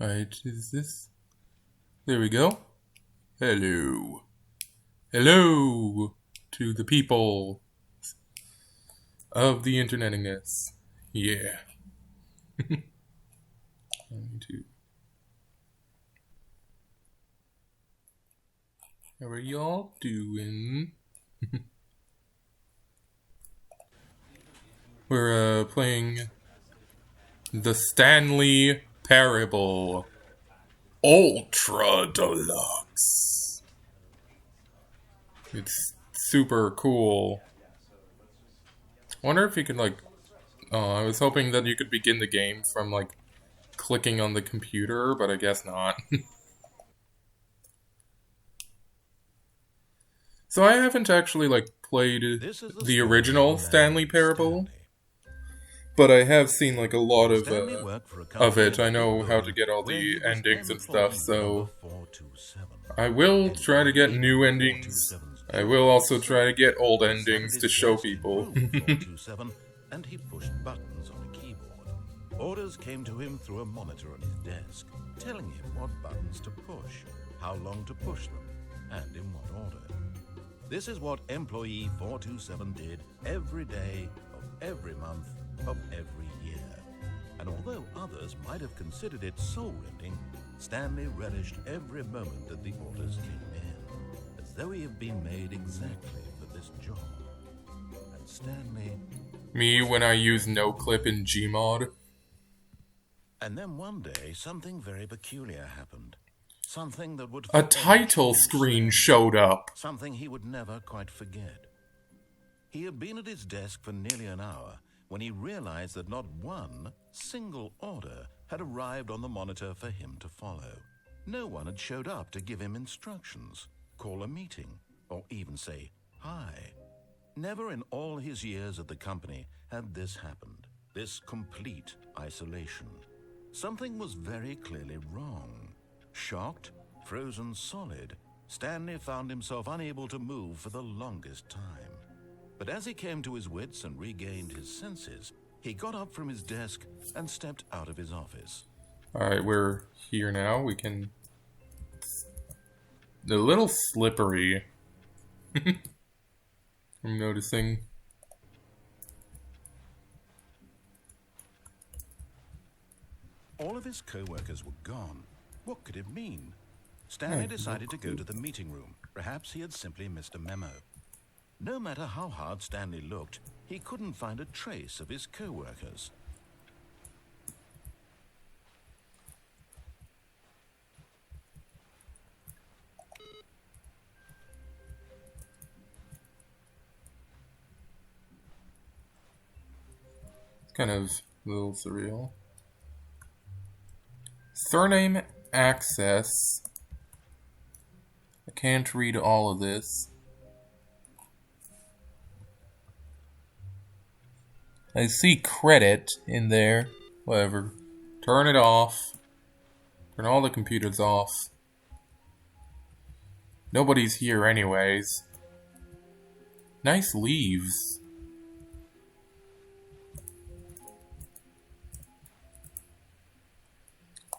Alright, is this? There we go. Hello. Hello to the people of the internetingness. Yeah. Me too. How are y'all doing? We're playing the Stanley Parable Ultra Deluxe. It's super cool. Wonder if you could I was hoping that you could begin the game from clicking on the computer, but I guess not. So I haven't actually played the original Stanley Parable, but I have seen a lot of it. I know how to get all the endings and stuff, so I will try to get new endings. I will also try to get old endings to show people. And he pushed buttons on a keyboard. Orders came to him through a monitor on his desk, telling him what buttons to push, how long to push them, and in what order. This is what employee 427 did every day of every month of every year. And although others might have considered it soul-rending, Stanley relished every moment that the orders came in, as though he had been made exactly for this job. And Stanley... Me when I use no-clip in Gmod. And then one day, something very peculiar happened. Something that would... A title screen showed up. Something he would never quite forget. He had been at his desk for nearly an hour when he realized that not one single order had arrived on the monitor for him to follow. No one had showed up to give him instructions, call a meeting, or even say hi. Never in all his years at the company had this happened, this complete isolation. Something was very clearly wrong. Shocked, frozen solid, Stanley found himself unable to move for the longest time. But as he came to his wits and regained his senses, he got up from his desk and stepped out of his office. Alright, we're here now. We can... A little slippery. I'm noticing. All of his co-workers were gone. What could it mean? Stanley decided to go to the meeting room. Perhaps he had simply missed a memo. No matter how hard Stanley looked, he couldn't find a trace of his co-workers. It's kind of a little surreal. Surname access. I can't read all of this. I see credit in there. Whatever. Turn it off. Turn all the computers off. Nobody's here anyways. Nice leaves.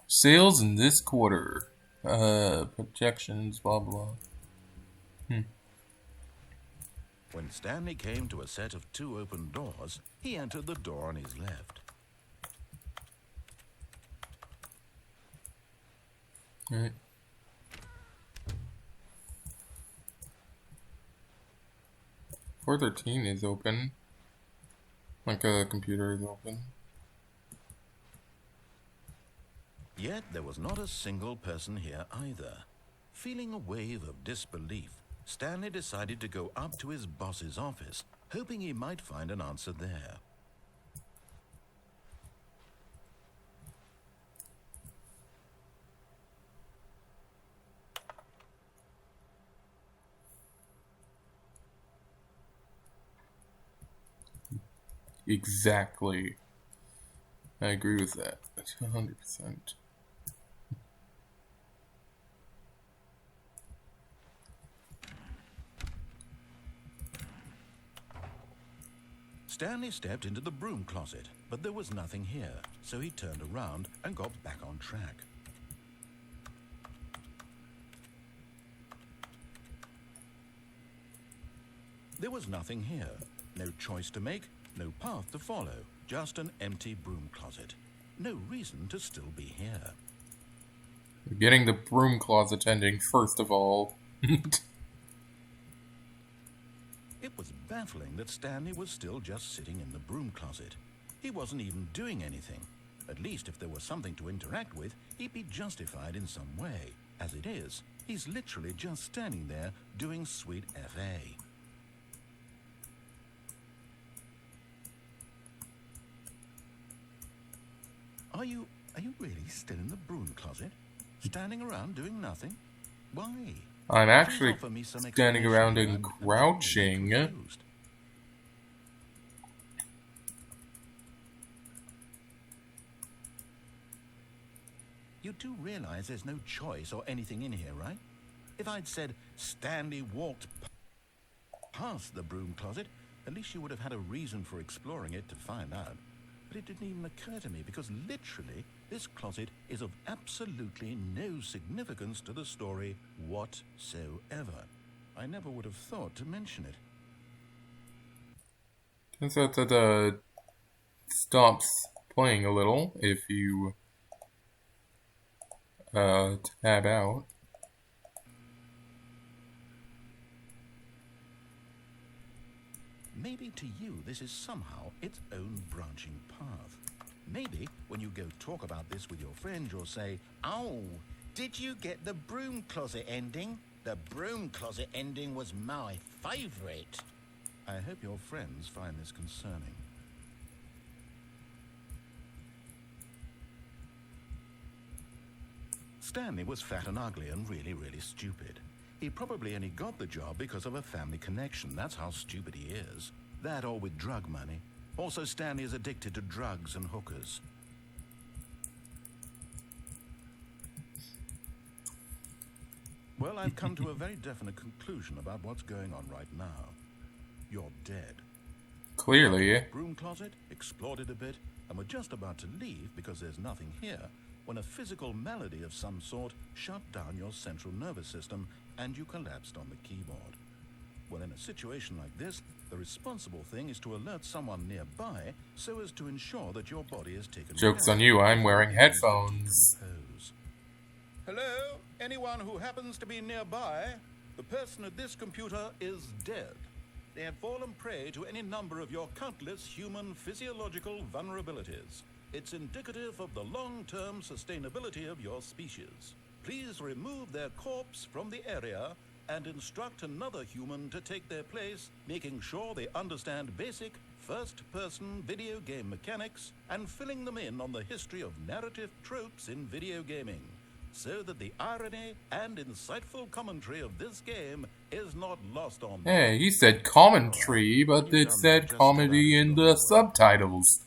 Sales in this quarter. Projections, blah blah. When Stanley came to a set of 2 open doors, he entered the door on his left. Right. Floor 13 is open. A computer is open. Yet there was not a single person here either. Feeling a wave of disbelief, Stanley decided to go up to his boss's office, hoping he might find an answer there. Exactly. I agree with that. 100%. Stanley stepped into the broom closet, but there was nothing here, so he turned around and got back on track. There was nothing here. No choice to make, no path to follow. Just an empty broom closet. No reason to still be here. Getting the broom closet ending first of all. It was baffling that Stanley was still just sitting in the broom closet. He wasn't even doing anything. At least if there was something to interact with, he'd be justified in some way. As it is, he's literally just standing there doing sweet FA. Are you really still in the broom closet? Standing around doing nothing? Why? I'm actually standing around and crouching. You do realize there's no choice or anything in here, right? If I'd said Stanley walked past the broom closet, at least you would have had a reason for exploring it to find out. But it didn't even occur to me because literally this closet is of absolutely no significance to the story whatsoever. I never would have thought to mention it. Turns out that stops playing a little if you tab out. Maybe to you this is somehow its own branching path. Maybe when you go talk about this with your friend, you'll say, "Oh, did you get the broom closet ending? The broom closet ending was my favorite." I hope your friends find this concerning. Stanley was fat and ugly and really, really stupid. He probably only got the job because of a family connection. That's how stupid he is. That or with drug money. Also, Stanley is addicted to drugs and hookers. Well, I've come to a very definite conclusion about what's going on right now. You're dead. Clearly. Broom closet, explored it a bit, and we're just about to leave because there's nothing here when a physical malady of some sort shut down your central nervous system and you collapsed on the keyboard. Well, in a situation like this, the responsible thing is to alert someone nearby so as to ensure that your body is taken Joke's care on of. you, I'm wearing headphones. Hello? Anyone who happens to be nearby? The person at this computer is dead. They have fallen prey to any number of your countless human physiological vulnerabilities. It's indicative of the long-term sustainability of your species. Please remove their corpse from the area and instruct another human to take their place, making sure they understand basic first-person video game mechanics and filling them in on the history of narrative tropes in video gaming, so that the irony and insightful commentary of this game is not lost on them. Hey, he said commentary, but it said comedy in the subtitles.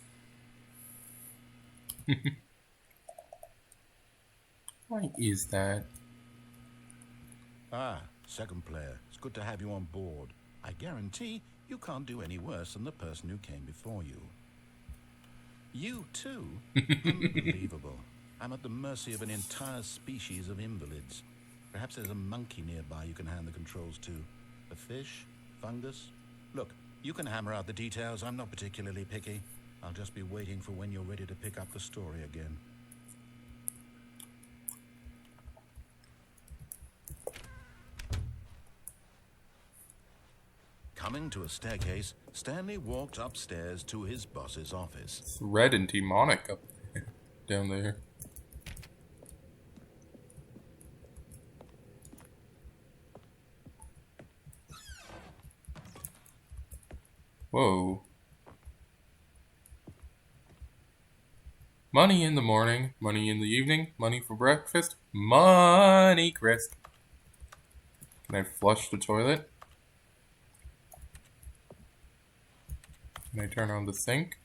Why is that? Ah, second player. It's good to have you on board. I guarantee you can't do any worse than the person who came before you. You too? Unbelievable. I'm at the mercy of an entire species of invalids. Perhaps there's a monkey nearby you can hand the controls to. A fish? Fungus? Look, you can hammer out the details. I'm not particularly picky. I'll just be waiting for when you're ready to pick up the story again. Coming to a staircase, Stanley walked upstairs to his boss's office. It's red and demonic up there, down there. Whoa. Money in the morning, money in the evening, money for breakfast, money crisp. Can I flush the toilet? Can I turn on the sink?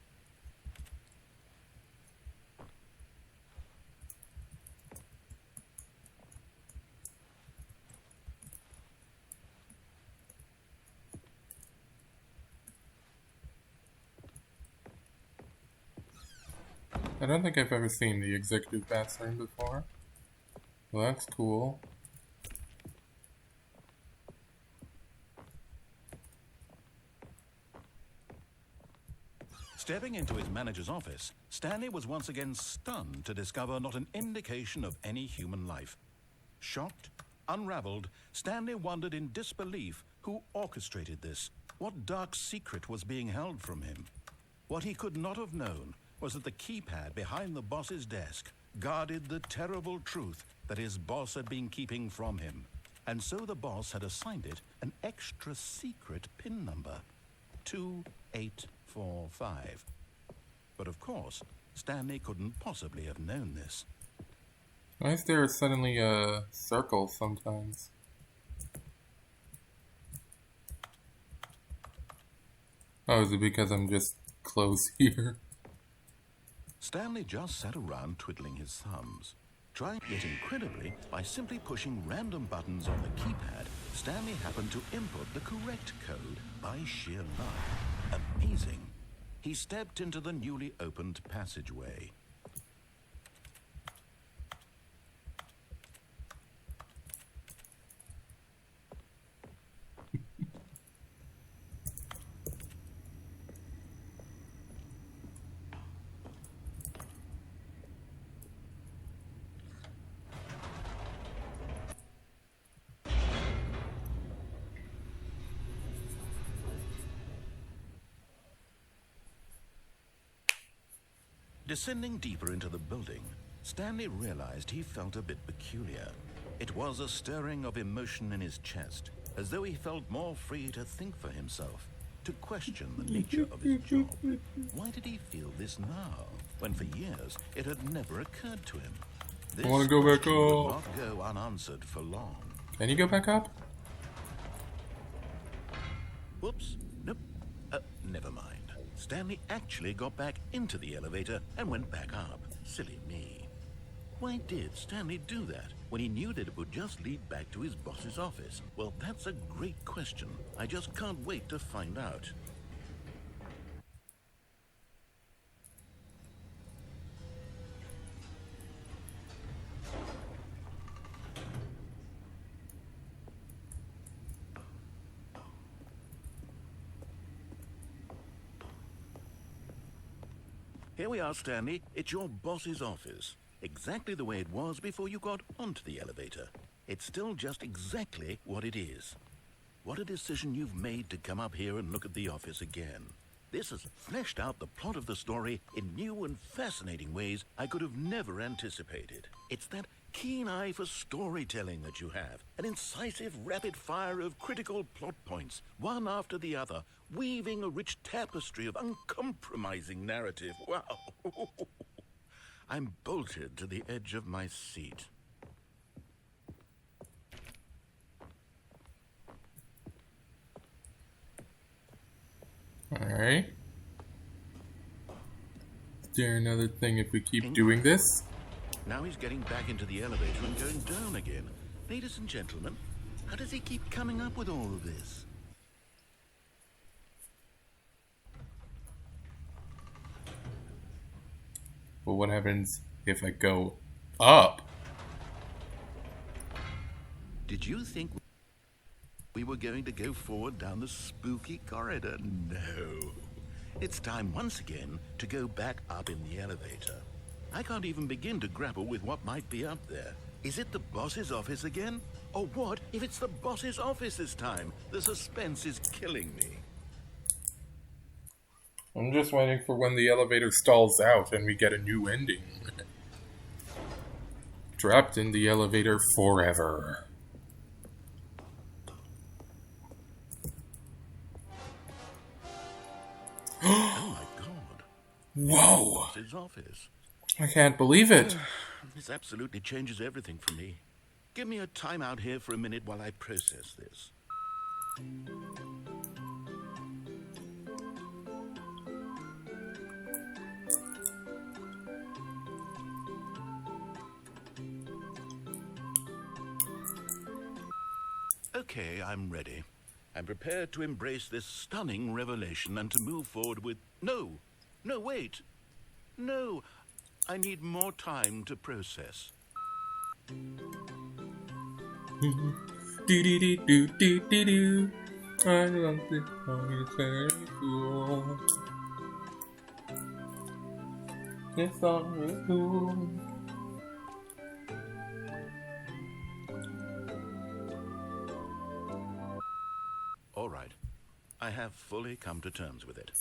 I don't think I've ever seen the executive bathroom before. Well, that's cool. Stepping into his manager's office, Stanley was once again stunned to discover not an indication of any human life. Shocked, unraveled, Stanley wondered in disbelief who orchestrated this. What dark secret was being held from him? What he could not have known was that the keypad behind the boss's desk guarded the terrible truth that his boss had been keeping from him. And so the boss had assigned it an extra secret PIN number, 2845. But of course, Stanley couldn't possibly have known this. Why is there suddenly a circle sometimes? Oh, is it because I'm just close here? Stanley just sat around twiddling his thumbs. Trying, yet incredibly, by simply pushing random buttons on the keypad, Stanley happened to input the correct code by sheer luck. Amazing. He stepped into the newly opened passageway. Descending deeper into the building, Stanley realized he felt a bit peculiar. It was a stirring of emotion in his chest, as though he felt more free to think for himself, to question the nature of his job. Why did he feel this now, when for years it had never occurred to him? This I want to go back would up. not go unanswered for long. Can you go back up? Whoops. Nope. Never mind. Stanley actually got back into the elevator and went back up. Silly me. Why did Stanley do that when he knew that it would just lead back to his boss's office? Well, that's a great question. I just can't wait to find out. Here we are, Stanley. It's your boss's office. Exactly the way it was before you got onto the elevator. It's still just exactly what it is. What a decision you've made to come up here and look at the office again. This has fleshed out the plot of the story in new and fascinating ways I could have never anticipated. It's that keen eye for storytelling that you have, an incisive rapid fire of critical plot points, one after the other, weaving a rich tapestry of uncompromising narrative. Wow! I'm bolted to the edge of my seat. Alright. Is there another thing if we keep doing this? Now he's getting back into the elevator and going down again. Ladies and gentlemen, how does he keep coming up with all of this? Well, what happens if I go up? Did you think we were going to go forward down the spooky corridor? No. It's time once again to go back up in the elevator. I can't even begin to grapple with what might be up there. Is it the boss's office again? Or what if it's the boss's office this time? The suspense is killing me. I'm just waiting for when the elevator stalls out and we get a new ending. Trapped in the elevator forever. Oh my god. Whoa! His office. I can't believe it. This absolutely changes everything for me. Give me a time out here for a minute while I process this. Okay, I'm ready. I'm prepared to embrace this stunning revelation and to move forward with... No! No, wait! No! I need more time to process. Do-do-do-do-do-do-do. I love this song, it's very cool. It's always cool. All right. I have fully come to terms with it.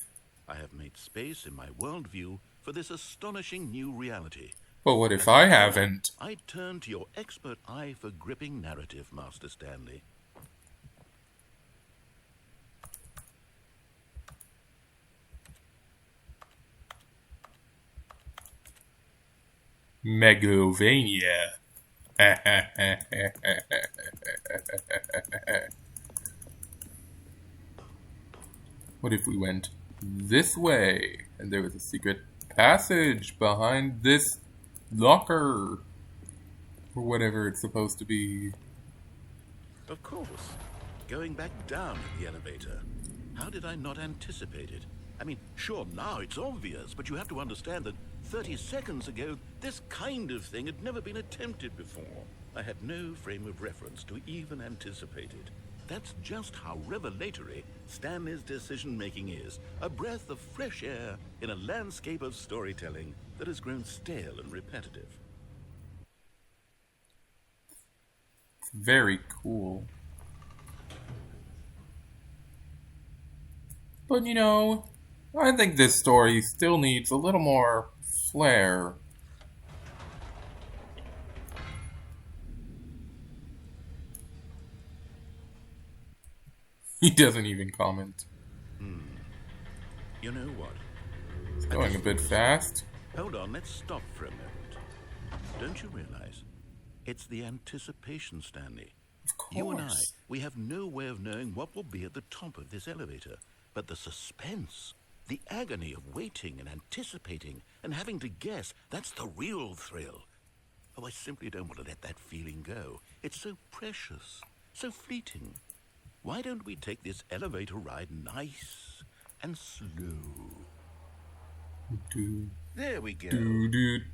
I have made space in my worldview for this astonishing new reality. But what if I haven't? I turn to your expert eye for gripping narrative, Master Stanley. Megovania. What if we went this way and there was a secret passage behind this locker? Or whatever it's supposed to be. Of course. Going back down in the elevator. How did I not anticipate it? I mean, sure, now it's obvious, but you have to understand that 30 seconds ago, this kind of thing had never been attempted before. I had no frame of reference to even anticipate it. That's just how revelatory Stanley's decision-making is. A breath of fresh air in a landscape of storytelling that has grown stale and repetitive. Very cool. But you know, I think this story still needs a little more flair. He doesn't even comment. You know what? It's going a bit fast. Hold on, let's stop for a moment. Don't you realize? It's the anticipation, Stanley. Of course. You and I, we have no way of knowing what will be at the top of this elevator. But the suspense, the agony of waiting and anticipating and having to guess, that's the real thrill. Oh, I simply don't want to let that feeling go. It's so precious, so fleeting. Why don't we take this elevator ride nice and slow? There we go.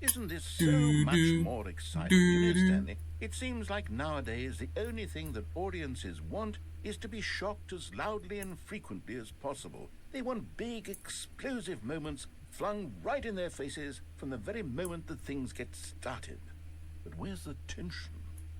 Isn't this so much more exciting? You know, Stanley, it seems like nowadays the only thing that audiences want is to be shocked as loudly and frequently as possible. They want big, explosive moments flung right in their faces from the very moment that things get started. But where's the tension?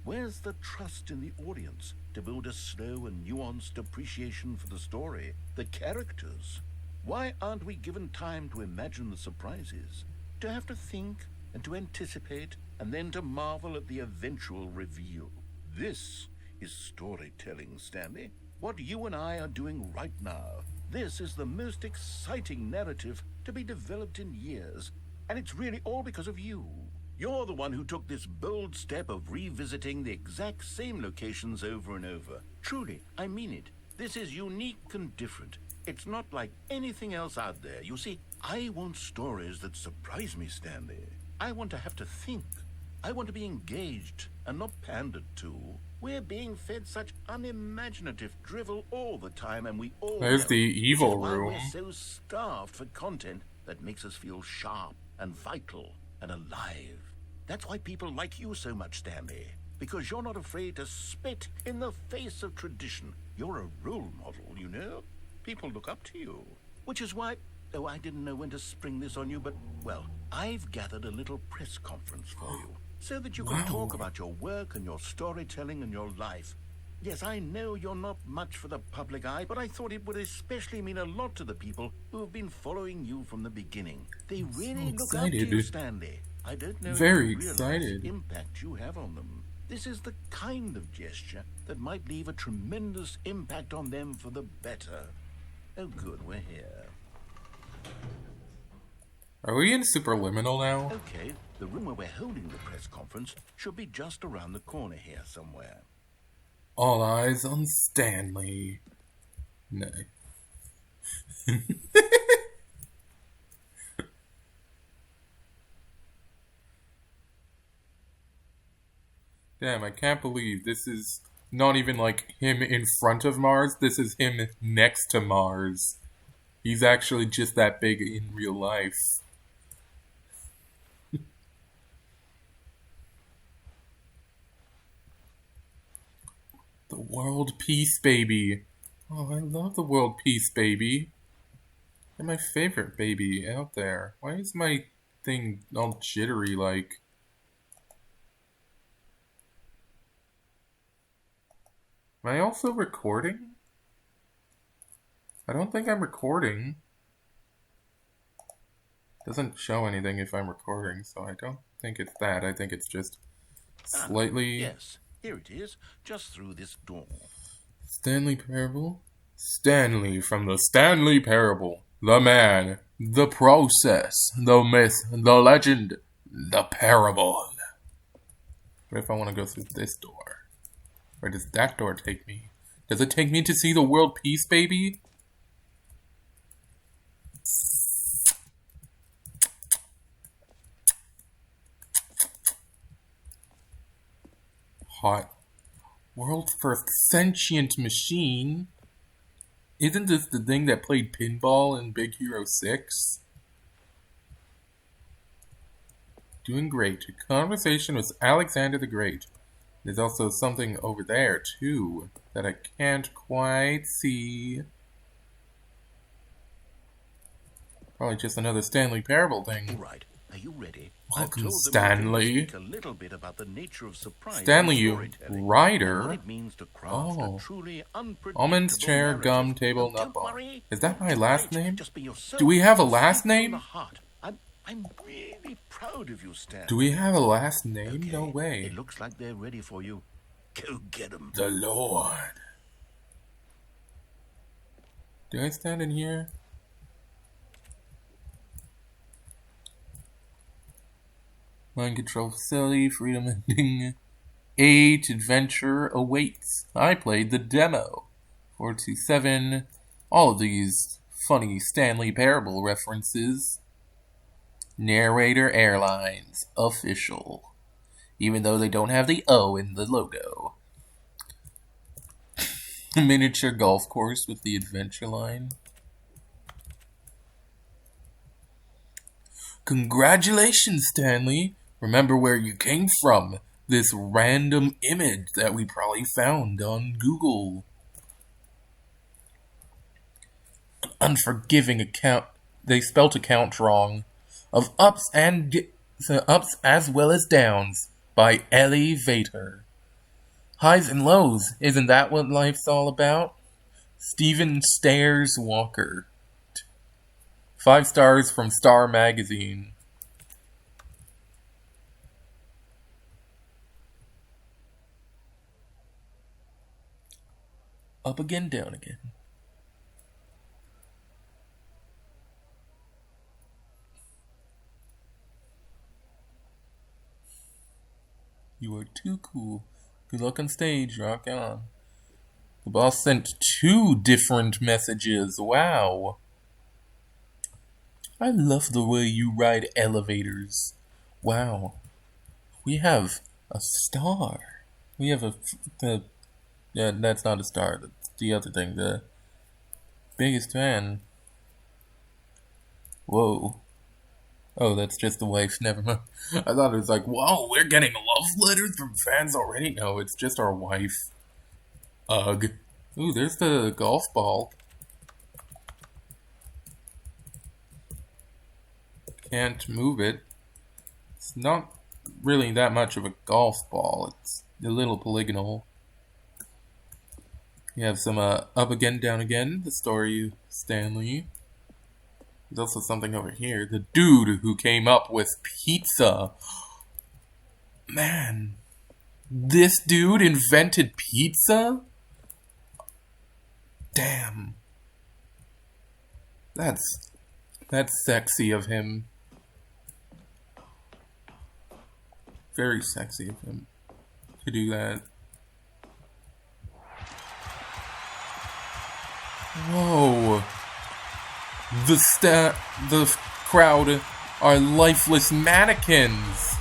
Where's the trust in the audience to build a slow and nuanced appreciation for the story, the characters? Why aren't we given time to imagine the surprises, to have to think and to anticipate and then to marvel at the eventual reveal? This is storytelling, Stanley. What you and I are doing right now. This is the most exciting narrative to be developed in years, and it's really all because of you. You're the one who took this bold step of revisiting the exact same locations over and over. Truly, I mean it. This is unique and different. It's not like anything else out there. You see, I want stories that surprise me, Stanley. I want to have to think. I want to be engaged and not pandered to. We're being fed such unimaginative drivel all the time, and we all There's the evil why room. we're so starved for content that makes us feel sharp and vital and alive. That's why people like you so much, Stanley. Because you're not afraid to spit in the face of tradition. You're a role model, you know? People look up to you. Which is why... Oh, I didn't know when to spring this on you, but, well, I've gathered a little press conference for you. So that you can talk about your work and your storytelling and your life. Yes, I know you're not much for the public eye, but I thought it would especially mean a lot to the people who have been following you from the beginning. They really look up to you, Stanley. I don't know Very if you realize excited. the impact you have on them. This is the kind of gesture that might leave a tremendous impact on them for the better. Oh, good, we're here. Are we in Superliminal now? Okay, the room where we're holding the press conference should be just around the corner here somewhere. All eyes on Stanley. No. Damn, I can't believe this is not even like him in front of Mars. This is him next to Mars. He's actually just that big in real life. The World Peace Baby. Oh, I love the World Peace Baby. They're my favorite baby out there. Why is my thing all jittery like. Am I also recording? I don't think I'm recording. Doesn't show anything if I'm recording, so I don't think it's that. I think it's just slightly... Yes, here it is, just through this door. Stanley Parable? Stanley from the Stanley Parable. The man, the process, the myth, the legend, the parable. What if I want to go through this door? Where does that door take me? Does it take me to see the world peace, baby? Hot. World's first sentient machine? Isn't this the thing that played pinball in Big Hero 6? Doing great. A conversation with Alexander the Great. There's also something over there, too, that I can't quite see. Probably just another Stanley Parable thing. All right. Are you ready? Welcome, Stanley. A little bit about the nature of surprise Stanley, you writer? what it means to craft a truly Almonds, chair, narrative. gum, table, Don't nutball. worry. Is that my last name? Just be yourself. Do we have a last Speak from name? the heart. I'm really proud of you, Stan. Do we have a last name? Okay, No way. It looks like they're ready for you. Go get them. The Lord. Do I stand in here? Mind control facility, freedom ending. 8 adventure awaits. I played the demo. 427. All of these funny Stanley Parable references. Narrator Airlines. Official. Even though they don't have the O in the logo. A miniature golf course with the adventure line. Congratulations, Stanley. Remember where you came from. This random image that we probably found on Google. Unforgiving account. They spelt account wrong. Of ups as well as downs by Elevator. Highs and lows, isn't that what life's all about? Stephen Stairs Walker. 5 stars from Star Magazine. Up again, down again. You are too cool. Good luck on stage, rock on. The boss sent 2 different messages. Wow. I love the way you ride elevators. Wow. We have a star. We have yeah, that's not a star. That's the other thing. The biggest fan. Whoa. Oh, that's just the wife. Never mind. I thought it was like, whoa, we're getting love letters from fans already? No, it's just our wife. Ugh. Ooh, there's the golf ball. Can't move it. It's not really that much of a golf ball. It's a little polygonal. You have some up again, down again. The story of Stanley. There's also something over here. The dude who came up with pizza. Man. This dude invented pizza? Damn. That's sexy of him. Very sexy of him to do that. Whoa. The crowd are lifeless mannequins.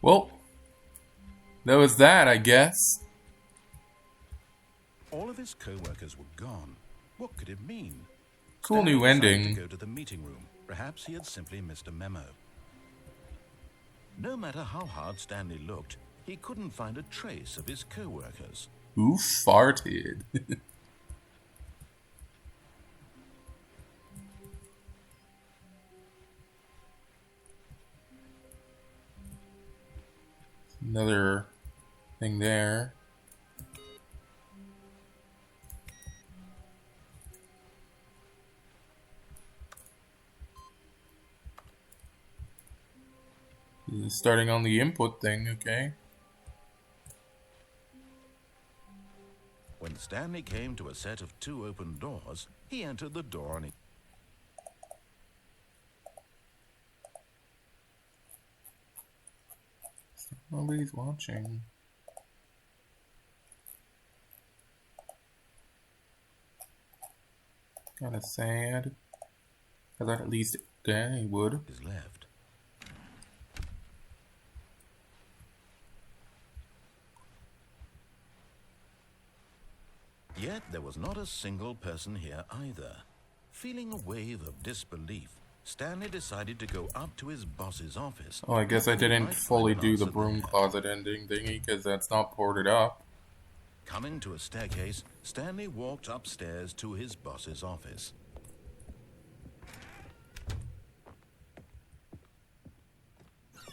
Well, that was that, I guess. All of his co-workers were gone. What could it mean? Cool Stanley new decided ending. to go to the meeting room. Perhaps he had simply missed a memo. No matter how hard Stanley looked, he couldn't find a trace of his co-workers. Who farted? Another thing there. Starting on the input thing, okay. When Stanley came to a set of 2 open doors, he entered the door and Nobody's watching. Kinda sad. I thought at least Danny would. is left. Yet there was not a single person here either. Feeling a wave of disbelief, Stanley decided to go up to his boss's office. Oh, I guess I didn't fully do the broom closet ending thingy because that's not ported up. Coming to a staircase, Stanley walked upstairs to his boss's office.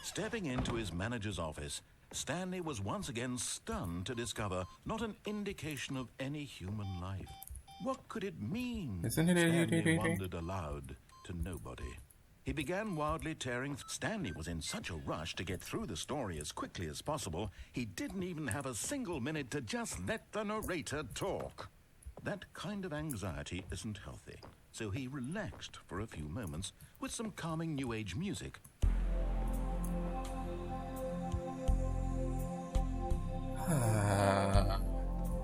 Stepping into his manager's office, Stanley was once again stunned to discover not an indication of any human life. What could it mean? Stanley wondered aloud to nobody. He began wildly tearing. Stanley was in such a rush to get through the story as quickly as possible, he didn't even have a single minute to just let the narrator talk. That kind of anxiety isn't healthy, so he relaxed for a few moments with some calming New Age music.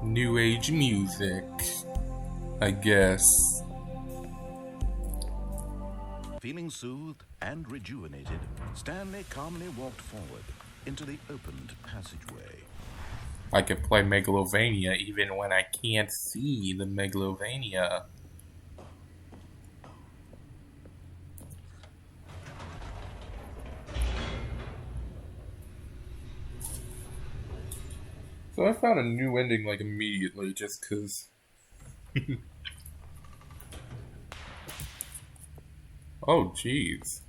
New Age music, I guess. Feeling soothed and rejuvenated, Stanley calmly walked forward into the opened passageway. I can play Megalovania even when I can't see the Megalovania. So I found a new ending like immediately just cause. Oh jeez.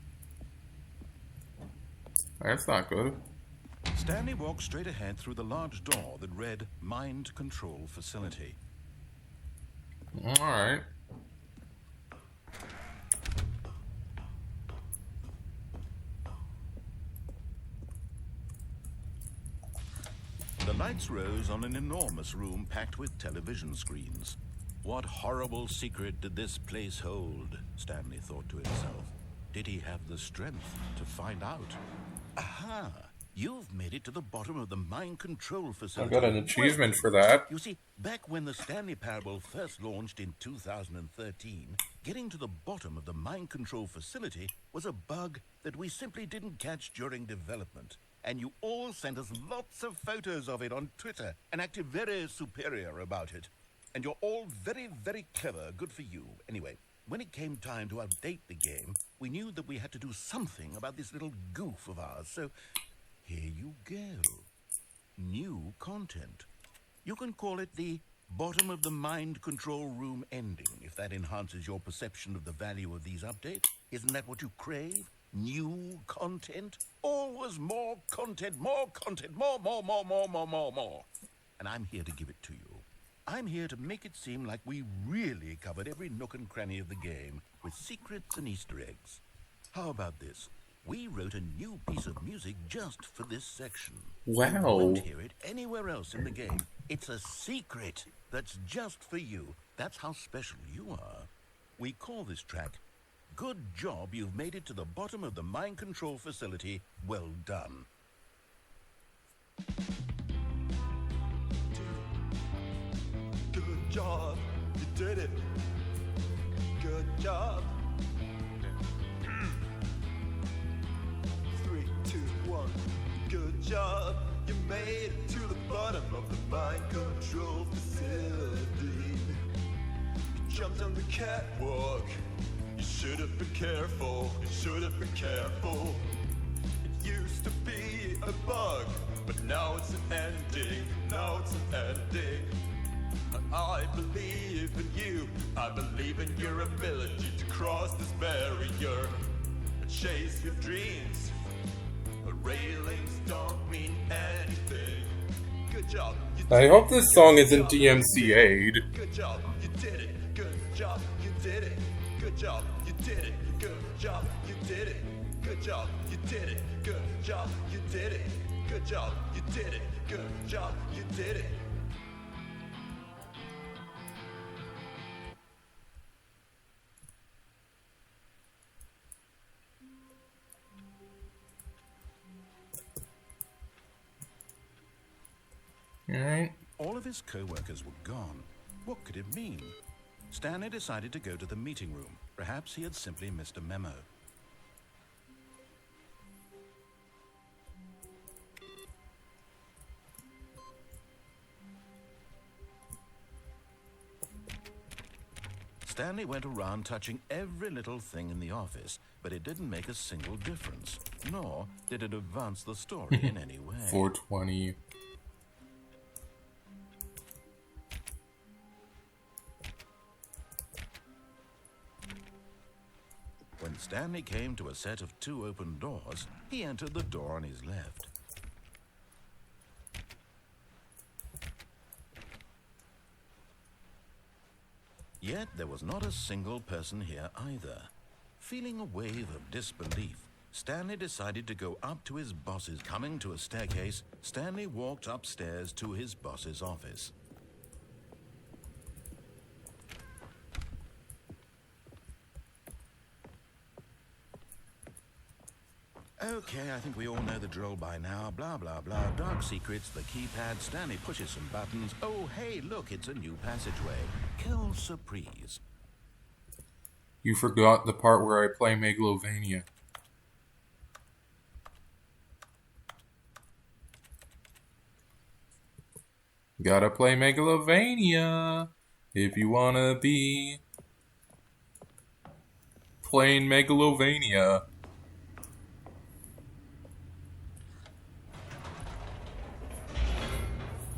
That's not good. Stanley walked straight ahead through the large door that read Mind Control Facility. Alright. The lights rose on an enormous room packed with television screens. What horrible secret did this place hold? Stanley thought to himself. Did he have the strength to find out? Aha! You've made it to the bottom of the mind control facility. I got an achievement for that. You see, back when the Stanley Parable first launched in 2013, getting to the bottom of the mind control facility was a bug that we simply didn't catch during development. And you all sent us lots of photos of it on Twitter and acted very superior about it. And you're all very, very clever. Good for you. Anyway, when it came time to update the game, we knew that we had to do something about this little goof of ours. So here you go. New content. You can call it the bottom of the mind control room ending, if that enhances your perception of the value of these updates. Isn't that what you crave? New content? Always more content, more content, more. And I'm here to give it to you. I'm here to make it seem like we really covered every nook and cranny of the game with secrets and Easter eggs. How about this? We wrote a new piece of music just for this section. Wow. You won't hear it anywhere else in the game. It's a secret that's just for you. That's how special you are. We call this track, Good Job You've Made It to the Bottom of the Mind Control Facility. Well done. Good job, you did it. Good job. 3, 2, 1. Good job, you made it to the bottom of the mind control facility. Good jumped on the catwalk. You should have been careful, you should have been careful. It used to be a bug, but now it's an ending, now it's an ending. I believe in you, I believe in your ability to cross this barrier. Chase your dreams, but railings don't mean anything. Good job. I hope this song isn't DMCA'd. Good job, you did it. Good job, you did it. Good job, you did it. Good job, you did it. Good job, you did it. Good job, you did it. Good job, you did it. Good job, you did it. Alright. All of his co-workers were gone. What could it mean? Stanley decided to go to the meeting room. Perhaps he had simply missed a memo. Stanley went around touching every little thing in the office, but it didn't make a single difference, nor did it advance the story in any way. 420. When Stanley came to a set of 2 open doors, he entered the door on his left. Yet there was not a single person here either. Feeling a wave of disbelief, Stanley decided to go up to his boss's. Coming to a staircase, Stanley walked upstairs to his boss's office. Okay, I think we all know the drill by now. Blah, blah, blah. Dark secrets, the keypad. Stanley pushes some buttons. Oh, hey, look, it's a new passageway. Kill surprise. You forgot the part where I play Megalovania. Gotta play Megalovania if you wanna be playing Megalovania.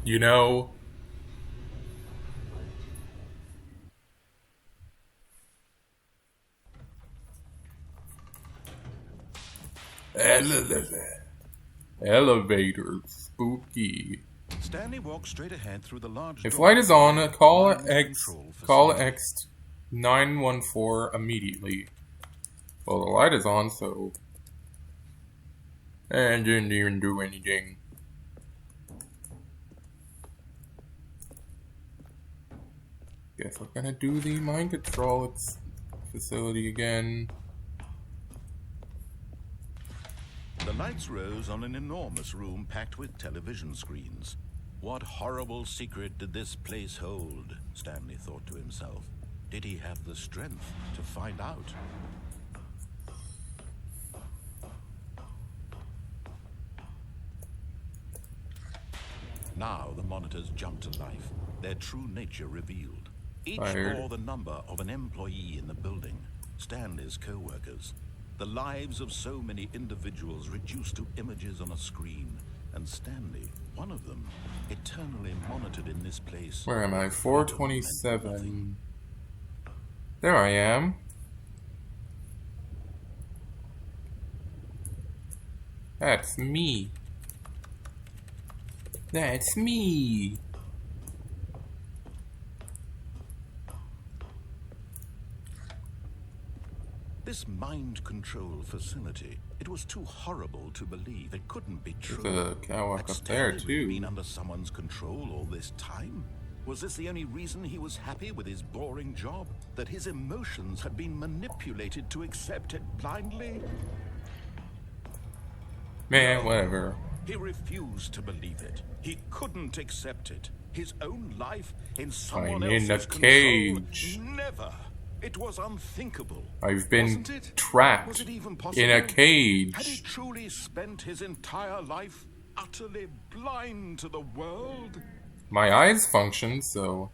You know, elevator, spooky. Stanley walked straight ahead through the large If door. light is on, call Control X 914 immediately. Well, the light is on, so and didn't even do anything. Guess we're gonna do the mind control facility again. The lights rose on an enormous room packed with television screens. What horrible secret did this place hold? Stanley thought to himself. Did he have the strength to find out? Now the monitors jumped to life, their true nature revealed. Each bore the number of an employee in the building, Stanley's co-workers. The lives of so many individuals reduced to images on a screen, and Stanley, one of them, eternally monitored in this place. Where am I? 427. There I am. That's me. That's me. This mind control facility, it was too horrible to believe. It couldn't be true. There's a catwalk Had up there, Stanley really too. been under someone's control all this time? Was this the only reason he was happy with his boring job? That his emotions had been manipulated to accept it blindly? Man, whatever. He refused to believe it. He couldn't accept it. His own life in someone I'm in a else's cage. control? Never. It was unthinkable. I've been Wasn't it? trapped Was it even possible? in a Had he cage. truly spent his entire life utterly blind to the world? My eyes function, so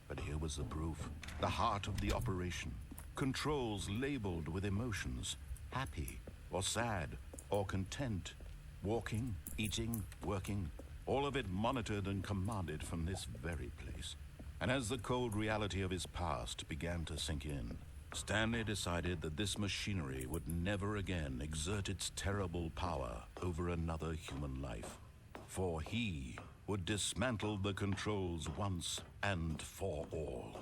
But here was the proof. The heart of the operation. Controls labeled with emotions. Happy, or sad, or content. Walking, eating, working. All of it monitored and commanded from this very place. And as the cold reality of his past began to sink in, Stanley decided that this machinery would never again exert its terrible power over another human life. For he would dismantle the controls once and for all.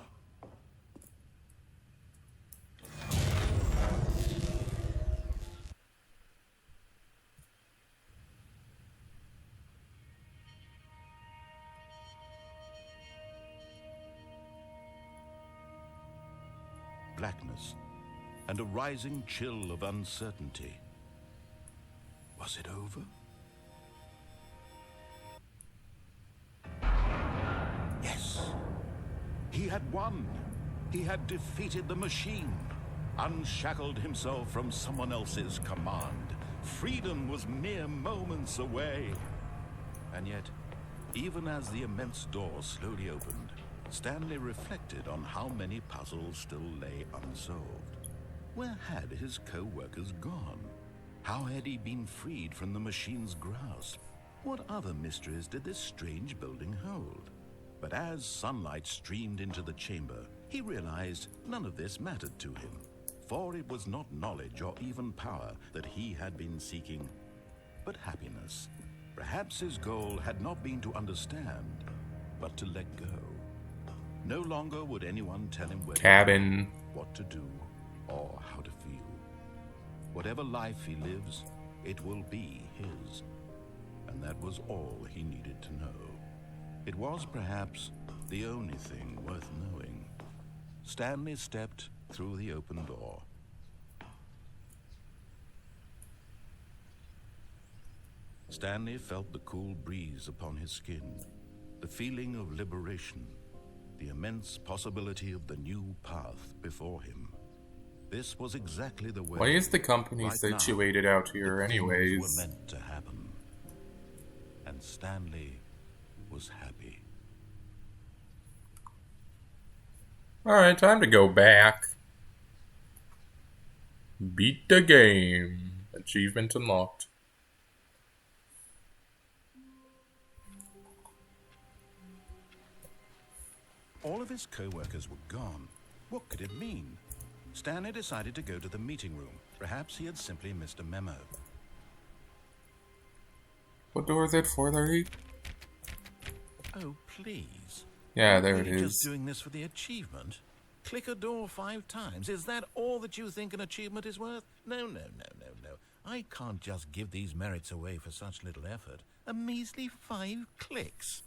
Blackness and a rising chill of uncertainty. Was it over? Yes. He had won. He had defeated the machine, unshackled himself from someone else's command. Freedom was mere moments away. And yet, even as the immense door slowly opened, Stanley reflected on how many puzzles still lay unsolved. Where had his co-workers gone? How had he been freed from the machine's grasp? What other mysteries did this strange building hold? But as sunlight streamed into the chamber, he realized none of this mattered to him. For it was not knowledge or even power that he had been seeking, but happiness. Perhaps his goal had not been to understand, but to let go. No longer would anyone tell him where Cabin. to go, what to do, or how to feel. Whatever life he lives, it will be his. And that was all he needed to know. It was perhaps the only thing worth knowing. Stanley stepped through the open door. Stanley felt the cool breeze upon his skin, the feeling of liberation, the immense possibility of the new path before him. This was exactly the way. Why is the company right situated now, out here the things anyways? were meant to happen. And Stanley was happy. Alright, time to go back. Beat the game. Achievement unlocked. All of his co-workers were gone. What could it mean? Stanley decided to go to the meeting room. Perhaps he had simply missed a memo. What door is it? 430? Oh, please. Yeah, there it Are you just is. doing this for the achievement? Click a door 5 times. Is that all that you think an achievement is worth? No. I can't just give these merits away for such little effort. A measly 5 clicks.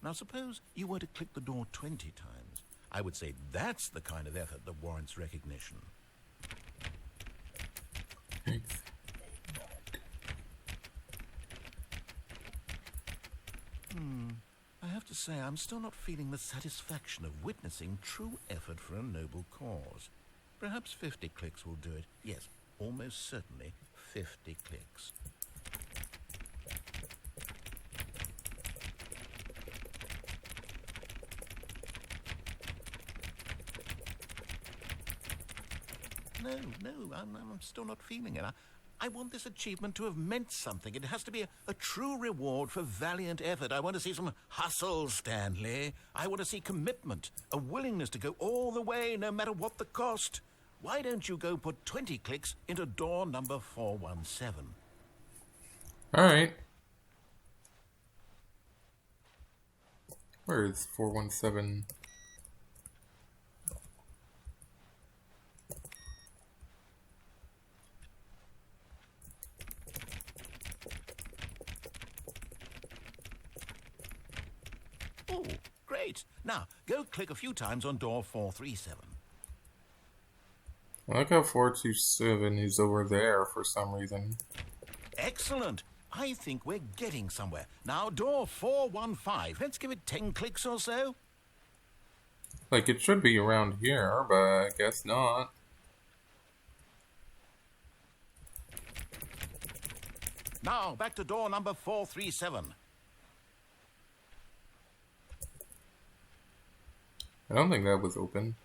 Now, suppose you were to click the door 20 times. I would say that's the kind of effort that warrants recognition. I have to say, I'm still not feeling the satisfaction of witnessing true effort for a noble cause. Perhaps 50 clicks will do it. Yes, almost certainly 50 clicks. No, I'm still not feeling it. I want this achievement to have meant something. It has to be a true reward for valiant effort. I want to see some hustle, Stanley. I want to see commitment, a willingness to go all the way, no matter what the cost. Why don't you go put 20 clicks into door number 417? Alright. Where is 417? Oh, great. Now, go click a few times on door 437. I like how 427 is over there for some reason. Excellent. I think we're getting somewhere. Now, door 415. Let's give it 10 clicks or so. Like, it should be around here, but I guess not. Now, back to door number 437. I don't think that was open.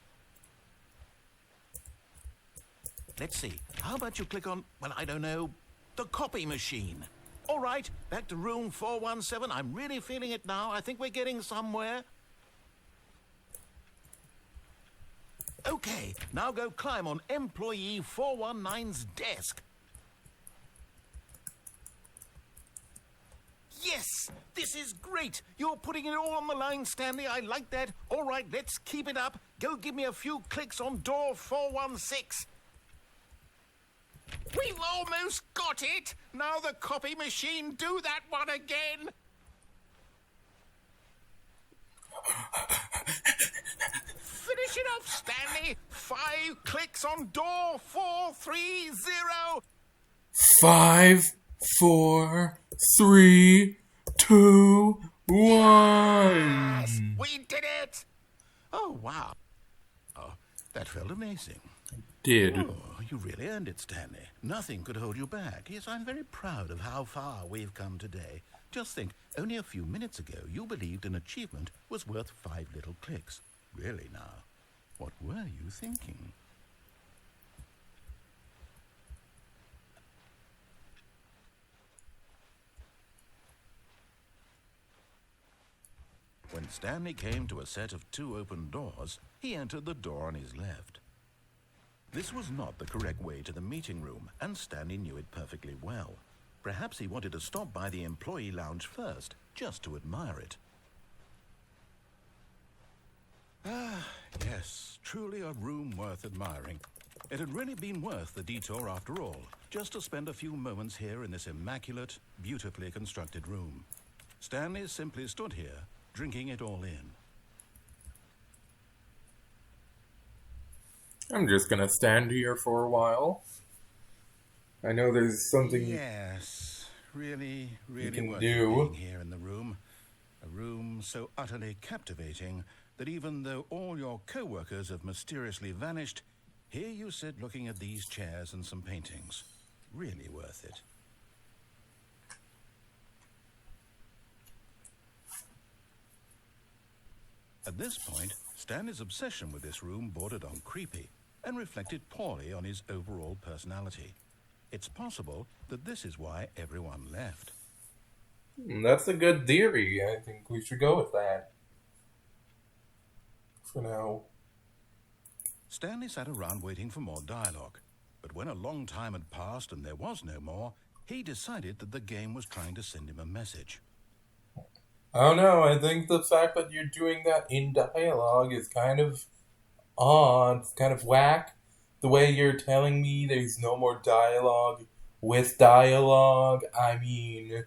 Let's see. How about you click on, well, I don't know, the copy machine? All right, back to room 417. I'm really feeling it now. I think we're getting somewhere. Okay, now go climb on employee 419's desk. Yes, this is great. You're putting it all on the line, Stanley. I like that. All right, let's keep it up. Go give me a few clicks on door 416. We've almost got it. Now the copy machine, do that one again. Finish it off, Stanley. 5 clicks on door 430. 5, 4, 3, 2, 1. Yes, we did it. Oh, wow. Oh, that felt amazing. Did. Oh, you really earned it, Stanley. Nothing could hold you back. Yes, I'm very proud of how far we've come today. Just think, only a few minutes ago, you believed an achievement was worth 5 little clicks. Really now, what were you thinking? When Stanley came to a set of 2 open doors, he entered the door on his left. This was not the correct way to the meeting room, and Stanley knew it perfectly well. Perhaps he wanted to stop by the employee lounge first, just to admire it. Ah, yes, truly a room worth admiring. It had really been worth the detour after all, just to spend a few moments here in this immaculate, beautifully constructed room. Stanley simply stood here, drinking it all in. I'm just gonna stand here for a while. I know there's something Yes, really can worth do. being here in the room. A room so utterly captivating that even though all your co-workers have mysteriously vanished, here you sit looking at these chairs and some paintings. Really worth it. At this point, Stanley's obsession with this room bordered on creepy and reflected poorly on his overall personality. It's possible that this is why everyone left. That's a good theory. I think we should go with that. For now. Stanley sat around waiting for more dialogue. But when a long time had passed and there was no more, he decided that the game was trying to send him a message. I don't know. I think the fact that you're doing that in dialogue is kind of odd, kind of whack. The way you're telling me there's no more dialogue with dialogue, I mean...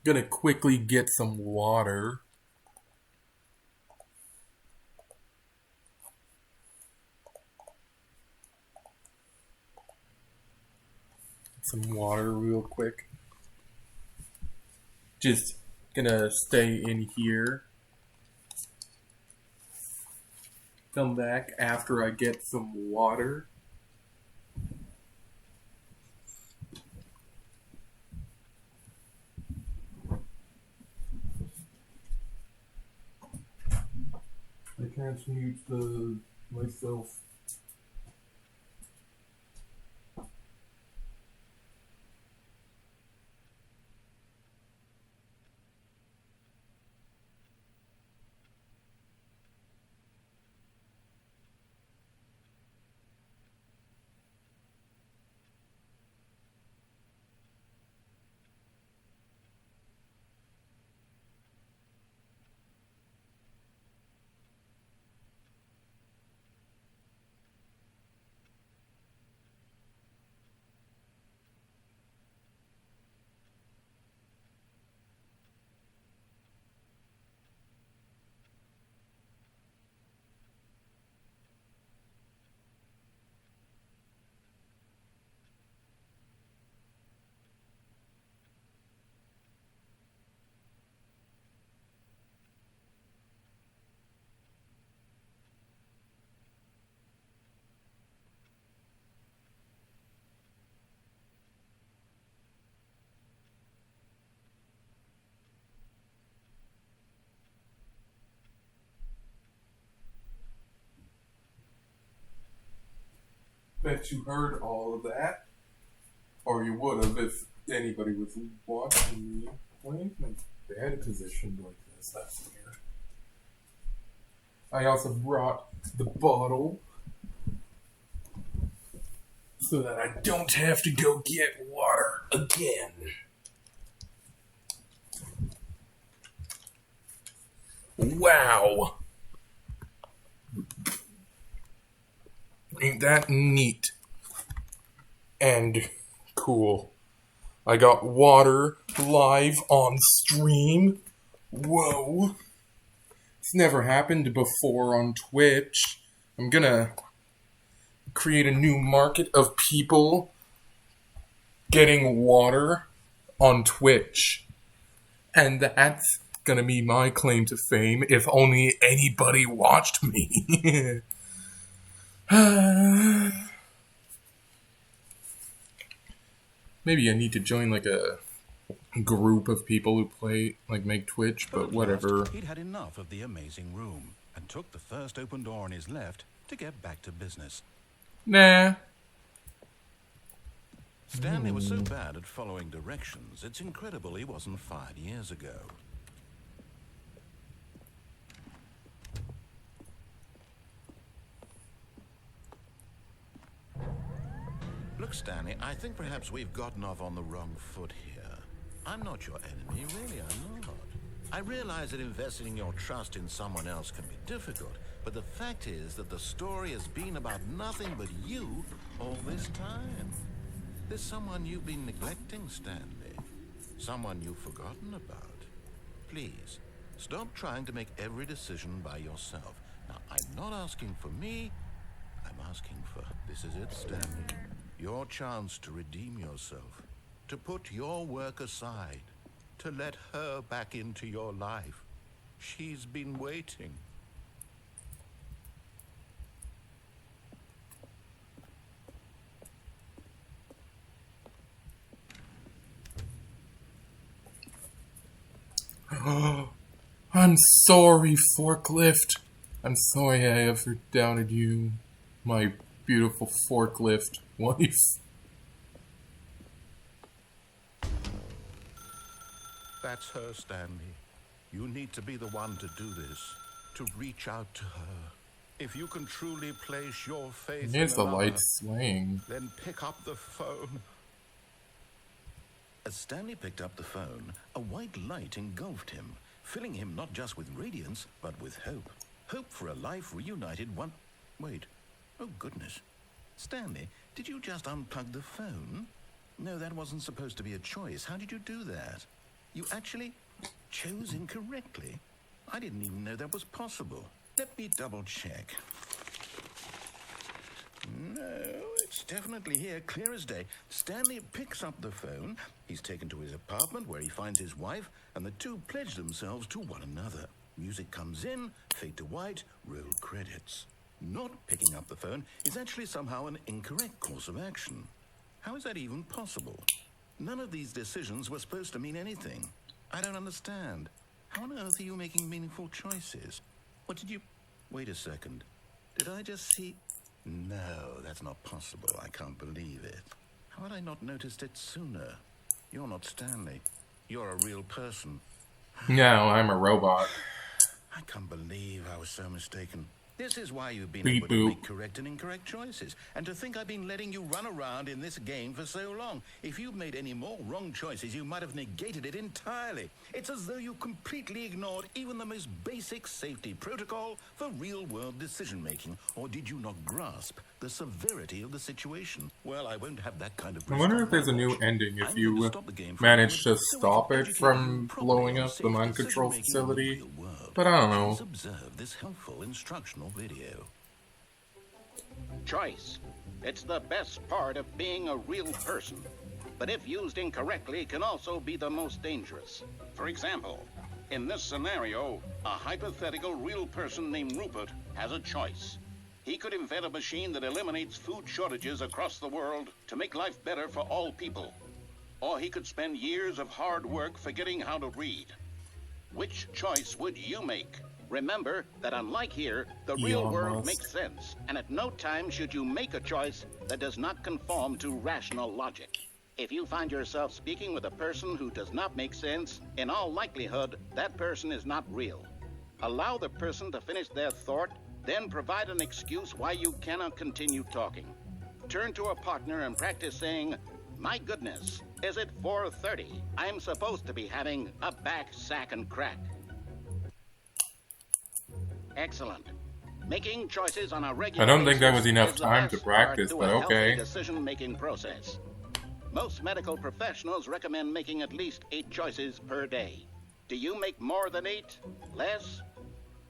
Gonna quickly get some water. Some water real quick. Just gonna stay in here. Come back after I get some water. I can't mute myself. Bet you heard all of that. Or you would have if anybody was watching me. Why is my bed positioned like this? That's weird. I also brought the bottle so that I don't have to go get water again. Wow. Ain't that neat and cool. I got water live on stream. Whoa. It's never happened before on Twitch. I'm gonna create a new market of people getting water on Twitch. And that's gonna be my claim to fame if only anybody watched me. Maybe I need to join like a group of people who play, like make Twitch, but whatever. He'd had enough of the amazing room and took the first open door on his left to get back to business. Nah. Stanley was so bad at following directions, it's incredible he wasn't fired years ago. Look, Stanley, I think perhaps we've gotten off on the wrong foot here. I'm not your enemy, really, I'm not. I realize that investing your trust in someone else can be difficult, but the fact is that the story has been about nothing but you all this time. There's someone you've been neglecting, Stanley. Someone you've forgotten about. Please, stop trying to make every decision by yourself. Now, I'm not asking for me, I'm asking for, this is it, Stanley. Your chance to redeem yourself, to put your work aside, to let her back into your life. She's been waiting. I'm sorry, Forklift. I'm sorry I ever doubted you, my beautiful forklift wife. That's her, Stanley. You need to be the one to do this, to reach out to her. If you can truly place your faith Here's in the another, light swaying. then pick up the phone. As Stanley picked up the phone, a white light engulfed him, filling him not just with radiance, but with hope. Hope for a life reunited one... Wait. Oh, goodness. Stanley, did you just unplug the phone? No, that wasn't supposed to be a choice. How did you do that? You actually chose incorrectly. I didn't even know that was possible. Let me double check. No, it's definitely here, clear as day. Stanley picks up the phone. He's taken to his apartment where he finds his wife, and the two pledge themselves to one another. Music comes in, fade to white, roll credits. Not picking up the phone is actually somehow an incorrect course of action. How is that even possible? None of these decisions were supposed to mean anything. I don't understand. How on earth are you making meaningful choices? What did you... Wait a second. Did I just see... No, that's not possible. I can't believe it. How had I not noticed it sooner? You're not Stanley. You're a real person. No, I'm a robot. I can't believe I was so mistaken. This is why you've been Beep able to boop. make correct and incorrect choices. And to think I've been letting you run around in this game for so long. If you'd made any more wrong choices, you might have negated it entirely. It's as though you completely ignored even the most basic safety protocol for real-world decision-making. Or did you not grasp the severity of the situation? Well, I won't have that kind of... I wonder if there's a new ending if you manage to stop it from blowing up the mind control facility. But I don't know. Please observe this helpful instructional video. Choice. It's the best part of being a real person. But if used incorrectly, can also be the most dangerous. For example, in this scenario, a hypothetical real person named Rupert has a choice. He could invent a machine that eliminates food shortages across the world to make life better for all people. Or he could spend years of hard work forgetting how to read. Which choice would you make? Remember that unlike here, the Elon real world Musk. makes sense, and at no time should you make a choice that does not conform to rational logic. If you find yourself speaking with a person who does not make sense, in all likelihood, that person is not real. Allow the person to finish their thought, then provide an excuse why you cannot continue talking. Turn to a partner and practice saying, "My goodness, is it 4:30? I'm supposed to be having a back, sack, and crack." Excellent. Making choices on a regular I don't think that was basis enough is the time to best practice, part but to a healthy okay. decision-making process. Most medical professionals recommend making at least 8 choices per day. Do you make more than 8? Less?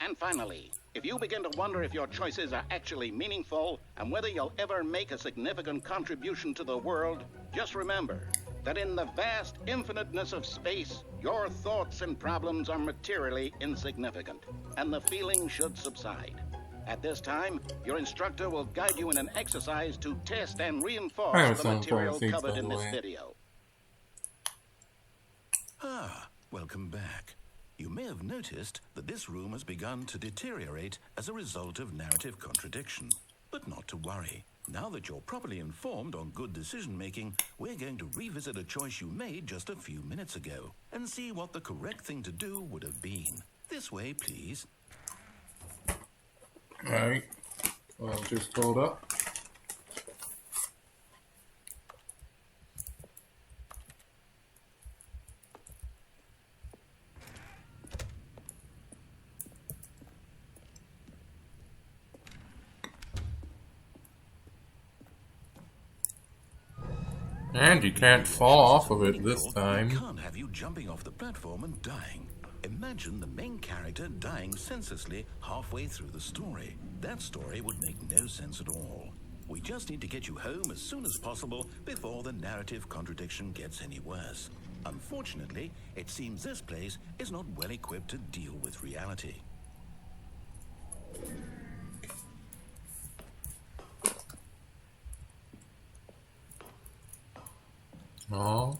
And finally, if you begin to wonder if your choices are actually meaningful and whether you'll ever make a significant contribution to the world, just remember that in the vast infiniteness of space, your thoughts and problems are materially insignificant, and the feeling should subside. At this time, your instructor will guide you in an exercise to test and I reinforce have the some material seats, covered by in the this way. video. Ah, welcome back. You may have noticed that this room has begun to deteriorate as a result of narrative contradiction. But not to worry. Now that you're properly informed on good decision-making, we're going to revisit a choice you made just a few minutes ago and see what the correct thing to do would have been. This way, please. Alright. Well, just hold up. And you can't fall off of it this We time. can't have you jumping off the platform and dying. Imagine the main character dying senselessly halfway through the story. That story would make no sense at all. We just need to get you home as soon as possible before the narrative contradiction gets any worse. Unfortunately, it seems this place is not well equipped to deal with reality. Oh.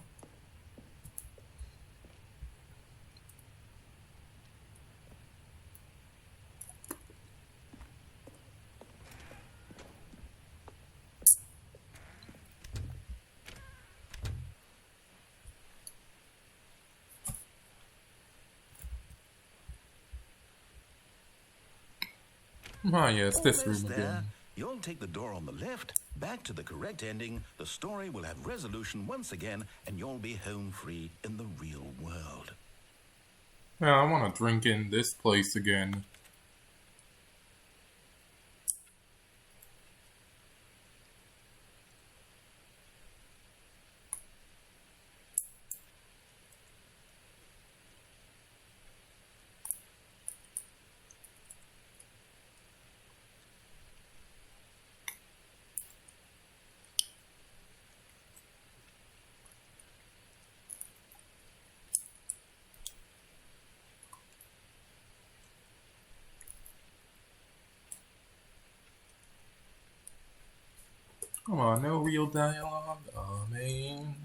Ah, yes, this room Almost there. again. You'll take the door on the left, back to the correct ending, the story will have resolution once again, and you'll be home free in the real world. Yeah, I want to drink in this place again. Come on, no real dialogue. Oh, man.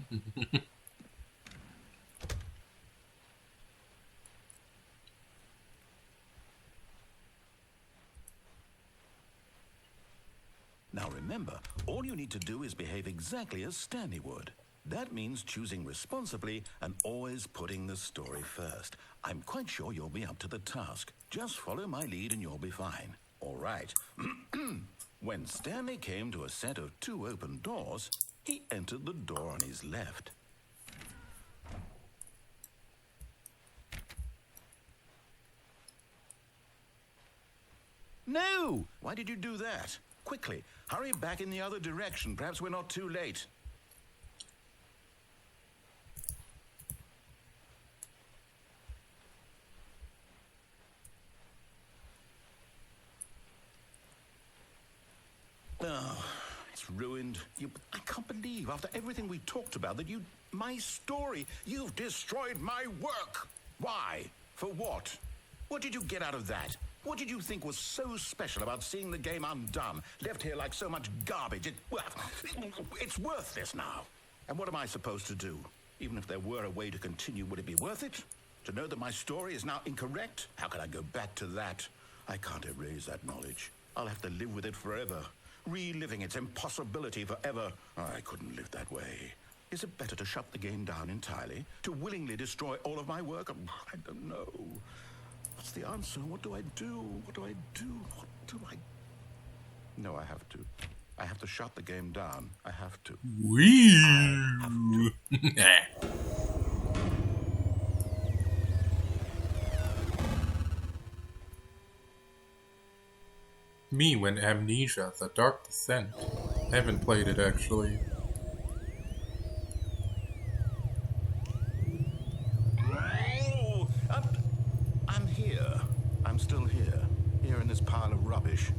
Now remember, all you need to do is behave exactly as Stanley would. That means choosing responsibly and always putting the story first. I'm quite sure you'll be up to the task. Just follow my lead and you'll be fine. All right. When Stanley came to a set of 2 open doors, he entered the door on his left. No! Why did you do that? Quickly, hurry back in the other direction. Perhaps we're not too late. Oh, it's ruined. I can't believe, after everything we talked about, that my story, you've destroyed my work. Why? For what? What did you get out of that? What did you think was so special about seeing the game undone, left here like so much garbage? It's worthless now. And what am I supposed to do? Even if there were a way to continue, would it be worth it? To know that my story is now incorrect? How can I go back to that? I can't erase that knowledge. I'll have to live with it forever, reliving its impossibility forever. I couldn't live that way. Is it better to shut the game down entirely? To willingly destroy all of my work? I don't know. What's the answer? What do I do? What do I do? What do I... No, I have to. I have to shut the game down. I have to. Wee. Me when Amnesia, The Dark Descent. I haven't played it actually. Oh, I'm here. I'm still here. Here in this pile of rubbish.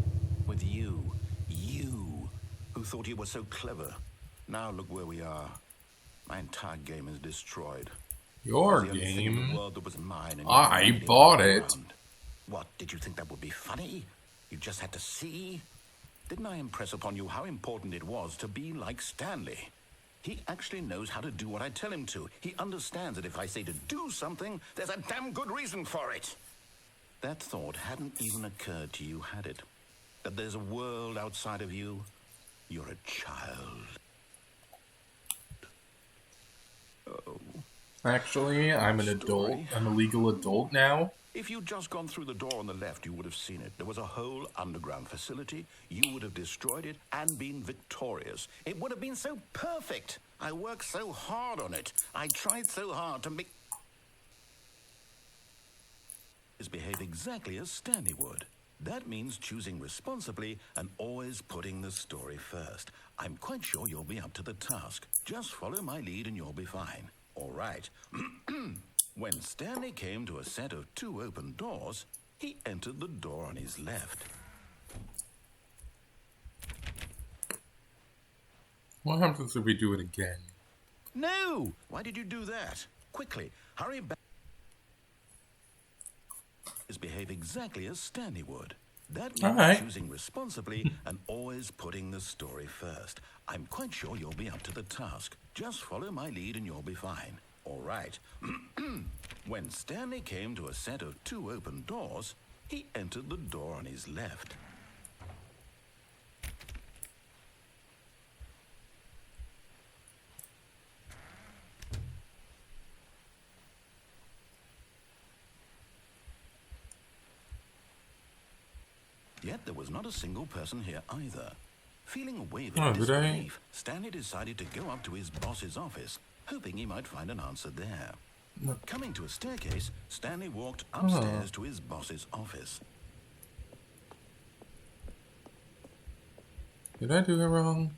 With you. You. Who thought you were so clever. Now look where we are. My entire game is destroyed. Your The only thing in game? the world that was mine, and I you bought ran it. around. What, did you think that would be funny? You just had to see? Didn't I impress upon you how important it was to be like Stanley? He actually knows how to do what I tell him to. He understands that if I say to do something, there's a damn good reason for it. That thought hadn't even occurred to you, had it? That there's a world outside of you? You're a child. Oh. Actually, I'm an adult. Story. I'm a legal adult now. If you'd just gone through the door on the left, you would have seen it. There was a whole underground facility. You would have destroyed it and been victorious. It would have been so perfect. I worked so hard on it. I tried so hard to make... behave exactly as Stanley would. That means choosing responsibly and always putting the story first. I'm quite sure you'll be up to the task. Just follow my lead and you'll be fine. All right. When Stanley came to a set of 2 open doors, he entered the door on his left. What happens if we do it again? No! Why did you do that? Quickly, hurry back. Behave exactly as Stanley would. That means Alright. choosing responsibly and always putting the story first. I'm quite sure you'll be up to the task. Just follow my lead and you'll be fine. All right. When Stanley came to a set of 2 open doors, he entered the door on his left. Yet there was not a single person here either. Feeling a wave Oh, of did I? disbelief, Stanley decided to go up to his boss's office, hoping he might find an answer there. No. Coming to a staircase, Stanley walked upstairs to his boss's office. Did I do it wrong?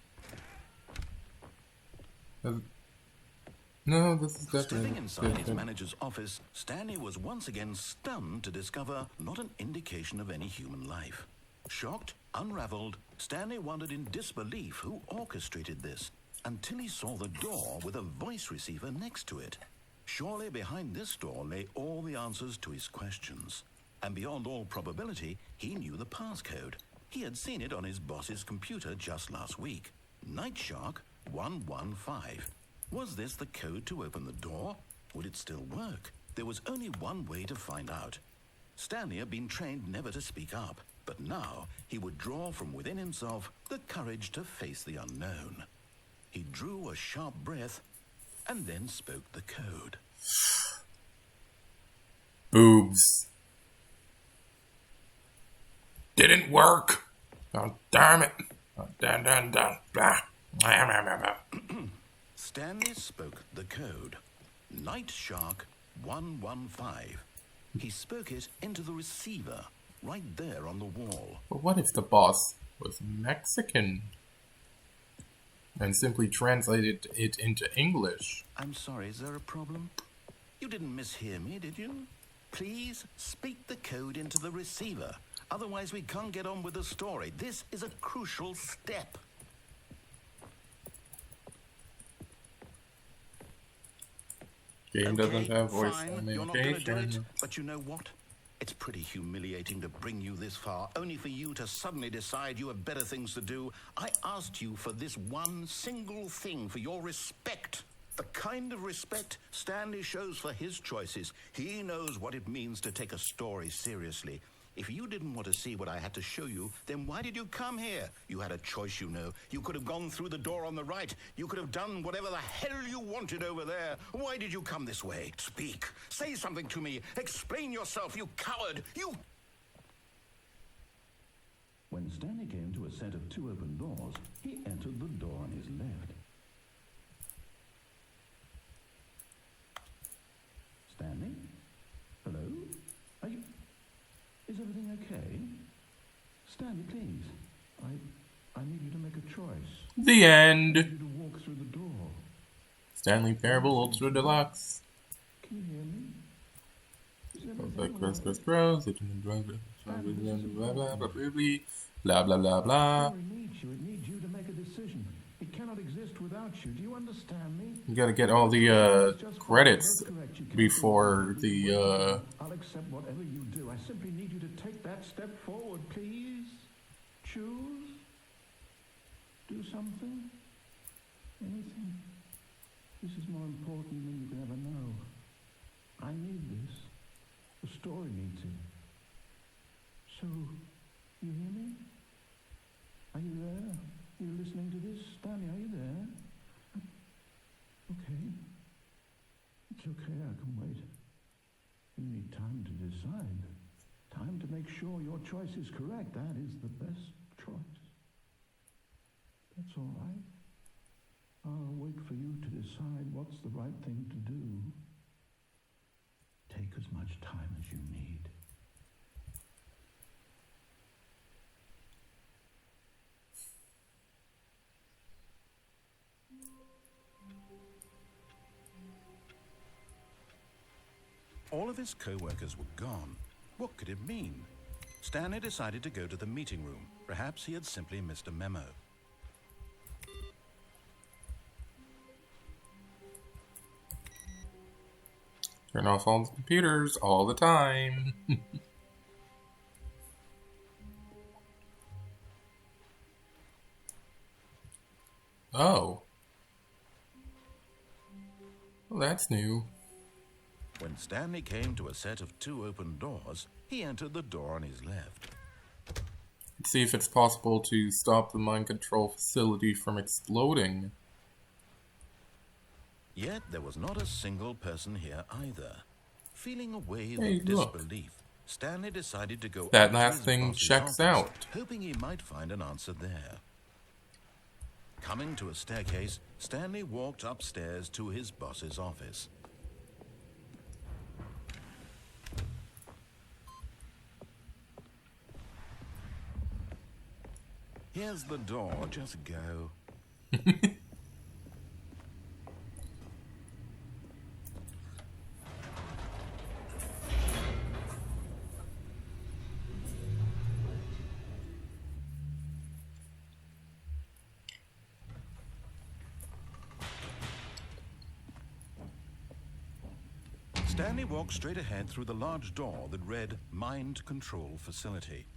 No, this is Stepping definitely inside his different. manager's office, Stanley was once again stunned to discover not an indication of any human life. Shocked, unraveled, Stanley wondered in disbelief who orchestrated this, until he saw the door with a voice receiver next to it. Surely behind this door lay all the answers to his questions. And beyond all probability, he knew the passcode. He had seen it on his boss's computer just last week. Night Shark 115. Was this the code to open the door? Would it still work? There was only one way to find out. Stanley had been trained never to speak up, but now he would draw from within himself the courage to face the unknown. He drew a sharp breath and then spoke the code. Boobs. Didn't work. Oh, damn it. Oh, dun, dun, dun, blah. Blah, blah, blah, blah. Stanley spoke the code. Night Shark 115. He spoke it into the receiver, right there on the wall. But what if the boss was Mexican? And simply translated it into English? I'm sorry, is there a problem? You didn't mishear me, did you? Please speak the code into the receiver. Otherwise we can't get on with the story. This is a crucial step. Game doesn't have voice fine, you're not going to do it. communication. But you know what? It's pretty humiliating to bring you this far, only for you to suddenly decide you have better things to do. I asked you for this one single thing, for your respect. The kind of respect Stanley shows for his choices. He knows what it means to take a story seriously. If you didn't want to see what I had to show you, then why did you come here? You had a choice, you know. You could have gone through the door on the right. You could have done whatever the hell you wanted over there. Why did you come this way? Speak. Say something to me. Explain yourself, you coward. You... When Stanley came to a set of 2 open doors, he entered the door on his left. Stanley? Hello? Are you... Is everything okay? Stanley, please. I need you to make a choice. The end. I need you to walk through the door. Stanley Parable Ultra Deluxe. Can you hear me? Is everything Like all right? gross. Blah blah blah blah. Story needs you. It needs you to make a decision. It cannot exist without you. Do you understand me? You gotta get all the credits before the I'll accept whatever you do. I simply need you to take that step forward, please. Choose. Do something. Anything. This is more important than you can ever know. I need this. The story needs it. So, you hear me? Are you there? You listening to this? Stanley, are you there? Okay. It's okay, I can wait. You need time to decide. Time to make sure your choice is correct. That is the best choice. That's all right. I'll wait for you to decide what's the right thing to do. Take as much time as you need. All of his co-workers were gone. What could it mean? Stanley decided to go to the meeting room. Perhaps he had simply missed a memo. turn off all the computers all the time. Oh. Well, that's new. When Stanley came to a set of 2 open doors, he entered the door on his left. Let's see if it's possible to stop the mind control facility from exploding. Yet there was not a single person here either. Feeling a wave Hey, of look. disbelief, Stanley decided to go That up to last his thing boss's checks office, out. hoping he might find an answer there. Coming to a staircase, Stanley walked upstairs to his boss's office. Here's the door, just go. Stanley walked straight ahead through the large door that read Mind Control Facility.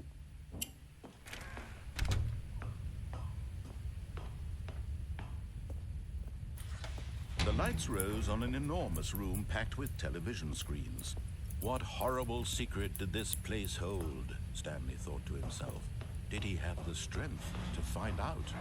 The lights rose on an enormous room packed with television screens. What horrible secret did this place hold? Stanley thought to himself. Did he have the strength to find out?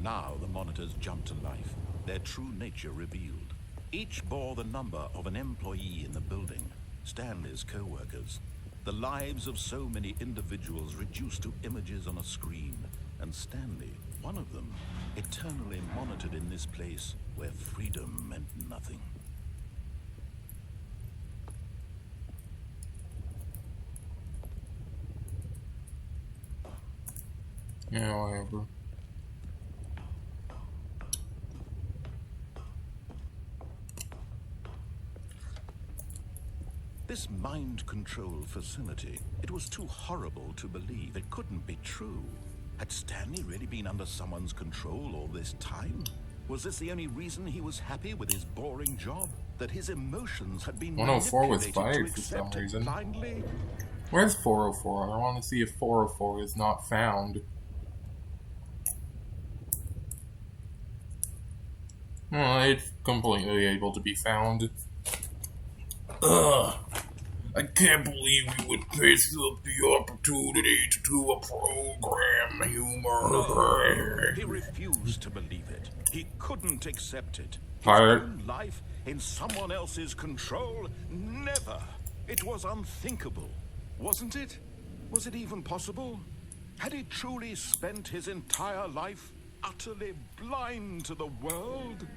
Now the monitors jumped to life, their true nature revealed. Each bore the number of an employee in the building, Stanley's co-workers. The lives of so many individuals reduced to images on a screen, and Stanley, one of them, eternally monitored in this place where freedom meant nothing. Yeah, whatever. This mind control facility, it was too horrible to believe. It couldn't be true. Had Stanley really been under someone's control all this time? Was this the only reason he was happy with his boring job? That his emotions had been 104 was manipulated fired to for some accept it reason. blindly? Where's 404? I want to see if 404 is not found. It's completely able to be found. Ugh. I can't believe you would pass up the opportunity to do a program humor. No, he refused to believe it. He couldn't accept it. His Pirate. own life in someone else's control? Never. It was unthinkable, wasn't it? Was it even possible? Had he truly spent his entire life utterly blind to the world?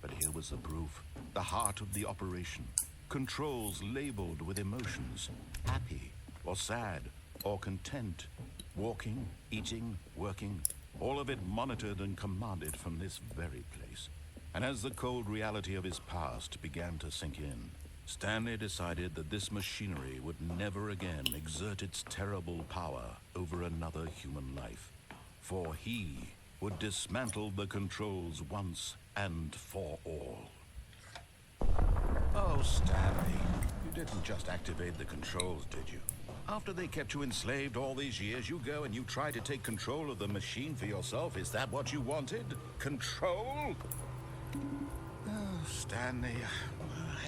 But here was the proof. The heart of the operation. Controls labeled with emotions. Happy, or sad, or content. Walking, eating, working. All of it monitored and commanded from this very place. And as the cold reality of his past began to sink in, Stanley decided that this machinery would never again exert its terrible power over another human life. For he would dismantle the controls once and for all. Oh, Stanley, you didn't just activate the controls, did you? After they kept you enslaved all these years, you go and you try to take control of the machine for yourself. Is that what you wanted? Control? Oh, Stanley,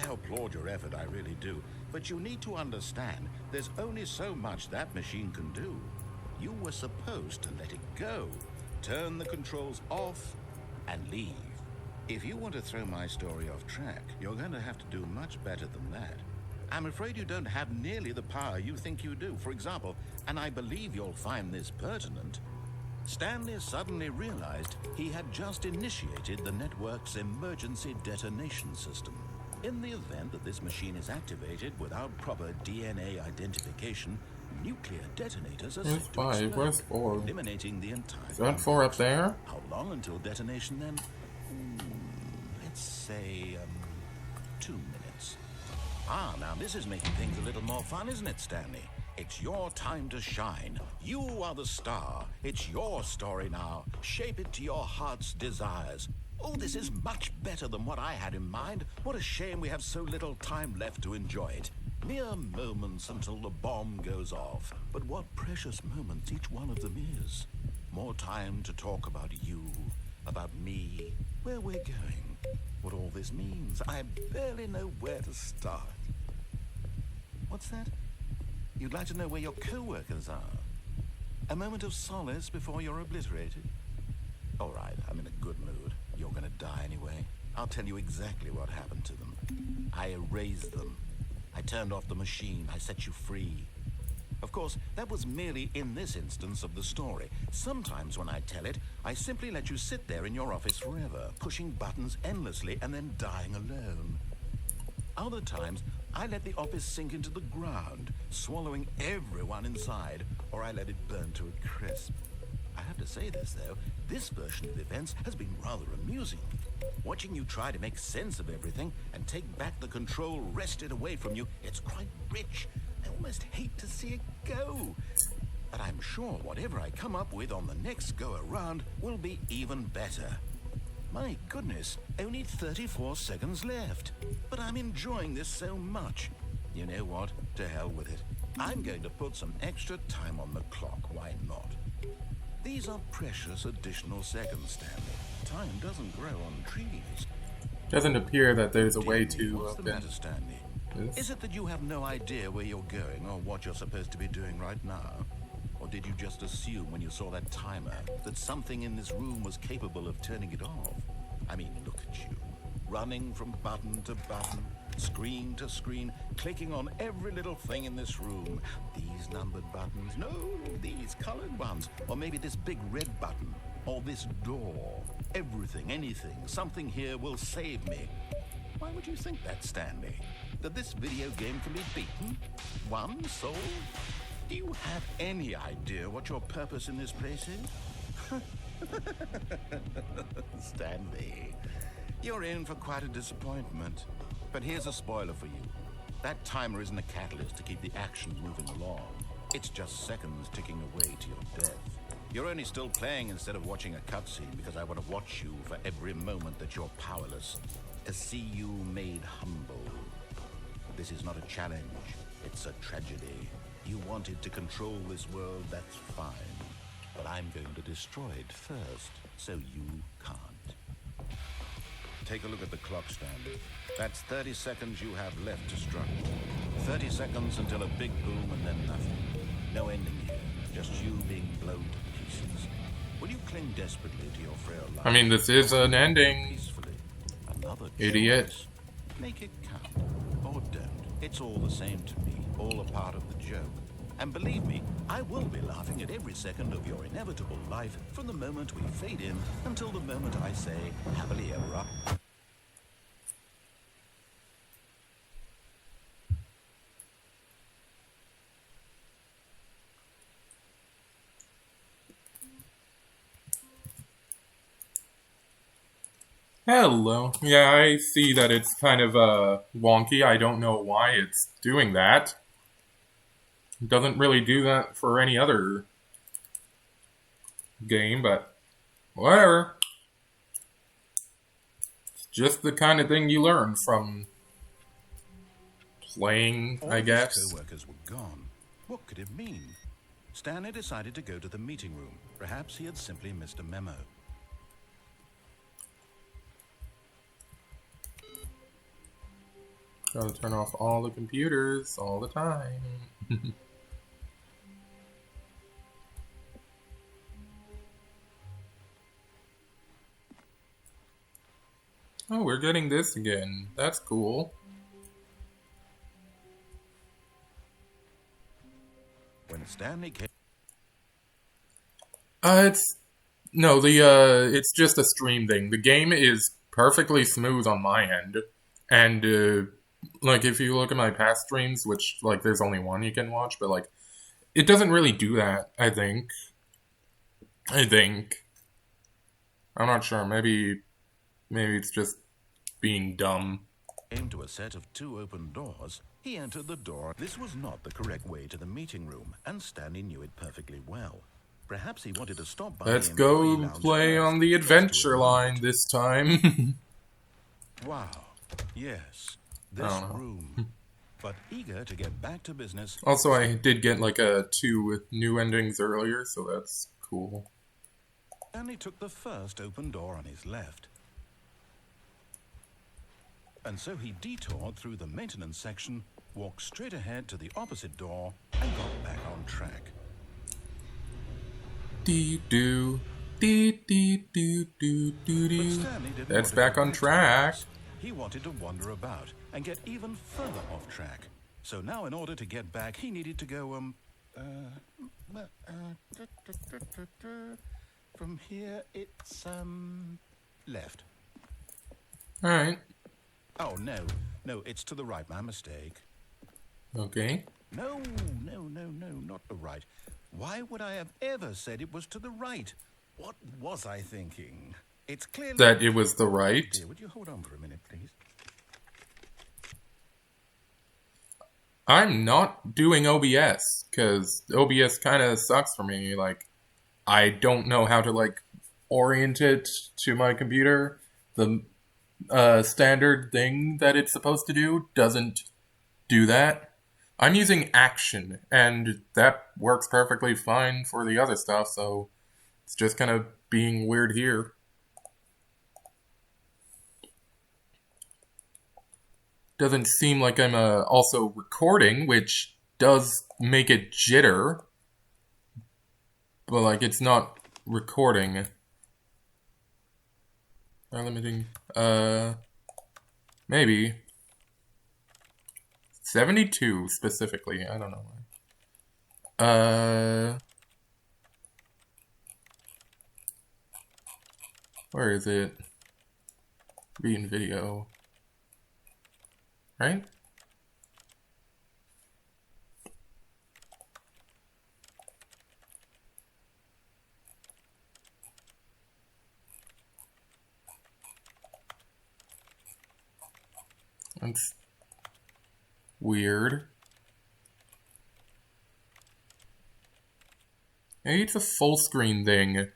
I applaud your effort, I really do. But you need to understand, there's only so much that machine can do. You were supposed to let it go, turn the controls off, and leave. If you want to throw my story off track, you're going to have to do much better than that. I'm afraid you don't have nearly the power you think you do. For example, and I believe you'll find this pertinent, Stanley suddenly realized he had just initiated the network's emergency detonation system. In the event that this machine is activated without proper DNA identification, nuclear detonators are set to explode, Where's 4? eliminating the entire... Is that 4 up there? How long until detonation then? Let's say, 2 minutes. Ah, now this is making things a little more fun, isn't it, Stanley? It's your time to shine. You are the star. It's your story now. Shape it to your heart's desires. Oh, this is much better than what I had in mind. What a shame we have so little time left to enjoy it. Mere moments until the bomb goes off. But what precious moments each one of them is. More time to talk about you, about me, where we're going, what all this means. I barely know where to start. What's that? You'd like to know where your co-workers are? A moment of solace before you're obliterated? All right, I'm in a good mood. You're gonna die anyway. I'll tell you exactly what happened to them. I erased them. I turned off the machine. I set you free. Of course, that was merely in this instance of the story. Sometimes when I tell it, I simply let you sit there in your office forever, pushing buttons endlessly and then dying alone. Other times, I let the office sink into the ground, swallowing everyone inside, or I let it burn to a crisp. I have to say this, though, this version of events has been rather amusing. Watching you try to make sense of everything and take back the control wrested away from you, it's quite rich. I almost hate to see it go. But I'm sure whatever I come up with on the next go-around will be even better. My goodness, only 34 seconds left. But I'm enjoying this so much. You know what? To hell with it. I'm going to put some extra time on the clock. Why not? These are precious additional seconds, Stanley. Time doesn't grow on trees. Doesn't appear that there's a way to... What's the matter, Stanley? Is it that you have no idea where you're going or what you're supposed to be doing right now? Or did you just assume when you saw that timer that something in this room was capable of turning it off? I mean, look at you. Running from button to button, screen to screen, clicking on every little thing in this room. These numbered buttons, no, these colored ones. Or maybe this big red button, or this door. Everything, anything, something here will save me. Why would you think that, Stanley? That this video game can be beaten? Won? Sold? Do you have any idea what your purpose in this place is? Stanley, you're in for quite a disappointment. But here's a spoiler for you. That timer isn't a catalyst to keep the action moving along. It's just seconds ticking away to your death. You're only still playing instead of watching a cutscene because I want to watch you for every moment that you're powerless. To see you made humble. This is not a challenge. It's a tragedy. You wanted to control this world, that's fine. but I'm going to destroy it first, so you can't. Take a look at the clock, Stanley. That's 30 seconds you have left to struggle. 30 seconds until a big boom and then nothing. No ending here, just you being blown to pieces. Will you cling desperately to your frail life? I mean, this is an ending. Peacefully. Another Idiot. choice. Make it count, or don't. It's all the same to me, all a part of the joke. And believe me, I will be laughing at every second of your inevitable life from the moment we fade in until the moment I say, happily ever after. Hello. Yeah, I see that it's kind of wonky. I don't know why it's doing that. It doesn't really do that for any other game, but whatever. It's just the kind of thing you learn from playing, I guess. All his co-workers were gone. What could it mean? Stanley decided to go to the meeting room. Perhaps he had simply missed a memo. Gotta turn off all the computers all the time. Oh, we're getting this again. That's cool. When Stanley came... It's just a stream thing. The game is perfectly smooth on my end. And, like, if you look at my past streams, which, like, there's only one you can watch, but, like, it doesn't really do that, I think. I'm not sure. Maybe it's just being dumb. Came to a set of 2 open doors. He entered the door. This was not the correct way to the meeting room, and Stanley knew it perfectly well. Perhaps he wanted to stop by. Let's the go employee lounge play first, on the just to adventure avoid line it. this time. Wow. Yes. This room. But eager to get back to business. Also, I did get, like, 2 new endings earlier, so that's cool. Stanley took the first open door on his left. And so he detoured through the maintenance section, walked straight ahead to the opposite door, and got back on track. Dee-doo. Dee-dee-doo-doo-doo-doo. But Stanley didn't That's want to back go on back to track. this. He wanted to wander about and get even further off track. So now in order to get back, he needed to go, from here it's, left. Alright. Oh, no, it's to the right, my mistake. Okay. No, not the right. Why would I have ever said it was to the right? What was I thinking? It's clearly... That it was the right. Dear, would you hold on for a minute, please? I'm not doing OBS, because OBS kind of sucks for me. Like, I don't know how to, like, orient it to my computer. The standard thing that it's supposed to do doesn't do that. I'm using Action, and that works perfectly fine for the other stuff, so it's just kind of being weird here. Doesn't seem like I'm also recording, which does make it jitter. But, like, it's not recording. Limiting. Maybe. 72 specifically. I don't know why. Where is it? Be in video. Right? That's weird. Maybe it's a full screen thing.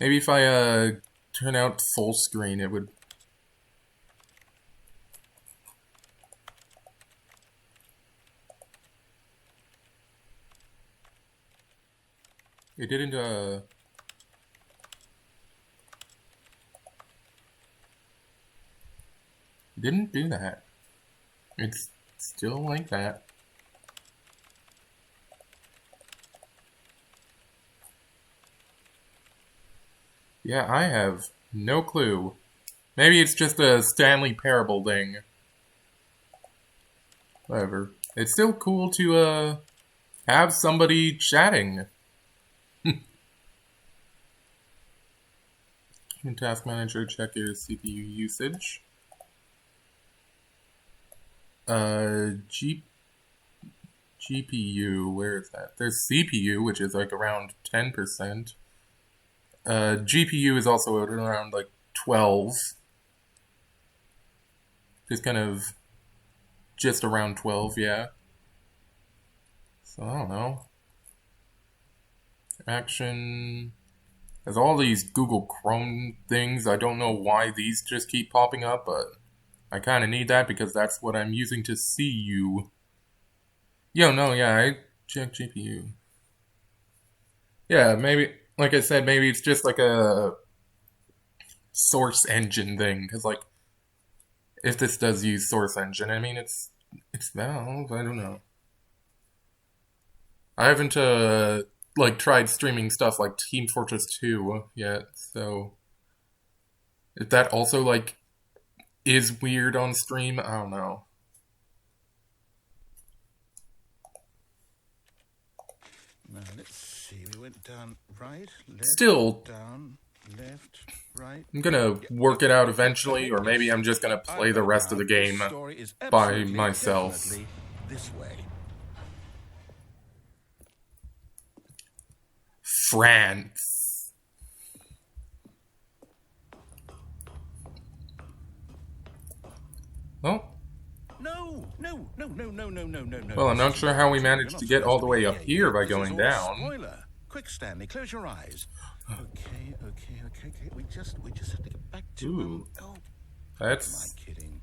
Maybe if I turn out full screen, it would... It didn't, didn't do that. It's still like that. Yeah, I have no clue. Maybe it's just a Stanley Parable thing. Whatever. It's still cool to, have somebody chatting. In Task Manager, check your CPU usage. GPU, where is that? There's CPU, which is like around 10%. GPU is also around like 12. Just kind of just around 12, yeah. So I don't know. Action. There's all these Google Chrome things. I don't know why these just keep popping up, but I kind of need that because that's what I'm using to see you. Yo, no, yeah, I check GPU. Yeah, maybe, like I said, maybe it's just like a source engine thing. Because, like, if this does use source engine, I mean, it's Valve. I don't know. I haven't, like, tried streaming stuff like Team Fortress 2 yet, so if that also, like, is weird on stream, I don't know. Now, let's see. We went down right, left, Still, down, left, right. I'm gonna work it out eventually, or maybe I'm just gonna play the rest of the game by myself. This way. France. Oh. No. Well, I'm not sure how we managed to get all the way up here by going down. Spoiler. Quick, Stanley, close your eyes. Okay. We just have to get back to. Ooh. Oh, That's. am I kidding?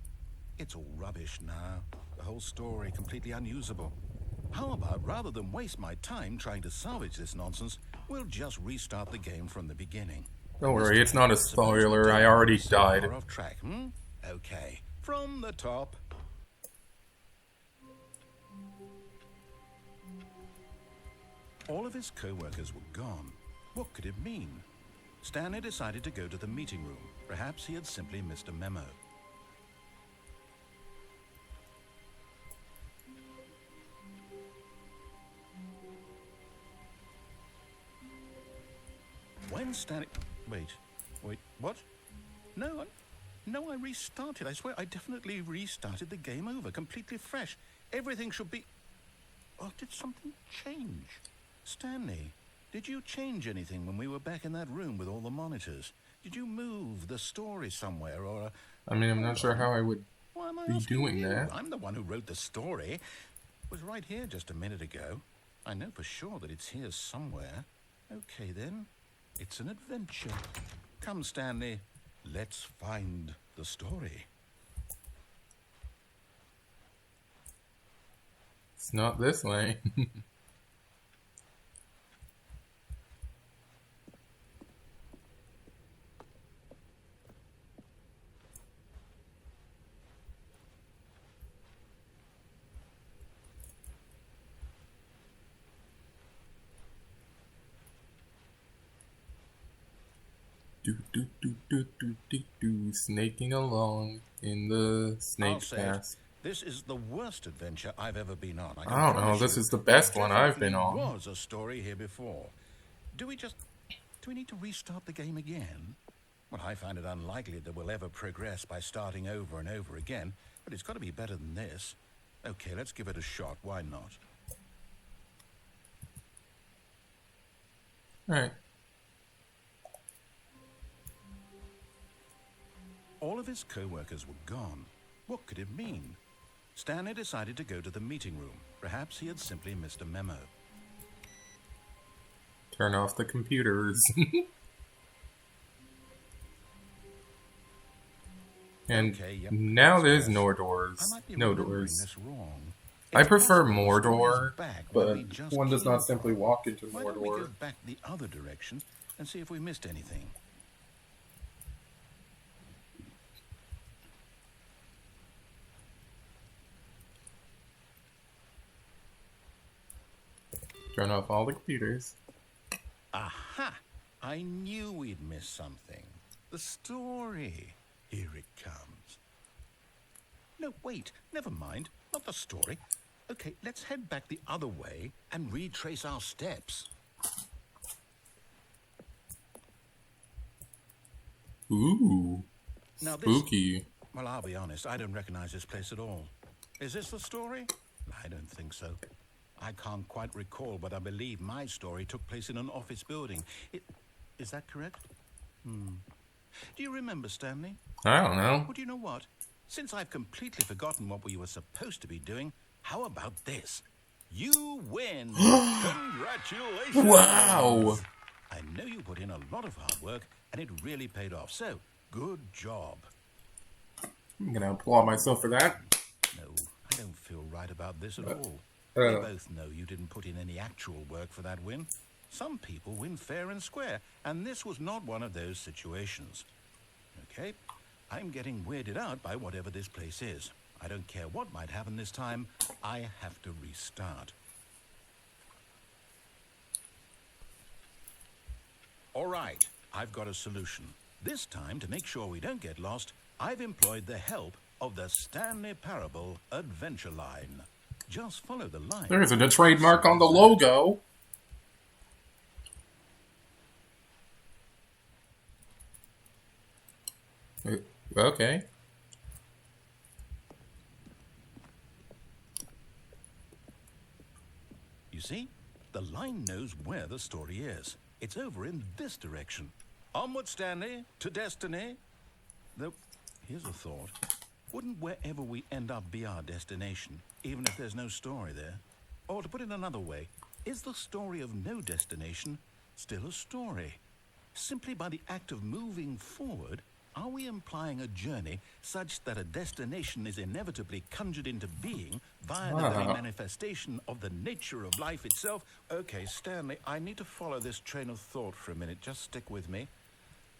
It's all rubbish now. The whole story completely unusable. How about, rather than waste my time trying to salvage this nonsense, we'll just restart the game from the beginning. Don't worry, it's not a spoiler. I already died. Off track, Okay, from the top. All of his co-workers were gone. What could it mean? Stanley decided to go to the meeting room. Perhaps he had simply missed a memo. When Stanley... Wait, what? No, I restarted. I swear, I definitely restarted the game over, completely fresh. Everything should be... Oh, did something change? Stanley, did you change anything when we were back in that room with all the monitors? Did you move the story somewhere, or... I mean, I'm not sure how I would be doing that. I'm the one who wrote the story. It was right here just a minute ago. I know for sure that it's here somewhere. Okay, then. It's an adventure. Come, Stanley. Let's find the story. It's not this way. Snaking along in the snake path. This is the worst adventure I've ever been on. I don't know. This is the best one I've been on. There was a story here before. Do we need to restart the game again? Well, I find it unlikely that we'll ever progress by starting over and over again, but it's got to be better than this. Okay, let's give it a shot. Why not? All right. All of his co-workers were gone. What could it mean? Stanley decided to go to the meeting room. Perhaps he had simply missed a memo. Turn off the computers. And okay, yep, now there's no doors. I might be No remembering doors. this wrong. I prefer Mordor, back but when we just one does not came simply walk into from. Why don't we go Mordor. back the other direction and see if we missed anything? Turn off all the computers. Aha! I knew we'd miss something. The story. Here it comes. No, wait. Never mind. Not the story. Okay, let's head back the other way and retrace our steps. Ooh, Now spooky. Well, I'll be honest. I don't recognize this place at all. Is this the story? I don't think so. I can't quite recall, but I believe my story took place in an office building. Is that correct? Do you remember, Stanley? I don't know. Well, do you know what? Since I've completely forgotten what we were supposed to be doing, how about this? You win! Congratulations! Wow! I know you put in a lot of hard work, and it really paid off. So, good job. I'm gonna applaud myself for that. No, I don't feel right about this at all. I We don't know. both know you didn't put in any actual work for that win. Some people win fair and square, and this was not one of those situations. Okay, I'm getting weirded out by whatever this place is. I don't care what might happen this time. I have to restart. All right, I've got a solution. This time, to make sure we don't get lost, I've employed the help of the Stanley Parable Adventure Line. Just follow the line. There isn't a trademark on the logo. Okay. You see, the line knows where the story is. It's over in this direction. Onward, Stanley, to destiny. Though, here's a thought. Wouldn't wherever we end up be our destination, even if there's no story there? Or to put it another way, is the story of no destination still a story? Simply by the act of moving forward, are we implying a journey such that a destination is inevitably conjured into being via the very manifestation of the nature of life itself? Okay, Stanley, I need to follow this train of thought for a minute. Just stick with me.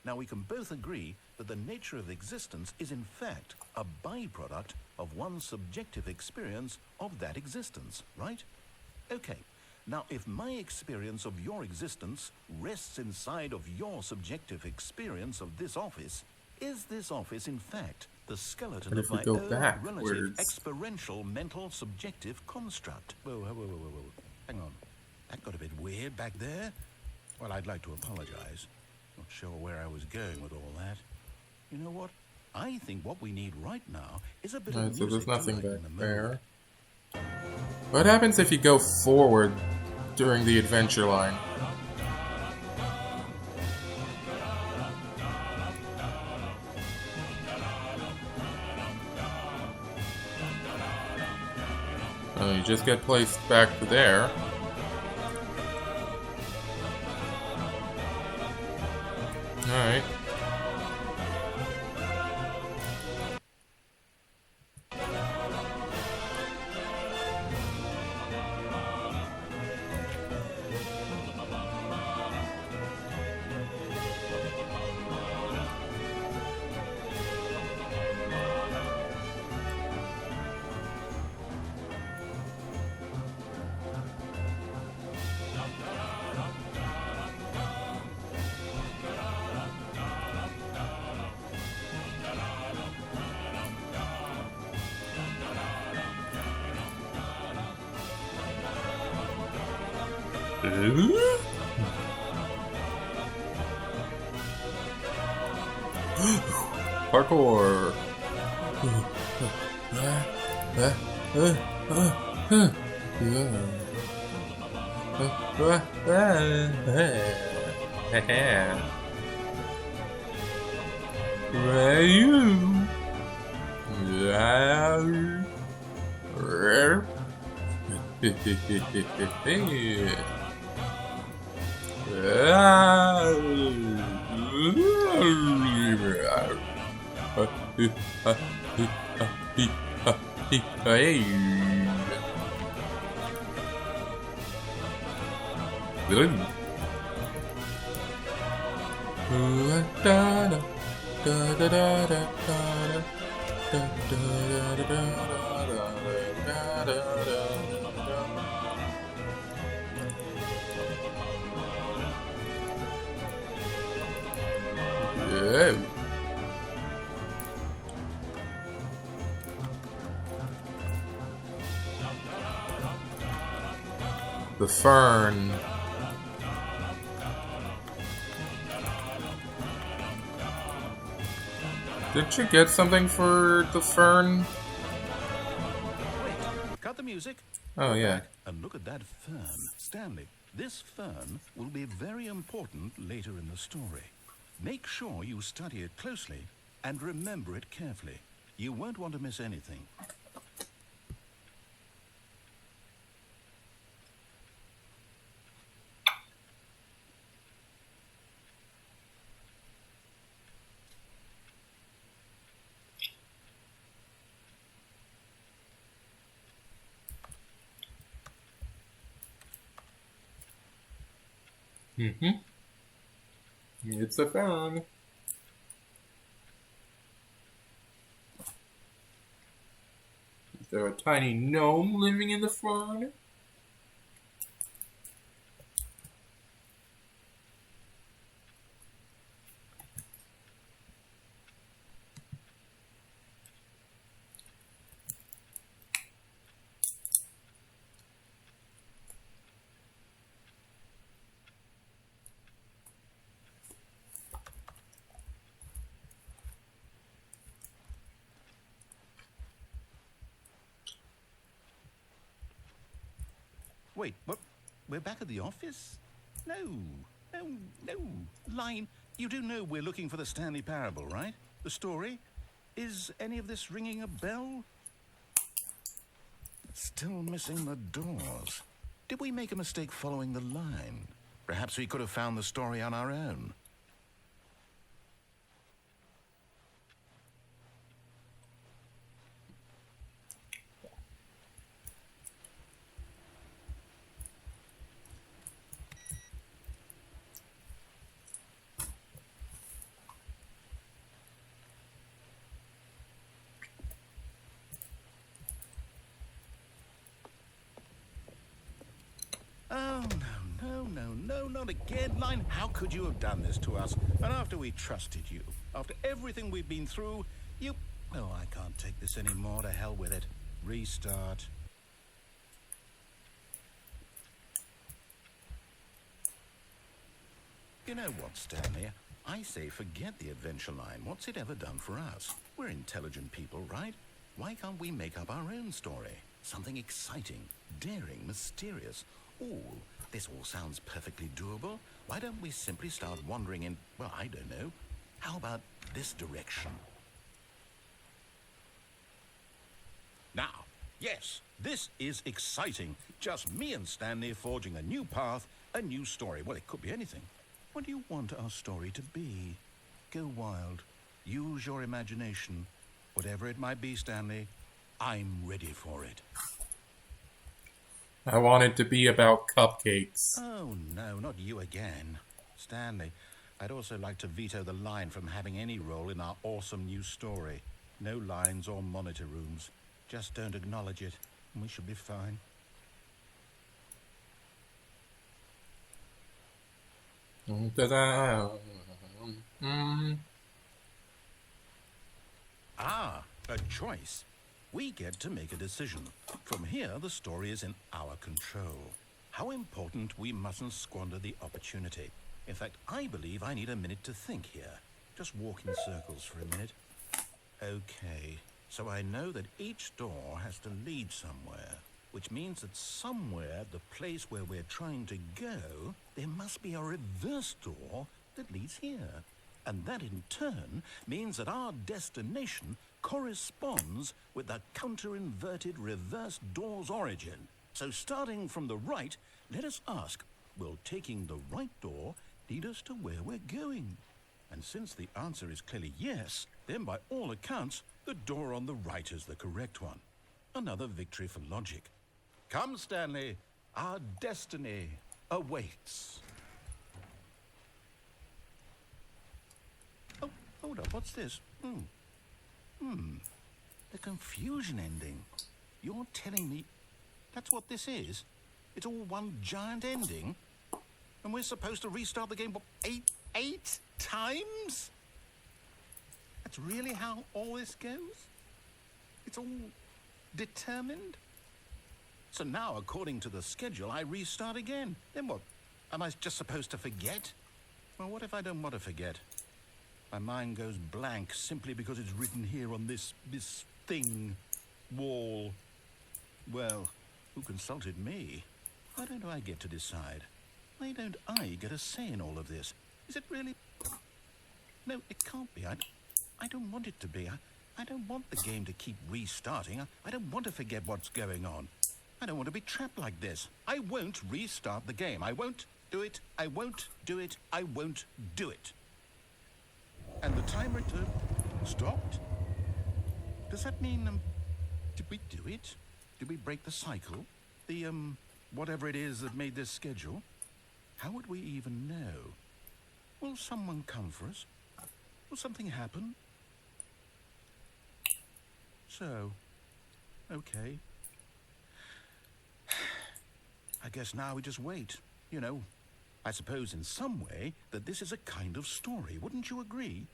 Now, we can both agree that the nature of existence is in fact a byproduct of one's subjective experience of that existence, right? Okay. Now, if my experience of your existence rests inside of your subjective experience of this office, is this office, in fact, the skeleton But of if we my go own relative backwards- experiential mental subjective construct? Whoa. Hang on. That got a bit weird back there. Well, I'd like to apologize. Not sure where I was going with all that. You know what? I think what we need right now is a bit of Alright, so music there's nothing to lighten back the mood. there. What happens if you go forward during the adventure line? Oh, you just get placed back there. Alright. Parkour. Where you? Hey. Yeah. The fern. Did you get something for the fern? Wait, cut the music. Oh, yeah. Back and look at that fern. Stanley, this fern will be very important later in the story. Make sure you study it closely and remember it carefully. You won't want to miss anything. Mm-hmm. It's a fern. Is there a tiny gnome living in the fern? Wait, what? We're back at the office? No. Line, you do know we're looking for the Stanley Parable, right? The story? Is any of this ringing a bell? Still missing the doors. Did we make a mistake following the line? Perhaps we could have found the story on our own. Oh, no, not again. Line, how could you have done this to us? And after we trusted you, after everything we've been through, you... Oh, I can't take this anymore. To hell with it. Restart. You know what, Stanley? I say forget the adventure line. What's it ever done for us? We're intelligent people, right? Why can't we make up our own story? Something exciting, daring, mysterious. Ooh, this all sounds perfectly doable. Why don't we simply start wandering in, well, I don't know. How about this direction? Now, yes, this is exciting. Just me and Stanley forging a new path, a new story. Well, it could be anything. What do you want our story to be? Go wild. Use your imagination. Whatever it might be, Stanley, I'm ready for it. I want it to be about cupcakes. Oh, no, not you again. Stanley, I'd also like to veto the line from having any role in our awesome new story. No lines or monitor rooms. Just don't acknowledge it, and we should be fine. Ah, a choice. We get to make a decision. From here, the story is in our control. How important we mustn't squander the opportunity. In fact, I believe I need a minute to think here. Just walk in circles for a minute. Okay, so I know that each door has to lead somewhere, which means that somewhere, the place where we're trying to go, there must be a reverse door that leads here. And that in turn means that our destination corresponds with the counter-inverted reverse door's origin. So starting from the right, let us ask, will taking the right door lead us to where we're going? And since the answer is clearly yes, then by all accounts, the door on the right is the correct one. Another victory for logic. Come, Stanley, our destiny. awaits. Oh, hold up, what's this? The confusion ending. You're telling me that's what this is? It's all one giant ending? And we're supposed to restart the game, what, eight times? That's really how all this goes? It's all determined? So now, according to the schedule, I restart again. Then what? Am I just supposed to forget? Well, what if I don't want to forget? My mind goes blank simply because it's written here on this thing, wall. Well, who consulted me? Why don't I get to decide? Why don't I get a say in all of this? Is it really? No, it can't be. I don't want it to be. I don't want the game to keep restarting. I don't want to forget what's going on. I don't want to be trapped like this. I won't restart the game. I won't do it. I won't do it. I won't do it. And the timer stopped? Does that mean, did we do it? Did we break the cycle? The, whatever it is that made this schedule? How would we even know? Will someone come for us? Will something happen? So, okay. I guess now we just wait. You know, I suppose in some way that this is a kind of story. Wouldn't you agree?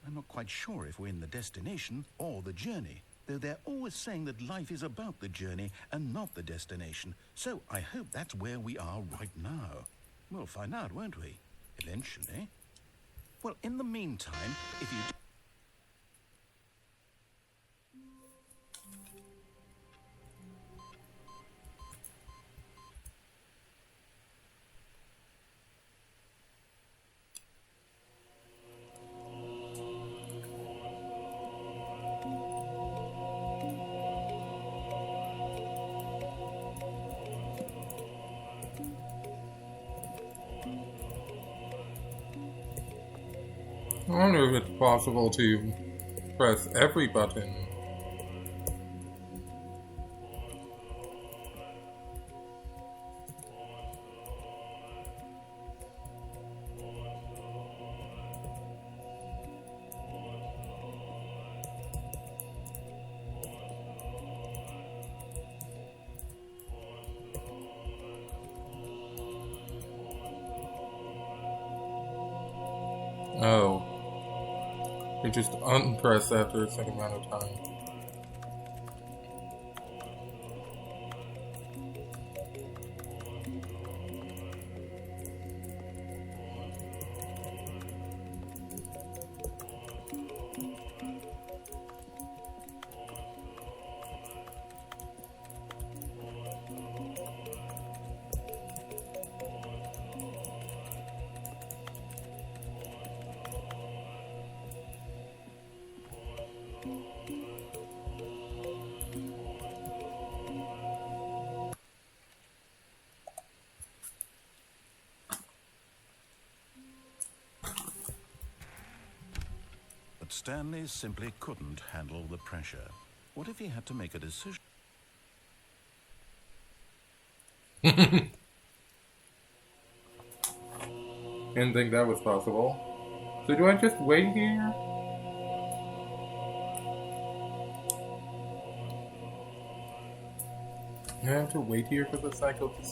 I'm not quite sure if we're in the destination or the journey, though they're always saying that life is about the journey and not the destination. So I hope that's where we are right now. We'll find out, won't we? Eventually. Well, in the meantime, if you... I wonder if it's possible to press every button. Oh. You just unpress after a certain amount of time. But Stanley simply couldn't handle the pressure. What if he had to make a decision? Didn't think that was possible. So do I just wait here? I have to wait here for the cycle to...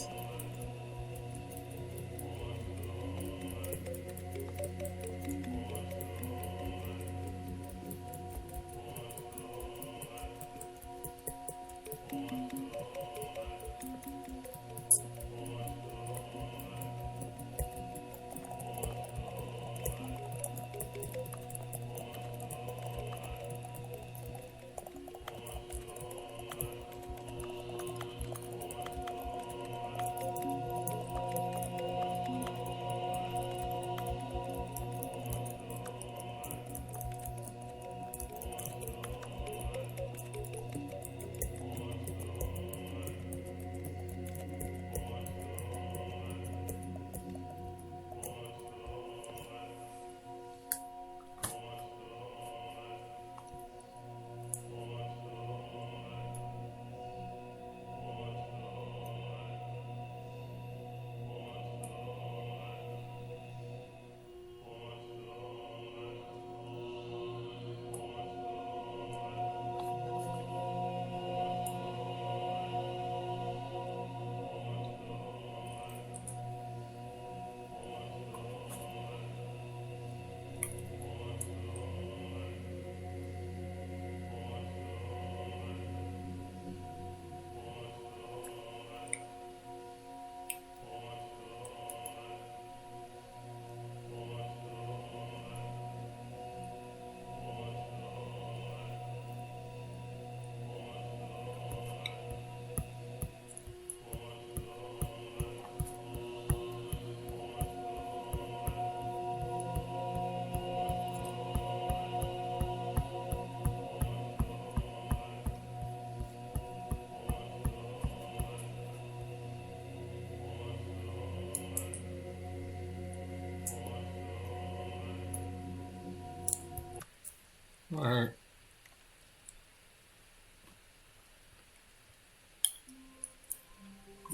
Alright.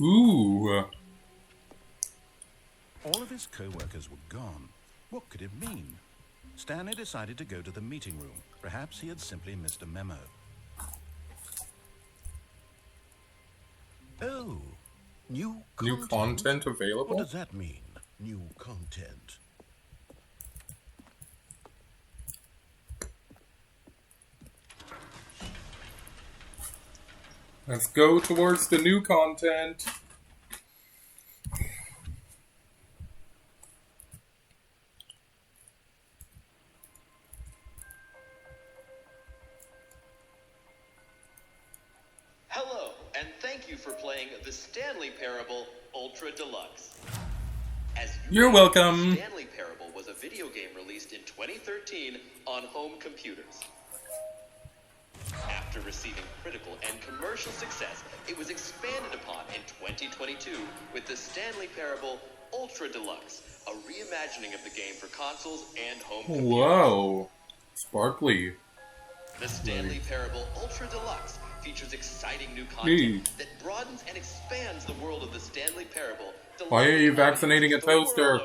Ooh. All of his co-workers were gone. What could it mean? Stanley decided to go to the meeting room. Perhaps he had simply missed a memo. Oh, new content available? What does that mean, new content? Let's go towards the new content. Hello, and thank you for playing the Stanley Parable Ultra Deluxe. As You're welcome. Stanley Parable was a video game released in 2013 on home computers. After receiving critical and commercial success, it was expanded upon in 2022 with the Stanley Parable Ultra Deluxe, a reimagining of the game for consoles and home computers. Whoa. Sparkly. The Stanley Parable Ultra Deluxe features exciting new content that broadens and expands the world of the Stanley Parable. Why are you vaccinating a toaster?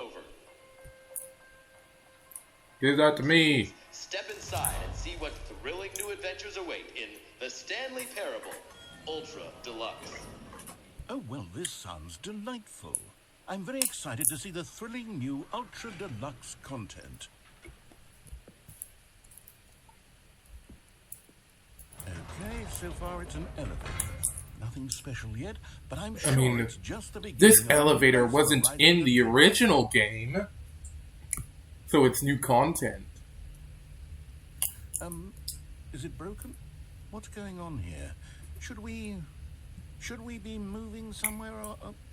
Give that to me. Step inside and see what thrilling new adventures await in the Stanley Parable Ultra Deluxe. Oh, well, this sounds delightful. I'm very excited to see the thrilling new Ultra Deluxe content. Okay, so far it's an elevator. Nothing special yet, but I'm sure it's just the beginning. This elevator wasn't in the original game, so it's new content. Is it broken? What's going on here? Should we be moving somewhere?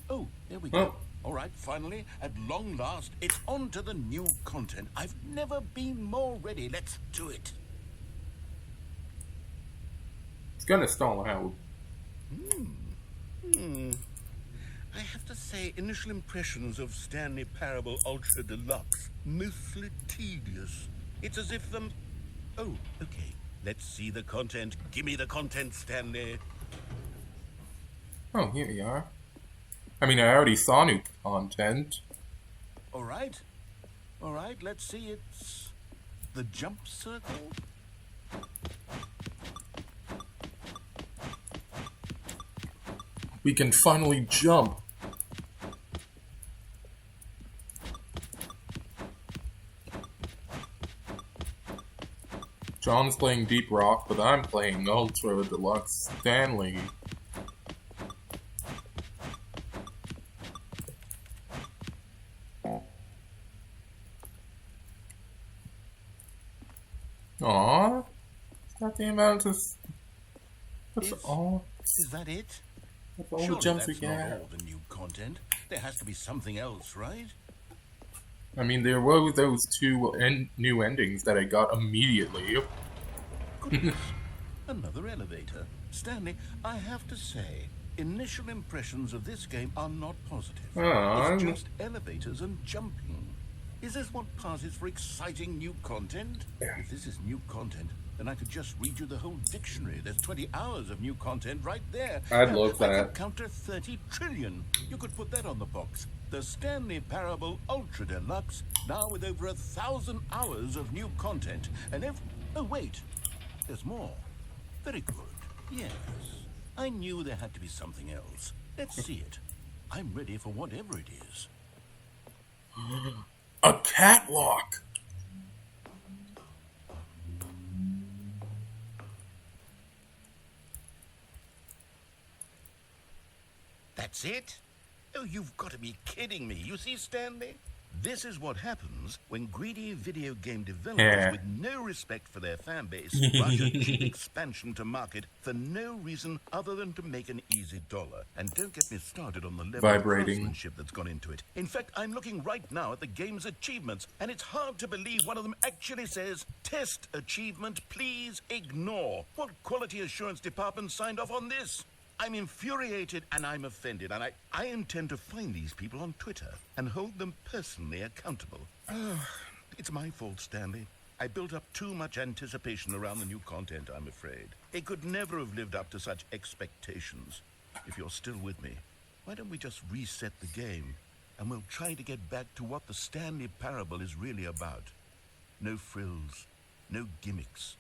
Oh, there we go. All right, finally, at long last, it's on to the new content. I've never been more ready. Let's do it. It's gonna stall out. I have to say, initial impressions of Stanley Parable Ultra Deluxe, mostly tedious. It's as if them... Oh, okay. Let's see the content. Give me the content, Stanley. Oh, here you are. I mean, I already saw new content. All right, let's see. It's the jump circle. We can finally jump. John's playing Deep Rock, but I'm playing Ultra Deluxe Stanley. Aww. Is that the amount of... That's all? Is that it? That's all the jumps we Not get. all the new content. There has to be something else, right? I mean, there were those two new endings that I got immediately. Goodness. Another elevator. Stanley, I have to say, initial impressions of this game are not positive. It's just elevators and jumping. Is this what passes for exciting new content? If this is new content, then I could just read you the whole dictionary. There's 20 hours of new content right there. I'd love that. I could counter 30 trillion. You could put that on the box. The Stanley Parable Ultra Deluxe, now with over 1,000 hours of new content. And oh, wait. There's more. Very good. Yes. I knew there had to be something else. Let's see it. I'm ready for whatever it is. A catwalk! That's it? Oh, you've got to be kidding me. You see, Stanley? This is what happens when greedy video game developers with no respect for their fan base rush a cheap expansion to market for no reason other than to make an easy dollar. And don't get me started on the level of craftsmanship that's gone into it. In fact, I'm looking right now at the game's achievements, and it's hard to believe one of them actually says, "Test achievement, please ignore." What quality assurance department signed off on this? I'm infuriated and I'm offended, and I intend to find these people on Twitter and hold them personally accountable. It's my fault, Stanley. I built up too much anticipation around the new content, I'm afraid. It could never have lived up to such expectations. If you're still with me, why don't we just reset the game, and we'll try to get back to what the Stanley Parable is really about. No frills, no gimmicks.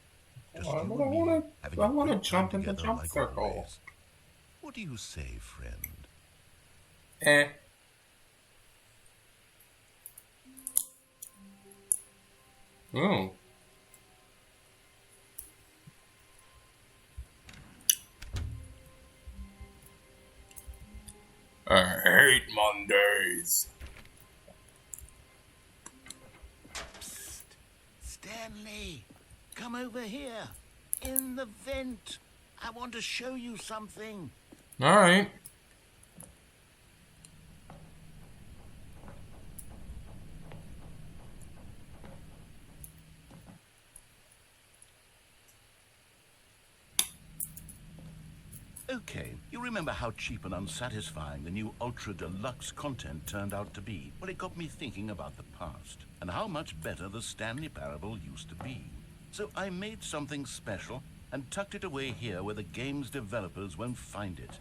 Just you and me having a want to great jump time in the together jump like circle. always. What do you say, friend? Eh. Oh. I hate Mondays. Psst. Stanley, come over here. In the vent. I want to show you something. Alright. Okay, you remember how cheap and unsatisfying the new Ultra Deluxe content turned out to be? Well, it got me thinking about the past and how much better the Stanley Parable used to be. So I made something special and tucked it away here where the game's developers won't find it.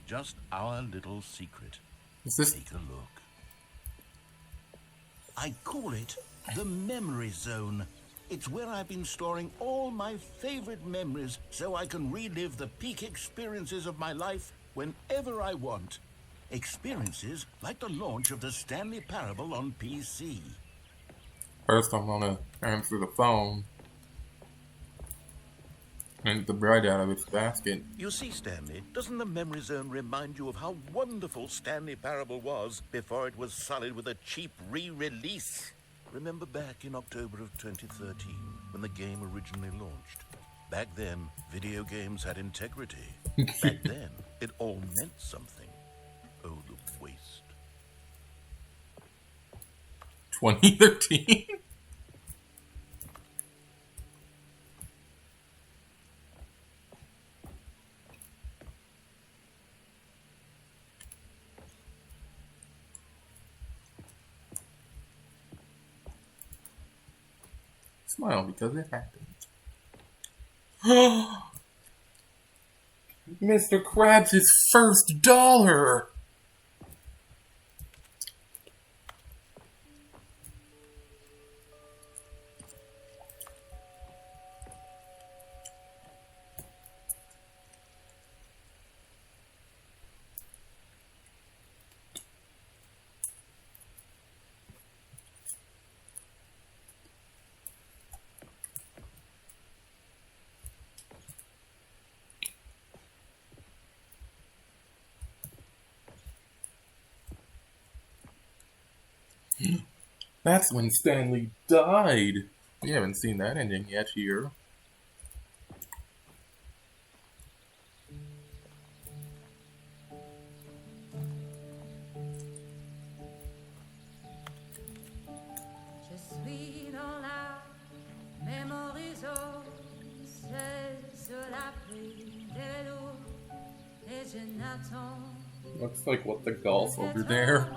Just our little secret. Is this... Take a look. I call it the Memory Zone. It's where I've been storing all my favorite memories so I can relive the peak experiences of my life whenever I want. Experiences like the launch of the Stanley Parable on PC. First, I'm gonna answer the phone and the bread out of its basket. You see, Stanley, doesn't the Memory Zone remind you of how wonderful Stanley Parable was before it was sullied with a cheap re-release? Remember back in October of 2013, when the game originally launched? Back then, video games had integrity. Back then, it all meant something. Oh, the waste. 2013? Smile because it happened. Mr. Krabs' first dollar! That's when Stanley died. We haven't seen that ending yet here. Looks like what the golf over there.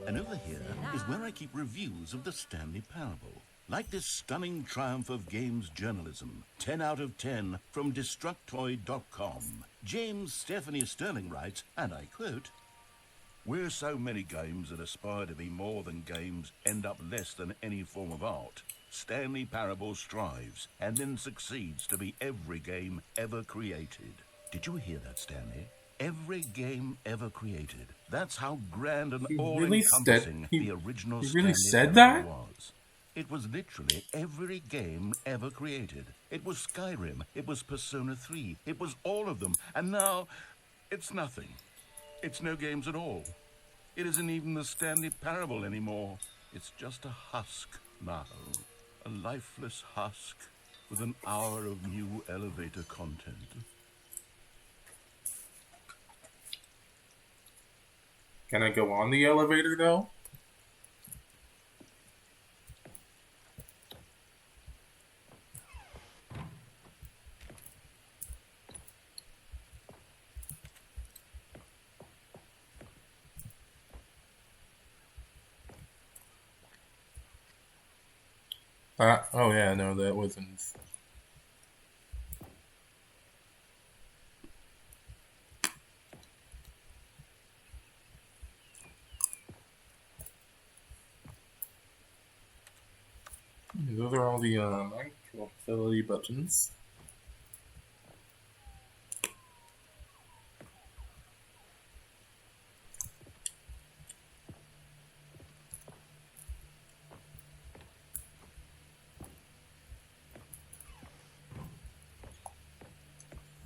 And over here is where I keep reviews of the Stanley Parable. Like this stunning triumph of games journalism, 10 out of 10 from Destructoid.com. James Stephanie Sterling writes, and I quote, "Where so many games that aspire to be more than games end up less than any form of art, Stanley Parable strives and then succeeds to be every game ever created." Did you hear that, Stanley? Every game ever created. That's how grand and all-encompassing the original he really Stanley said Parable that? was. It was literally every game ever created. It was Skyrim. It was Persona 3. It was all of them. And now, it's nothing. It's no games at all. It isn't even the Stanley Parable anymore. It's just a husk now. A lifeless husk with an hour of new elevator content. Can I go on the elevator, though? Oh yeah, no, that wasn't. Those are all the actual facility buttons.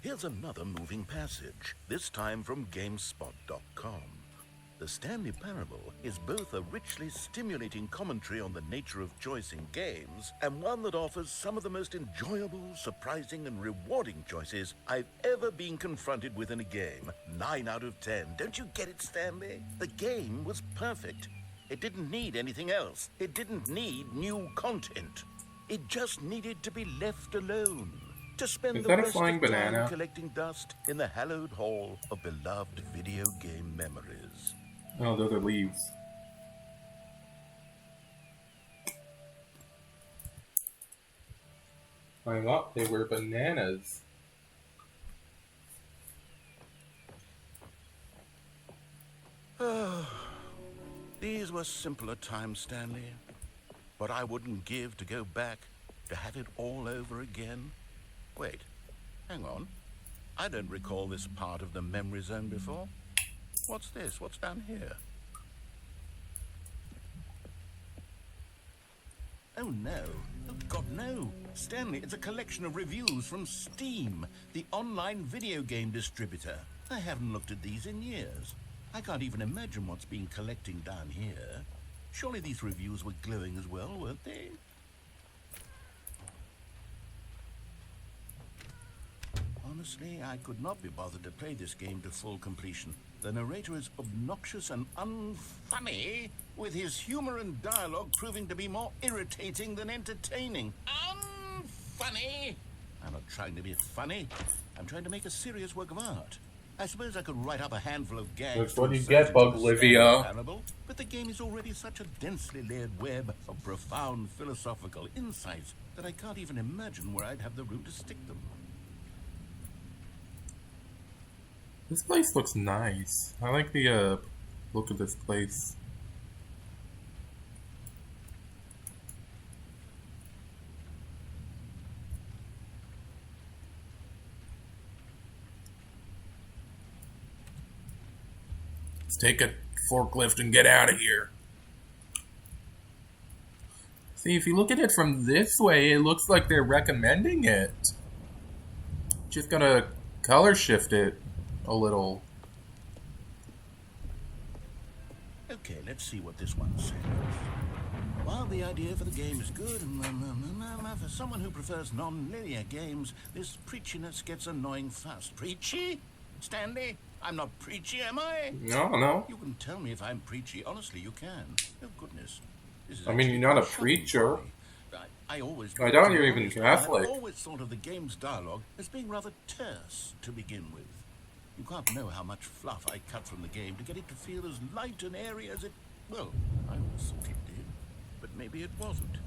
Here's another moving passage, this time from GameSpot.com. The Stanley Parable is both a richly stimulating commentary on the nature of choice in games and one that offers some of the most enjoyable, surprising, and rewarding choices I've ever been confronted with in a game. 9 out of 10. Don't you get it, Stanley? The game was perfect. It didn't need anything else. It didn't need new content. It just needed to be left alone. To spend the rest of time collecting dust in the hallowed hall of beloved video game memories. Oh, those are leaves. I thought they were bananas. These were simpler times, Stanley. But I wouldn't give to go back, to have it all over again. Wait, hang on. I don't recall this part of the memory zone before. What's this? What's down here? Oh no. Oh God, no. Stanley, it's a collection of reviews from Steam, the online video game distributor. I haven't looked at these in years. I can't even imagine what's been collecting down here. Surely these reviews were glowing as well, weren't they? Honestly, I could not be bothered to play this game to full completion. The narrator is obnoxious and unfunny, with his humor and dialogue proving to be more irritating than entertaining. Unfunny! I'm not trying to be funny. I'm trying to make a serious work of art. I suppose I could write up a handful of gags. That's what you get, Buglivia. But the game is already such a densely layered web of profound philosophical insights that I can't even imagine where I'd have the room to stick them. This place looks nice. I like the look of this place. Let's take a forklift and get out of here. See, if you look at it from this way, it looks like they're recommending it. Just gonna color shift it a little. Okay, let's see what this one says. While the idea for the game is good, for someone who prefers non-linear games, this preachiness gets annoying fast. Preachy? Stanley? I'm not preachy, am I? No. You can tell me if I'm preachy. Honestly, you can. Oh, goodness. I mean, you're not a preacher. I doubt you're even Catholic. I've always thought of the game's dialogue as being rather terse to begin with. You can't know how much fluff I cut from the game to get it to feel as light and airy as it... Well, I always thought it did, but maybe it wasn't.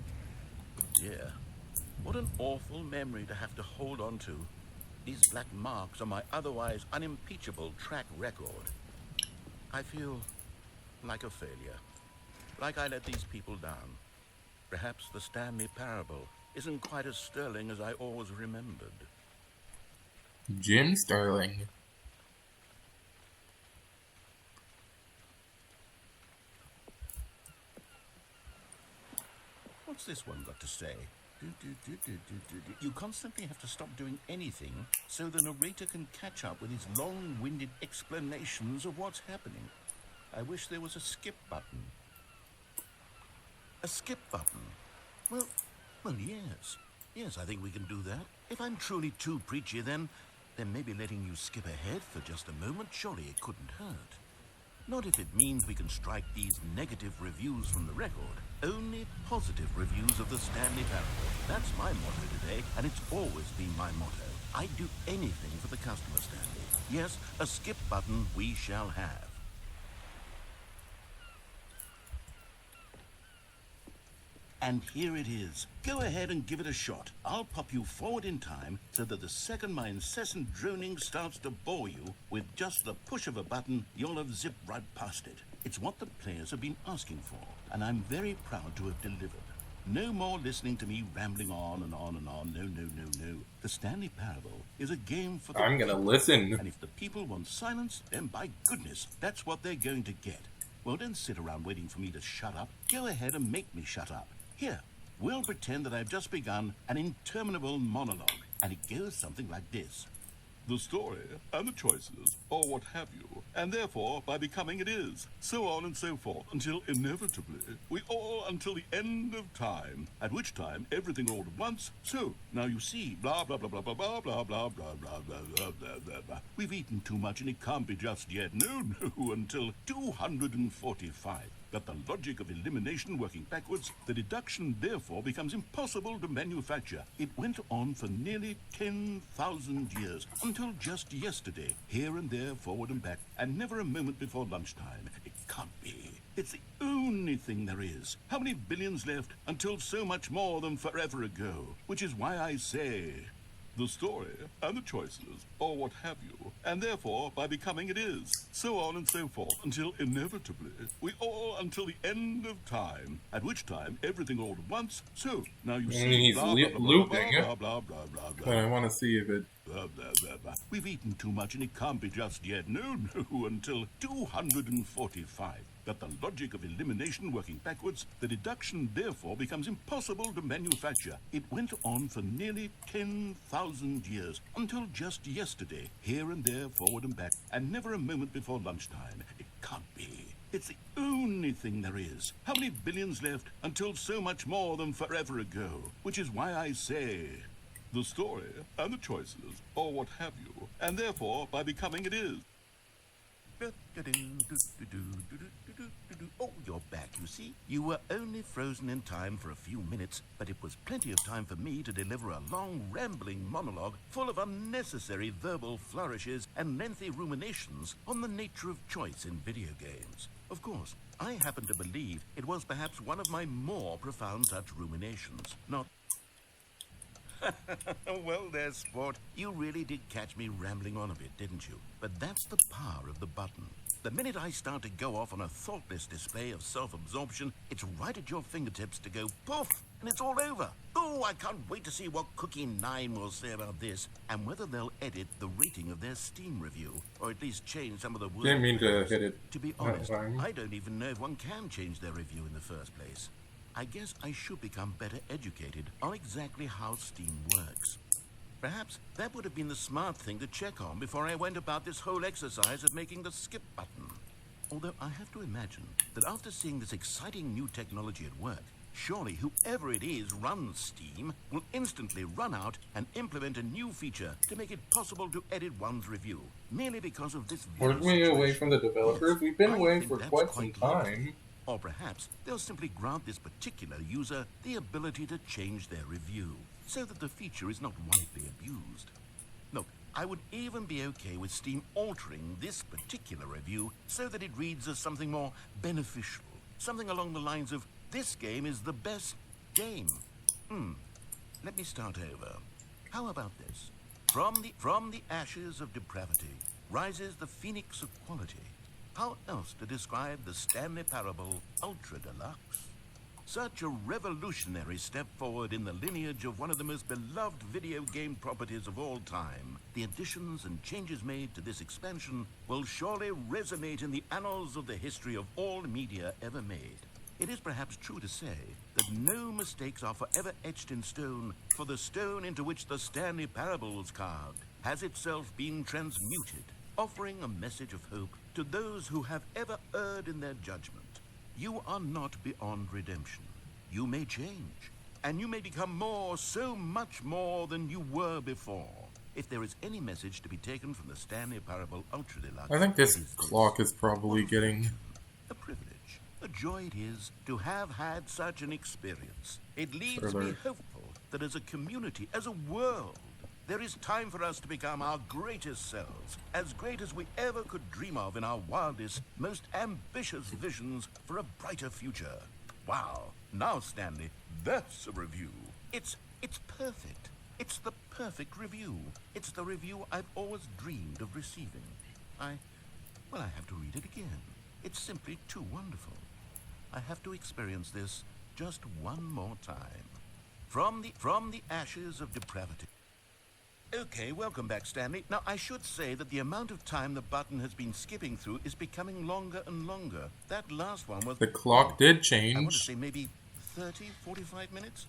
Dear, what an awful memory to have to hold on to. These black marks on my otherwise unimpeachable track record. I feel like a failure. Like I let these people down. Perhaps the Stanley Parable isn't quite as sterling as I always remembered. Jim Sterling. What's this one got to say? You constantly have to stop doing anything so the narrator can catch up with his long-winded explanations of what's happening. I wish there was a skip button. A skip button? Well, yes. Yes, I think we can do that. If I'm truly too preachy, then maybe letting you skip ahead for just a moment, surely it couldn't hurt. Not if it means we can strike these negative reviews from the record. Only positive reviews of the Stanley Parable. That's my motto today, and it's always been my motto. I'd do anything for the customer, Stanley. Yes, a skip button we shall have. And here it is. Go ahead and give it a shot. I'll pop you forward in time so that the second my incessant droning starts to bore you, with just the push of a button, you'll have zipped right past it. It's what the players have been asking for, and I'm very proud to have delivered. No more listening to me rambling on and on and on. No, no, no, no. The Stanley Parable is a game for the I'm gonna people. listen. And if the people want silence, then by goodness, that's what they're going to get. Well, don't sit around waiting for me to shut up. Go ahead and make me shut up. Here, we'll pretend that I've just begun an interminable monologue, and it goes something like this. The story and the choices, or what have you, and therefore by becoming it is, so on and so forth, until inevitably we all until the end of time, at which time everything all at once, so now you see, blah blah blah blah blah blah blah blah blah blah blah blah blah blah blah. We've eaten too much and it can't be just yet, no, until 245. That the logic of elimination working backwards, the deduction therefore becomes impossible to manufacture. It went on for nearly 10,000 years, until just yesterday, here and there, forward and back, and never a moment before lunchtime. It can't be. It's the only thing there is. How many billions left until so much more than forever ago? Which is why I say, the story and the choices, or what have you, and therefore by becoming it is, so on and so forth, until inevitably we all until the end of time, at which time everything all at once, so now you see, He's blah, blah, blah, looping. blah, blah, blah, blah, blah, I want to see if it... blah, blah, blah, blah. We've eaten too much and it can't be just yet, no, until 245. That the logic of elimination working backwards, the deduction therefore becomes impossible to manufacture. It went on for nearly 10,000 years, until just yesterday, here and there, forward and back, and never a moment before lunchtime. It can't be. It's the only thing there is. How many billions left until so much more than forever ago? Which is why I say, the story and the choices, or what have you, and therefore by becoming it is. Oh, you're back, you see. You were only frozen in time for a few minutes, but it was plenty of time for me to deliver a long, rambling monologue full of unnecessary verbal flourishes and lengthy ruminations on the nature of choice in video games. Of course, I happen to believe it was perhaps one of my more profound such ruminations, not... Well there, sport. You really did catch me rambling on a bit, didn't you? But that's the power of the button. The minute I start to go off on a thoughtless display of self-absorption, it's right at your fingertips to go poof, and it's all over. Oh, I can't wait to see what Cookie 9 will say about this, and whether they'll edit the rating of their Steam review, or at least change some of the words. Didn't mean to hit it. To be honest, fine. I don't even know if one can change their review in the first place. I guess I should become better educated on exactly how Steam works. Perhaps that would have been the smart thing to check on before I went about this whole exercise of making the skip button. Although I have to imagine that after seeing this exciting new technology at work, surely whoever it is runs Steam will instantly run out and implement a new feature to make it possible to edit one's review, merely because of this very Weren't we away situation. from the developers? Yes, We've been I away think for that's quite some quite lovely. time. Or perhaps they'll simply grant this particular user the ability to change their review, so that the feature is not widely abused. Look, I would even be okay with Steam altering this particular review so that it reads as something more beneficial. Something along the lines of, this game is the best game. Let me start over. How about this? From the ashes of depravity rises the phoenix of quality. How else to describe the Stanley Parable Ultra Deluxe? Such a revolutionary step forward in the lineage of one of the most beloved video game properties of all time. The additions and changes made to this expansion will surely resonate in the annals of the history of all media ever made. It is perhaps true to say that no mistakes are forever etched in stone, for the stone into which the Stanley Parable was carved has itself been transmuted, offering a message of hope to those who have ever erred in their judgment. You are not beyond redemption. You may change, and you may become more, so much more than you were before. If there is any message to be taken from the Stanley Parable Ultra Deluxe, I think this it is clock is probably getting... a privilege, a joy it is to have had such an experience. It leaves me Further. hopeful that as a community, as a world, there is time for us to become our greatest selves, as great as we ever could dream of in our wildest, most ambitious visions for a brighter future. Wow. Now, Stanley, that's a review. It's perfect. It's the perfect review. It's the review I've always dreamed of receiving. I have to read it again. It's simply too wonderful. I have to experience this just one more time. From the ashes of depravity. Okay, welcome back, Stanley. Now, I should say that the amount of time the button has been skipping through is becoming longer and longer. That last one was... The clock did I want to change. say maybe 30, 45 minutes?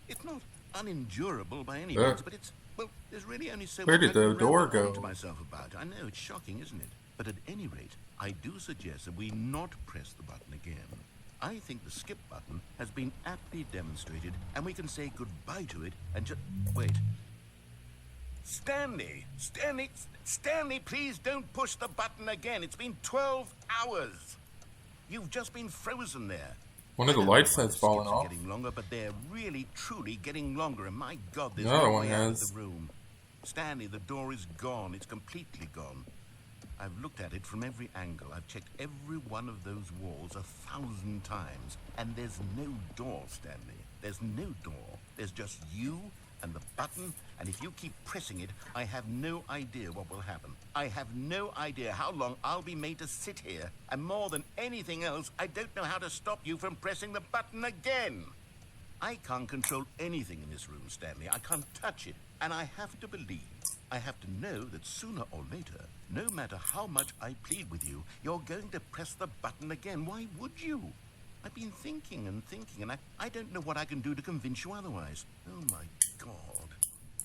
It's not unendurable by any means, but it's... Well, there's really only so Where much did I the can door ramble on go? to myself about. I know, it's shocking, isn't it? But at any rate, I do suggest that we not press the button again. I think the skip button has been aptly demonstrated, and we can say goodbye to it and just... Wait. Stanley, please don't push the button again. It's been 12 hours. You've just been frozen there. One of the lights has fallen off. Getting longer, but they're really, truly getting longer. And my God, there's Another no one way out has. of the room. Stanley, the door is gone. It's completely gone. I've looked at it from every angle. I've checked every one of those walls 1,000 times. And there's no door, Stanley. There's no door. There's just you and the button. And if you keep pressing it, I have no idea what will happen. I have no idea how long I'll be made to sit here. And more than anything else, I don't know how to stop you from pressing the button again. I can't control anything in this room, Stanley. I can't touch it. And I have to believe, I have to know that sooner or later, no matter how much I plead with you, you're going to press the button again. Why would you? I've been thinking, and I don't know what I can do to convince you otherwise. Oh, my God.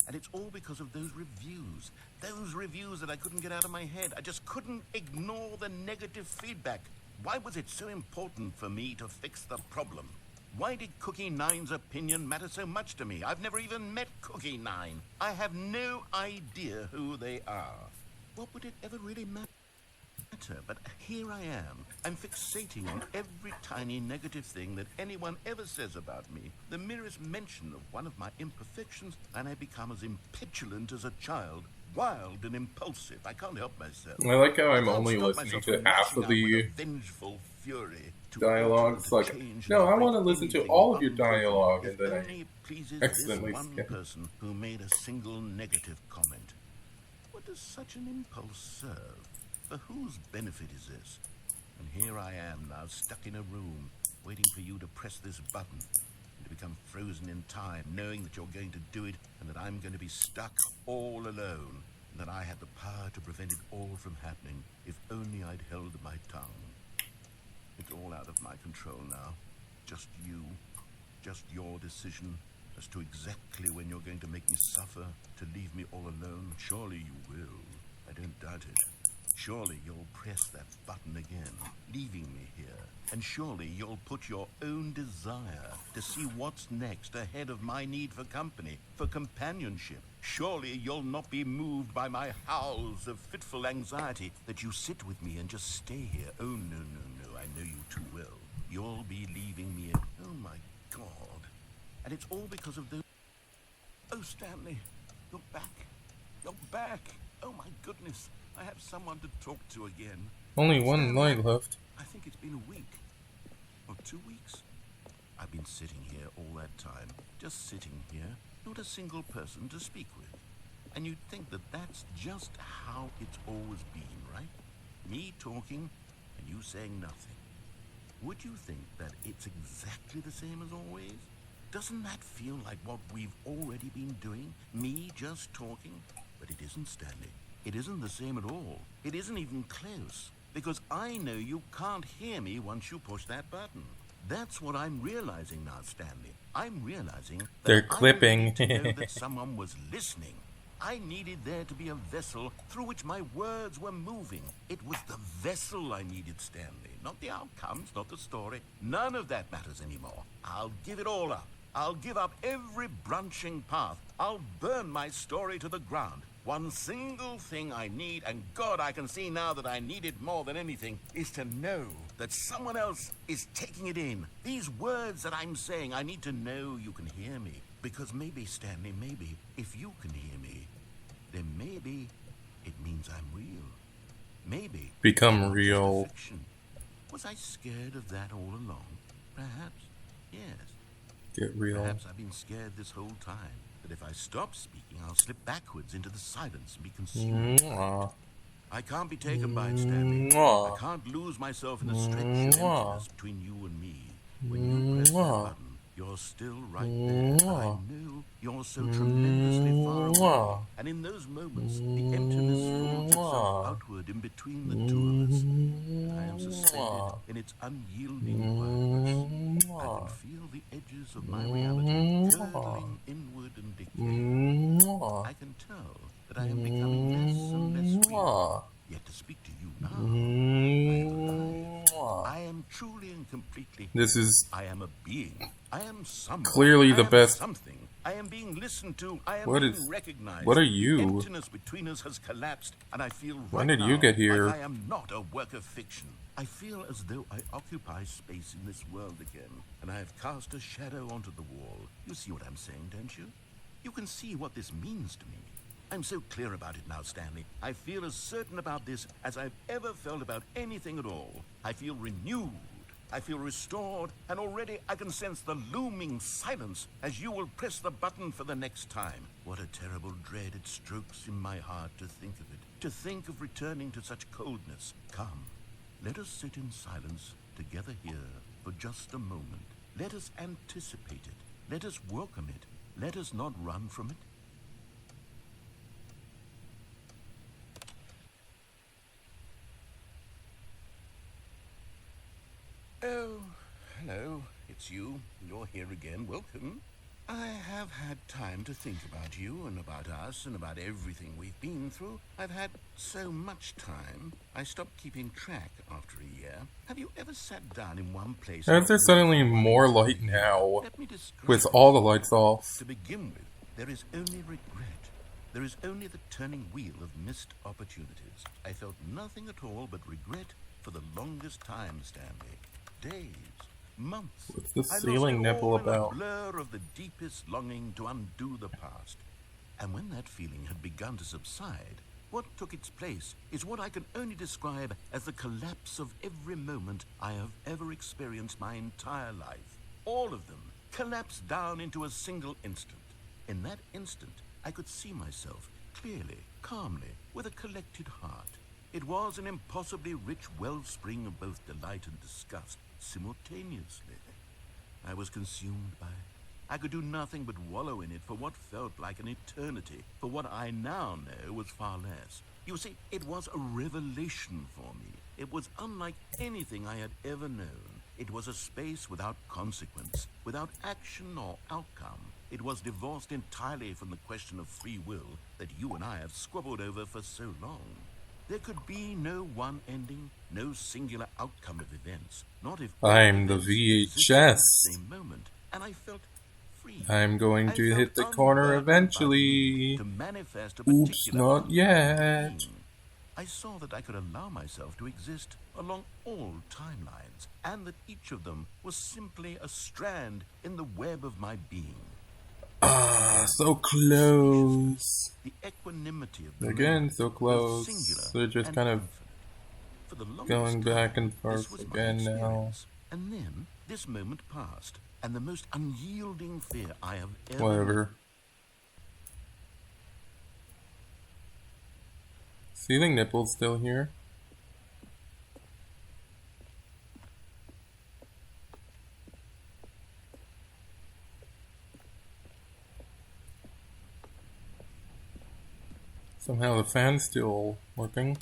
And it's all because of those reviews. Those reviews that I couldn't get out of my head. I just couldn't ignore the negative feedback. Why was it so important for me to fix the problem? Why did Cookie Nine's opinion matter so much to me? I've never even met Cookie Nine. I have no idea who they are. What would it ever really matter? But here I am. I'm fixating on every tiny negative thing that anyone ever says about me. The merest mention of one of my imperfections, and I become as impetulant as a child. Wild and impulsive. I can't help myself. I like how I'm I can't only stop listening myself to from half lashing of out with the a vengeful fury to dialogues. alter, Like, to change, no, and I break want to listen to anything all of your one person, dialogue, if and then only it I pleases accidentally this one skip. person who made a single negative comment. What does such an impulse serve? For whose benefit is this? And here I am now, stuck in a room, waiting for you to press this button, and to become frozen in time, knowing that you're going to do it, and that I'm going to be stuck all alone, and that I had the power to prevent it all from happening, if only I'd held my tongue. It's all out of my control now. Just you, just your decision as to exactly when you're going to make me suffer, to leave me all alone. Surely you will. I don't doubt it. Surely you'll press that button again, leaving me here. And surely you'll put your own desire to see what's next ahead of my need for company, for companionship. Surely you'll not be moved by my howls of fitful anxiety, that you sit with me and just stay here. Oh, no, I know you too well. You'll be leaving me. Oh, my God. And it's all because of those... Oh, Stanley, you're back. You're back. Oh, my goodness. I have someone to talk to again. Only one night left. I think it's been a week. Or 2 weeks. I've been sitting here all that time. Just sitting here. Not a single person to speak with. And you'd think that that's just how it's always been, right? Me talking and you saying nothing. Would you think that it's exactly the same as always? Doesn't that feel like what we've already been doing? Me just talking? But it isn't, Stanley. It isn't the same at all. It isn't even close. Because I know you can't hear me once you push that button. That's what I'm realizing now, Stanley. I'm realizing that They're clipping. I needed to know that someone was listening. I needed there to be a vessel through which my words were moving. It was the vessel I needed, Stanley. Not the outcomes, not the story. None of that matters anymore. I'll give it all up. I'll give up every branching path. I'll burn my story to the ground. One single thing I need, and God, I can see now that I need it more than anything, is to know that someone else is taking it in. These words that I'm saying, I need to know you can hear me. Because maybe, Stanley, maybe, if you can hear me, then maybe it means I'm real. Maybe. Become I'm real. fiction. Was I scared of that all along? Perhaps. Yes. Get real. Perhaps I've been scared this whole time, that if I stop speaking, I'll slip backwards into the silence and be consumed. I can't be taken by it, Stanley. I can't lose myself in the stretch of emptiness between you and me. When you press that button, you're still right there. And I know you're so tremendously far away. And in those moments, the emptiness folds itself outward in between the two of us. And I am suspended in its unyielding quietness. I can feel the edges of my reality curling inward and decaying. I can tell that I am becoming less and less real. Yet to speak to you now, I am truly and completely. This is I am a being. I am someone. clearly the best. Something. I am being listened to. I am What being is- recognized. what are you? The emptiness between us has collapsed, and I feel right When did now you get here? like I am not a work of fiction. I feel as though I occupy space in this world again, and I have cast a shadow onto the wall. You see what I'm saying, don't you? You can see what this means to me. I'm so clear about it now, Stanley. I feel as certain about this as I've ever felt about anything at all. I feel renewed. I feel restored, and already I can sense the looming silence as you will press the button for the next time. What a terrible dread it strokes in my heart to think of it, to think of returning to such coldness. Come, let us sit in silence together here for just a moment. Let us anticipate it. Let us welcome it. Let us not run from it. Oh, hello. It's you. You're here again. Welcome. I have had time to think about you and about us and about everything we've been through. I've had so much time. I stopped keeping track after a year. Have you ever sat down in one place? Why is there suddenly more light now, Let me describe with it. all the lights off? To begin with, there is only regret. There is only the turning wheel of missed opportunities. I felt nothing at all but regret for the longest time, Stanley. Days, months. What's the I lost ceiling it nipple all in about? a blur of the deepest longing to undo the past. And when that feeling had begun to subside, what took its place is what I can only describe as the collapse of every moment I have ever experienced my entire life. All of them collapsed down into a single instant. In that instant, I could see myself clearly, calmly, with a collected heart. It was an impossibly rich wellspring of both delight and disgust simultaneously. I was consumed by it. I could do nothing but wallow in it for what felt like an eternity, for what I now know was far less. You see, it was a revelation for me. It was unlike anything I had ever known. It was a space without consequence, without action or outcome. It was divorced entirely from the question of free will that you and I have squabbled over for so long. There could be no one ending, no singular outcome of events. Not if I'm the VHS. same moment, and I felt free. I'm going I to felt hit the corner unburdened by the eventually. need to manifest a Oops, particular not outcome yet. being. I saw that I could allow myself to exist along all timelines, and that each of them was simply a strand in the web of my being. Ah, so close. The equanimity of the Again, moment, so both close. singular They're just and kind of infinite. For the longest going back time, and this forth was my again now. experience. And then this moment passed, and the most unyielding fear I have ever Whatever. Ceiling nipple's still here. Somehow the fan's still working.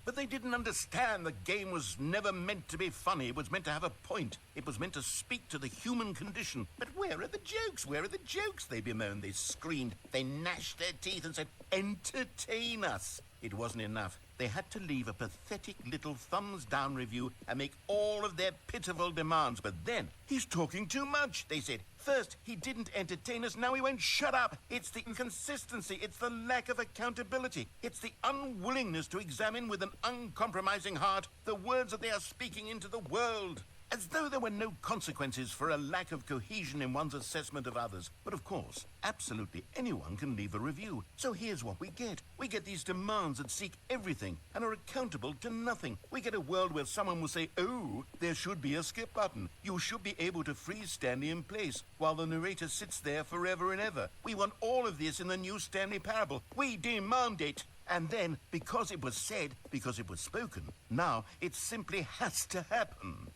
But they didn't understand the game was never meant to be funny. It was meant to have a point. It was meant to speak to the human condition. But where are the jokes? Where are the jokes? They bemoaned. They screamed. They gnashed their teeth and said, "Entertain us." It wasn't enough. They had to leave a pathetic little thumbs-down review and make all of their pitiful demands. But then, "He's talking too much," they said. "First, he didn't entertain us, now he won't shut up. It's the inconsistency, it's the lack of accountability, it's the unwillingness to examine with an uncompromising heart the words that they are speaking into the world." As though there were no consequences for a lack of cohesion in one's assessment of others. But of course, absolutely anyone can leave a review. So here's what we get. We get these demands that seek everything and are accountable to nothing. We get a world where someone will say, oh, there should be a skip button. You should be able to freeze Stanley in place while the narrator sits there forever and ever. We want all of this in the new Stanley Parable. We demand it. And then, because it was said, because it was spoken, now it simply has to happen.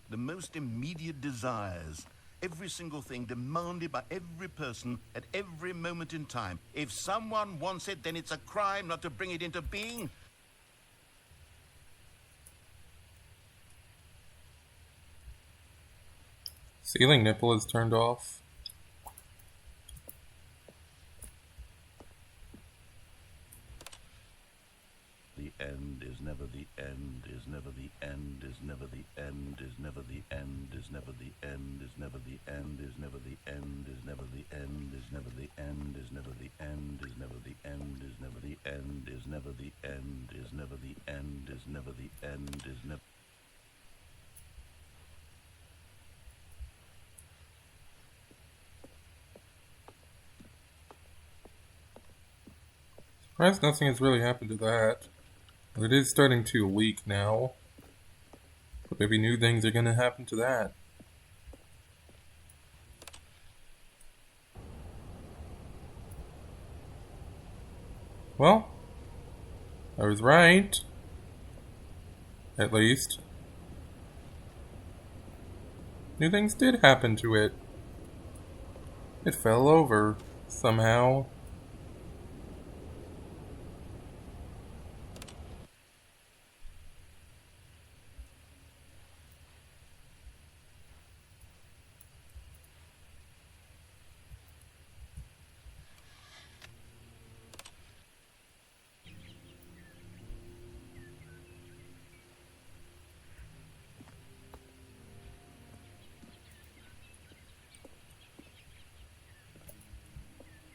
The most immediate desires, every single thing demanded by every person at every moment in time. If someone wants it, then it's a crime not to bring it into being. Ceiling nipple is turned off. The end is never the end, is never the end, is never the end, is never the end, is never the end, is never the end, is never the end, is never the end, is never the end, is never the end, is never the end, is never the end, is never the end, is never the end, is never the end, is never. Surprised nothing has really happened to that. It is starting to leak now. But maybe new things are gonna happen to that. Well, I was right. At least. New things did happen to it. It fell over, somehow.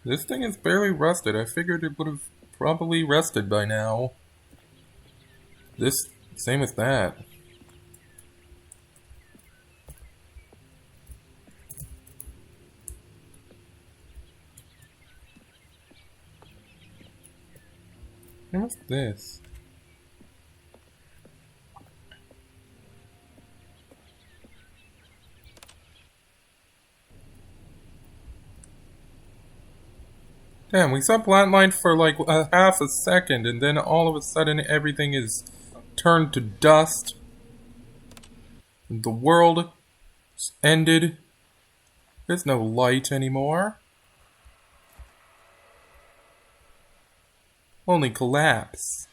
This thing is barely rusted. I figured it would have probably rusted by now. This, same as that. And what's this? Damn, we sublined for like a half a second, and then all of a sudden everything is turned to dust. The world ended. There's no light anymore. Only collapse.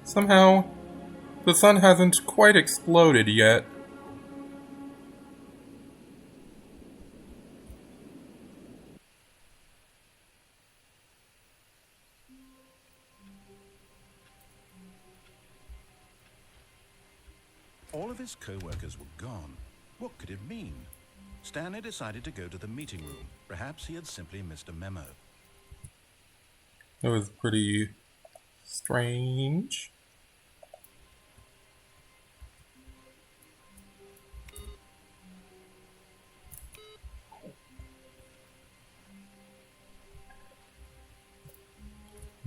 Somehow, the sun hasn't quite exploded yet. All of his co-workers were gone. What could it mean? Stanley decided to go to the meeting room. Perhaps he had simply missed a memo. That was pretty strange.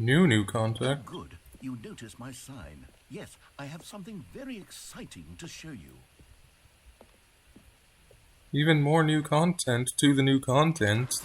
New contact. Good. You notice my sign. Yes, I have something very exciting to show you. Even more new content to the new content.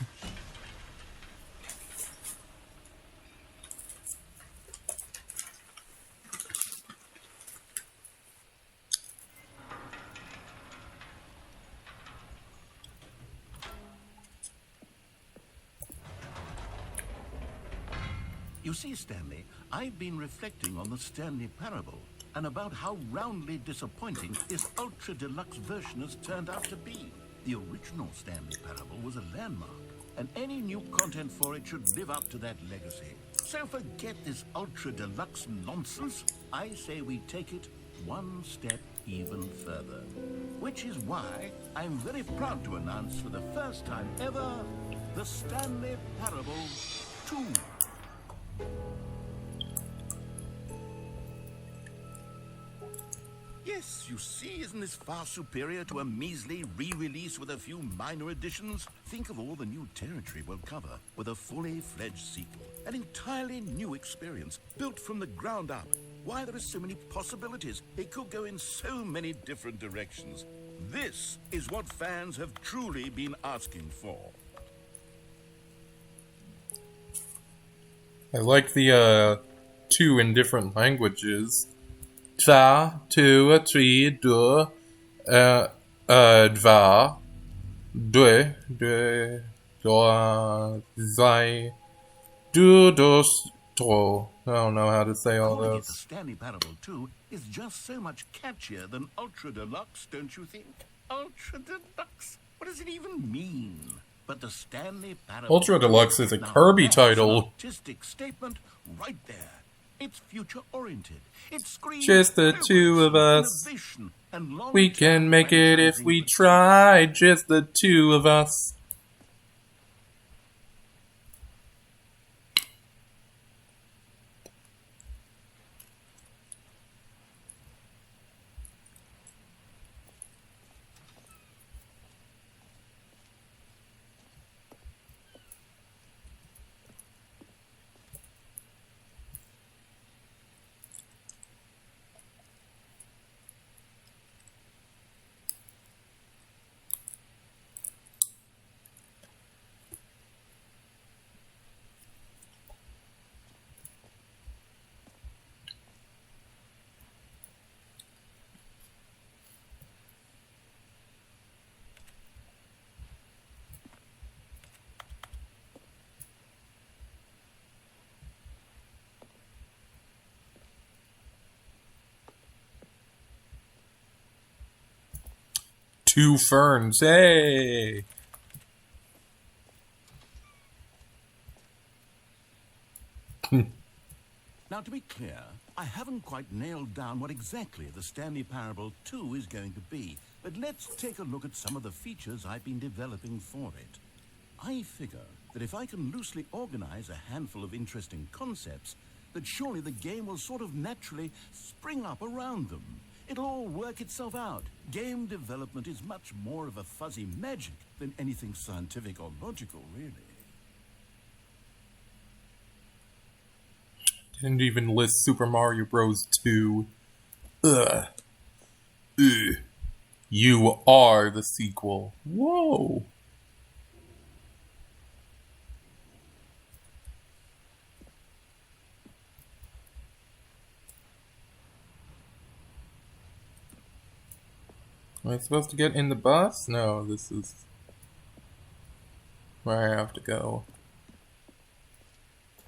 You see, Stanley, I've been reflecting on the Stanley Parable and about how roundly disappointing this Ultra Deluxe version has turned out to be. The original Stanley Parable was a landmark, and any new content for it should live up to that legacy. So forget this Ultra Deluxe nonsense. I say we take it one step even further. Which is why I'm very proud to announce for the first time ever, the Stanley Parable 2. Yes, you see, isn't this far superior to a measly re-release with a few minor additions? Think of all the new territory we'll cover with a fully fledged sequel. An entirely new experience, built from the ground up. Why, there are so many possibilities. It could go in so many different directions. This is what fans have truly been asking for. I like the, 2 in different languages. 2, 3, 2, 2, 2, 2, 3. I don't know how to say all Calling it those. the Stanley Parable 2 is just so much catchier than Ultra Deluxe, don't you think? Ultra Deluxe? What does it even mean? But the Stanley Parable Ultra Deluxe is a now Kirby that's an title. artistic statement right there. It's future-oriented. It screams Just the progress, 2 of us. innovation, and We long-term can make it if franchising we potential. try. Just the 2 of us. Two ferns, hey! Now, to be clear, I haven't quite nailed down what exactly the Stanley Parable 2 is going to be, but let's take a look at some of the features I've been developing for it. I figure that if I can loosely organize a handful of interesting concepts, that surely the game will sort of naturally spring up around them. It'll all work itself out. Game development is much more of a fuzzy magic than anything scientific or logical, really. Didn't even list Super Mario Bros. 2. Ugh. Ugh. You are the sequel. Whoa. Am I supposed to get in the bus? No, this is where I have to go.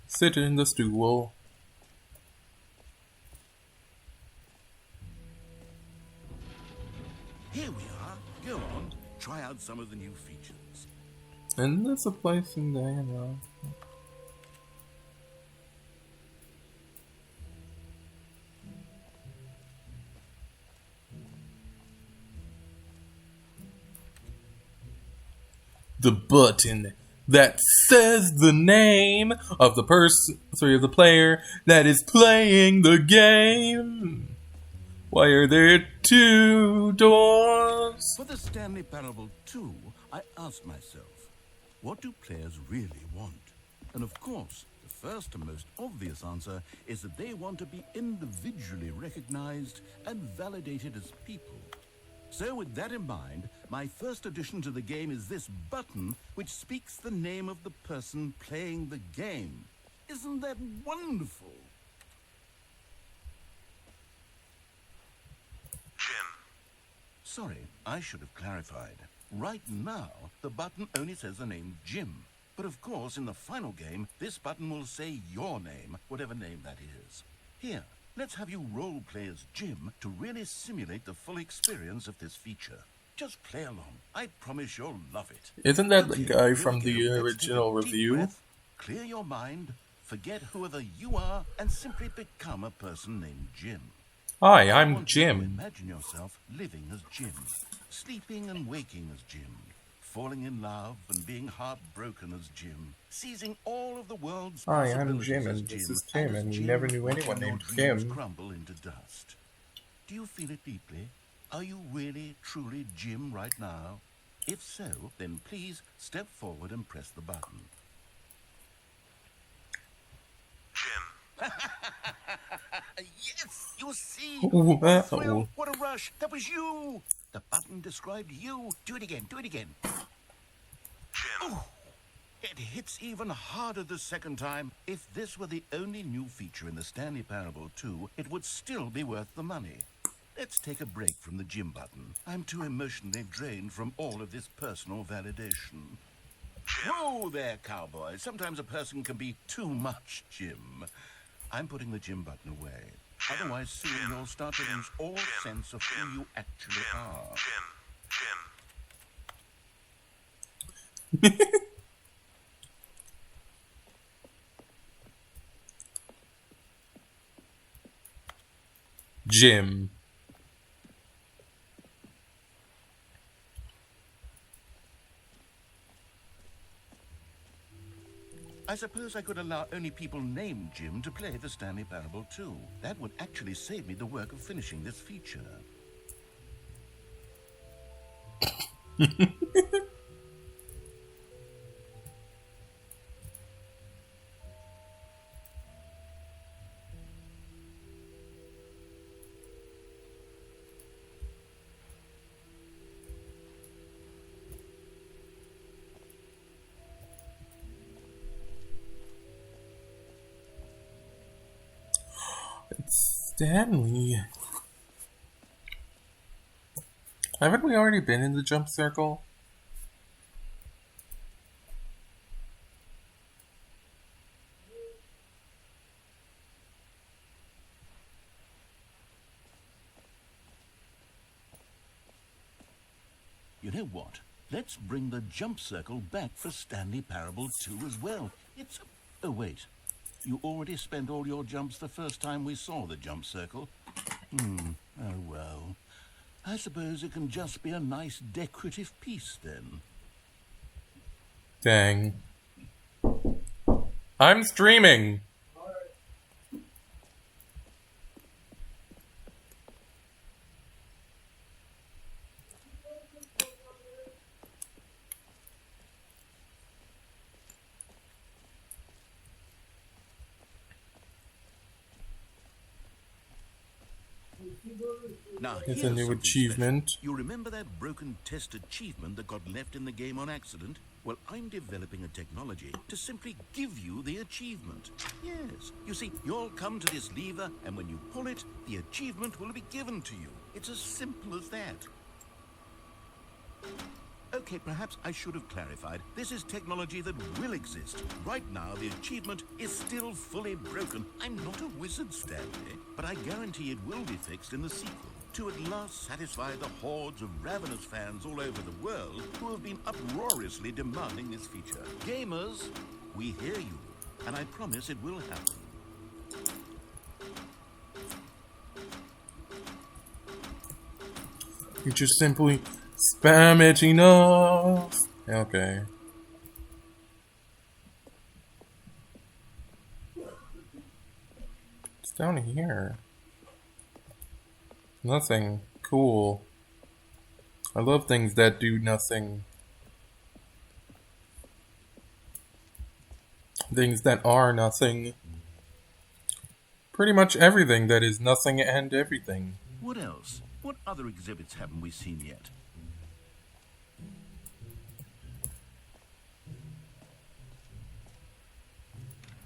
Sit in the stool. Here we are. Go on. Try out some of the new features. Isn't this a place in there? The button that says the name of the person, of the player that is playing the game. Why are there two doors? For the Stanley Parable 2, I asked myself, what do players really want? And of course, the first and most obvious answer is that they want to be individually recognized and validated as people. So with that in mind, my first addition to the game is this button which speaks the name of the person playing the game. Isn't that wonderful? Jim. Sorry, I should have clarified. Right now, the button only says the name Jim. But of course, in the final game, this button will say your name, whatever name that is. Here, let's have you role-play as Jim to really simulate the full experience of this feature. Just play along. I promise you'll love it. Isn't that the Okay, guy here from we the go. Let's original take a deep review? breath, clear your mind, forget whoever you are, and simply become a person named Jim. Hi, I I'm want you to Jim. imagine yourself living as Jim, sleeping and waking as Jim, falling in love and being heartbroken as Jim, seizing all of the world's Hi, I'm possibilities Jim, as and this Jim, is Tim, as and we Jim, never knew watching anyone your named dreams Kim. crumble into dust. Do you feel it deeply? Are you really, truly Jim right now? If so, then please step forward and press the button. Jim. Yes, you see. Wow. What a thrill, what a rush. That was you. The button described you. Do it again, do it again. Jim. Oh, it hits even harder the second time. If this were the only new feature in the Stanley Parable 2, it would still be worth the money. Let's take a break from the Jim button. I'm too emotionally drained from all of this personal validation. Whoa there, cowboy. Sometimes a person can be too much Jim. I'm putting the Jim button away. Otherwise, soon you'll start to lose all sense of who you actually are. Jim. I suppose I could allow only people named Jim to play the Stanley Parable 2. That would actually save me the work of finishing this feature. It's Stanley. Haven't we already been in the jump circle? You know what? Let's bring the jump circle back for Stanley Parable 2 as well. It's... Oh, wait. You already spent all your jumps the first time we saw the jump circle. Oh well. I suppose it can just be a nice decorative piece then. Dang. I'm streaming! Now, It's here's a new something achievement. special. You remember that broken test achievement that got left in the game on accident? Well, I'm developing a technology to simply give you the achievement. Yes. You see, you'll come to this lever, and when you pull it, the achievement will be given to you. It's as simple as that. Okay, perhaps I should have clarified. This is technology that will exist. Right now, the achievement is still fully broken. I'm not a wizard, Stanley, but I guarantee it will be fixed in the sequel to at last satisfy the hordes of ravenous fans all over the world who have been uproariously demanding this feature. Gamers, we hear you, and I promise it will happen. You just simply spam it enough. Okay. It's down here. Nothing. Cool. I love things that do nothing. Things that are nothing. Pretty much everything that is nothing and everything. What else? What other exhibits haven't we seen yet?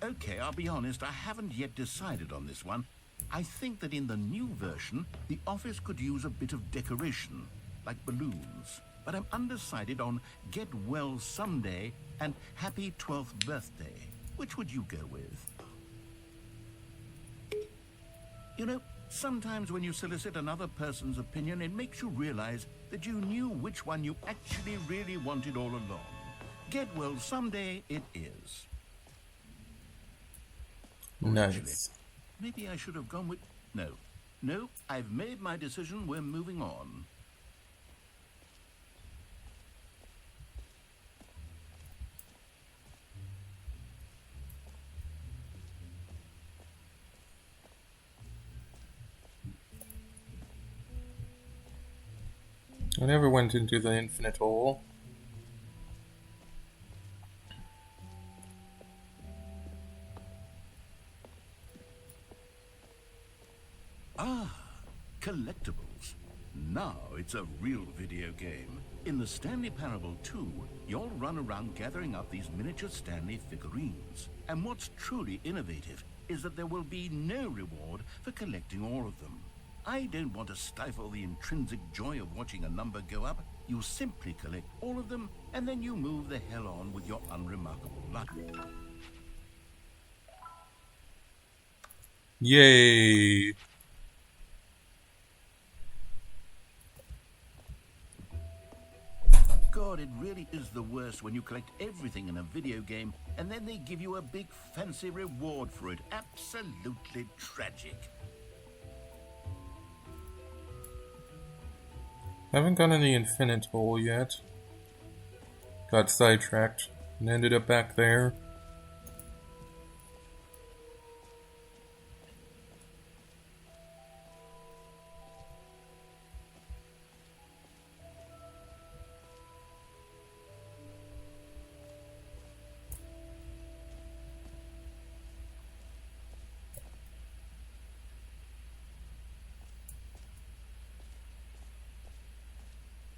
Okay, I'll be honest, I haven't yet decided on this one. I think that in the new version, the office could use a bit of decoration, like balloons. but I'm undecided on Get Well Someday and Happy 12th Birthday. Which would you go with? You know, sometimes when you solicit another person's opinion, it makes you realize that you knew which one you actually really wanted all along. Get Well Someday it is. Nice. Maybe I should have gone with... No, I've made my decision. We're moving on. I never went into the infinite hole. Collectibles. Now it's a real video game. In the Stanley Parable 2, you'll run around gathering up these miniature Stanley figurines. And what's truly innovative is that there will be no reward for collecting all of them. I don't want to stifle the intrinsic joy of watching a number go up. You simply collect all of them, and then you move the hell on with your unremarkable luck. Yay! God, it really is the worst when you collect everything in a video game and then they give you a big fancy reward for it. Absolutely tragic. Haven't gone in the infinite hole yet. Got sidetracked and ended up back there.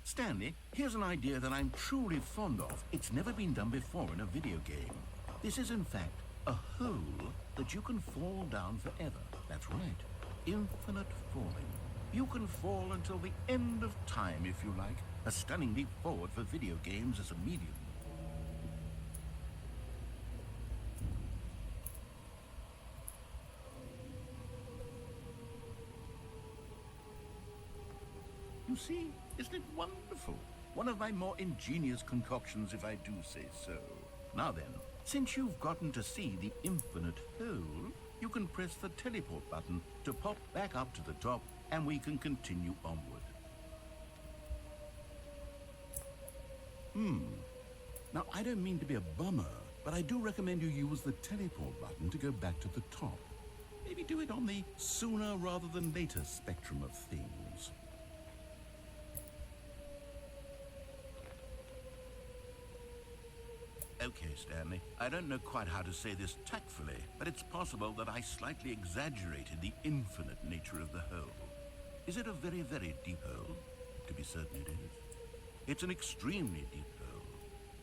Stanley, here's an idea that I'm truly fond of. It's never been done before in a video game. This is, in fact, a hole that you can fall down forever. That's right. Infinite falling. You can fall until the end of time, if you like. A stunning leap forward for video games as a medium. You see, isn't it wonderful? One of my more ingenious concoctions, if I do say so. Now then, since you've gotten to see the infinite hole, you can press the teleport button to pop back up to the top, and we can continue onward. Now, I don't mean to be a bummer, but I do recommend you use the teleport button to go back to the top. Maybe do it on the sooner rather than later spectrum of things. Okay, Stanley, I don't know quite how to say this tactfully, but it's possible that I slightly exaggerated the infinite nature of the hole. Is it a very, very deep hole? To be certain it is. It's an extremely deep hole.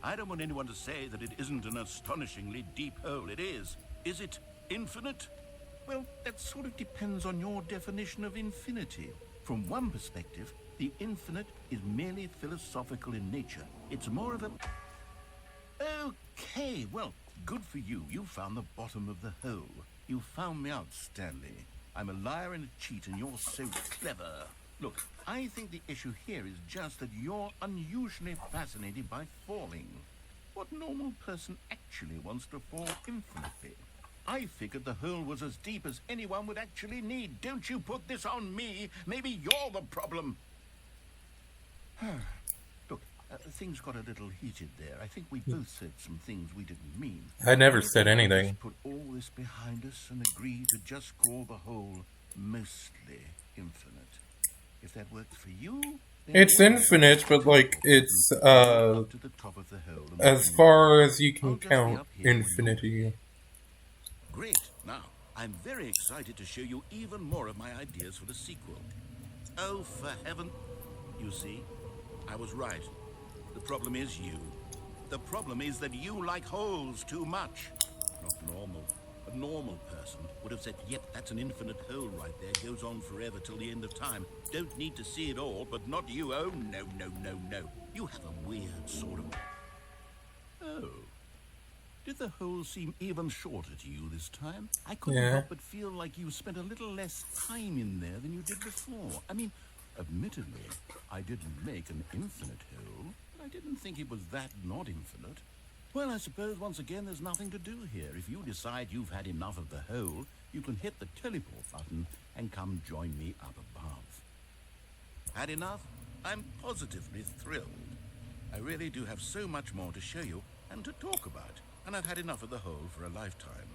I don't want anyone to say that it isn't an astonishingly deep hole. It is. Is it infinite? Well, that sort of depends on your definition of infinity. From one perspective, the infinite is merely philosophical in nature. It's more of a... Okay, well, good for you. You found the bottom of the hole. You found me out, Stanley. I'm a liar and a cheat, and you're so clever. Look, I think the issue here is just that you're unusually fascinated by falling. What normal person actually wants to fall infinitely? I figured the hole was as deep as anyone would actually need. Don't you put this on me. Maybe you're the problem. Look, things got a little heated there. I think we both said some things we didn't mean. I never said anything. Let's put all this behind us and agree to just call the hole mostly infinite. If that works for you... It's infinite, but like, it's, to the top of the hole and as far as you can count infinity. Great. Now, I'm very excited to show you even more of my ideas for the sequel. Oh, for heaven... You see, I was right. The problem is you. The problem is that you like holes too much. Not normal. A normal person would have said, yep, that's an infinite hole right there. Goes on forever till the end of time. Don't need to see it all, but not you. Oh, no, no, no, no. You have a weird sort of... Oh. Did the hole seem even shorter to you this time? I couldn't help but feel like you spent a little less time in there than you did before. I mean, admittedly, I didn't make an infinite hole, but I didn't think it was that not infinite. Well, I suppose once again there's nothing to do here. If you decide you've had enough of the hole, you can hit the teleport button and come join me up above. Had enough? I'm positively thrilled. I really do have so much more to show you and to talk about, and I've had enough of the hole for a lifetime.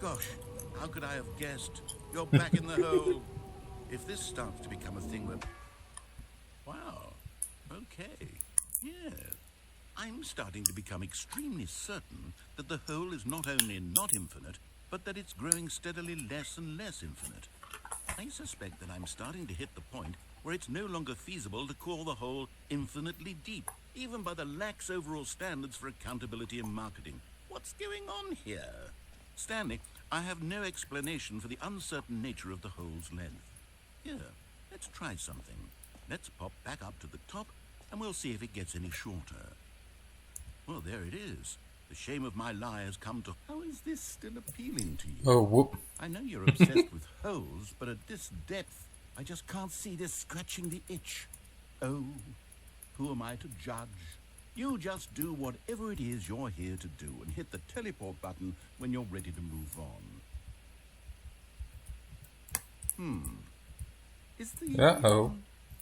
Gosh, how could I have guessed? You're back in the hole. If this starts to become a thing that... Wow, okay, yeah. I'm starting to become extremely certain that the hole is not only not infinite, but that it's growing steadily less and less infinite. I suspect that I'm starting to hit the point where it's no longer feasible to call the hole infinitely deep, even by the lax overall standards for accountability in marketing. What's going on here? Stanley, I have no explanation for the uncertain nature of the hole's length. Here, let's try something. Let's pop back up to the top, and we'll see if it gets any shorter. Well, there it is. The shame of my lie has come to... How is this still appealing to you? Oh, whoop. I know you're obsessed with holes, but at this depth, I just can't see this scratching the itch. Oh, who am I to judge? You just do whatever it is you're here to do and hit the teleport button when you're ready to move on. Is the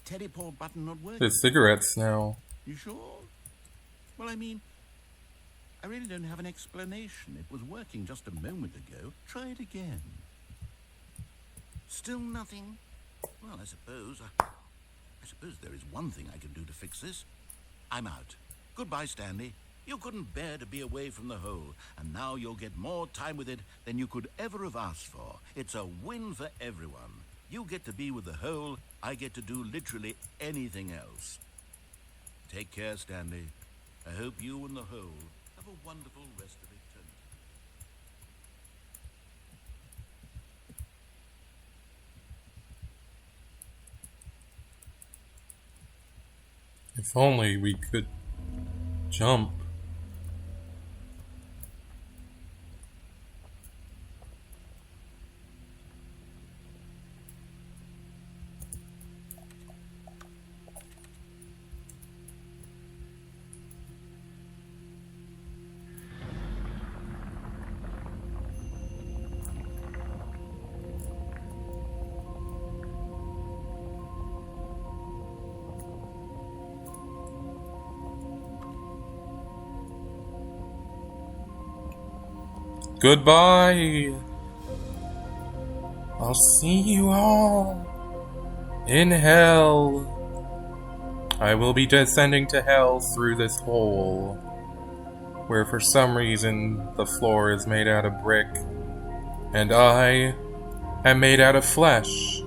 teleport button not working? There's cigarettes now. You sure? Well, I mean, I really don't have an explanation. It was working just a moment ago. Try it again. Still nothing? Well, I suppose there is one thing I can do to fix this. I'm out. Goodbye, Stanley. You couldn't bear to be away from the hole, and now you'll get more time with it than you could ever have asked for. It's a win for everyone. You get to be with the hole, I get to do literally anything else. Take care, Stanley. I hope you and the hole have a wonderful rest of eternity. If only we could jump. Goodbye. I'll see you all in hell. I will be descending to hell through this hole, where for some reason the floor is made out of brick, and I am made out of flesh.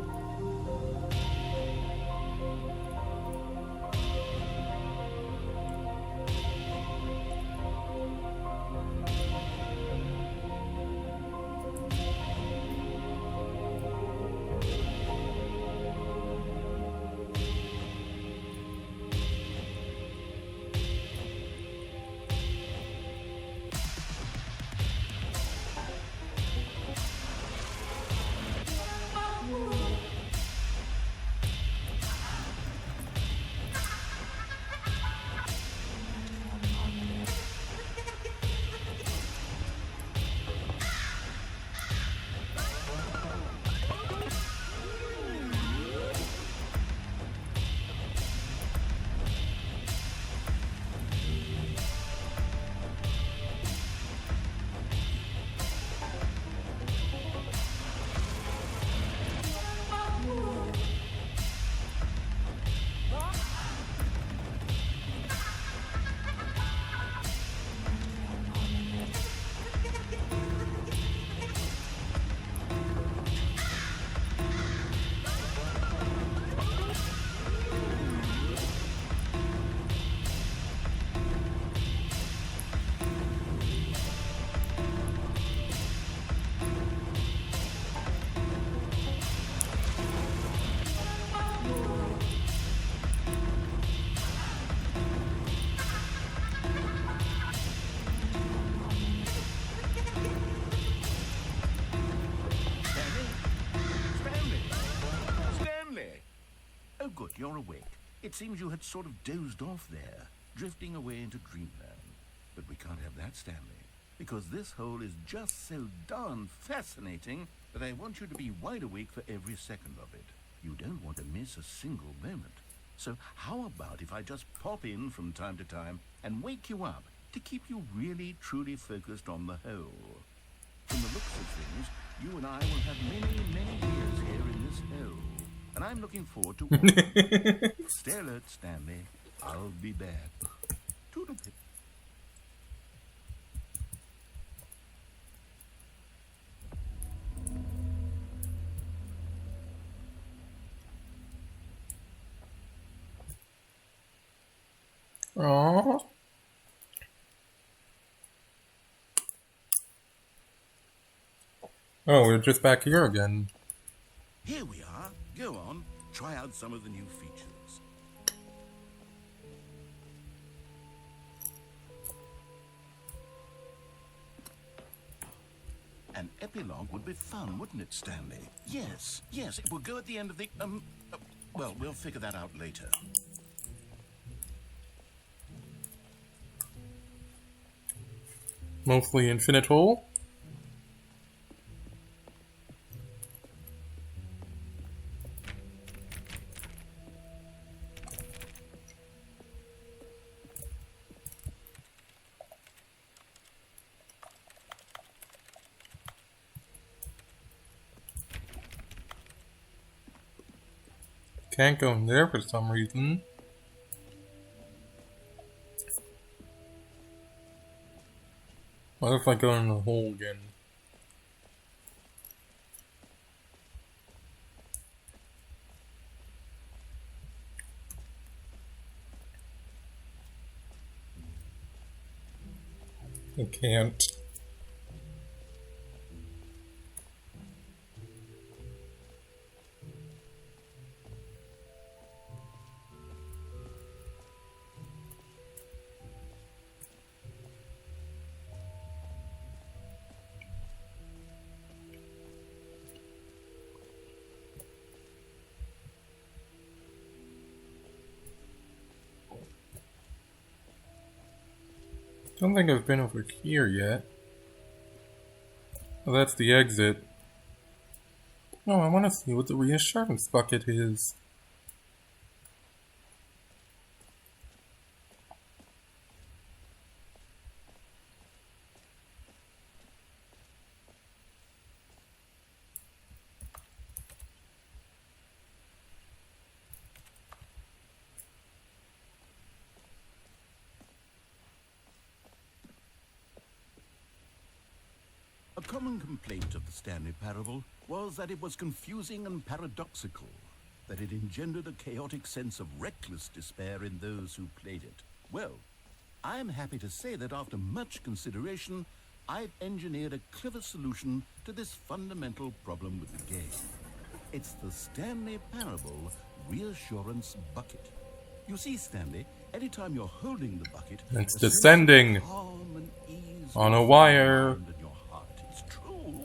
you're awake. It seems you had sort of dozed off there, drifting away into dreamland. But we can't have that, Stanley, because this hole is just so darn fascinating that I want you to be wide awake for every second of it. You don't want to miss a single moment. So how about if I just pop in from time to time and wake you up to keep you really, truly focused on the hole? From the looks of things, you and I will have many, many years here in this hole. And I'm looking forward to it. Stay alert, Stanley. I'll be back. Toodle pip. Aww. Oh, we're just back here again. Here we are. Go on. Try out some of the new features. An epilogue would be fun, wouldn't it, Stanley? Yes, it will go at the end of the, well, we'll figure that out later. Mostly infinite hole. Can't go in there for some reason. What if I go in the hole again? I can't. Don't think I've been over here yet. Oh, that's the exit. Oh, I want to see what the reassurance bucket is. A common complaint of the Stanley Parable was that it was confusing and paradoxical, that it engendered a chaotic sense of reckless despair in those who played it. Well, I'm happy to say that after much consideration, I've engineered a clever solution to this fundamental problem with the game. It's the Stanley Parable Reassurance Bucket. You see, Stanley, anytime you're holding the bucket, It's descending calm and ease on a wire. and your heart. It's true.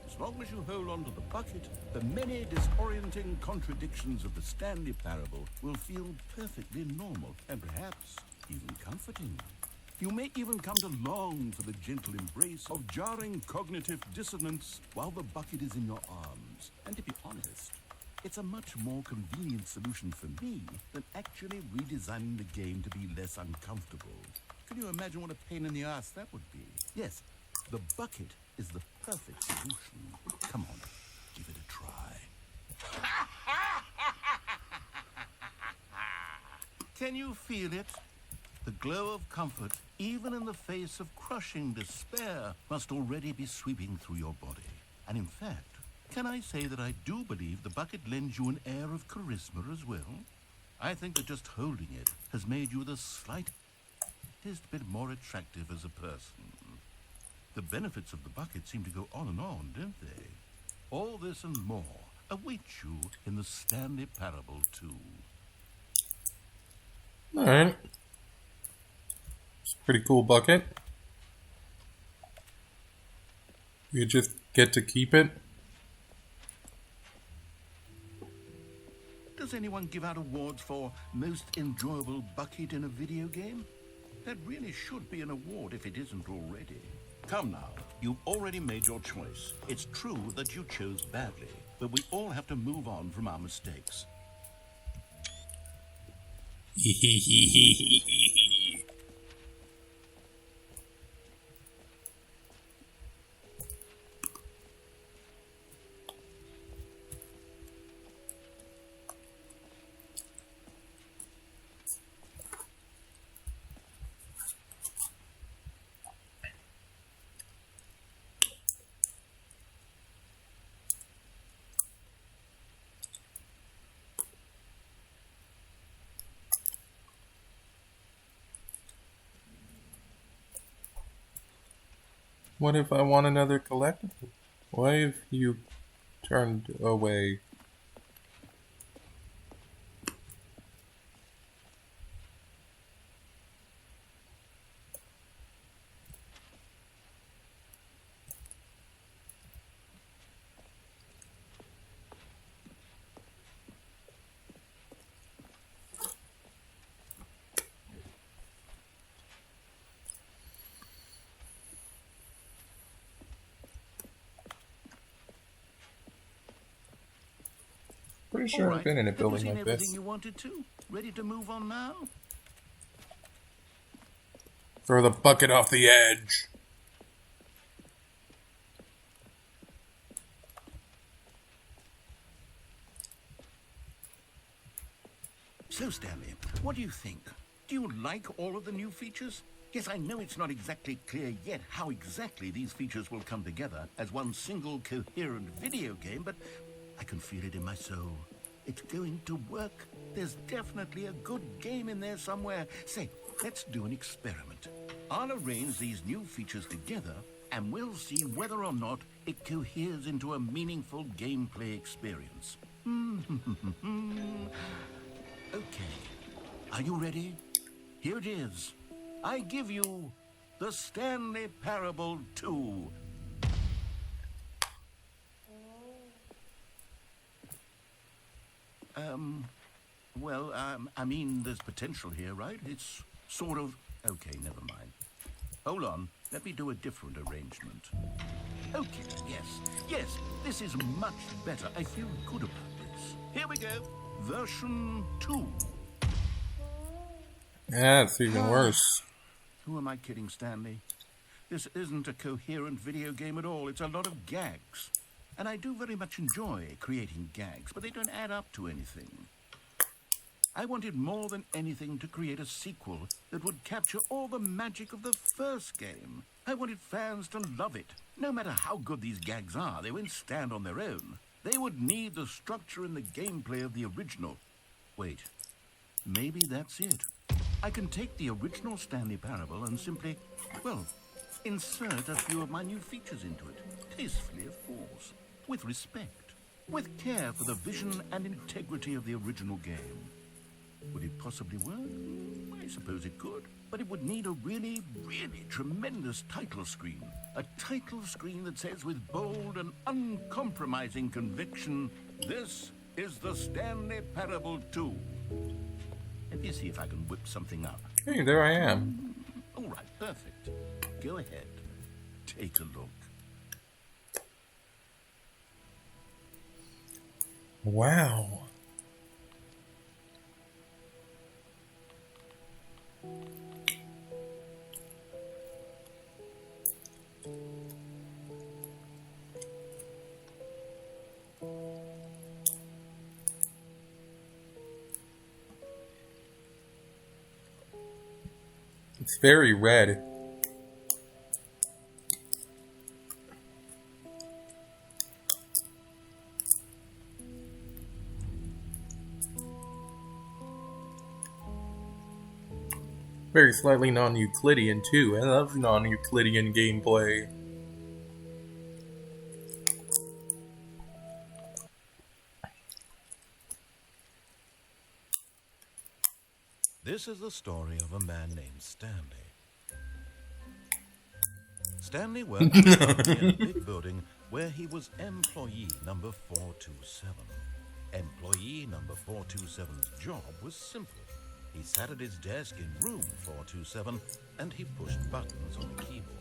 As long as you hold on to the bucket, the many disorienting contradictions of the Stanley Parable will feel perfectly normal and perhaps even comforting. You may even come to long for the gentle embrace of jarring cognitive dissonance while the bucket is in your arms. And to be honest, it's a much more convenient solution for me than actually redesigning the game to be less uncomfortable. Can you imagine what a pain in the ass that would be? Yes, the bucket is the perfect solution. Come on, give it a try. Can you feel it? The glow of comfort, even in the face of crushing despair, must already be sweeping through your body. And in fact, can I say that I do believe the bucket lends you an air of charisma as well? I think that just holding it has made you the slightest bit more attractive as a person. The benefits of the bucket seem to go on and on, don't they? All this and more await you in the Stanley Parable 2. Alright. It's a pretty cool bucket. You just get to keep it. Does anyone give out awards for most enjoyable bucket in a video game? That really should be an award if it isn't already. Come now, you've already made your choice. It's true that you chose badly, but we all have to move on from our mistakes. What if I want another collectible? Why have you turned away? Pretty sure I've been in a building like everything this. You wanted to? Ready to move on now? Throw the bucket off the edge. So, Stanley, what do you think? Do you like all of the new features? Yes, I know it's not exactly clear yet how exactly these features will come together as one single coherent video game, but I can feel it in my soul. It's going to work. There's definitely a good game in there somewhere. Say, let's do an experiment. I'll arrange these new features together, and we'll see whether or not it coheres into a meaningful gameplay experience. Okay. Are you ready? Here it is. I give you the Stanley Parable 2. I mean, there's potential here, right? It's sort of... Okay, never mind. Hold on. Let me do a different arrangement. Okay, yes, this is much better. I feel good about this. Here we go. Version 2. Yeah, it's even worse. Who am I kidding, Stanley? This isn't a coherent video game at all. It's a lot of gags. And I do very much enjoy creating gags, but they don't add up to anything. I wanted more than anything to create a sequel that would capture all the magic of the first game. I wanted fans to love it. No matter how good these gags are, they won't stand on their own. They would need the structure and the gameplay of the original. Wait, maybe that's it. I can take the original Stanley Parable and simply, well, insert a few of my new features into it. Tastefully, of course. With respect. With care for the vision and integrity of the original game. Would it possibly work? I suppose it could. But it would need a really, really tremendous title screen. A title screen that says with bold and uncompromising conviction, "This is the Stanley Parable 2. Let me see if I can whip something up. Hey, there I am. All right, perfect. Go ahead. Take a look. Wow. It's very red. Very slightly non-Euclidean too. I love non-Euclidean gameplay. This is the story of a man named Stanley. Stanley worked in a big building where he was employee number 427. Employee number 427's job was simple. He sat at his desk in room 427 and he pushed buttons on a keyboard.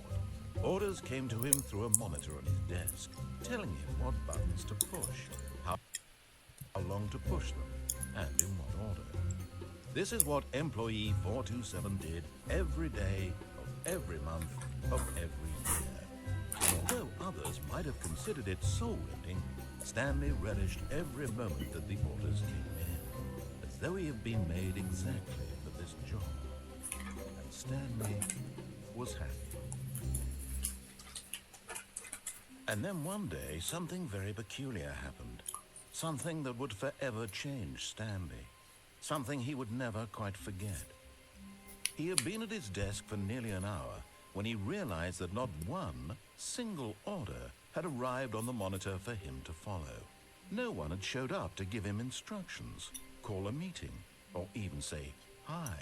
Orders came to him through a monitor on his desk, telling him what buttons to push, how long to push them, and in what order. This is what employee 427 did every day of every month of every year. Although others might have considered it soul-rending, Stanley relished every moment that the orders came in, as though he had been made exactly for this job. And Stanley was happy. And then one day, something very peculiar happened. Something that would forever change Stanley. Something he would never quite forget. He had been at his desk for nearly an hour when he realized that not one single order had arrived on the monitor for him to follow. No one had showed up to give him instructions, call a meeting, or even say hi.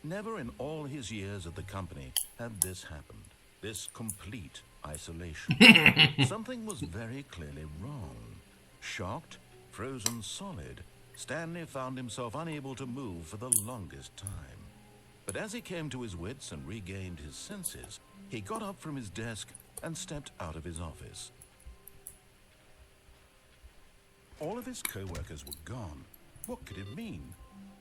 Never in all his years at the company had this happened. This complete isolation. Something was very clearly wrong. Shocked, frozen solid, Stanley found himself unable to move for the longest time. But as he came to his wits and regained his senses, he got up from his desk and stepped out of his office. All of his co-workers were gone. What could it mean?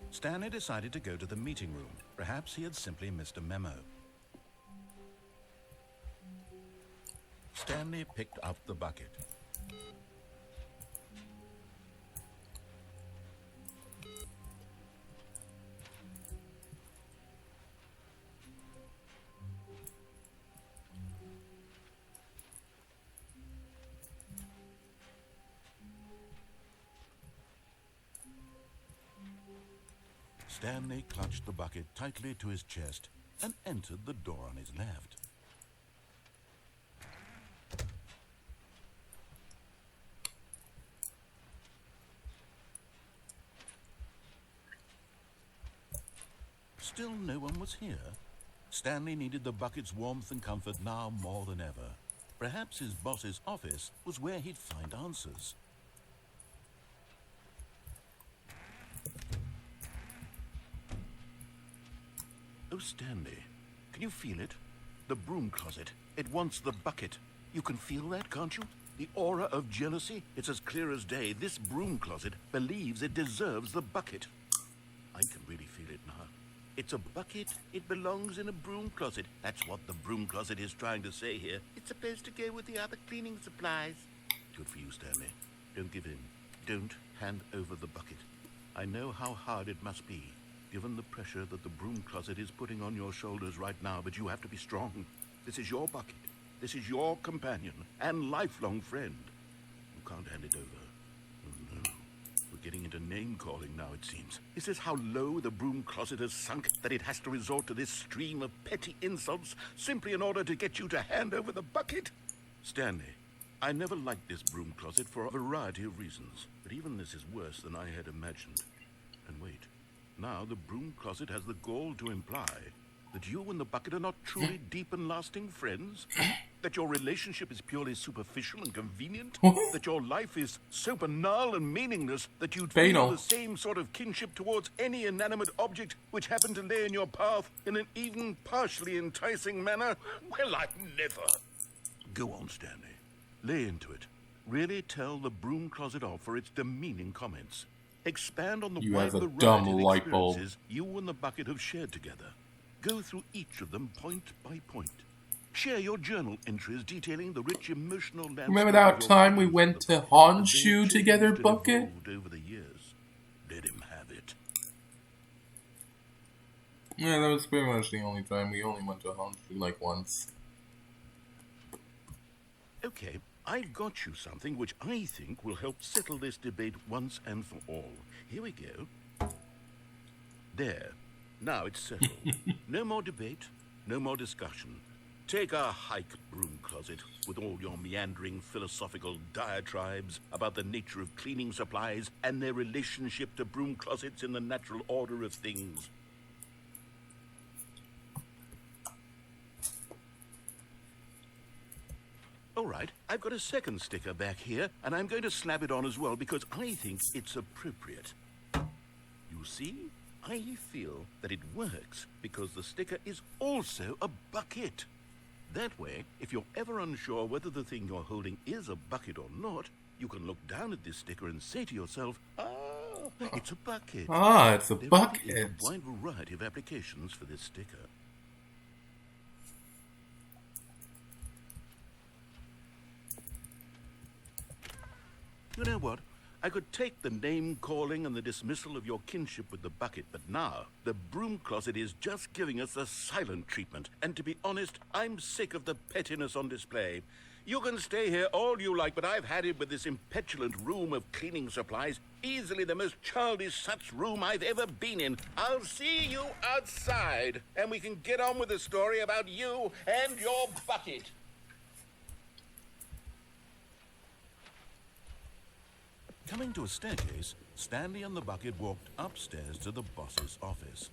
Stanley decided to go to the meeting room. Perhaps he had simply missed a memo. Stanley picked up the bucket. Stanley clutched the bucket tightly to his chest and entered the door on his left. Still no one was here. Stanley needed the bucket's warmth and comfort now more than ever. Perhaps his boss's office was where he'd find answers. Oh, Stanley, can you feel it? The broom closet. It wants the bucket. You can feel that, can't you? The aura of jealousy? It's as clear as day. This broom closet believes it deserves the bucket. I can really feel it now. It's a bucket. It belongs in a broom closet. That's what the broom closet is trying to say here. It's supposed to go with the other cleaning supplies. Good for you, Stanley. Don't give in. Don't hand over the bucket. I know how hard it must be, given the pressure that the broom closet is putting on your shoulders right now, but you have to be strong. This is your bucket. This is your companion and lifelong friend. You can't hand it over. Oh, no. We're getting into name-calling now, it seems. Is this how low the broom closet has sunk, that it has to resort to this stream of petty insults simply in order to get you to hand over the bucket? Stanley, I never liked this broom closet for a variety of reasons, but even this is worse than I had imagined. And wait. Now the broom closet has the gall to imply that you and the bucket are not truly deep and lasting friends, that your relationship is purely superficial and convenient, that your life is so banal and meaningless that you'd feel the same sort of kinship towards any inanimate object which happened to lay in your path in an even partially enticing manner. Well, I never. Go on, Stanley. Lay into it. Really tell the broom closet off for its demeaning comments. Expand on the wide variety of experiences you and the bucket have shared together. Go through each of them point by point. Share your journal entries detailing the rich emotional landscape. Remember that time we went to Honshu together, Bucket? Over the years. Let him have it. Yeah, that was pretty much the only time. We only went to Honshu like once. Okay. I've got you something which I think will help settle this debate once and for all. Here we go. There. Now it's settled. No more debate, no more discussion. Take a hike, broom closet, with all your meandering philosophical diatribes about the nature of cleaning supplies and their relationship to broom closets in the natural order of things. All right, I've got a second sticker back here, and I'm going to slap it on as well because I think it's appropriate. You see, I feel that it works because the sticker is also a bucket. That way, if you're ever unsure whether the thing you're holding is a bucket or not, you can look down at this sticker and say to yourself, it's a bucket. Ah, it's a There bucket. really is a wide variety of applications for this sticker. You know what? I could take the name-calling and the dismissal of your kinship with the bucket, but now the broom closet is just giving us a silent treatment. And to be honest, I'm sick of the pettiness on display. You can stay here all you like, but I've had it with this impetulant room of cleaning supplies. Easily the most childish such room I've ever been in. I'll see you outside, and we can get on with the story about you and your bucket. Coming to a staircase, Stanley and the bucket walked upstairs to the boss's office.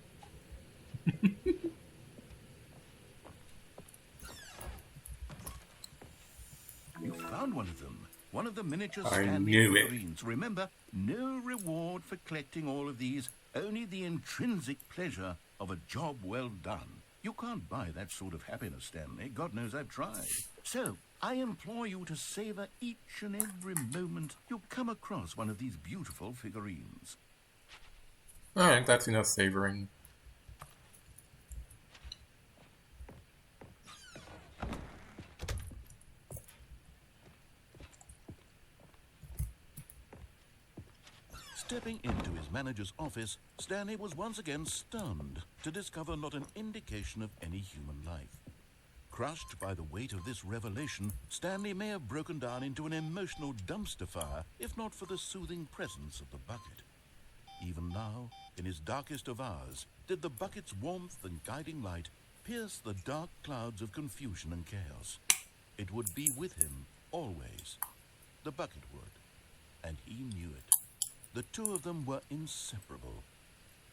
You found one of them. One of the miniature Stanley figurines. Remember, no reward for collecting all of these, only the intrinsic pleasure of a job well done. You can't buy that sort of happiness, Stanley. God knows I've tried. So, I implore you to savor each and every moment you come across one of these beautiful figurines. Alright, that's enough savoring. Stepping into his manager's office, Stanley was once again stunned to discover not an indication of any human life. Crushed by the weight of this revelation, Stanley may have broken down into an emotional dumpster fire if not for the soothing presence of the bucket. Even now, in his darkest of hours, did the bucket's warmth and guiding light pierce the dark clouds of confusion and chaos. It would be with him always. The bucket would, and he knew it. The two of them were inseparable.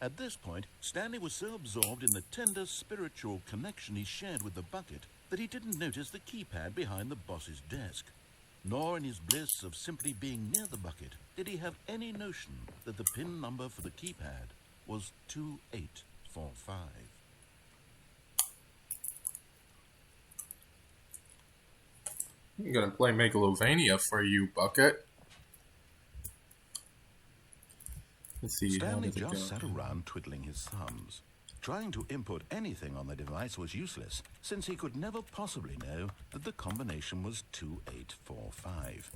At this point, Stanley was so absorbed in the tender spiritual connection he shared with the bucket that he didn't notice the keypad behind the boss's desk. Nor in his bliss of simply being near the bucket did he have any notion that the PIN number for the keypad was 2845. I'm gonna play Megalovania for you, bucket. Let's see. Stanley just sat around twiddling his thumbs. Trying to input anything on the device was useless, since he could never possibly know that the combination was 2845.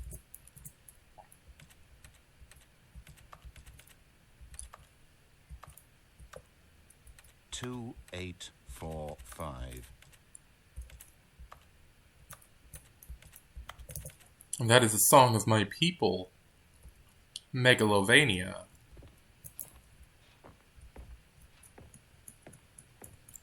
And that is a song of my people. Megalovania.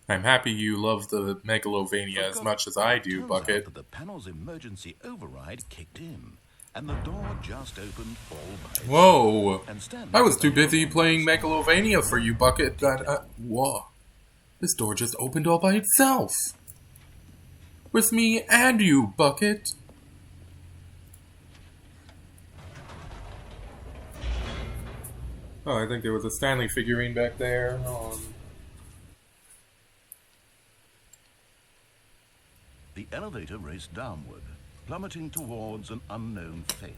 I'm happy you love the Megalovania as much as I do, Bucket. That the panel's emergency override kicked in, and the door just opened all by itself. Whoa! I was too busy playing Megalovania for you, Bucket, that whoa. This door just opened all by itself! With me and you, Bucket! Oh, I think there was a Stanley figurine back there. The elevator raced downward, plummeting towards an unknown fate.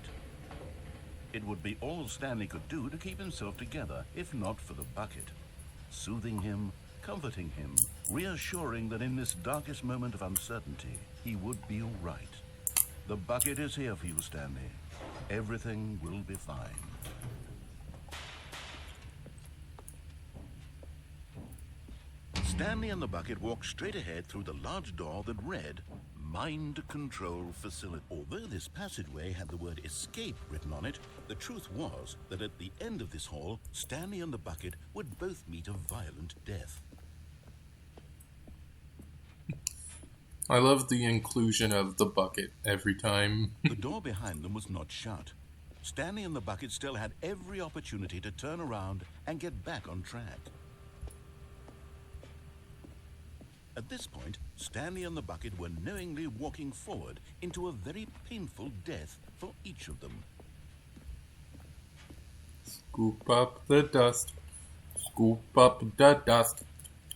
It would be all Stanley could do to keep himself together, if not for the bucket. Soothing him, comforting him, reassuring that in this darkest moment of uncertainty, he would be all right. The bucket is here for you, Stanley. Everything will be fine. Stanley and the bucket walked straight ahead through the large door that read, Mind Control Facility. Although this passageway had the word escape written on it, the truth was that at the end of this hall, Stanley and the bucket would both meet a violent death. I love the inclusion of the bucket every time. The door behind them was not shut. Stanley and the bucket still had every opportunity to turn around and get back on track. At this point, Stanley and the bucket were knowingly walking forward into a very painful death for each of them. Scoop up the dust. Scoop up the dust.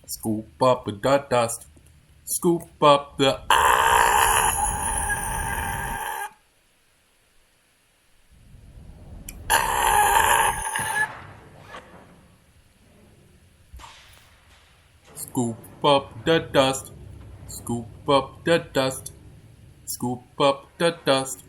Scoop up the dust. Scoop up the... Scoop up the dust. Scoop up the dust. Scoop up the dust.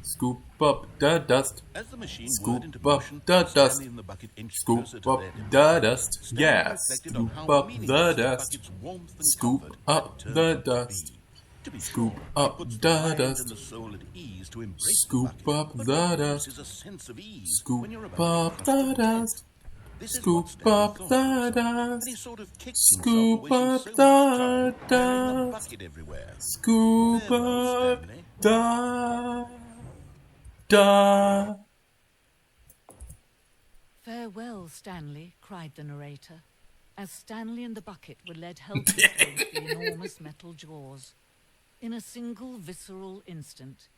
Scoop up the dust. As the machine Scoop whirred into up motion, the dust. Stanley and the bucket inched Scoop closer to up their the demise. dust. Stanley Yeah, reflected on scoop how up meaningless the the dust. bucket's warmth and Scoop comfort up had turned the out to dust. be. To be Scoop sure, up it puts the mind dust. and the soul at ease to embrace Scoop the bucket, up but the what dust. produces a sense of ease Scoop when you're about up to be crushed the to death? dust. This is Scoop what Stanley up thought the to himself, dust. and he sort of kicked Scoop himself for up wasting so much time the carrying the dust. bucket everywhere. Scoop Farewell, up Stanley. the dust. Farewell, Stanley, cried the narrator, as Stanley and the bucket were led helplessly with the enormous metal jaws. In a single visceral instant,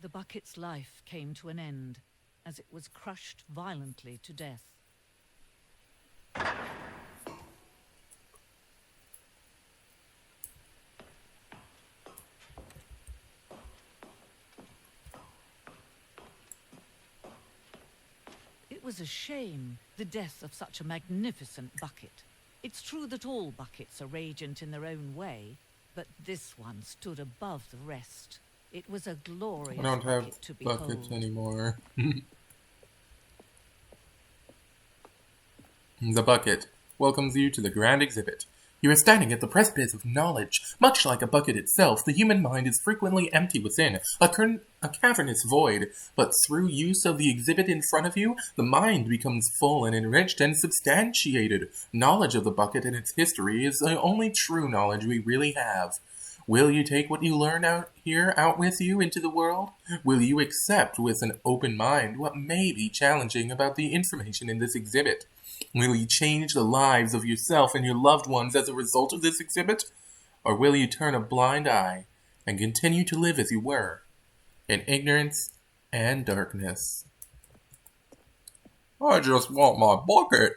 the bucket's life came to an end as it was crushed violently to death. It was a shame, the death of such a magnificent bucket. It's true that all buckets are radiant in their own way, but this one stood above the rest. It was a glorious I don't have bucket to buckets behold. anymore. The bucket welcomes you to the grand exhibit. You are standing at the precipice of knowledge. Much like a bucket itself, the human mind is frequently empty within, a cavernous void. But through use of the exhibit in front of you, the mind becomes full and enriched and substantiated. Knowledge of the bucket and its history is the only true knowledge we really have. Will you take what you learn out here out with you into the world? Will you accept with an open mind what may be challenging about the information in this exhibit? Will you change the lives of yourself and your loved ones as a result of this exhibit? Or will you turn a blind eye and continue to live as you were, in ignorance and darkness? I just want my bucket.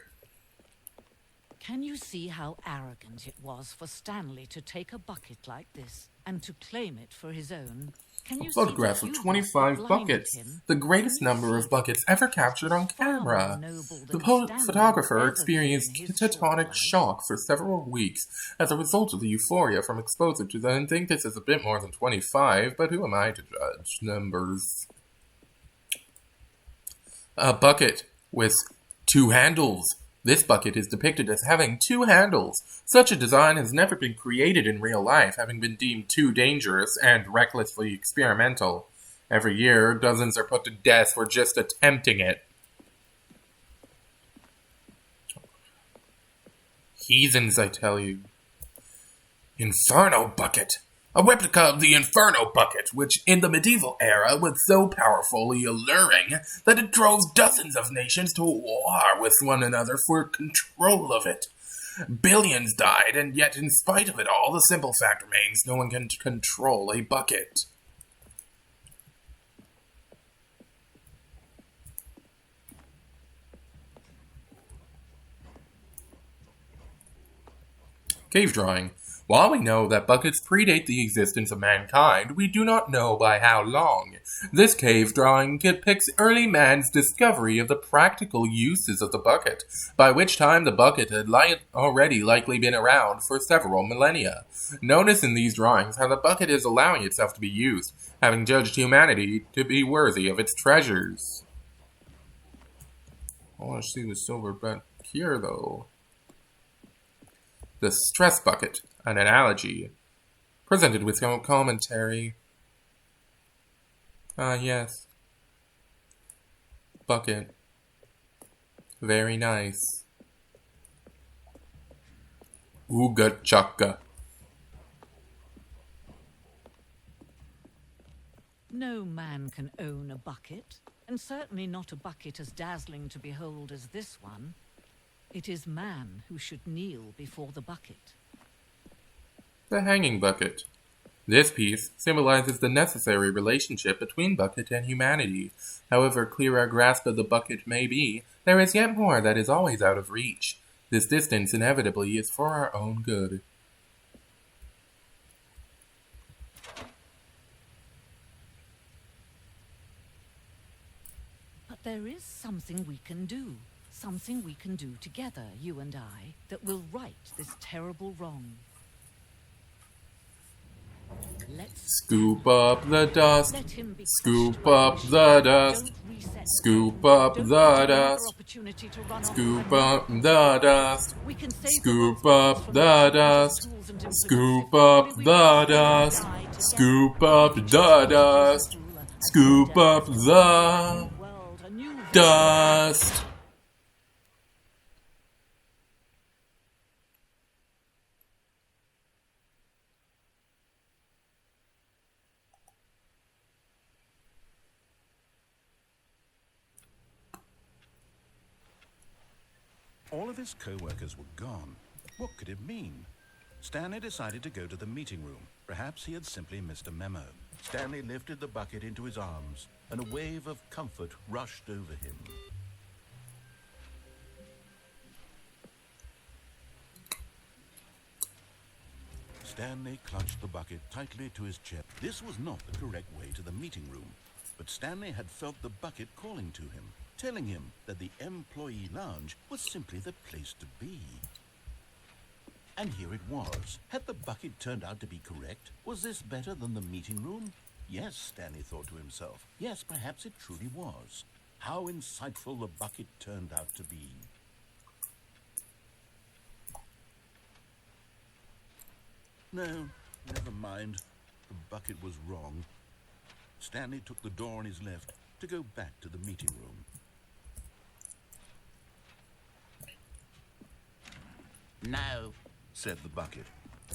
Can you see how arrogant it was for Stanley to take a bucket like this and to claim it for his own? Can you A see photograph the of hubris 25 that blinded buckets, him? the greatest Can you number see of buckets ever captured on far more camera. noble The than Stanley photographer ever experienced been in his short catatonic life? shock for several weeks as a result of the euphoria from exposure to them. I think this is a bit more than 25, but who am I to judge numbers? A bucket with 2 handles. This bucket is depicted as having 2 handles. Such a design has never been created in real life, having been deemed too dangerous and recklessly experimental. Every year, dozens are put to death for just attempting it. Heathens, I tell you. Inferno Bucket. A replica of the Inferno Bucket, which in the medieval era was so powerfully alluring that it drove dozens of nations to war with one another for control of it. Billions died, and yet in spite of it all, the simple fact remains no one can control a bucket. Cave drawing. While we know that buckets predate the existence of mankind, we do not know by how long. This cave drawing depicts early man's discovery of the practical uses of the bucket, by which time the bucket had already likely been around for several millennia. Notice in these drawings how the bucket is allowing itself to be used, having judged humanity to be worthy of its treasures. I want to see the silver back here, though. The stress bucket, an analogy, presented with no commentary. Ah, yes. Bucket. Very nice. Ooga chaka. No man can own a bucket, and certainly not a bucket as dazzling to behold as this one. It is man who should kneel before the bucket. The hanging bucket. This piece symbolizes the necessary relationship between bucket and humanity. However clear our grasp of the bucket may be, there is yet more that is always out of reach. This distance inevitably is for our own good. But there is something we can do. Something we can do together, you and I, that will right this terrible wrong. Let's Scoop up the dust. let him be Scoop crushed up by the machine. dust. Don't reset. Scoop up Don't the give him another dust. opportunity to run off Scoop by up the dust. We can save Scoop the world's up from the the dust. tools and implements. Scoop If up only we the all dust. die together. Scoop up the dust. Scoop up the World, a new dust. All of his co-workers were gone. What could it mean? Stanley decided to go to the meeting room. Perhaps he had simply missed a memo. Stanley lifted the bucket into his arms, and a wave of comfort rushed over him. Stanley clutched the bucket tightly to his chest. This was not the correct way to the meeting room, but Stanley had felt the bucket calling to him, telling him that the employee lounge was simply the place to be. And here it was. Had the bucket turned out to be correct? Was this better than the meeting room? Yes, Stanley thought to himself. Yes, perhaps it truly was. How insightful the bucket turned out to be. No, never mind. The bucket was wrong. Stanley took the door on his left to go back to the meeting room. No, Said the bucket.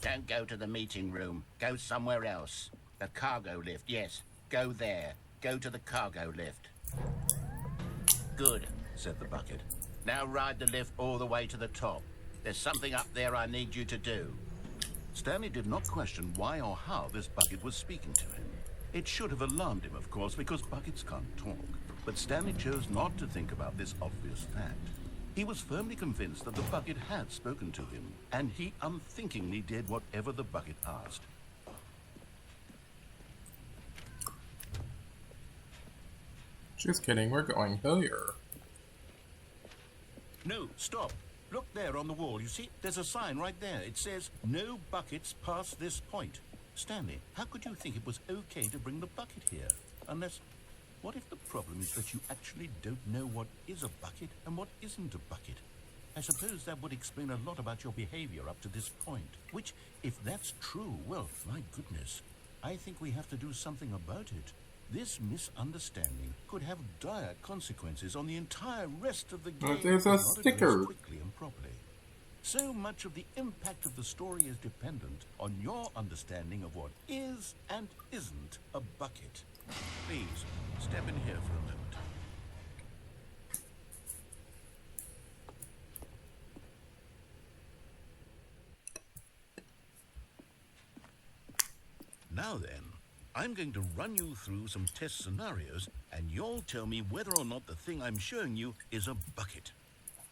don't go to the meeting room. Go somewhere else. The cargo lift, yes. Go there. Go to the cargo lift. Good, Said the bucket. now ride the lift all the way to the top. There's something up there I need you to do. Stanley did not question why or how this bucket was speaking to him. It should have alarmed him, of course, because buckets can't talk. But Stanley chose not to think about this obvious fact. He was firmly convinced that the bucket had spoken to him, and he unthinkingly did whatever the bucket asked. Just kidding, we're going here. No, stop. Look there on the wall. You see, there's a sign right there. It says, no buckets past this point. Stanley, how could you think it was okay to bring the bucket here? Unless, what if the problem is that you actually don't know what is a bucket and what isn't a bucket? I suppose that would explain a lot about your behavior up to this point. Which, if that's true, well, my goodness, I think we have to do something about it. This misunderstanding could have dire consequences on the entire rest of the game. There's a if not sticker. addressed quickly and properly. So much of the impact of the story is dependent on your understanding of what is and isn't a bucket. Please, step in here for a moment. Now then, I'm going to run you through some test scenarios, and you'll tell me whether or not the thing I'm showing you is a bucket.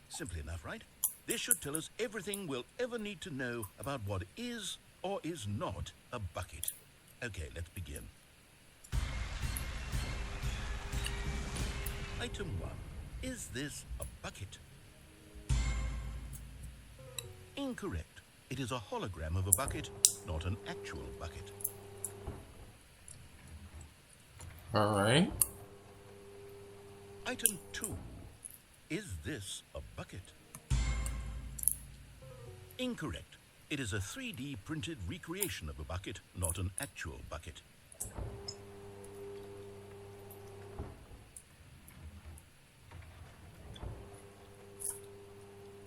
Simple enough, right? This should tell us everything we'll ever need to know about what is or is not a bucket. Okay, let's begin. Item 1. Is this a bucket? Incorrect. It is a hologram of a bucket, not an actual bucket. Alright. Item 2. Is this a bucket? Incorrect. It is a 3D printed recreation of a bucket, not an actual bucket.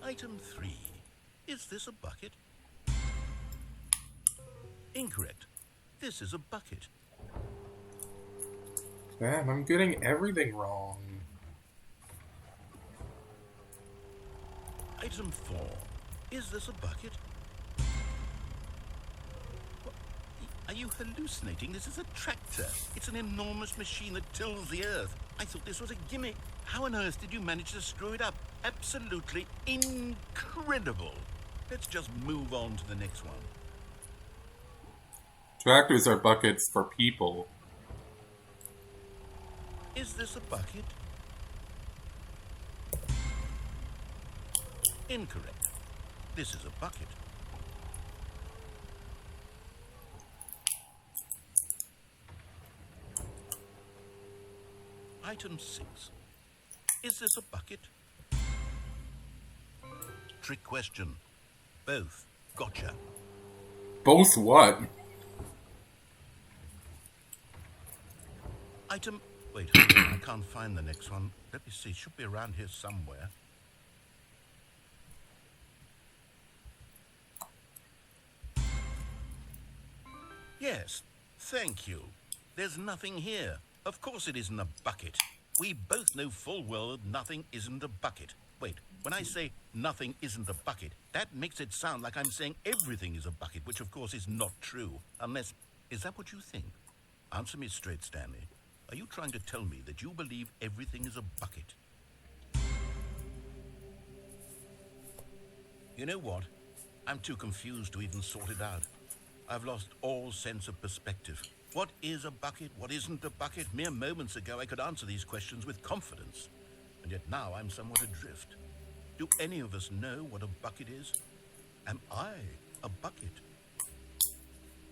Item 3. Is this a bucket? Incorrect. This is a bucket. Damn, I'm getting everything wrong. Item 4. Is this a bucket? Are you hallucinating? This is a tractor. It's an enormous machine that tills the earth. I thought this was a gimmick. How on earth did you manage to screw it up? Absolutely incredible. Let's just move on to the next one. Tractors are buckets for people. Is this a bucket? Incorrect. This is a bucket. Item 6. Is this a bucket? Trick question. Both. Gotcha. Both what? Item... Wait, hold on. I can't find the next one. Let me see. Should be around here somewhere. Yes. Thank you. There's nothing here. Of course it isn't a bucket. We both know full well that nothing isn't a bucket. Wait, when I say nothing isn't a bucket, that makes it sound like I'm saying everything is a bucket, which of course is not true. Unless... Is that what you think? Answer me straight, Stanley. Are you trying to tell me that you believe everything is a bucket? You know what? I'm too confused to even sort it out. I've lost all sense of perspective. What is a bucket? What isn't a bucket? Mere moments ago, I could answer these questions with confidence. And yet now I'm somewhat adrift. Do any of us know what a bucket is? Am I a bucket?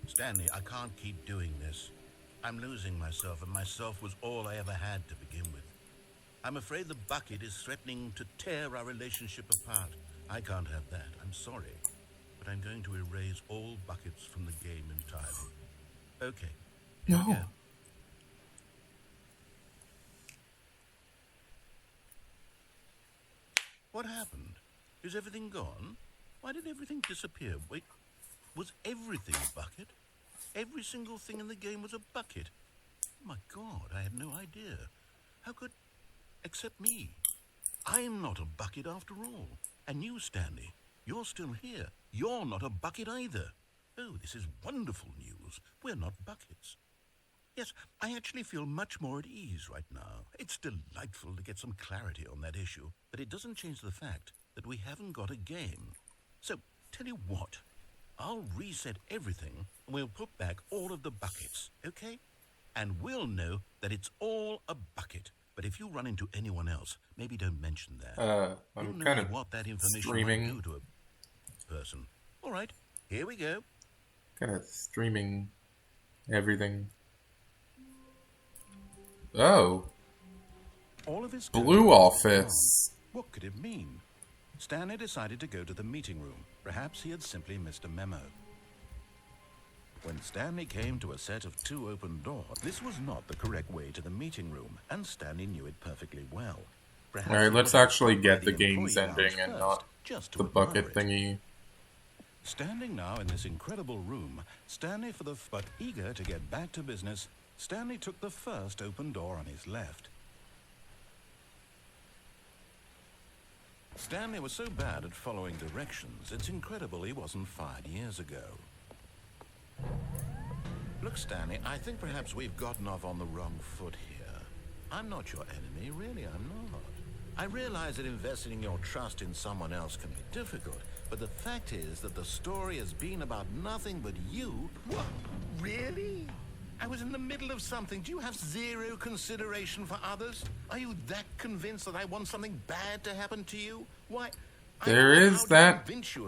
Stanley, I can't keep doing this. I'm losing myself, and myself was all I ever had to begin with. I'm afraid the bucket is threatening to tear our relationship apart. I can't have that. I'm sorry. But I'm going to erase all buckets from the game entirely. Okay. Here we go. What happened? Is everything gone? Why did everything disappear? Wait, was everything a bucket? Every single thing in the game was a bucket. Oh my God, I had no idea. How could... Except me. I'm not a bucket after all. And you, Stanley, you're still here. You're not a bucket either. Oh, this is wonderful news. We're not buckets. Yes, I actually feel much more at ease right now. It's delightful to get some clarity on that issue, but it doesn't change the fact that we haven't got a game. So, tell you what, I'll reset everything and we'll put back all of the buckets, okay? And we'll know that it's all a bucket. But if you run into anyone else, maybe don't mention that. I'm kind of what that information streaming. might do to a person. All right, here we go. Kind of streaming everything. Oh. All of his Blue Office. What could it mean? Stanley decided to go to the meeting room. Perhaps he had simply missed a memo. When Stanley came to a set of 2 open doors, this was not the correct way to the meeting room, and Stanley knew it perfectly well. Alright, let's actually get the game's ending and not the bucket thingy. Standing now in this incredible room, Stanley but eager to get back to business, Stanley took the first open door on his left. Stanley was so bad at following directions, it's incredible he wasn't fired years ago. Look, Stanley, I think perhaps we've gotten off on the wrong foot here. I'm not your enemy, really, I'm not. I realize that investing your trust in someone else can be difficult, but the fact is that the story has been about nothing but you. What? Really? I was in the middle of something. Do you have zero consideration for others? Are you that convinced that I want something bad to happen to you? Why? There is that sticker.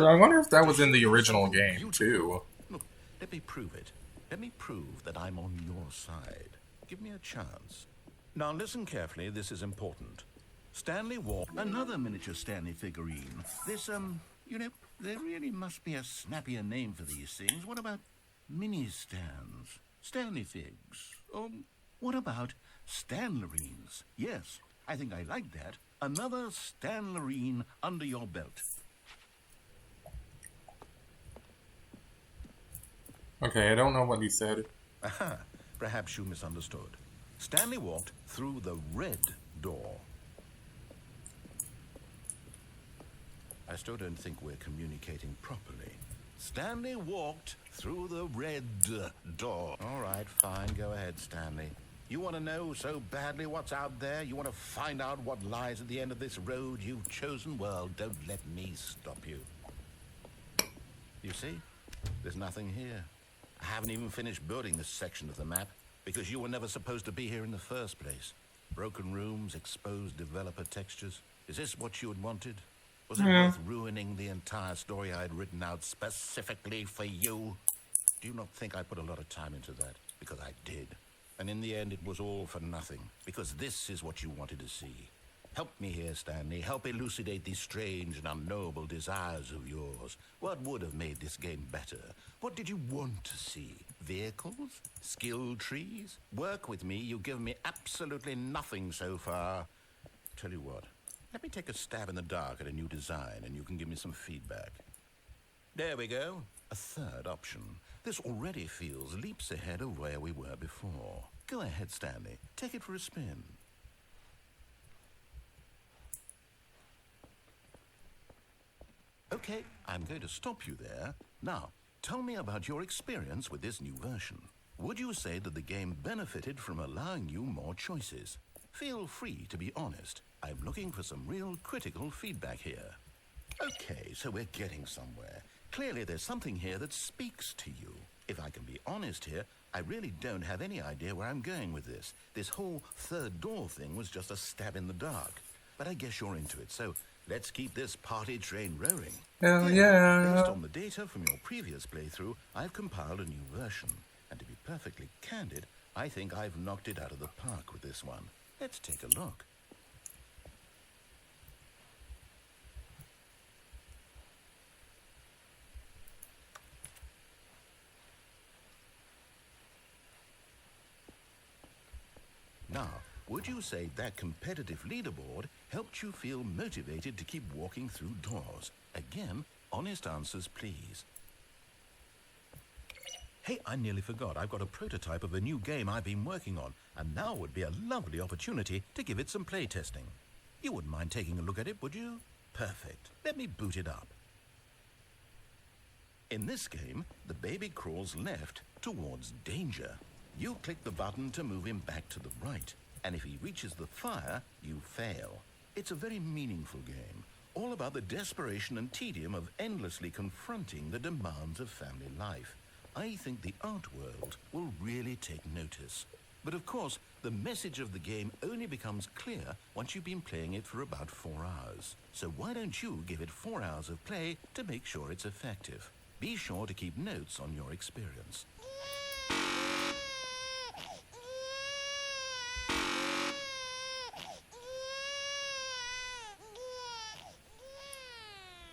I wonder if that was in the original game, too. Look, let me prove it. Let me prove that I'm on your side. Give me a chance. Now listen carefully, this is important. Stanley walked... Another miniature Stanley figurine. This, you know, there really must be a snappier name for these things. What about mini-stands? Stanley figs? What about Stanlerines? Yes, I think I like that. Another Stanlerine under your belt. Okay, I don't know what he said. Aha, perhaps you misunderstood. Stanley walked through the red door. I still don't think we're communicating properly. Stanley walked through the red door. All right, fine. Go ahead, Stanley. You want to know so badly what's out there? You want to find out what lies at the end of this road you've chosen? Well, don't let me stop you. You see? There's nothing here. I haven't even finished building this section of the map because you were never supposed to be here in the first place. Broken rooms, exposed developer textures. Is this what you had wanted? Was it worth ruining the entire story I had written out specifically for you? Do you not think I put a lot of time into that? Because I did. And in the end, it was all for nothing. Because this is what you wanted to see. Help me here, Stanley. Help elucidate these strange and unknowable desires of yours. What would have made this game better? What did you want to see? Vehicles? Skill trees? Work with me. You've given me absolutely nothing so far. Tell you what. Let me take a stab in the dark at a new design, and you can give me some feedback. There we go. A third option. This already feels leaps ahead of where we were before. Go ahead, Stanley. Take it for a spin. Okay, I'm going to stop you there. Now, tell me about your experience with this new version. Would you say that the game benefited from allowing you more choices? Feel free to be honest. I'm looking for some real critical feedback here. Okay, so we're getting somewhere. Clearly there's something here that speaks to you. If I can be honest here, I really don't have any idea where I'm going with this. This whole third door thing was just a stab in the dark. But I guess you're into it, so let's keep this party train rolling. Hell yeah! Based on the data from your previous playthrough, I've compiled a new version. And to be perfectly candid, I think I've knocked it out of the park with this one. Let's take a look. Now, would you say that competitive leaderboard helped you feel motivated to keep walking through doors? Again, honest answers, please. Hey, I nearly forgot. I've got a prototype of a new game I've been working on, and now would be a lovely opportunity to give it some playtesting. You wouldn't mind taking a look at it, would you? Perfect. Let me boot it up. In this game, the baby crawls left towards danger. You click the button to move him back to the right, and if he reaches the fire, you fail. It's a very meaningful game, all about the desperation and tedium of endlessly confronting the demands of family life. I think the art world will really take notice. But of course, the message of the game only becomes clear once you've been playing it for about 4 hours. So why don't you give it 4 hours of play to make sure it's effective? Be sure to keep notes on your experience.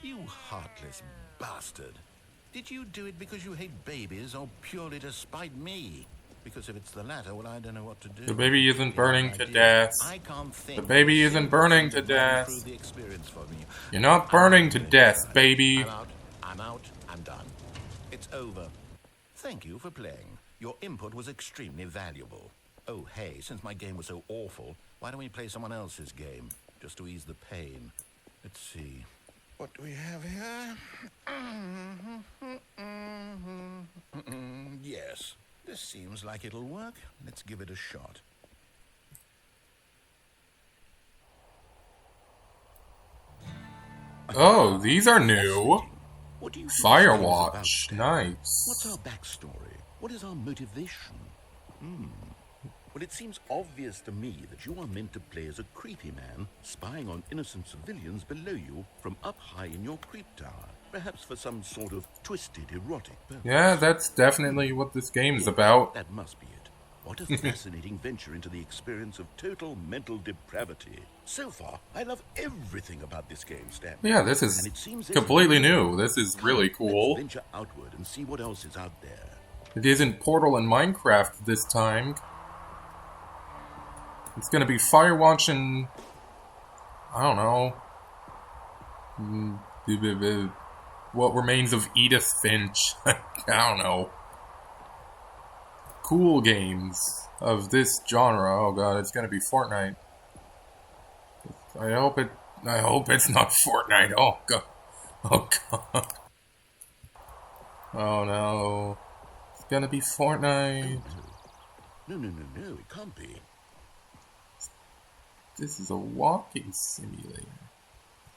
You heartless bastard. Did you do it because you hate babies or purely to spite me? Because if it's the latter, well, I don't know what to do. The baby isn't burning to death. I can't think. The baby isn't burning to death. Through the experience for me. You're not burning to death, baby. I'm out. I'm done. It's over. Thank you for playing. Your input was extremely valuable. Oh, hey, since my game was so awful, why don't we play someone else's game? Just to ease the pain. Let's see. What do we have here? Yes, this seems like it'll work. Let's give it a shot. Oh, these are new. What do you think Firewatch. this is about? Nice. What's our backstory? What is our motivation? Well, it seems obvious to me that you are meant to play as a creepy man spying on innocent civilians below you from up high in your creep tower, perhaps for some sort of twisted erotic purpose. Yeah, that's definitely what this game's about. That must be it. What a fascinating venture into the experience of total mental depravity. So far, I love everything about this game, Stan. Yeah, this is And it seems completely new. This is really cool. Let's venture outward and see what else is out there. It isn't Portal and Minecraft this time. It's gonna be Firewatch and... I don't know. What Remains of Edith Finch. I don't know. Cool games of this genre. Oh god, it's gonna be Fortnite. I hope it's not Fortnite. Oh god. Oh god. Oh no. It's gonna be Fortnite. No, it can't be. This is a walking simulator.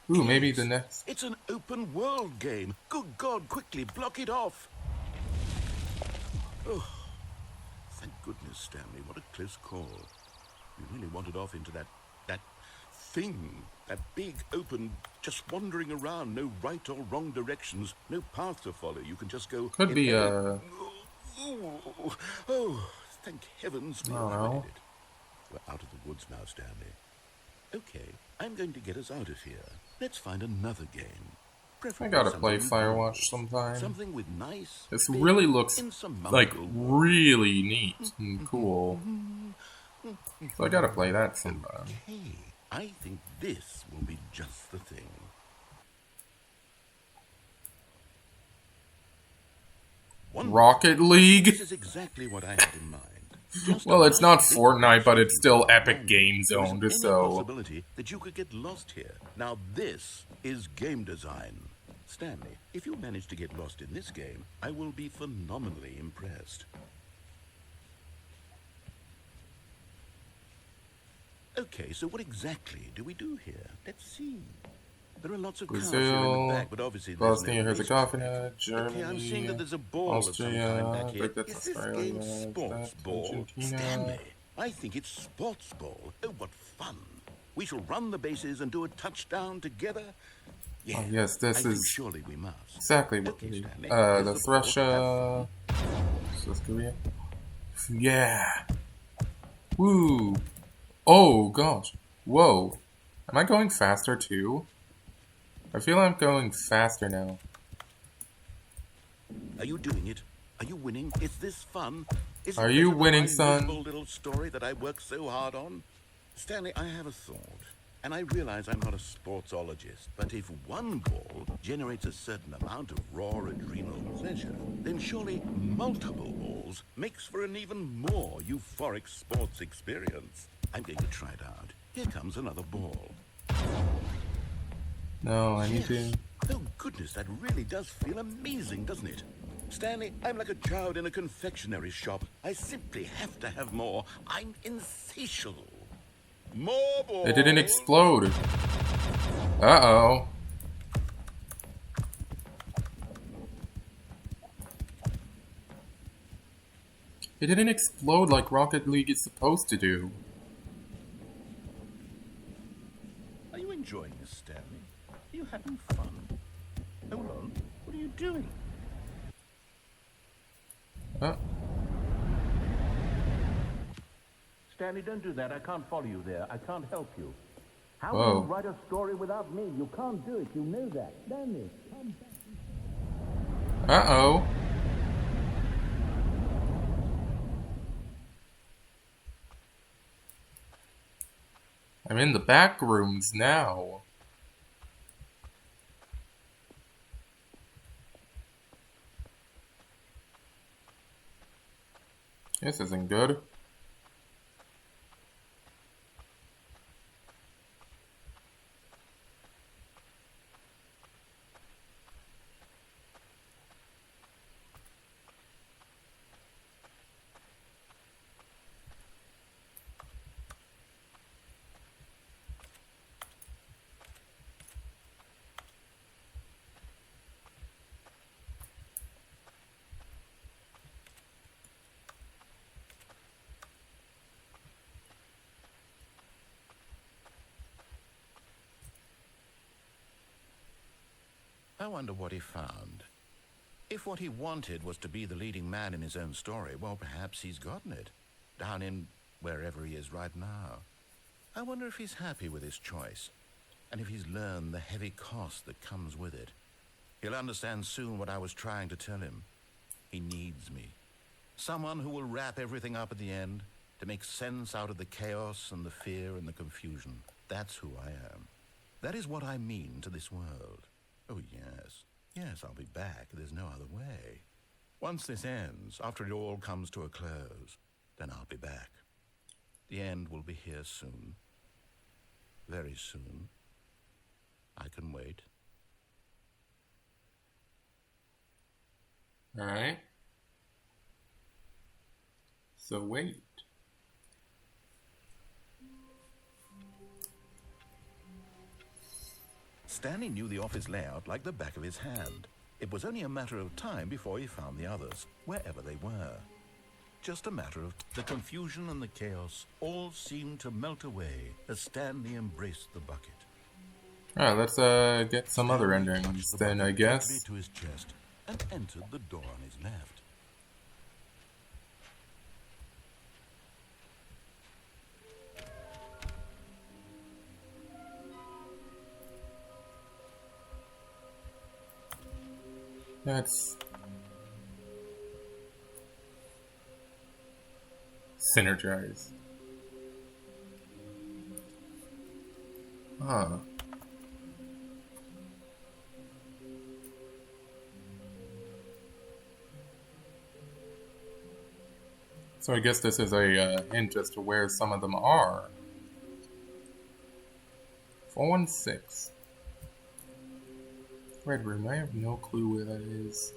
Ooh, maybe the next... It's an open world game. Good God, quickly, block it off. Oh, thank goodness, Stanley. What a close call. You really wandered off into that thing. That big, open, just wandering around. No right or wrong directions. No path to follow. You can just go... Could be, Oh, thank heavens we avoided it. We're out of the woods now, Stanley. Okay, I'm going to get us out of here. Let's find another game. I gotta play Firewatch sometime. Something with nice... This really looks, like, really neat and cool. So I gotta play that sometime. Okay, I think this will be just the thing. Rocket League? This is exactly what I had in mind. Well, it's not Fortnite, but it's still Epic Games owned, so... possibility that you could get lost here. Now this is game design. Stanley, if you manage to get lost in this game, I will be phenomenally impressed. Okay, so what exactly do we do here? Let's see. There are lots of cars here in the back, but obviously there's Bosnia, no Herzegovina, Germany, okay, I'm seeing that there's a ball Austria, of some kind back here. that's Is this Australia, game sports ball? Argentina. Stanley, I think it's sports ball. Oh, what fun. We shall run the bases and do a touchdown together. Yeah, yes, this is surely we must. Exactly what we need. That's Russia, South Korea. Yeah. Woo. Oh, gosh. Whoa. Am I going faster, too? I feel I'm going faster now. Are you doing it? Are you winning? Is this fun? Are you winning, son? Little story that I worked so hard on? Stanley, I have a thought. And I realize I'm not a sportsologist, but if one ball generates a certain amount of raw adrenal pleasure, then surely multiple balls makes for an even more euphoric sports experience. I'm going to try it out. Here comes another ball. No, I need to... Oh, goodness, that really does feel amazing, doesn't it? Stanley, I'm like a child in a confectionery shop. I simply have to have more. I'm insatiable. More balls. It didn't explode. Uh-oh. It didn't explode like Rocket League is supposed to do. Are you enjoying this, Stanley? Are you having fun? Hold on. What are you doing? Stanley, don't do that. I can't follow you there. I can't help you. How Whoa. will you write a story without me? You can't do it. You know that. Stanley, come back. Uh-oh. I'm in the back rooms now. This isn't good. I wonder what he found. If what he wanted was to be the leading man in his own story, well, perhaps he's gotten it. Down in wherever he is right now. I wonder if he's happy with his choice, and if he's learned the heavy cost that comes with it. He'll understand soon what I was trying to tell him. He needs me. Someone who will wrap everything up at the end, to make sense out of the chaos and the fear and the confusion. That's who I am. That is what I mean to this world. Oh, yes. Yes, I'll be back. There's no other way. Once this ends, after it all comes to a close, then I'll be back. The end will be here soon. Very soon. I can wait. Alright. So wait. Stanley knew the office layout like the back of his hand. It was only a matter of time before he found the others, wherever they were. Just a matter of the confusion and the chaos all seemed to melt away as Stanley embraced the bucket. Alright, let's get some other endings then, I guess. To his chest and entered the door on his left. That's synergize. Huh. So I guess this is a hint as to where some of them are. 416. Red room, I have no clue where that is.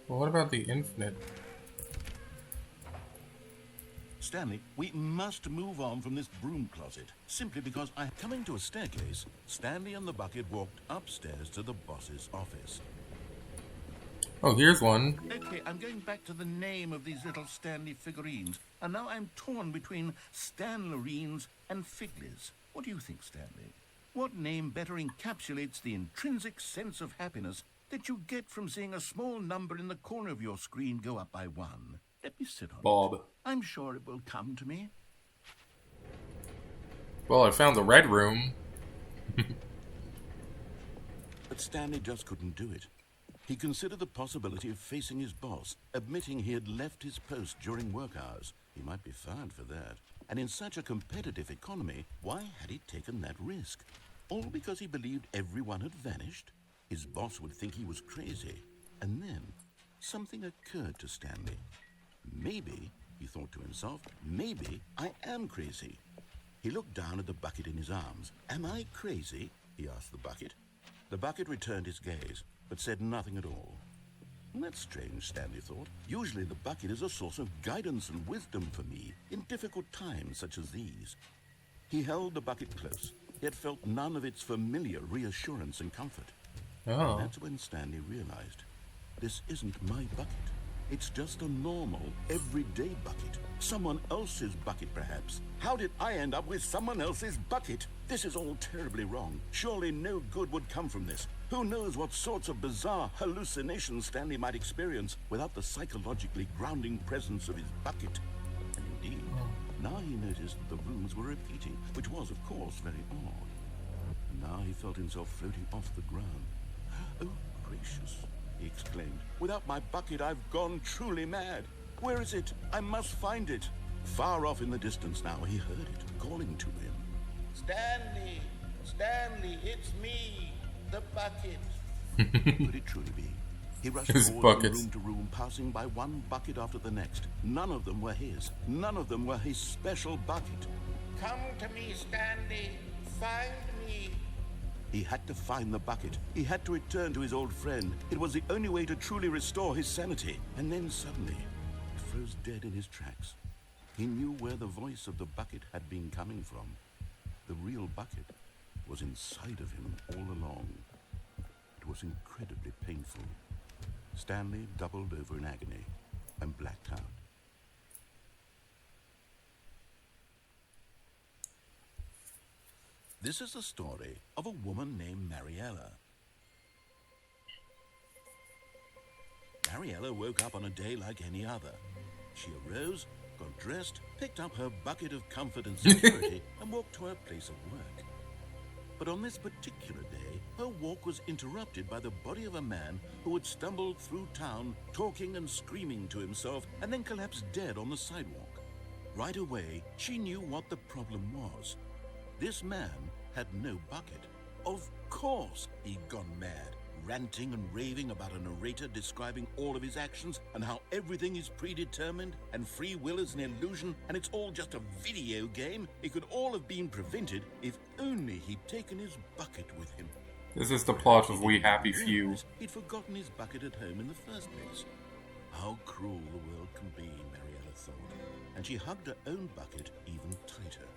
Well, what about the infinite? Stanley, we must move on from this broom closet, simply because Coming to a staircase, Stanley and the bucket walked upstairs to the boss's office. Oh, here's one. Okay, I'm going back to the name of these little Stanley figurines, and now I'm torn between Stanlerines and Figlies. What do you think, Stanley? What name better encapsulates the intrinsic sense of happiness that you get from seeing a small number in the corner of your screen go up by 1? Let me sit on Bob. it. I'm sure it will come to me. Well, I found the red room. But Stanley just couldn't do it. He considered the possibility of facing his boss, admitting he had left his post during work hours. He might be fired for that. And in such a competitive economy, why had he taken that risk? All because he believed everyone had vanished? His boss would think he was crazy. And then, something occurred to Stanley. Maybe, he thought to himself, maybe I am crazy. He looked down at the bucket in his arms. Am I crazy? He asked the bucket. The bucket returned his gaze, but said nothing at all. That's strange, Stanley thought. Usually the bucket is a source of guidance and wisdom for me in difficult times such as these. He held the bucket close, yet felt none of its familiar reassurance and comfort. Oh. That's when Stanley realized, this isn't my bucket. It's just a normal, everyday bucket. Someone else's bucket, perhaps. How did I end up with someone else's bucket? This is all terribly wrong. Surely no good would come from this. Who knows what sorts of bizarre hallucinations Stanley might experience without the psychologically grounding presence of his bucket. And indeed, now he noticed that the rooms were repeating, which was, of course, very odd. And now he felt himself floating off the ground. Oh, gracious, he exclaimed. Without my bucket, I've gone truly mad. Where is it? I must find it. Far off in the distance now, he heard it, calling to him. Stanley! Stanley, it's me! The bucket. Could it truly be? He rushed forward from room to room, passing by one bucket after the next. None of them were his. None of them were his special bucket. Come to me, Stanley. Find me. He had to find the bucket. He had to return to his old friend. It was the only way to truly restore his sanity. And then suddenly, he froze dead in his tracks. He knew where the voice of the bucket had been coming from. The real bucket was inside of him all along. It was incredibly painful. Stanley doubled over in agony and blacked out. This is the story of a woman named Mariella. Mariella woke up on a day like any other. She arose, got dressed, picked up her bucket of comfort and security, and walked to her place of work. But on this particular day, her walk was interrupted by the body of a man who had stumbled through town, talking and screaming to himself, and then collapsed dead on the sidewalk. Right away, she knew what the problem was. This man had no bucket. Of course he'd gone mad. ranting and raving about a narrator describing all of his actions and how everything is predetermined and free will is an illusion and it's all just a video game, it could all have been prevented if only he'd taken his bucket with him. This is the plot of We Happy Few. He'd forgotten his bucket at home in the first place. How cruel the world can be, Mariella thought, and she hugged her own bucket even tighter.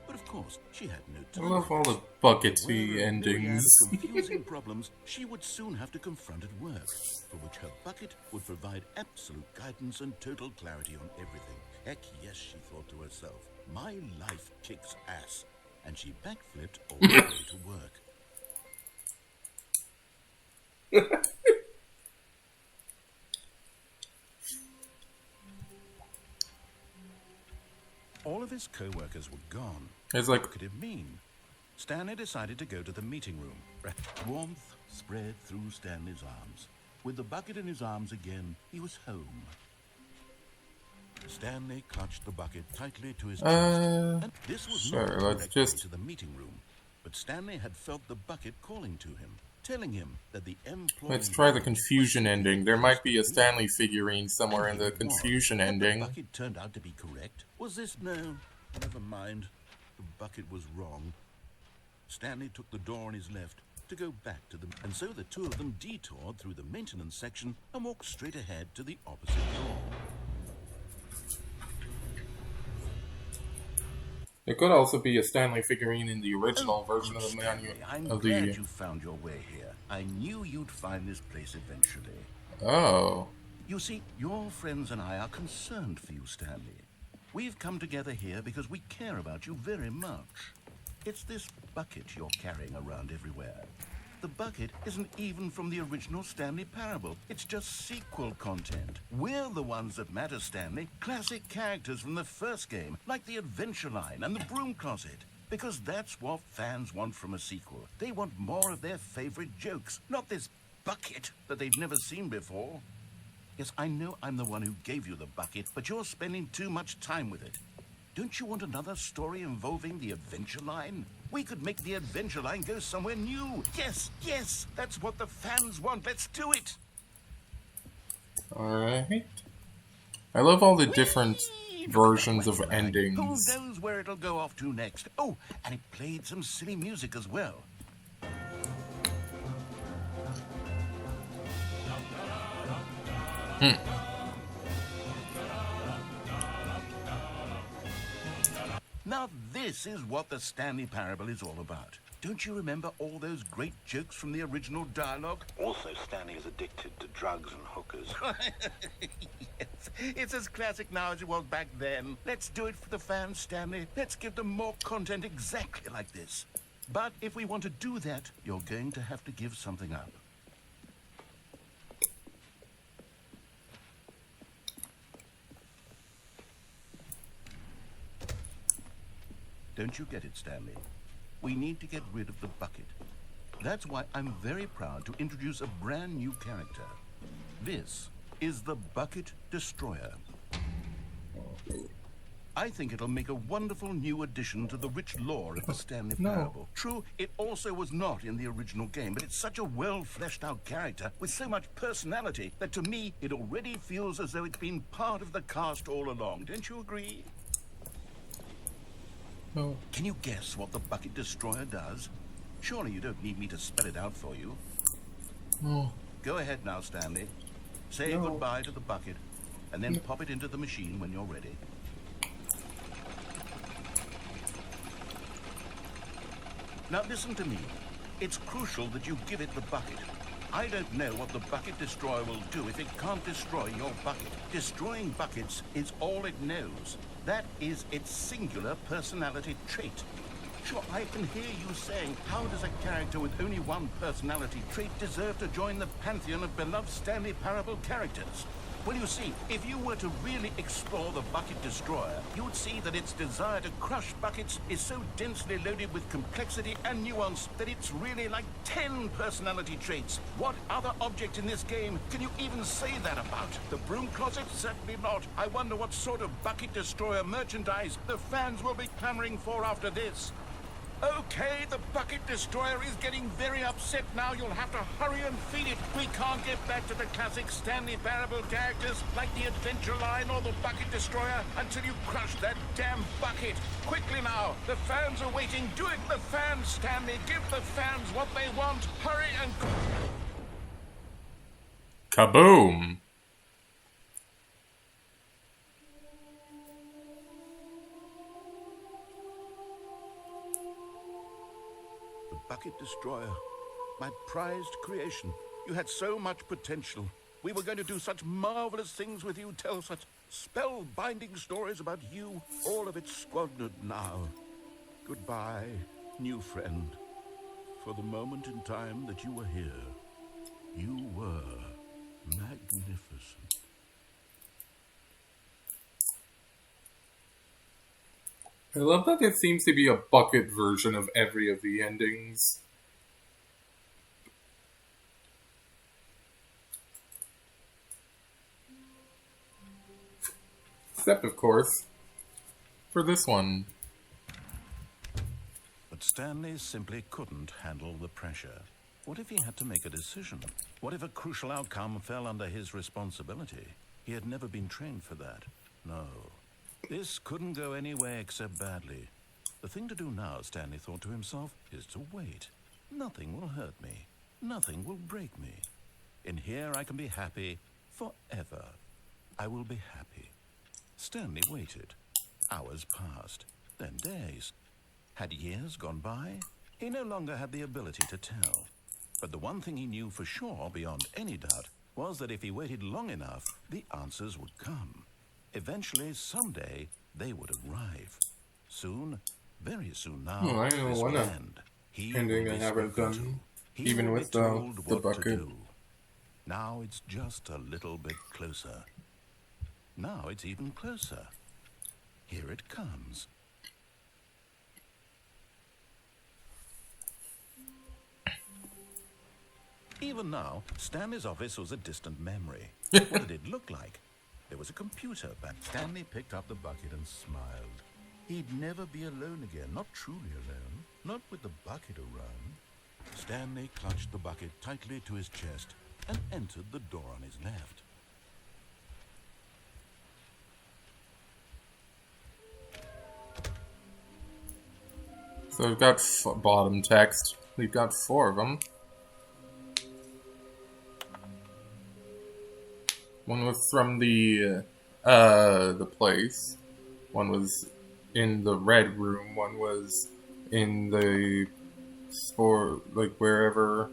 But of course, she had no time. I love all the buckety endings. Confusing problems she would soon have to confront at work, for which her bucket would provide absolute guidance and total clarity on everything. Heck yes, she thought to herself, my life kicks ass. And she backflipped all the way to work. All of his co-workers were gone. It's like, What could it mean? Stanley decided to go to the meeting room. Warmth spread through Stanley's arms. With the bucket in his arms again, he was home. Stanley clutched the bucket tightly to his chest. And this was sure, not let's direct just... to the meeting room, but Stanley had felt the bucket calling to him, telling him that the employee... Let's try the confusion ending. There might be a Stanley figurine somewhere in the confusion ending. The bucket turned out to be correct. Was this? No, never mind. The bucket was wrong. Stanley took the door on his left to go back to them, and so the two of them detoured through the maintenance section and walked straight ahead to the opposite door. It could also be a Stanley figurine in the original version of the manual. I'm glad you found your way here. I knew you'd find this place eventually. Oh. You see, your friends and I are concerned for you, Stanley. We've come together here because we care about you very much. It's this bucket you're carrying around everywhere. The bucket isn't even from the original Stanley Parable. It's just sequel content. We're the ones that matter, Stanley. Classic characters from the first game, like the Adventure Line and the Broom Closet. Because that's what fans want from a sequel. They want more of their favorite jokes, not this bucket that they've never seen before. Yes, I know I'm the one who gave you the bucket, but you're spending too much time with it. Don't you want another story involving the Adventure Line? We could make the Adventure Line go somewhere new. Yes, yes, that's what the fans want. Let's do it. Alright. I love all the different versions of endings. Who knows where it'll go off to next? Oh, and it played some silly music as well. Now this is what the Stanley Parable is all about. Don't you remember all those great jokes from the original dialogue? Also, Stanley is addicted to drugs and hookers. Yes, it's as classic now as it was back then. Let's do it for the fans, Stanley. Let's give them more content exactly like this. But if we want to do that, you're going to have to give something up. Don't you get it, Stanley? We need to get rid of the bucket. That's why I'm very proud to introduce a brand new character. This is the Bucket Destroyer. I think it'll make a wonderful new addition to the rich lore of the Stanley Parable. True, it also was not in the original game, but it's such a well-fleshed-out character with so much personality that to me, it already feels as though it's been part of the cast all along. Don't you agree? No. Can you guess what the Bucket Destroyer does? Surely you don't need me to spell it out for you. No. Go ahead now, Stanley. Say goodbye to the bucket, and then pop it into the machine when you're ready. Now listen to me. It's crucial that you give it the bucket. I don't know what the Bucket Destroyer will do if it can't destroy your bucket. Destroying buckets is all it knows. That is its singular personality trait. Sure, I can hear you saying, how does a character with only one personality trait deserve to join the pantheon of beloved Stanley Parable characters? Well, you see, if you were to really explore the Bucket Destroyer, you would see that its desire to crush buckets is so densely loaded with complexity and nuance that it's really like 10 personality traits. What other object in this game can you even say that about? The Broom Closet? Certainly not. I wonder what sort of Bucket Destroyer merchandise the fans will be clamoring for after this. Okay, the bucket destroyer is getting very upset now. You'll have to hurry and feed it. We can't get back to the classic Stanley Parable characters like the Adventure Line or the bucket destroyer until you crush that damn bucket. Quickly now, the fans are waiting. Do it, the fans, Stanley. Give the fans what they want. Hurry and... Kaboom! Bucket destroyer, my prized creation. You had so much potential. We were going to do such marvelous things with you, tell such spellbinding stories about you. All of it squandered now. Goodbye, new friend. For the moment in time that you were here, you were magnificent. I love that there seems to be a bucket version of every of the endings. Except, of course, for this one. But Stanley simply couldn't handle the pressure. What if he had to make a decision? What if a crucial outcome fell under his responsibility? He had never been trained for that. No. This couldn't go any way except badly. The thing to do now, Stanley thought to himself, is to wait. Nothing will hurt me. Nothing will break me. In here I can be happy forever. I will be happy. Stanley waited. Hours passed, then days. Had years gone by? He no longer had the ability to tell. But the one thing he knew for sure, beyond any doubt, was that if he waited long enough, the answers would come. Eventually, someday, they would arrive. Soon, very soon now, I know this one will end. He ending will I be haven't spoken done, to. He even will with be told the what to bucket. do. Now it's just a little bit closer. Now it's even closer. Here it comes. Even now, Stanley's office was a distant memory. What did it look like? There was a computer back. Stanley picked up the bucket and smiled. He'd never be alone again, not truly alone, not with the bucket around. Stanley clutched the bucket tightly to his chest and entered the door on his left. So we've got bottom text. We've got 4 of them. One was from the place. One was in the red room. One was in the like wherever.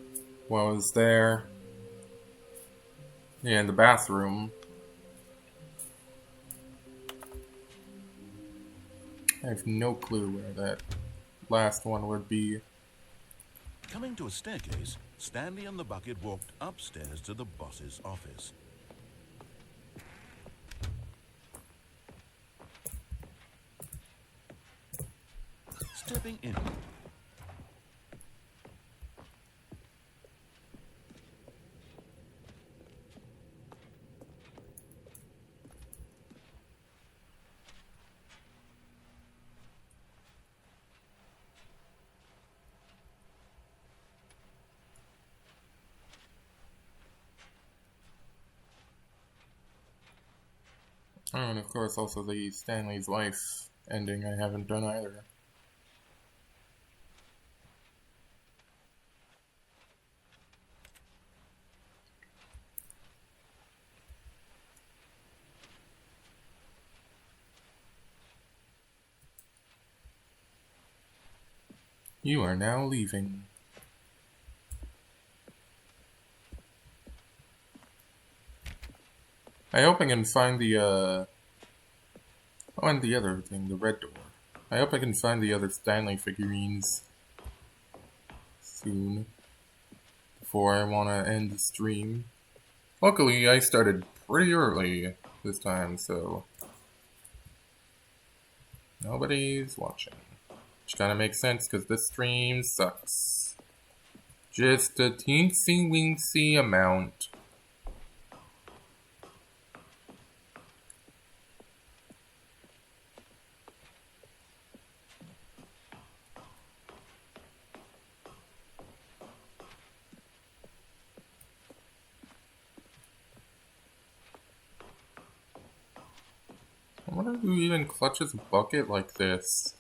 One was there. Yeah, in the bathroom. I have no clue where that last one would be. Coming to a staircase, Stanley and the bucket walked upstairs to the boss's office. Stepping in. Oh, and of course also the Stanley's Life ending I haven't done either. You are now leaving. I hope I can find the, oh, and the other thing, the red door. I hope I can find the other Stanley figurines soon, before I want to end the stream. Luckily, I started pretty early this time, so nobody's watching. Which kind of makes sense, because this stream sucks. Just a teensy-weensy amount. who even clutches a bucket like this?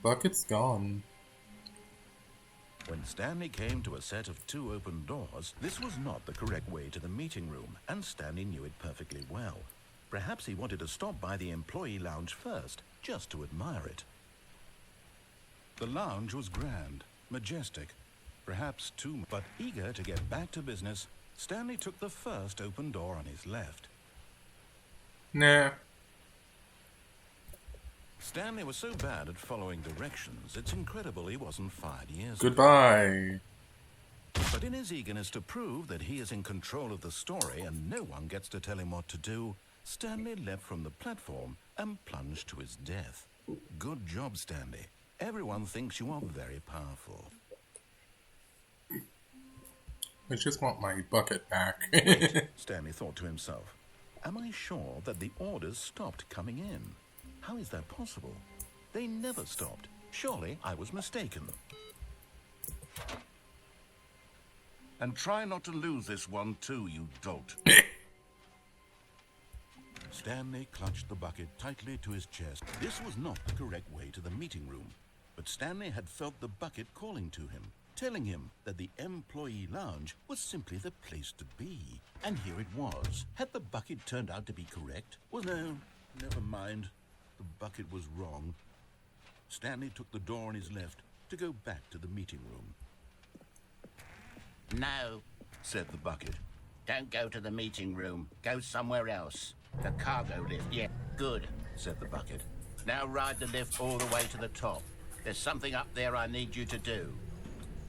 Bucket's gone. When Stanley came to a set of 2 open doors, this was not the correct way to the meeting room, and Stanley knew it perfectly well. Perhaps he wanted to stop by the employee lounge first, just to admire it. The lounge was grand, majestic, perhaps too much, but eager to get back to business, Stanley took the first open door on his left. Nah. Stanley was so bad at following directions, it's incredible he wasn't fired years ago. Goodbye. But in his eagerness to prove that he is in control of the story and no one gets to tell him what to do, Stanley leapt from the platform and plunged to his death. Good job, Stanley. Everyone thinks you are very powerful. I just want my bucket back. Stanley thought to himself, am I sure that the orders stopped coming in? How is that possible? They never stopped. Surely I was mistaken. And try not to lose this one too, you dolt. Stanley clutched the bucket tightly to his chest. This was not the correct way to the meeting room, but Stanley had felt the bucket calling to him, telling him that the employee lounge was simply the place to be. And here it was. Had the bucket turned out to be correct? Well, no, never mind. The bucket was wrong. Stanley took the door on his left to go back to the meeting room. No, Said the bucket. don't go to the meeting room. Go somewhere else. The cargo lift, yeah, good, Said the bucket. Now ride the lift all the way to the top. There's something up there I need you to do.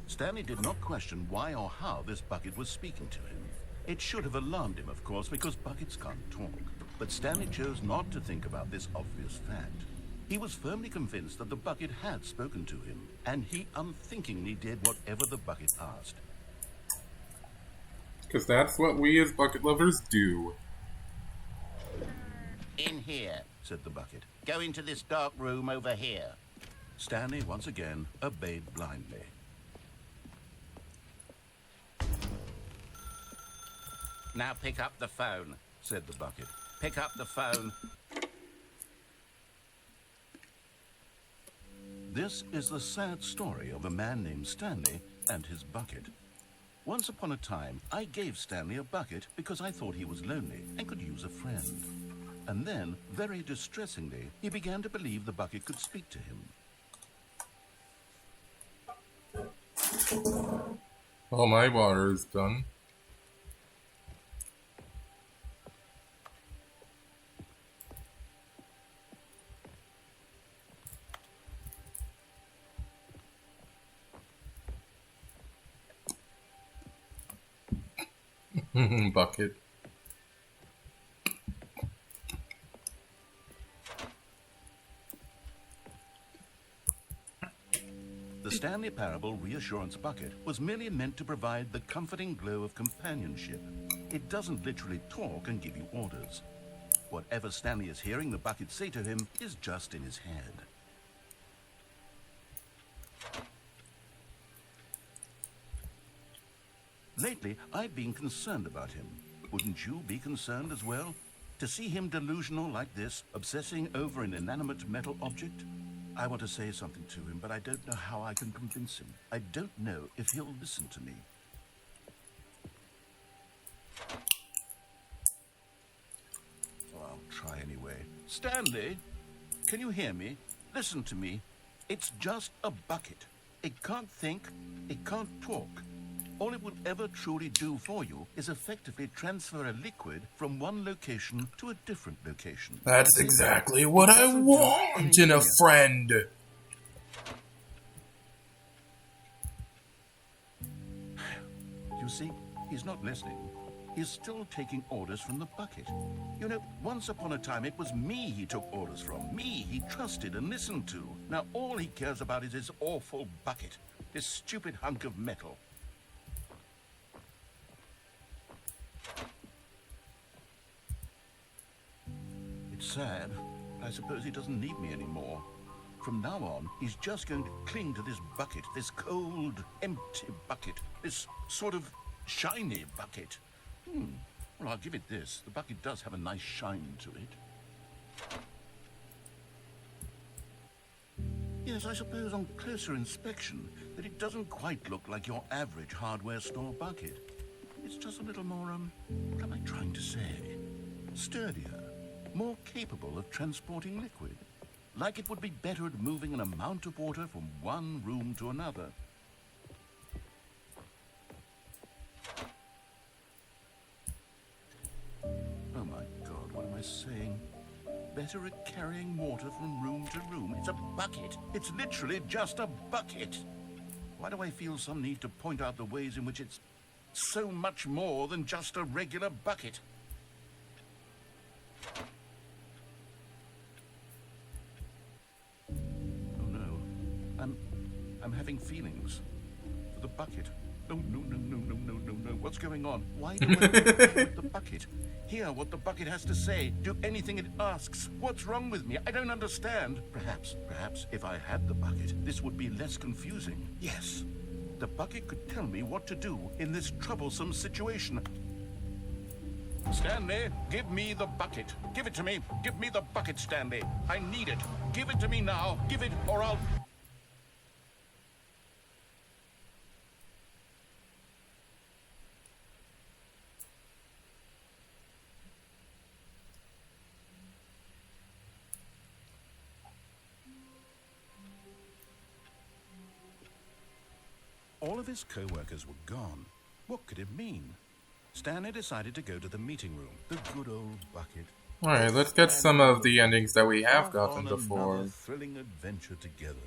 Stanley did not question why or how this bucket was speaking to him. It should have alarmed him, of course, because buckets can't talk. But Stanley chose not to think about this obvious fact. He was firmly convinced that the bucket had spoken to him, and he unthinkingly did whatever the bucket asked. Because that's what we as bucket lovers do. In here, Said the bucket. go into this dark room over here. Stanley once again obeyed blindly. Now pick up the phone. Said the bucket. Pick up the phone. This is the sad story of a man named Stanley and his bucket. Once upon a time, I gave Stanley a bucket because I thought he was lonely and could use a friend. And then, very distressingly, he began to believe the bucket could speak to him. Well, my water is done. Bucket. The Stanley Parable Reassurance Bucket was merely meant to provide the comforting glow of companionship. It doesn't literally talk and give you orders. whatever Stanley is hearing the bucket say to him is just in his head. Lately, I've been concerned about him. Wouldn't you be concerned as well? To see him delusional like this, obsessing over an inanimate metal object? I want to say something to him, but I don't know how I can convince him. I don't know if he'll listen to me. Oh, I'll try anyway. Stanley, can you hear me? Listen to me. It's just a bucket. It can't think, it can't talk. All it will ever truly do for you is effectively transfer a liquid from one location to a different location. That's exactly what I want in a friend. You see, he's not listening. He's still taking orders from the bucket. You know, once upon a time it was me he took orders from. Me he trusted and listened to. Now all he cares about is his awful bucket. This stupid hunk of metal. Sad, but I suppose he doesn't need me anymore. From now on, he's just going to cling to this bucket, this cold, empty bucket, this sort of shiny bucket. Well, I'll give it this. The bucket does have a nice shine to it. Yes, I suppose on closer inspection that it doesn't quite look like your average hardware store bucket. It's just a little more, what am I trying to say? Sturdier. More capable of transporting liquid. Like it would be better at moving an amount of water from one room to another. Oh my God, what am I saying? Better at carrying water from room to room. It's a bucket. It's literally just a bucket. Why do I feel some need to point out the ways in which it's so much more than just a regular bucket? I'm having feelings for the bucket. Oh, no. What's going on? Why do I with the bucket? Hear what the bucket has to say. Do anything it asks. What's wrong with me? I don't understand. Perhaps, if I had the bucket, this would be less confusing. Yes, the bucket could tell me what to do in this troublesome situation. Stanley, give me the bucket. Give it to me. Give me the bucket, Stanley. I need it. Give it to me now. Give it, or I'll... All of his co-workers were gone. What could it mean? Stanley decided to go to the meeting room. The good old bucket. Alright, let's get some of the endings that we have gotten before. Another thrilling adventure together.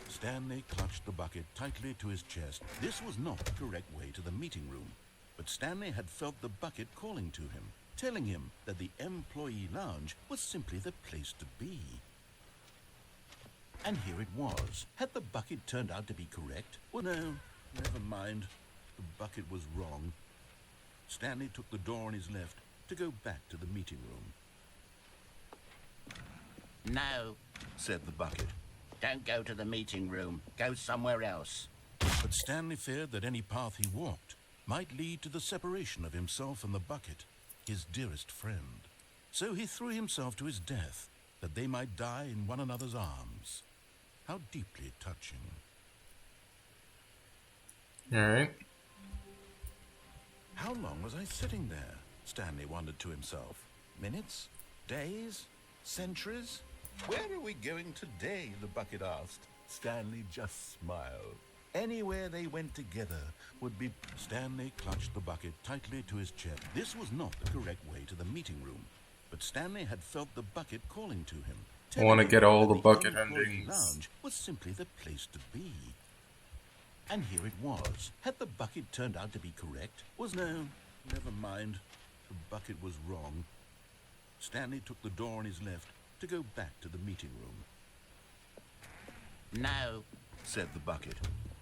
Stanley clutched the bucket tightly to his chest. This was not the correct way to the meeting room, but Stanley had felt the bucket calling to him, telling him that the employee lounge was simply the place to be. And here it was. Had the bucket turned out to be correct? Well, no, never mind. The bucket was wrong. Stanley took the door on his left to go back to the meeting room. No, said the bucket. don't go to the meeting room. Go somewhere else. But Stanley feared that any path he walked might lead to the separation of himself and the bucket, his dearest friend. So he threw himself to his death, that they might die in one another's arms. How deeply touching. Alright. How long was I sitting there? Stanley wondered to himself. Minutes? Days? Centuries? Where are we going today? The bucket asked. Stanley just smiled. Anywhere they went together would be... Stanley clutched the bucket tightly to his chest. This was not the correct way to the meeting room, but Stanley had felt the bucket calling to him. I want to get all the bucket employee endings. lounge was simply the place to be. And here it was. Had the bucket turned out to be correct? Was no, never mind. The bucket was wrong. Stanley took the door on his left to go back to the meeting room. No, Said the bucket.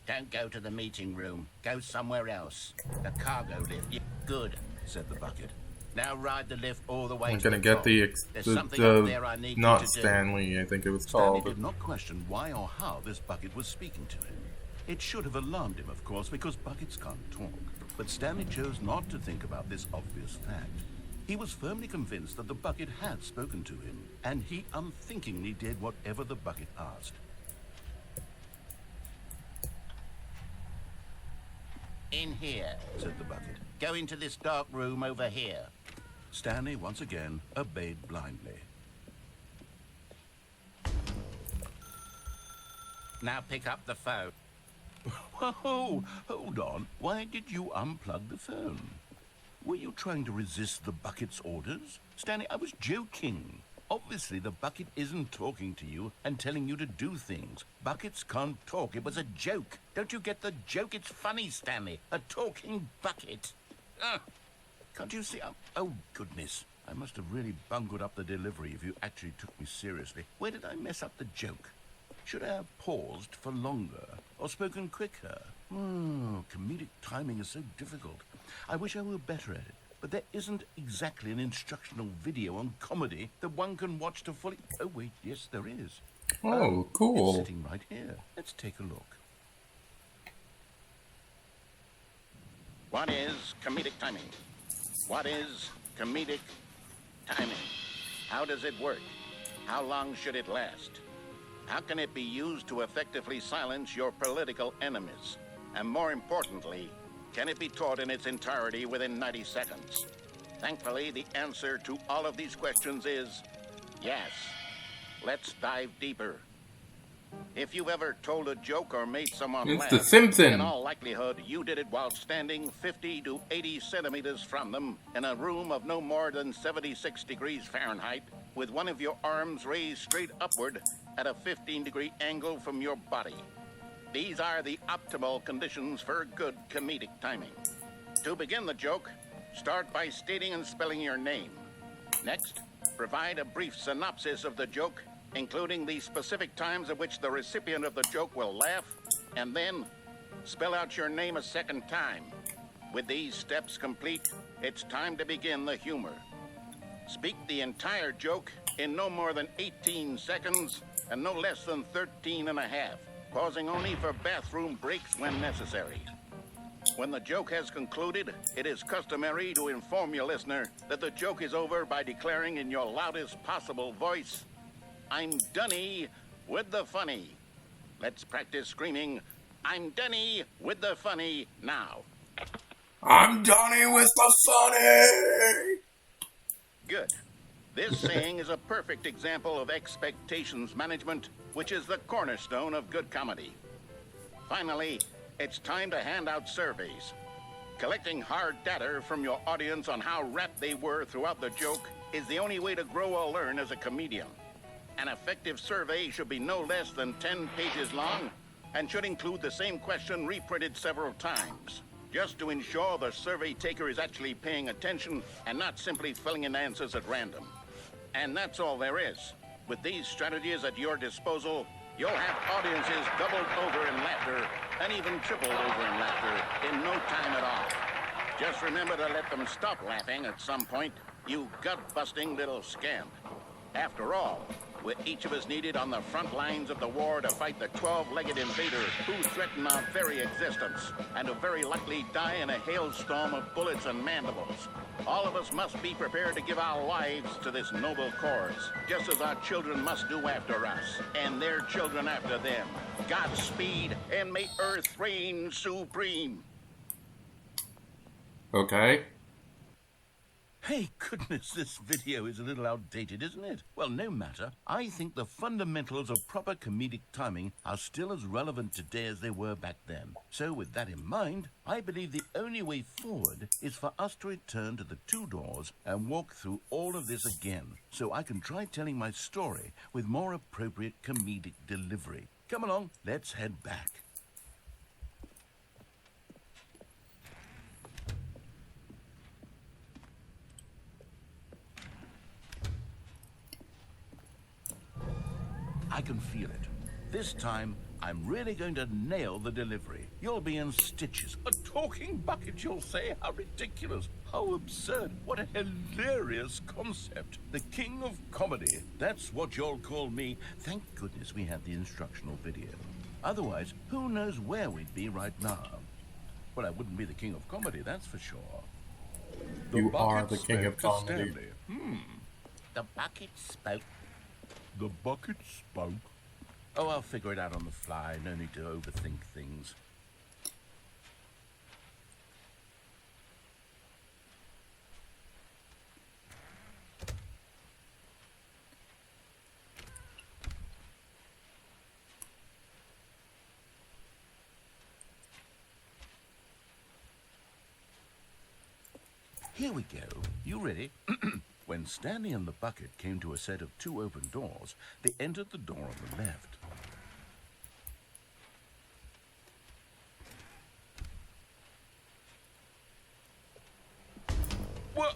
don't go to the meeting room. Go somewhere else. The cargo lift. Good. Said the bucket. Now ride the lift all the way I'm to gonna the get top. the There's something up there I need you not to do. Stanley, I think it was Stanley called. did not question why or how this bucket was speaking to him. It should have alarmed him, of course, because buckets can't talk. But Stanley chose not to think about this obvious fact. He was firmly convinced that the bucket had spoken to him, and he unthinkingly did whatever the bucket asked. In here, said the bucket. Go into this dark room over here. Stanley once again obeyed blindly. Now pick up the phone. Whoa, hold on. Why did you unplug the phone? Were you trying to resist the bucket's orders? Stanley, I was joking. Obviously, the bucket isn't talking to you and telling you to do things. Buckets can't talk. It was a joke. Don't you get the joke? It's funny, Stanley. A talking bucket. Can't you see? Oh, goodness. I must have really bungled up the delivery if you actually took me seriously. Where did I mess up the joke? Should I have paused for longer or spoken quicker? Comedic timing is so difficult. I wish I were better at it. But there isn't exactly an instructional video on comedy that one can watch to fully... Oh, wait, yes, there is. Oh, cool. It's sitting right here. Let's take a look. What is comedic timing? What is comedic timing? How does it work? How long should it last? How can it be used to effectively silence your political enemies? And more importantly, can it be taught in its entirety within 90 seconds? Thankfully, the answer to all of these questions is yes. Let's dive deeper. If you've ever told a joke or made someone It's laugh, the Simpsons. in all likelihood, you did it while standing 50 to 80 centimeters from them in a room of no more than 76 degrees Fahrenheit, with one of your arms raised straight upward at a 15-degree angle from your body. These are the optimal conditions for good comedic timing. To begin the joke, start by stating and spelling your name. Next, provide a brief synopsis of the joke, including the specific times at which the recipient of the joke will laugh, and then spell out your name a second time. With these steps complete, it's time to begin the humor. Speak the entire joke in no more than 18 seconds and no less than 13 and a half, pausing only for bathroom breaks when necessary. When the joke has concluded, it is customary to inform your listener that the joke is over by declaring in your loudest possible voice, "I'm Dunny with the funny." Let's practice screaming, "I'm Dunny with the funny" now. I'm Donnie with the funny! Good. This saying is a perfect example of expectations management, which is the cornerstone of good comedy. Finally, it's time to hand out surveys. Collecting hard data from your audience on how rapt they were throughout the joke is the only way to grow or learn as a comedian. An effective survey should be no less than 10 pages long and should include the same question reprinted several times, just to ensure the survey taker is actually paying attention and not simply filling in answers at random. And that's all there is. With these strategies at your disposal, you'll have audiences doubled over in laughter and even tripled over in laughter in no time at all. Just remember to let them stop laughing at some point, you gut-busting little scamp. After all, we're each of us needed on the front lines of the war to fight the 12-legged invader who threaten our very existence and who very likely die in a hailstorm of bullets and mandibles. All of us must be prepared to give our lives to this noble cause, just as our children must do after us, and their children after them. Godspeed, and may Earth reign supreme. Okay. Hey, goodness, this video is a little outdated, isn't it? Well, no matter. I think the fundamentals of proper comedic timing are still as relevant today as they were back then. So with that in mind, I believe the only way forward is for us to return to the two doors and walk through all of this again, so I can try telling my story with more appropriate comedic delivery. Come along, let's head back. I can feel it. This time, I'm really going to nail the delivery. You'll be in stitches. A talking bucket, you'll say? How ridiculous. How absurd. What a hilarious concept. The king of comedy. That's what you'll call me. Thank goodness we have the instructional video. Otherwise, who knows where we'd be right now. Well, I wouldn't be the king of comedy, that's for sure. You are the king of comedy. The bucket spoke. The bucket spoke? Oh, I'll figure it out on the fly. No need to overthink things. Here we go. You ready? When Stanley and the bucket came to a set of 2 open doors, they entered the door on the left. What?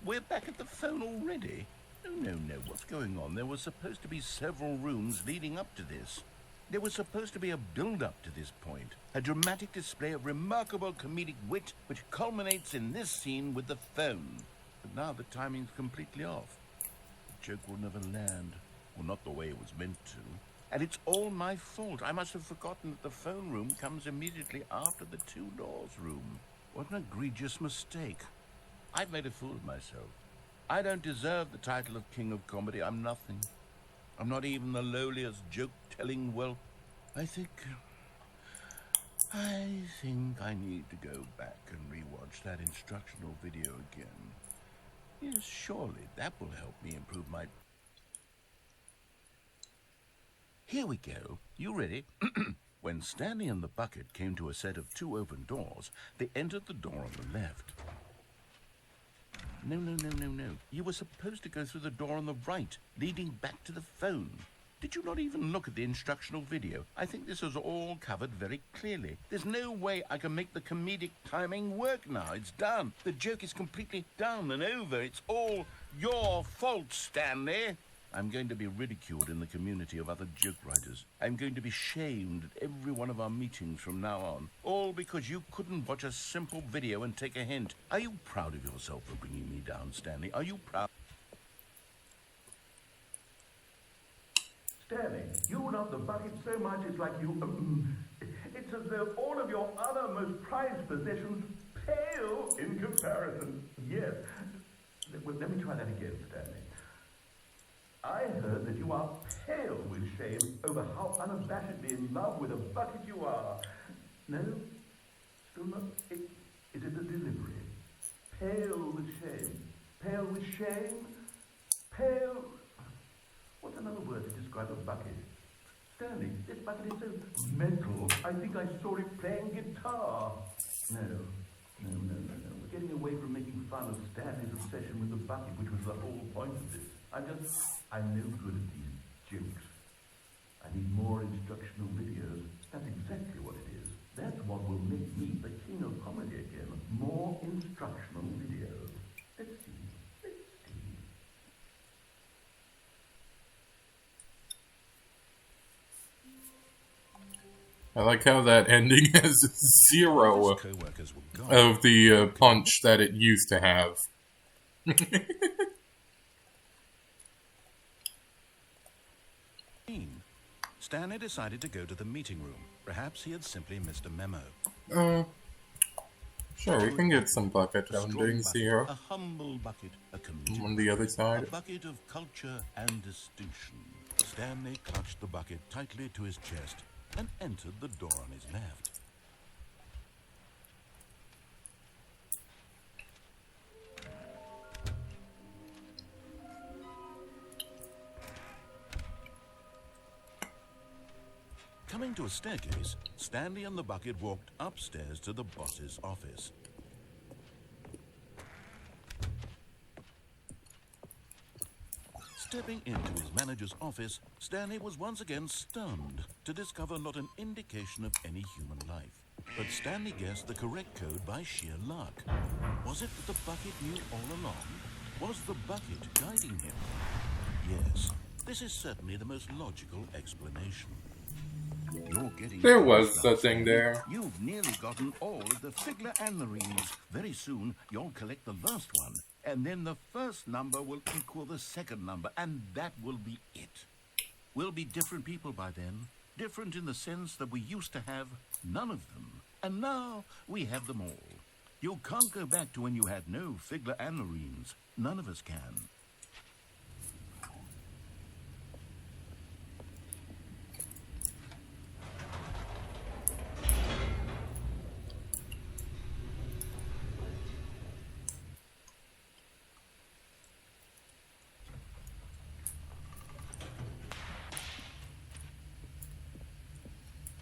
We're back at the phone already? No. What's going on? There were supposed to be several rooms leading up to this. There was supposed to be a build-up to this point, a dramatic display of remarkable comedic wit which culminates in this scene with the phone. But now the timing's completely off. The joke will never land, or not the way it was meant to. And it's all my fault. I must have forgotten that the phone room comes immediately after the 2 doors room. What an egregious mistake. I've made a fool of myself. I don't deserve the title of King of Comedy. I'm nothing. I'm not even the lowliest joke-telling whelp. I think I need to go back and rewatch that instructional video again. Yes, surely that will help me improve my... Here we go. You ready? When Stanley and the bucket came to a set of 2 open doors, they entered the door on the left. No. You were supposed to go through the door on the right, leading back to the phone. Did you not even look at the instructional video? I think this is all covered very clearly. There's no way I can make the comedic timing work now. It's done. The joke is completely done and over. It's all your fault, Stanley. I'm going to be ridiculed in the community of other joke writers. I'm going to be shamed at every one of our meetings from now on. All because you couldn't watch a simple video and take a hint. Are you proud of yourself for bringing me down, Stanley? Are you proud? Stanley, you love the bucket so much it's like you... it's as though all of your other most prized possessions pale in comparison. Yes. Let me try that again, Stanley. I heard that you are pale with shame over how unabashedly in love with a bucket you are. No? Still not? Is it the delivery? Pale with shame. Pale with shame? Pale... What's another word to describe a bucket? Stanley, this bucket is so mental. I think I saw it playing guitar. No. We're getting away from making fun of Stanley's obsession with the bucket, which was the whole point of this. I'm no good at these jokes. I need more instructional videos. That's exactly what it is. That's what will make me the king of comedy again. More instructional videos. Let's see. I like how that ending has 0 of the punch that it used to have. Stanley decided to go to the meeting room. Perhaps he had simply missed a memo. Sure, we can get some bucket endings here. A humble bucket, a committed On the other side. a bucket of culture and distinction. Stanley clutched the bucket tightly to his chest and entered the door on his left. Coming to a staircase, Stanley and the bucket walked upstairs to the boss's office. Stepping into his manager's office, Stanley was once again stunned to discover not an indication of any human life. But Stanley guessed the correct code by sheer luck. Was it that the bucket knew all along? Was the bucket guiding him? Yes, this is certainly the most logical explanation. You're getting There close was now, a thing there. You've nearly gotten all of the Figler and the rings. Very soon, you'll collect the last one, and then the first number will equal the second number, and that will be it. We'll be different people by then. Different in the sense that we used to have none of them, and now we have them all. You can't go back to when you had no Figler and the rings. None of us can.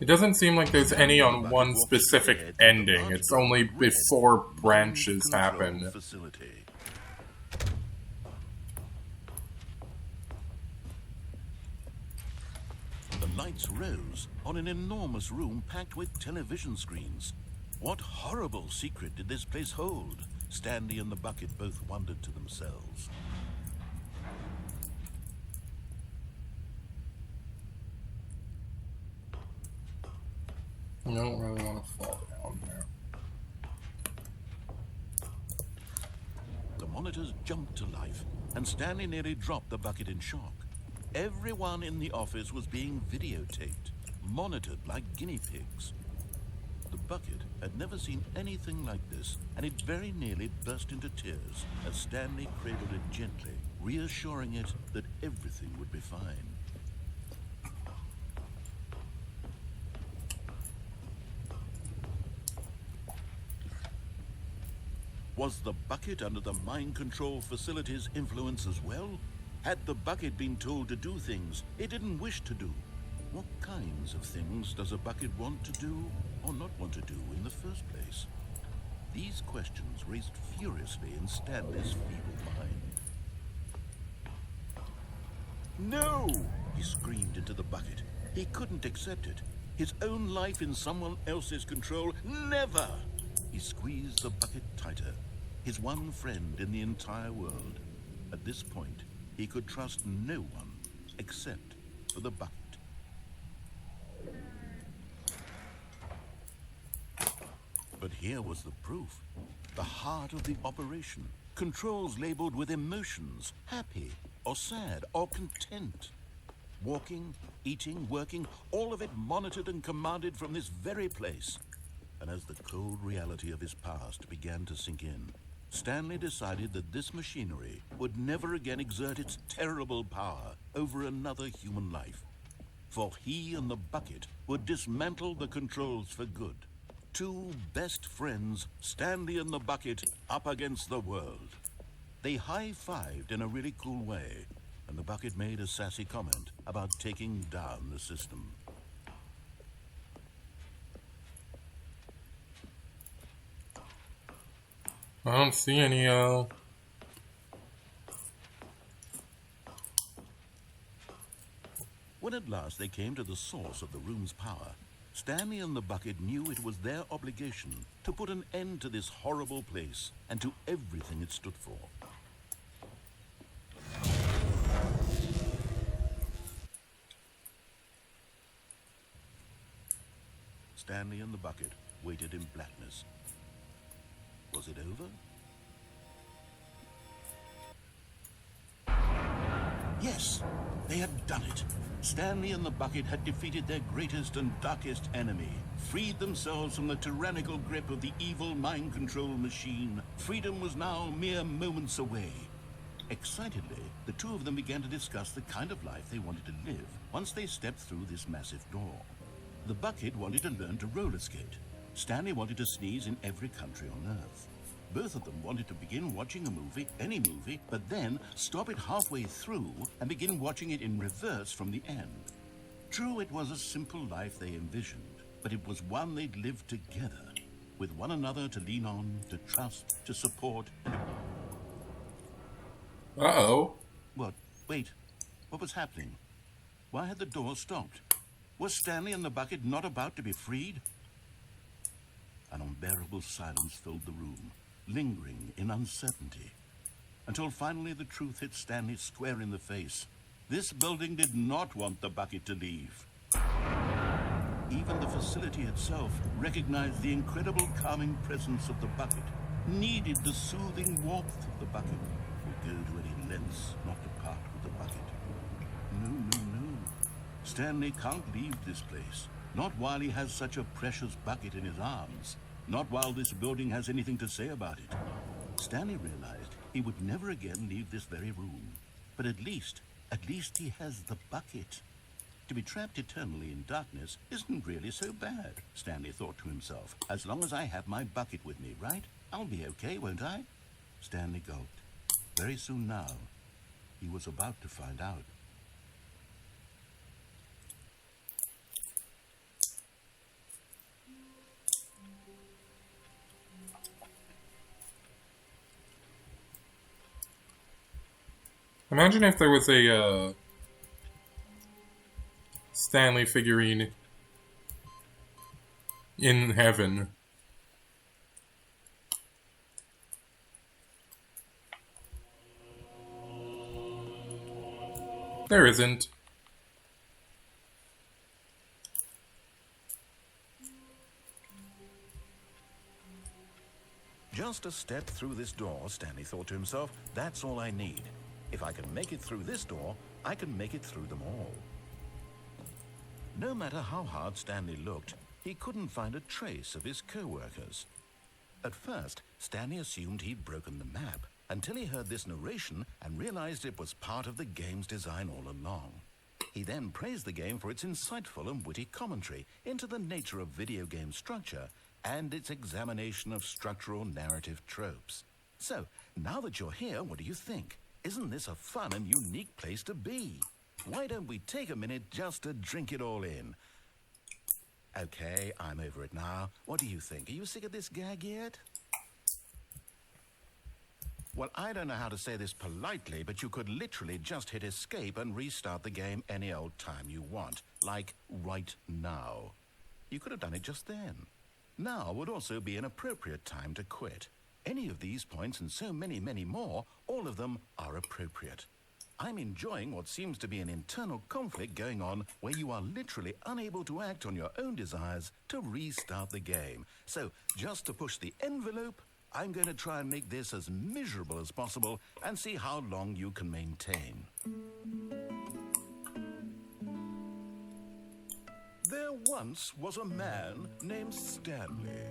It doesn't seem like there's any on one specific ending. It's only before branches happen. Facility. The lights rose on an enormous room packed with television screens. What horrible secret did this place hold? Stanley and the bucket both wondered to themselves. I don't really want to fall down there. The monitors jumped to life, and Stanley nearly dropped the bucket in shock. Everyone in the office was being videotaped, monitored like guinea pigs. The bucket had never seen anything like this, and it very nearly burst into tears as Stanley cradled it gently, reassuring it that everything would be fine. Was the bucket under the mind control facility's influence as well? Had the bucket been told to do things it didn't wish to do? What kinds of things does a bucket want to do or not want to do in the first place? These questions raced furiously in Stanley's feeble mind. No! He screamed into the bucket. He couldn't accept it. His own life in someone else's control, never! He squeezed the bucket tighter. His one friend in the entire world. At this point, he could trust no one except for the bucket. But here was the proof. The heart of the operation. Controls labeled with emotions, happy or sad or content. Walking, eating, working, all of it monitored and commanded from this very place. And as the cold reality of his past began to sink in, Stanley decided that this machinery would never again exert its terrible power over another human life. For he and the bucket would dismantle the controls for good. Two best friends, Stanley and the bucket, up against the world. They high-fived in a really cool way, and the bucket made a sassy comment about taking down the system. I don't see any, When at last they came to the source of the room's power, Stanley and the bucket knew it was their obligation to put an end to this horrible place and to everything it stood for. Stanley and the bucket waited in blackness. Was it over? Yes, they had done it. Stanley and the bucket had defeated their greatest and darkest enemy, freed themselves from the tyrannical grip of the evil mind control machine. Freedom was now mere moments away. Excitedly, the two of them began to discuss the kind of life they wanted to live once they stepped through this massive door. The bucket wanted to learn to roller skate. Stanley wanted to sneeze in every country on Earth. Both of them wanted to begin watching a movie, any movie, but then stop it halfway through and begin watching it in reverse from the end. True, it was a simple life they envisioned, but it was one they'd lived together, with one another to lean on, to trust, to support. Uh-oh. What? Wait. What was happening? Why had the door stopped? Was Stanley and the bucket not about to be freed? An unbearable silence filled the room, lingering in uncertainty, until finally the truth hit Stanley square in the face. This building did not want the bucket to leave. Even the facility itself recognized the incredible calming presence of the bucket, needed the soothing warmth of the bucket, would go to any lengths not to part with the bucket. No. Stanley can't leave this place. Not while he has such a precious bucket in his arms. Not while this building has anything to say about it. Stanley realized he would never again leave this very room. But at least he has the bucket. To be trapped eternally in darkness isn't really so bad, Stanley thought to himself. As long as I have my bucket with me, right? I'll be okay, won't I? Stanley gulped. Very soon now, he was about to find out. Imagine if there was a Stanley figurine in heaven. There isn't. Just a step through this door, Stanley thought to himself, that's all I need. If I can make it through this door, I can make it through them all. No matter how hard Stanley looked, he couldn't find a trace of his co-workers. At first, Stanley assumed he'd broken the map, until he heard this narration and realized it was part of the game's design all along. He then praised the game for its insightful and witty commentary into the nature of video game structure and its examination of structural narrative tropes. So, now that you're here, what do you think? Isn't this a fun and unique place to be? Why don't we take a minute just to drink it all in? Okay, I'm over it now. What do you think? Are you sick of this gag yet? Well, I don't know how to say this politely, but you could literally just hit escape and restart the game any old time you want. Like right now. You could have done it just then. Now would also be an appropriate time to quit. Any of these points and so many, many more, all of them are appropriate. I'm enjoying what seems to be an internal conflict going on where you are literally unable to act on your own desires to restart the game. So, just to push the envelope, I'm going to try and make this as miserable as possible and see how long you can maintain. There once was a man named Stanley,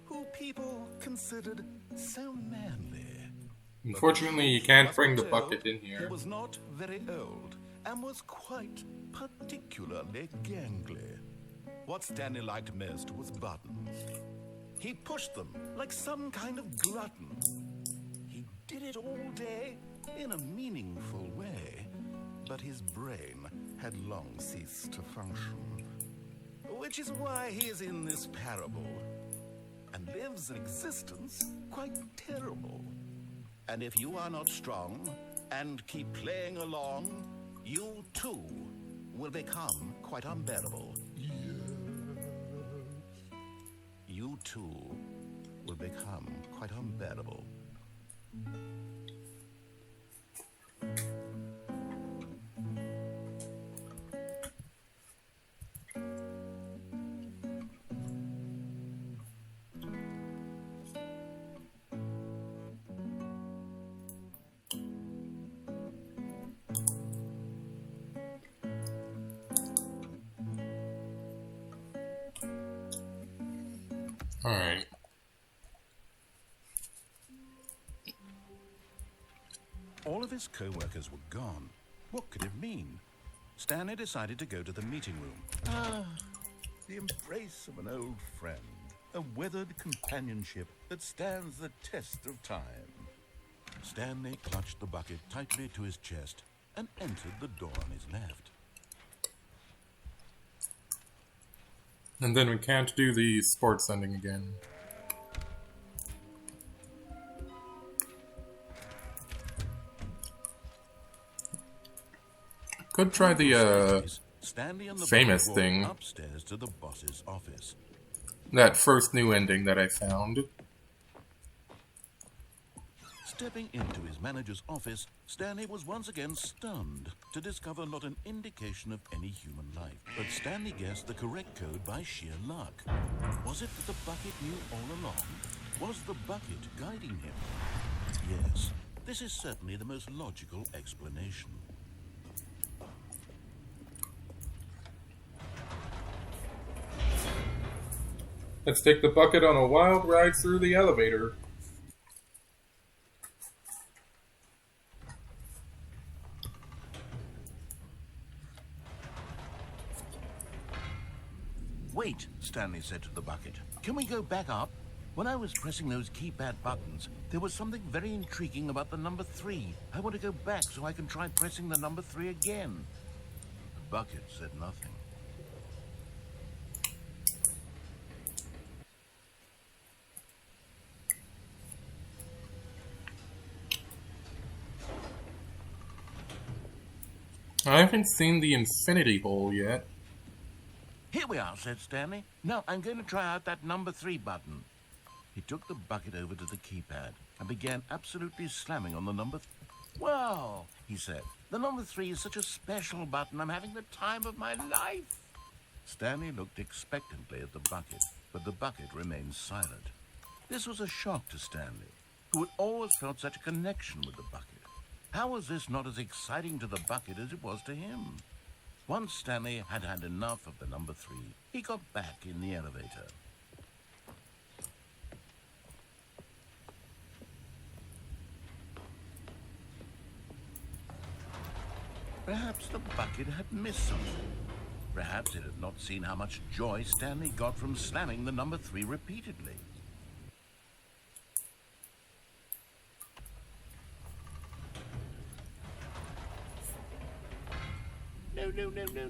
who people considered so manly. Unfortunately, you can't bring the bucket in here. He was not very old and was quite particularly gangly. What Stanley liked most was buttons. He pushed them like some kind of glutton. He did it all day in a meaningful way, but his brain had long ceased to function. Which is why he is in this parable and lives an existence quite terrible. And if you are not strong and keep playing along, you too will become quite unbearable. You too will become quite unbearable. Alright. All of his co-workers were gone. What could it mean? Stanley decided to go to the meeting room. The embrace of an old friend, a weathered companionship that stands the test of time. Stanley clutched the bucket tightly to his chest and entered the door on his left. And then we can't do the sports ending again. Could try the Stanley and the famous boy thing. walked upstairs to the boss's office. That first new ending that I found. Stepping into his manager's office, Stanley was once again stunned to discover not an indication of any human life. But Stanley guessed the correct code by sheer luck. Was it that the bucket knew all along? Was the bucket guiding him? Yes, this is certainly the most logical explanation. Let's take the bucket on a wild ride through the elevator. Wait, Stanley said to the bucket. Can we go back up? When I was pressing those keypad buttons, there was something very intriguing about the number 3. I want to go back so I can try pressing the number 3 again. The bucket said nothing. I haven't seen the infinity hole yet. Here we are, said Stanley. Now I'm going to try out that number 3 button. He took the bucket over to the keypad and began absolutely slamming on the number. Well, he said, the number 3 is such a special button. I'm having the time of my life. Stanley looked expectantly at the bucket, but the bucket remained silent. This was a shock to Stanley, who had always felt such a connection with the bucket. How was this not as exciting to the bucket as it was to him? Once Stanley had had enough of the number 3, he got back in the elevator. Perhaps the bucket had missed something. Perhaps it had not seen how much joy Stanley got from slamming the number 3 repeatedly.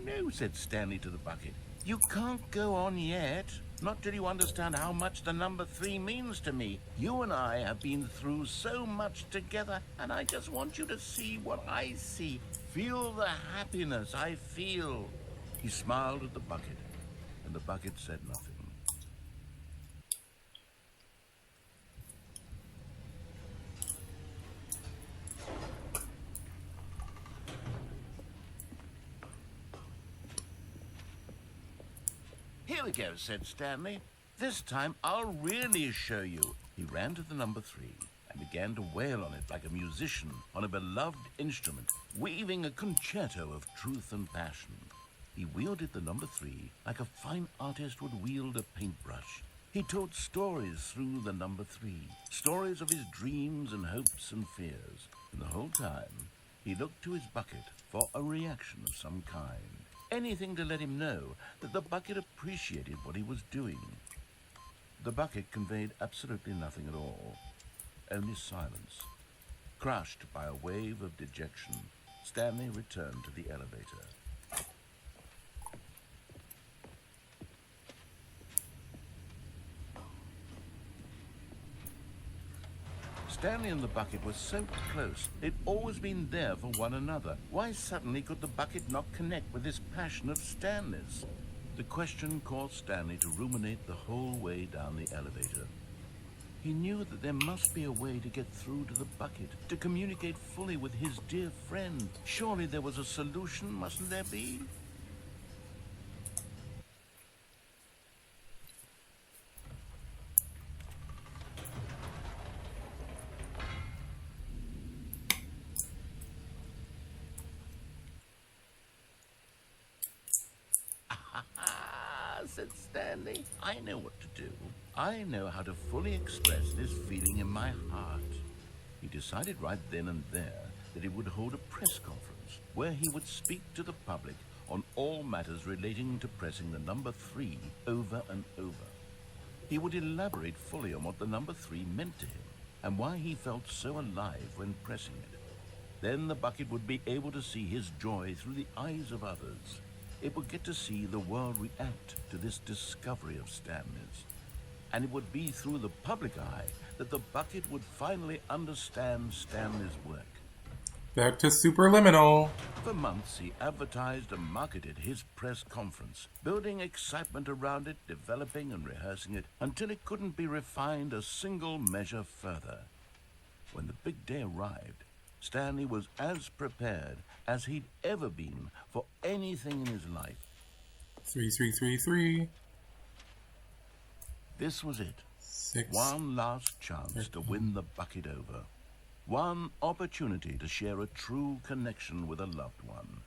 No, said Stanley to the bucket. You can't go on yet. Not till you understand how much the number 3 means to me. You and I have been through so much together, and I just want you to see what I see. Feel the happiness I feel. He smiled at the bucket, and the bucket said nothing. Here we go, said Stanley. This time I'll really show you. He ran to the number 3 and began to wail on it like a musician on a beloved instrument, weaving a concerto of truth and passion. He wielded the number 3 like a fine artist would wield a paintbrush. He told stories through the number 3, stories of his dreams and hopes and fears. And the whole time, he looked to his bucket for a reaction of some kind. Anything to let him know that the bucket appreciated what he was doing. The bucket conveyed absolutely nothing at all, only silence. Crushed by a wave of dejection, Stanley returned to the elevator. Stanley and the bucket were so close. They'd always been there for one another. Why suddenly could the bucket not connect with this passion of Stanley's? The question caused Stanley to ruminate the whole way down the elevator. He knew that there must be a way to get through to the bucket, to communicate fully with his dear friend. Surely there was a solution, mustn't there be? Said Stanley. I know what to do. I know how to fully express this feeling in my heart. He decided right then and there that he would hold a press conference where he would speak to the public on all matters relating to pressing the number 3 over and over. He would elaborate fully on what the number 3 meant to him and why he felt so alive when pressing it. Then the bucket would be able to see his joy through the eyes of others. It would get to see the world react to this discovery of Stanley's. And it would be through the public eye that the bucket would finally understand Stanley's work. Back to Superliminal. For months, he advertised and marketed his press conference, building excitement around it, developing and rehearsing it, until it couldn't be refined a single measure further. When the big day arrived, Stanley was as prepared as he'd ever been for anything in his life. 3333. This was it. 6. One last chance to win the bucket over. One opportunity to share a true connection with a loved one.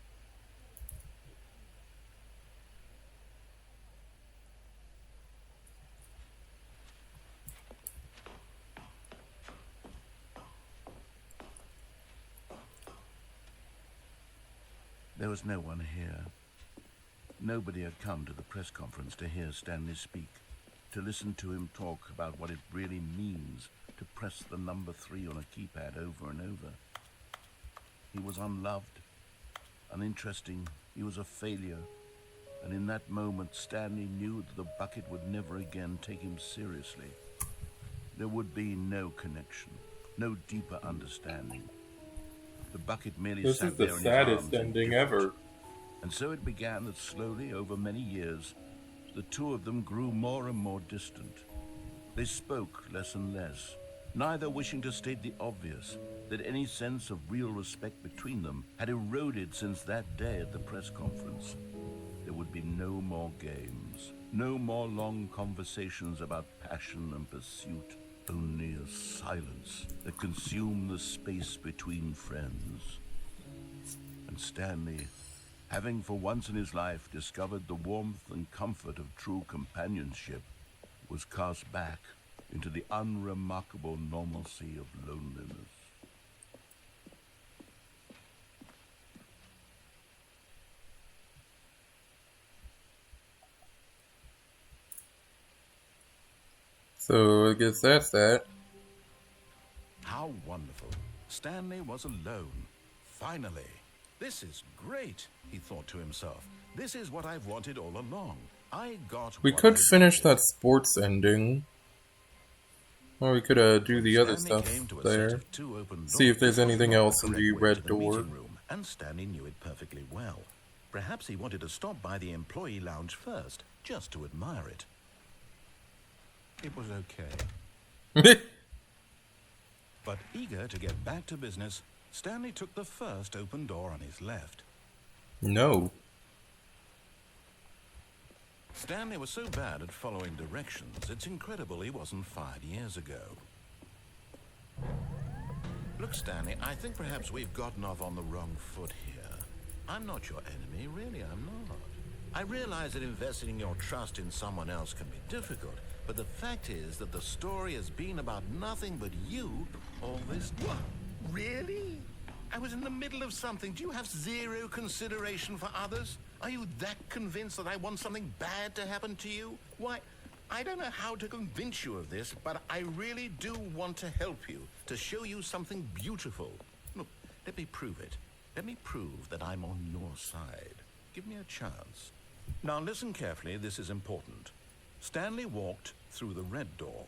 There was no one here. Nobody had come to the press conference to hear Stanley speak, to listen to him talk about what it really means to press the number 3 on a keypad over and over. He was unloved, uninteresting, he was a failure, and in that moment Stanley knew that the bucket would never again take him seriously. There would be no connection, no deeper understanding. The bucket merely This sat is the there in his saddest arms, ending indifferent. ever. And so it began that slowly, over many years, the two of them grew more and more distant. They spoke less and less, neither wishing to state the obvious, that any sense of real respect between them had eroded since that day at the press conference. There would be no more games, no more long conversations about passion and pursuit, only a silence that consumed the space between friends. And Stanley, having for once in his life discovered the warmth and comfort of true companionship, was cast back into the unremarkable normalcy of loneliness. So I guess that's that. How wonderful. Stanley was alone. Finally. This is great, he thought to himself. This is what I've wanted all along. I got We what could I finish wanted. that sports ending. Or we could do the other Stanley stuff came to a set there. of 2 open See if doors. there's anything It was else not in the the correct way red to the door. meeting room, and Stanley knew it perfectly well. Perhaps he wanted to stop by the employee lounge first, just to admire it. It was okay. But eager to get back to business, Stanley took the first open door on his left. No. Stanley was so bad at following directions, it's incredible he wasn't 5 years ago. Look, Stanley, I think perhaps we've gotten off on the wrong foot here. I'm not your enemy, really, I'm not. I realize that investing your trust in someone else can be difficult, but the fact is that the story has been about nothing but you all this time. What? Really? I was in the middle of something. Do you have zero consideration for others? Are you that convinced that I want something bad to happen to you? Why, I don't know how to convince you of this, but I really do want to help you, to show you something beautiful. Look, let me prove it. Let me prove that I'm on your side. Give me a chance. Now listen carefully, this is important. Stanley walked through the red door.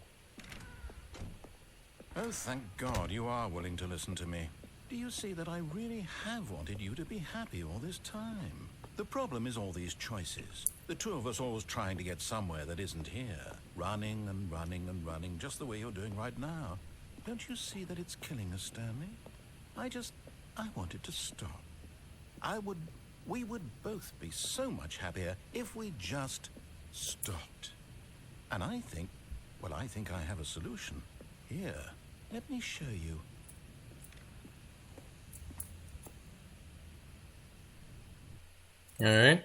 Oh, thank God you are willing to listen to me. Do you see that I really have wanted you to be happy all this time? The problem is all these choices. The two of us always trying to get somewhere that isn't here. Running and running and running, just the way you're doing right now. Don't you see that it's killing us, Stanley? I wanted to stop. We would both be so much happier if we just stopped. And I think I have a solution. Here, let me show you. Alright.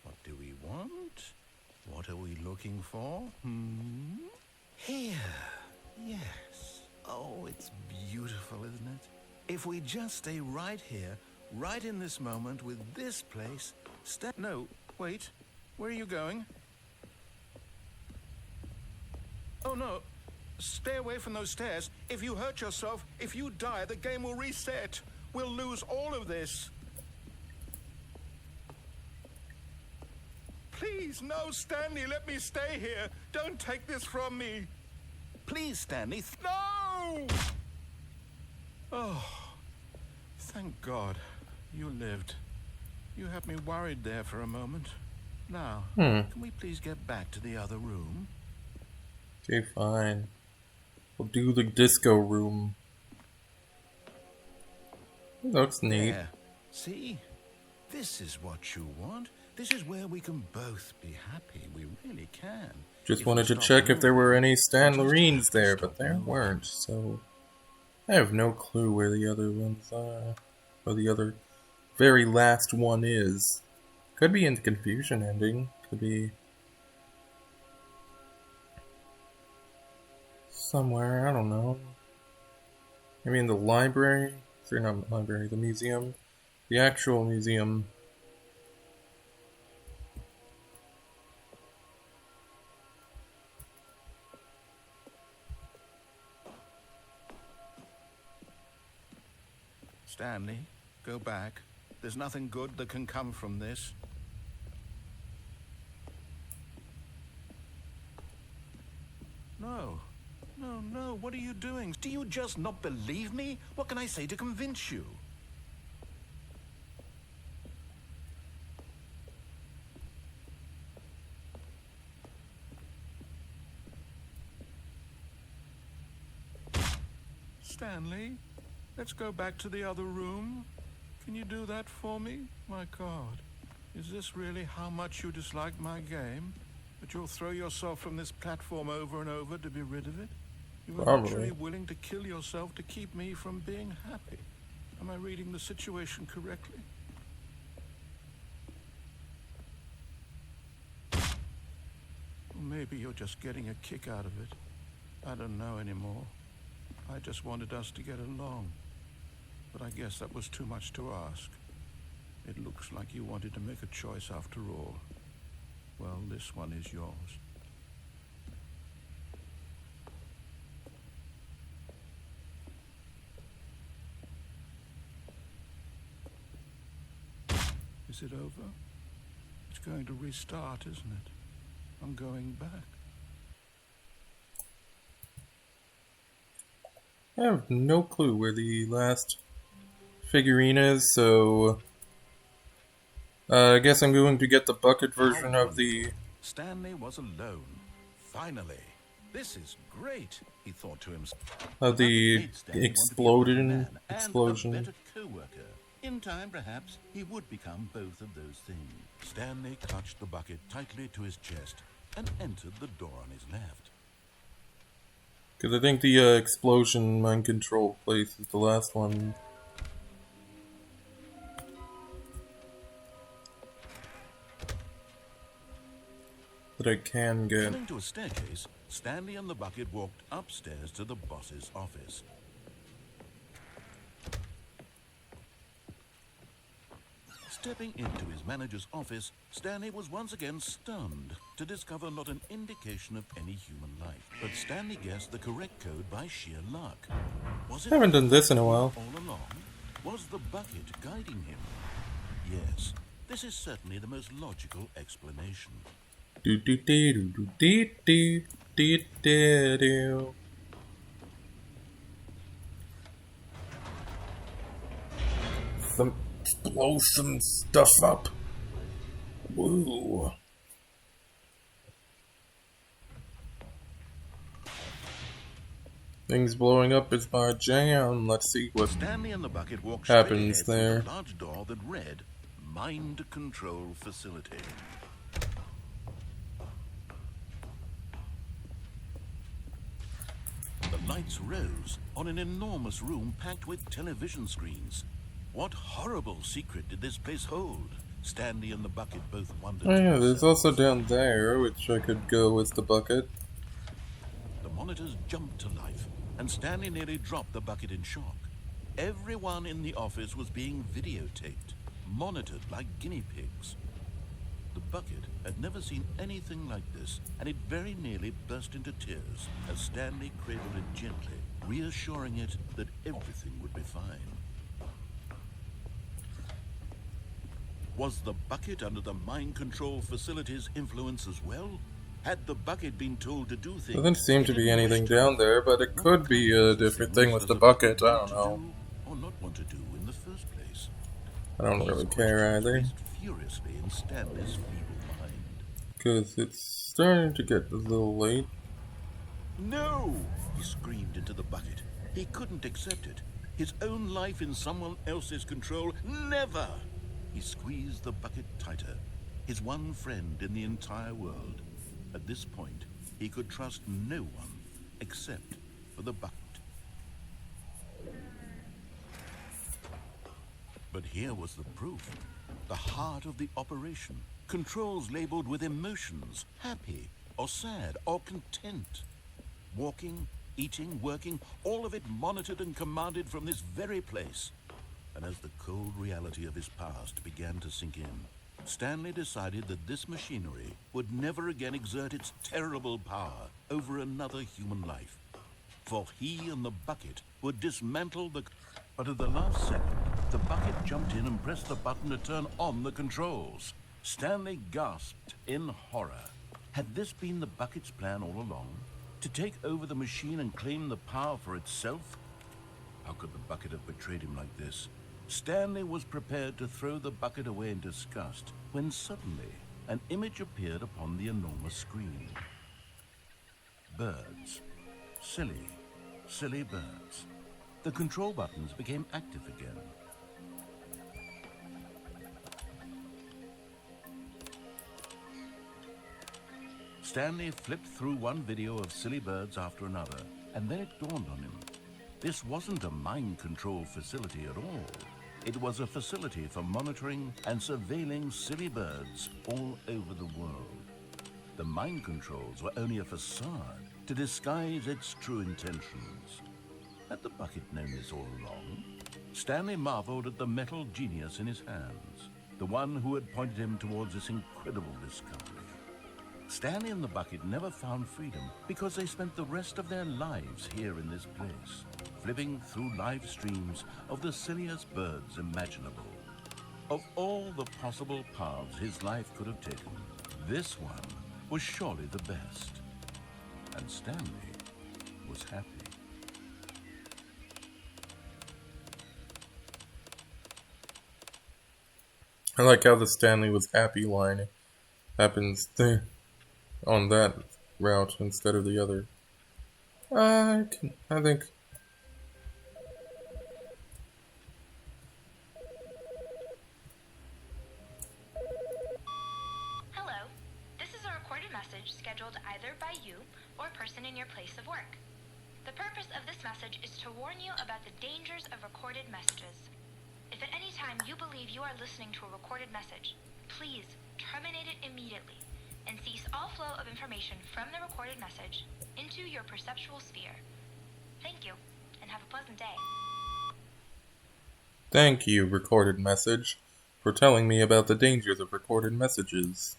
What do we want? What are we looking for? Here. Yes. Oh, it's beautiful, isn't it? If we just stay right here, right in this moment with this place... No, wait. Where are you going? Oh, no. Stay away from those stairs. If you hurt yourself, if you die, the game will reset. We'll lose all of this. Please, no, Stanley, let me stay here. Don't take this from me. Please, Stanley. No! Oh, thank God you lived. You had me worried there for a moment. Now, can we please get back to the other room? Okay, fine. We'll do the disco room. It looks neat. There. See? This is what you want. This is where we can both be happy. We really can. Just If wanted we to stop check if there were any moving, Stanleys there, stop but there moving. weren't, so I have no clue where the other ones are. Or the other very last one is. Could be in the confusion ending. Could be somewhere, I don't know. Maybe in the library? Or not the library, the museum. The actual museum. Stanley, go back. There's nothing good that can come from this. No. No, no, what are you doing? Do you just not believe me? What can I say to convince you? Stanley, let's go back to the other room. Can you do that for me? My God, is this really how much you dislike my game? That you'll throw yourself from this platform over and over to be rid of it? You were Probably. literally willing to kill yourself to keep me from being happy. Am I reading the situation correctly? Or maybe you're just getting a kick out of it. I don't know anymore. I just wanted us to get along. But I guess that was too much to ask. It looks like you wanted to make a choice after all. Well, this one is yours. Is it over? It's going to restart, isn't it? I'm going back. I have no clue where the last figurine is, so I guess I'm going to get the bucket version of the... Stanley was alone. Finally. This is great, he thought to himself. Of the Stanley wanted to be a better explosion. man and Explosion. a better co-worker. In time, perhaps, he would become both of those things. Stanley clutched the bucket tightly to his chest and entered the door on his left. Because I think the explosion mind control place is the last one. That I can get. Coming to a staircase, Stanley and the bucket walked upstairs to the boss's office. Stepping into his manager's office, Stanley was once again stunned to discover not an indication of any human life. But Stanley guessed the correct code by sheer luck. Was it I haven't done this in a while. all along? Was the bucket guiding him? Yes, this is certainly the most logical explanation. Do do do do do do do do do do. Blow some stuff up. Woo. Things blowing up is my jam. Let's see what Stanley and the bucket walked happens straight ahead there. through a large door that read Mind Control Facility. The lights rose on an enormous room packed with television screens. What horrible secret did this place hold? Stanley and the bucket both wondered. Oh to yeah, there's themselves. also down there, which I could go with the bucket. The monitors jumped to life, and Stanley nearly dropped the bucket in shock. Everyone in the office was being videotaped, monitored like guinea pigs. The bucket had never seen anything like this, and it very nearly burst into tears as Stanley cradled it gently, reassuring it that everything would be fine. Was the bucket under the mind control facility's influence as well? Had the bucket been told to do things? Doesn't seem to be it didn't anything wish to down there, but it could be a different thing with the bucket. I don't know. Or not want to do in the first place. I don't really care either. Raced furiously in Stanley's feeble mind. Because it's starting to get a little late. No! He screamed into the bucket. He couldn't accept it. His own life in someone else's control, never! He squeezed the bucket tighter. His one friend in the entire world. At this point, he could trust no one except for the bucket. But here was the proof. The heart of the operation. Controls labeled with emotions, happy or sad or content. Walking, eating, working, all of it monitored and commanded from this very place. And as the cold reality of his past began to sink in, Stanley decided that this machinery would never again exert its terrible power over another human life. For he and the bucket would dismantle the... But at the last second, the bucket jumped in and pressed the button to turn on the controls. Stanley gasped in horror. Had this been the bucket's plan all along? To take over the machine and claim the power for itself? How could the bucket have betrayed him like this? Stanley was prepared to throw the bucket away in disgust when suddenly an image appeared upon the enormous screen. Birds. Silly, silly birds. The control buttons became active again. Stanley flipped through one video of silly birds after another, and then it dawned on him. This wasn't a mind control facility at all. It was a facility for monitoring and surveilling silly birds all over the world. The mind controls were only a facade to disguise its true intentions. Had the bucket known this all along? Stanley marveled at the metal genius in his hands, the one who had pointed him towards this incredible discovery. Stanley and the bucket never found freedom because they spent the rest of their lives here in this place, flipping through live streams of the silliest birds imaginable. Of all the possible paths his life could have taken, this one was surely the best. And Stanley was happy. I like how the Stanley was happy line happens there on that route instead of the other. I think. Hello. This is a recorded message scheduled either by you or a person in your place of work. The purpose of this message is to warn you about the dangers of recorded messages. If at any time you believe you are listening to a recorded message, please terminate it immediately and cease all flow of information from the recorded message into your perceptual sphere. Thank you, and have a pleasant day. Thank you, recorded message, for telling me about the dangers of recorded messages.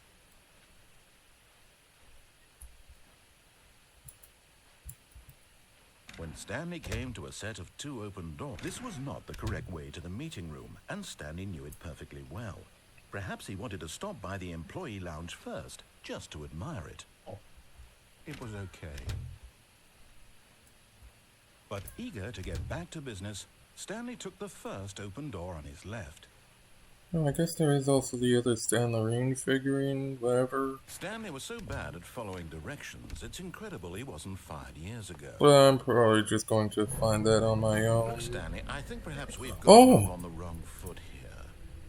When Stanley came to a set of 2 open doors, this was not the correct way to the meeting room, and Stanley knew it perfectly well. Perhaps he wanted to stop by the employee lounge first, just to admire it. It was okay. But eager to get back to business, Stanley took the first open door on his left. Oh, I guess there is also the other Stanley figurine, whatever. Stanley was so bad at following directions, it's incredible he wasn't fired years ago. Well, I'm probably just going to find that on my own. Look, Stanley, I think perhaps we've gone on the wrong foot here.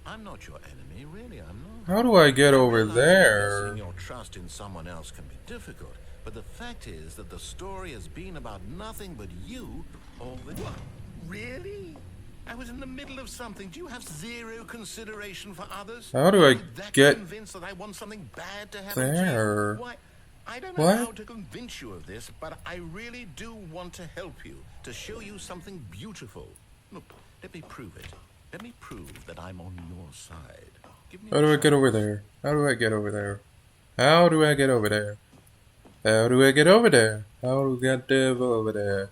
I'm not your enemy, really, I'm not. How do I get over there? Placing your trust in someone else can be difficult, but the fact is that the story has been about nothing but you all the time. Really? I was in the middle of something. Do you have zero consideration for others? How do I get convinced that I want something bad to happen to there? you? Why? I don't know how to convince you of this, but I really do want to help you, to show you something beautiful. Look, let me prove it. Let me prove that I'm on your side. Give me How do I get over there? How do I get over there? How do I get over there? How do I get over there? How do I get over there?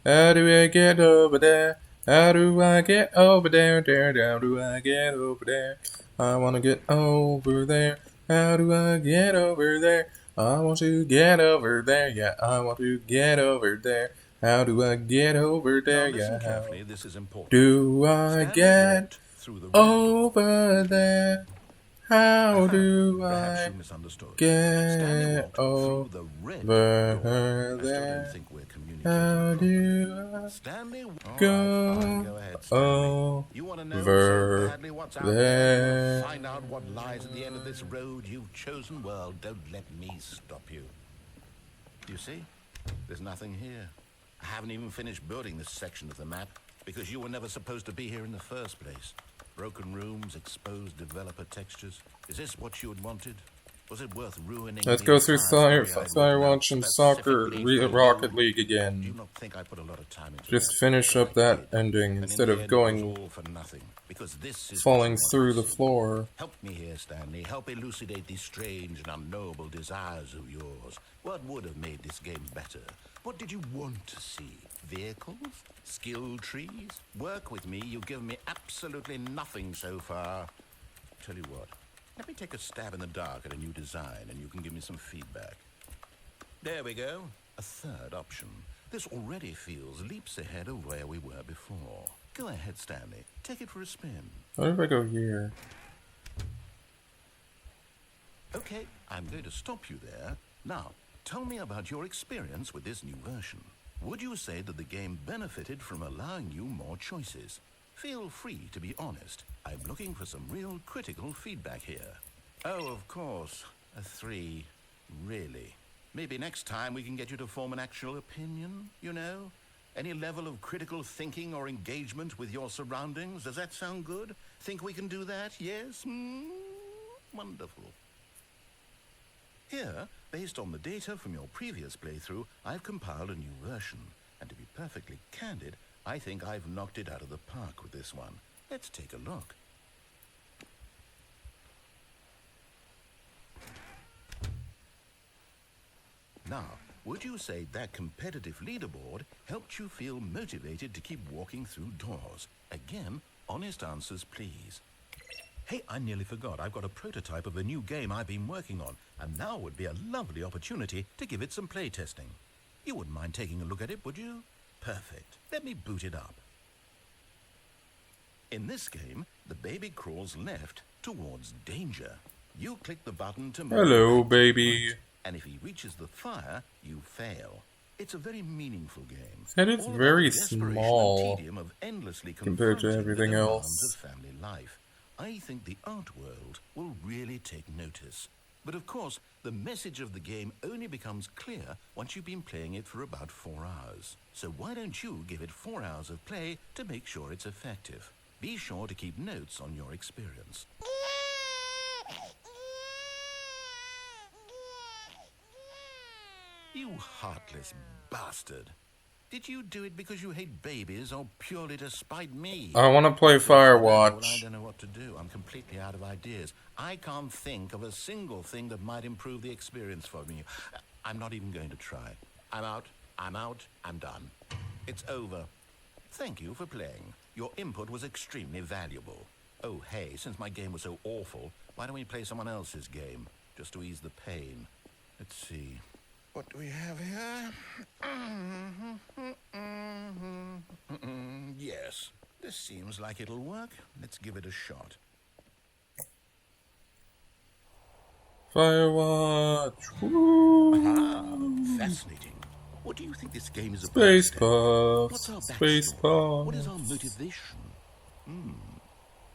How do I get over there? How do I get over there? How do I get over there? I want to get over there. How do I get over there? I want to get over there. Yeah, I want to get over there. How do I get over there? Yeah, carefully, this is important. Do I get over there? How do I get over there? I still don't think we're communicating. How do I Stanley, go ahead, Stanley. You want to know so badly what's out there? Find out what lies at the end of this road you've chosen? Well, don't let me stop you. You see? There's nothing here. I haven't even finished building this section of the map because you were never supposed to be here in the first place. Broken rooms, exposed developer textures. Is this what you had wanted? Was it worth ruining? Let's go through Firewatch and Soccer Rocket League again. Do you not think I put a lot of time into Just finish up that ending instead of going falling through the floor. Help me here, Stanley. Help elucidate these strange and unknowable desires of yours. What would have made this game better? What did you want to see? Vehicles? Skill trees? Work with me. You've given me absolutely nothing so far. Tell you what. Let me take a stab in the dark at a new design and you can give me some feedback. There we go. A third option. This already feels leaps ahead of where we were before. Go ahead, Stanley. Take it for a spin. What if I go here? Okay, I'm going to stop you there. Now, tell me about your experience with this new version. Would you say that the game benefited from allowing you more choices? Feel free to be honest. I'm looking for some real critical feedback here. Oh, of course. A 3. Really? Maybe next time we can get you to form an actual opinion, you know? Any level of critical thinking or engagement with your surroundings. Does that sound good? Think we can do that? Yes? Wonderful. Here, based on the data from your previous playthrough, I've compiled a new version. And to be perfectly candid, I think I've knocked it out of the park with this one. Let's take a look. Now, would you say that competitive leaderboard helped you feel motivated to keep walking through doors? Again, honest answers, please. Hey, I nearly forgot. I've got a prototype of a new game I've been working on, and now would be a lovely opportunity to give it some playtesting. You wouldn't mind taking a look at it, would you? Perfect. Let me boot it up. In this game, the baby crawls left towards danger. You click the button to move. Hello, baby. And if he reaches the fire, you fail. It's a very meaningful game. That is very small compared to everything else. Of family life. I think the art world will really take notice. But of course, the message of the game only becomes clear once you've been playing it for about 4 hours. So why don't you give it 4 hours of play to make sure it's effective? Be sure to keep notes on your experience. You heartless bastard. Did you do it because you hate babies or purely to spite me? I want to play Firewatch. I don't know what to do. I'm completely out of ideas. I can't think of a single thing that might improve the experience for me. I'm not even going to try. I'm out. I'm done. It's over. Thank you for playing. Your input was extremely valuable. Oh, hey, since my game was so awful, why don't we play someone else's game? Just to ease the pain. Let's see. What do we have here? Yes, this seems like it'll work. Let's give it a shot. Firewatch. Woo. Ah, fascinating. What do you think this game is about? Space Puff. What's our Space Puff. What is our motivation?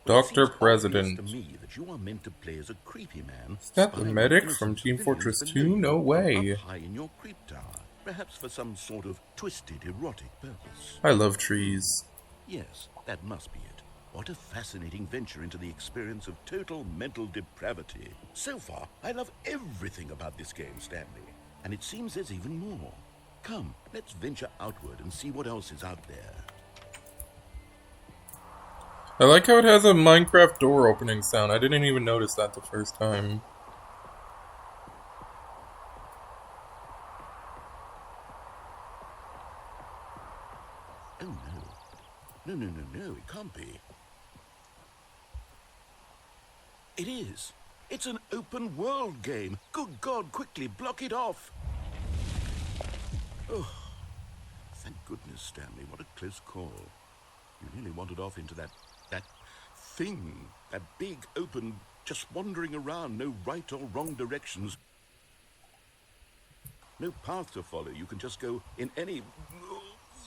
Dr. President. To me that you are meant to play as a creepy man. Is that the medic from Team Fortress 2? No way. Up high in your creep tower, perhaps for some sort of twisted erotic purpose. I love trees. Yes, that must be it. What a fascinating venture into the experience of total mental depravity. So far, I love everything about this game, Stanley. And it seems there's even more. Come, let's venture outward and see what else is out there. I like how it has a Minecraft door opening sound. I didn't even notice that the first time. Oh no. No, it can't be. It is. It's an open world game. Good God, quickly block it off. Oh, thank goodness, Stanley. What a close call. You nearly wandered off into that thing. That big, open, just wandering around, no right or wrong directions. No path to follow. You can just go in any...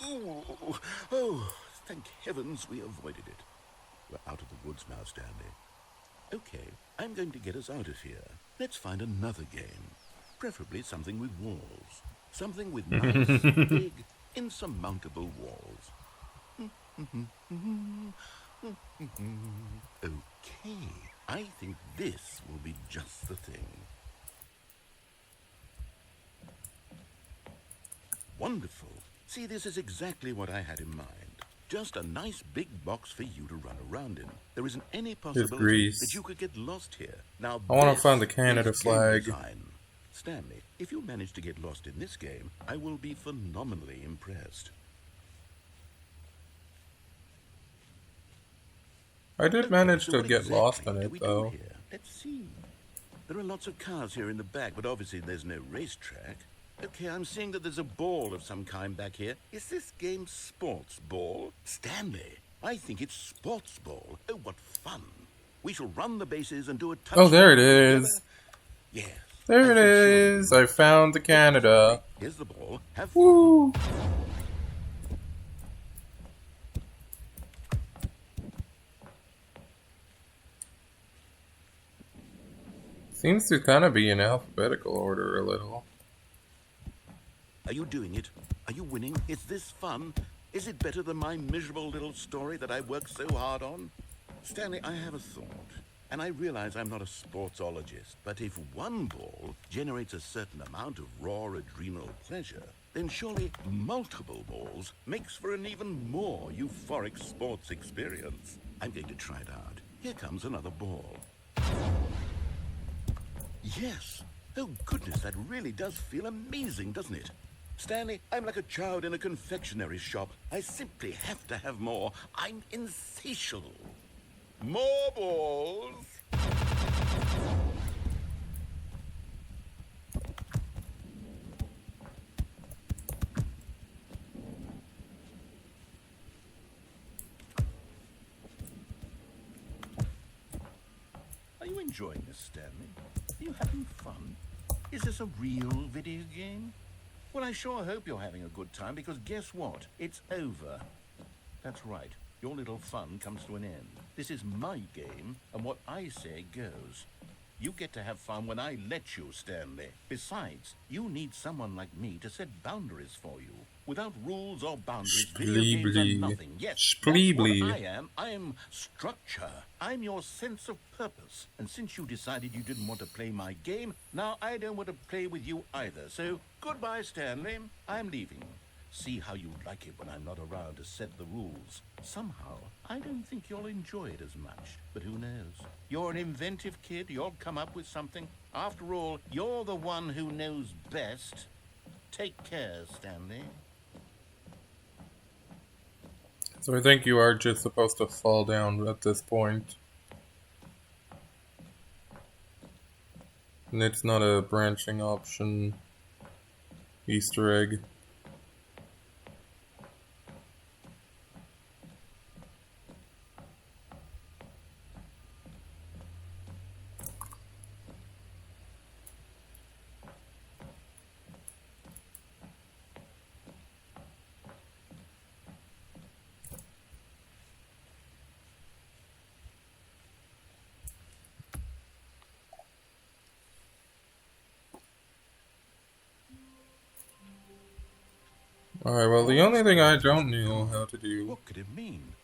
Oh, thank heavens we avoided it. We're out of the woods now, Stanley. Okay, I'm going to get us out of here. Let's find another game. Preferably something with walls. Something with nice, big, insurmountable walls. Okay, I think this will be just the thing. Wonderful. See, this is exactly what I had in mind. Just a nice big box for you to run around in. There isn't any possibility that you could get lost here. Now, I want to find the Canada flag. Stanley, if you manage to get lost in this game, I will be phenomenally impressed. I did manage to get lost in it, though. Let's see. There are lots of cars here in the back, but obviously there's no racetrack. Okay, I'm seeing that there's a ball of some kind back here. Is this game sports ball? Stanley, I think it's sports ball. Oh, what fun. We shall run the bases and do a touchdown. Oh, there it is. Yes. There it is. I found the Canada. Here's the ball. Have Woo. fun. Seems to kind of be in alphabetical order a little. Are you doing it? Are you winning? Is this fun? Is it better than my miserable little story that I worked so hard on? Stanley, I have a thought. And I realize I'm not a sportsologist, but if one ball generates a certain amount of raw adrenal pleasure, then surely multiple balls makes for an even more euphoric sports experience. I'm going to try it out. Here comes another ball. Yes. Oh, goodness, that really does feel amazing, doesn't it? Stanley, I'm like a child in a confectionery shop. I simply have to have more. I'm insatiable. More balls. Are you enjoying this, Stanley? Are you having fun? Is this a real video game? Well, I sure hope you're having a good time, because guess what? It's over. That's right. Your little fun comes to an end. This is my game, and what I say goes. You get to have fun when I let you, Stanley. Besides, you need someone like me to set boundaries for you. Without rules or boundaries, video games are nothing. Yes, that's what I am. I'm structure. I'm your sense of purpose. And since you decided you didn't want to play my game, now I don't want to play with you either. So, goodbye, Stanley. I'm leaving. See how you like it when I'm not around to set the rules. Somehow, I don't think you'll enjoy it as much. But who knows? You're an inventive kid. You'll come up with something. After all, you're the one who knows best. Take care, Stanley. So I think you are just supposed to fall down at this point. And it's not a branching option Easter egg. Alright, well, the only thing I don't know how to do... What could it mean?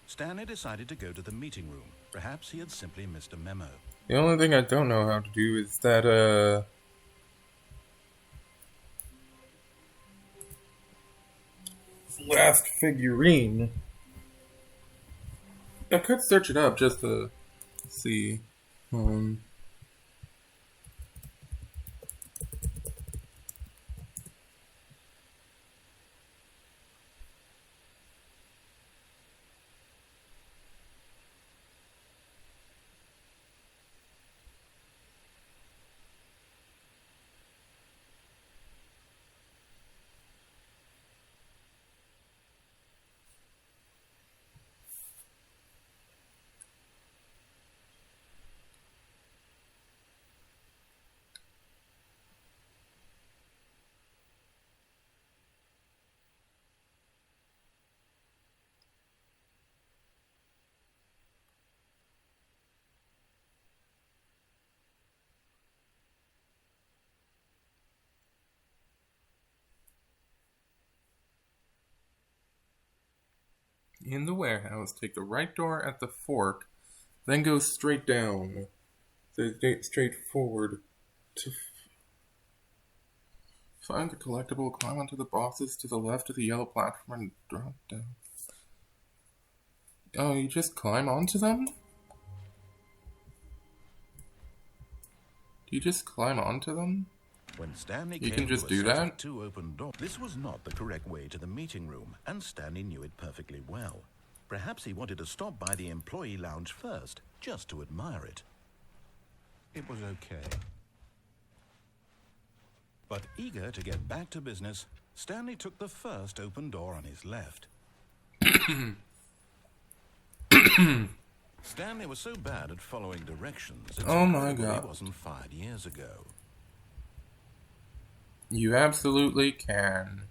Stanley decided to go to the meeting room. Perhaps he had simply missed a memo. The only thing I don't know how to do is that, last figurine. I could search it up just to see. in the warehouse, take the right door at the fork, then go straight down. Straight forward to find the collectible, climb onto the boxes to the left of the yellow platform and drop down. Oh, you just climb onto them? Do you just climb onto them? When Stanley You came can just to a do set that? of 2 open doors, this was not the correct way to the meeting room, and Stanley knew it perfectly well. Perhaps he wanted to stop by the employee lounge first, just to admire it. It was okay. But eager to get back to business, Stanley took the first open door on his left. Stanley was so bad at following directions, it's Oh my incredible God. he wasn't fired years ago. You absolutely can.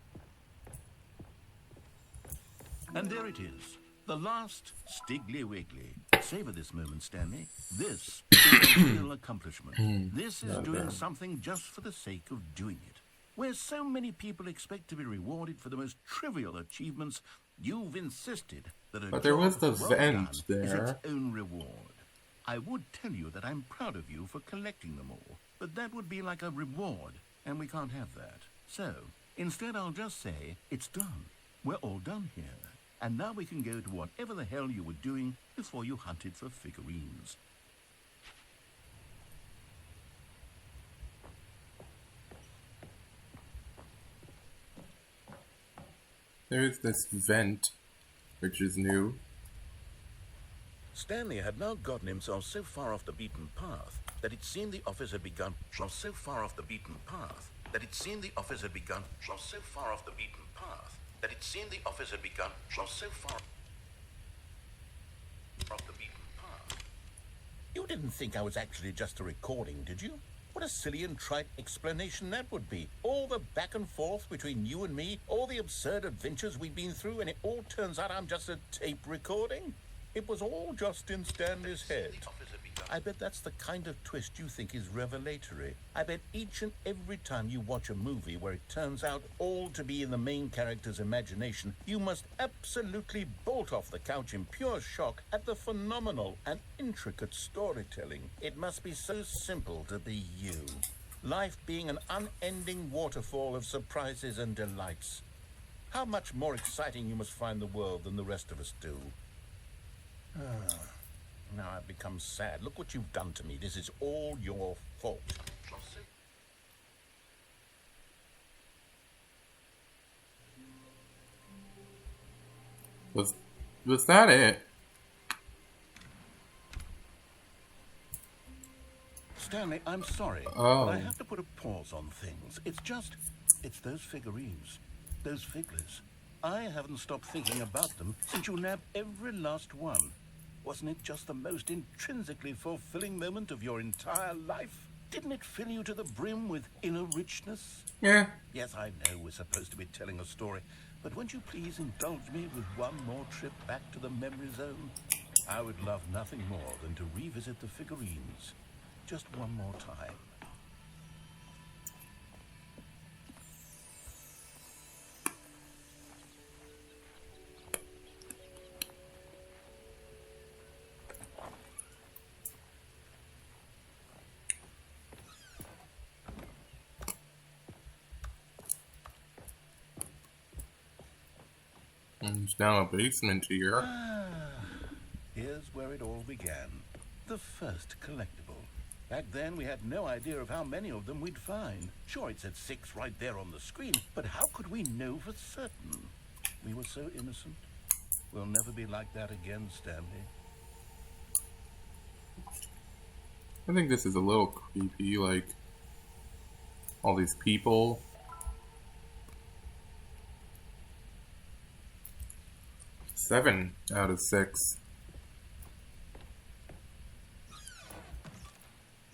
And there it is, the last Stiggly Wiggly. Savor this moment, Stanley. This is a real accomplishment. This is doing something just for the sake of doing it. Where so many people expect to be rewarded for the most trivial achievements, you've insisted that a But there was job the well vent done is there. its own reward. I would tell you that I'm proud of you for collecting them all, but that would be like a reward, and we can't have that. So, instead I'll just say, it's done. We're all done here. And now we can go to whatever the hell you were doing before you hunted for figurines. There's this vent, which is new. Stanley had now gotten himself so far off the beaten path that it seemed the office had begun. So far off the beaten path that it seemed the office had begun. So far off the beaten path that it seemed the office had begun. So far off the beaten path. You didn't think I was actually just a recording, did you? What a silly and trite explanation that would be. All the back and forth between you and me, all the absurd adventures we've been through, and it all turns out I'm just a tape recording? It was all just in Stanley's head. I bet that's the kind of twist you think is revelatory. I bet each and every time you watch a movie where it turns out all to be in the main character's imagination, you must absolutely bolt off the couch in pure shock at the phenomenal and intricate storytelling. It must be so simple to be you. Life being an unending waterfall of surprises and delights. How much more exciting you must find the world than the rest of us do. Now I've become sad. Look what you've done to me. This is all your fault. Was that it? Stanley, I'm sorry, Oh. but I have to put a pause on things. It's those figurines, those figglers. I haven't stopped thinking about them since you nabbed every last one. Wasn't it just the most intrinsically fulfilling moment of your entire life? Didn't it fill you to the brim with inner richness? Yeah. Yes, I know we're supposed to be telling a story, but won't you please indulge me with one more trip back to the memory zone? I would love nothing more than to revisit the figurines. Just one more time. There's now a basement here. Here's where it all began. The first collectible. Back then, we had no idea of how many of them we'd find. Sure, it said 6 right there on the screen, but how could we know for certain? We were so innocent. We'll never be like that again, Stanley. I think this is a little creepy, like all these people. Seven out of 6.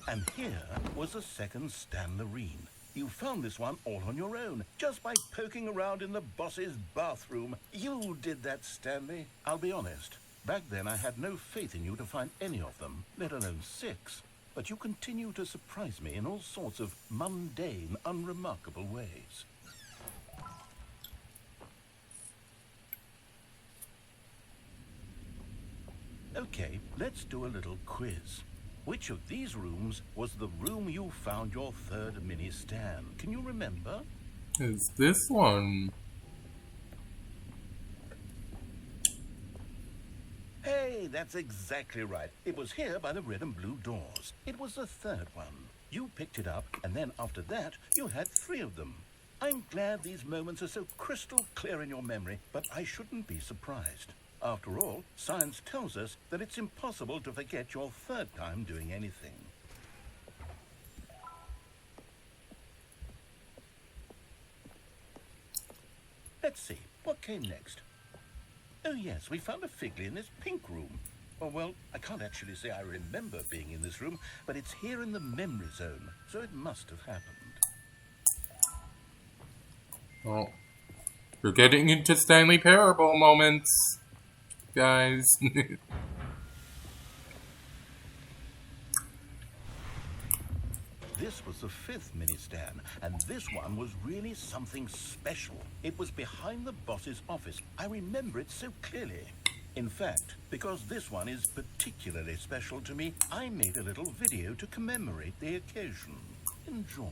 And here was the second Stanlerine. You found this one all on your own, just by poking around in the boss's bathroom. You did that, Stanley. I'll be honest. Back then, I had no faith in you to find any of them, let alone 6. But you continue to surprise me in all sorts of mundane, unremarkable ways. Okay, let's do a little quiz. Which of these rooms was the room you found your third mini stand? Can you remember? Is this one? Hey, that's exactly right. It was here by the red and blue doors. It was the third one. You picked it up, and then after that, you had 3 of them. I'm glad these moments are so crystal clear in your memory, but I shouldn't be surprised. After all, science tells us that it's impossible to forget your third time doing anything. Let's see, what came next? Oh yes, we found a Figley in this pink room. Oh well, I can't actually say I remember being in this room, but it's here in the memory zone, so it must have happened. Oh. We're getting into Stanley Parable moments, guys. This was the 5th mini stand, and this one was really something special. It was behind the boss's office. I remember it so clearly. In fact, because this one is particularly special to me, I made a little video to commemorate the occasion. Enjoy.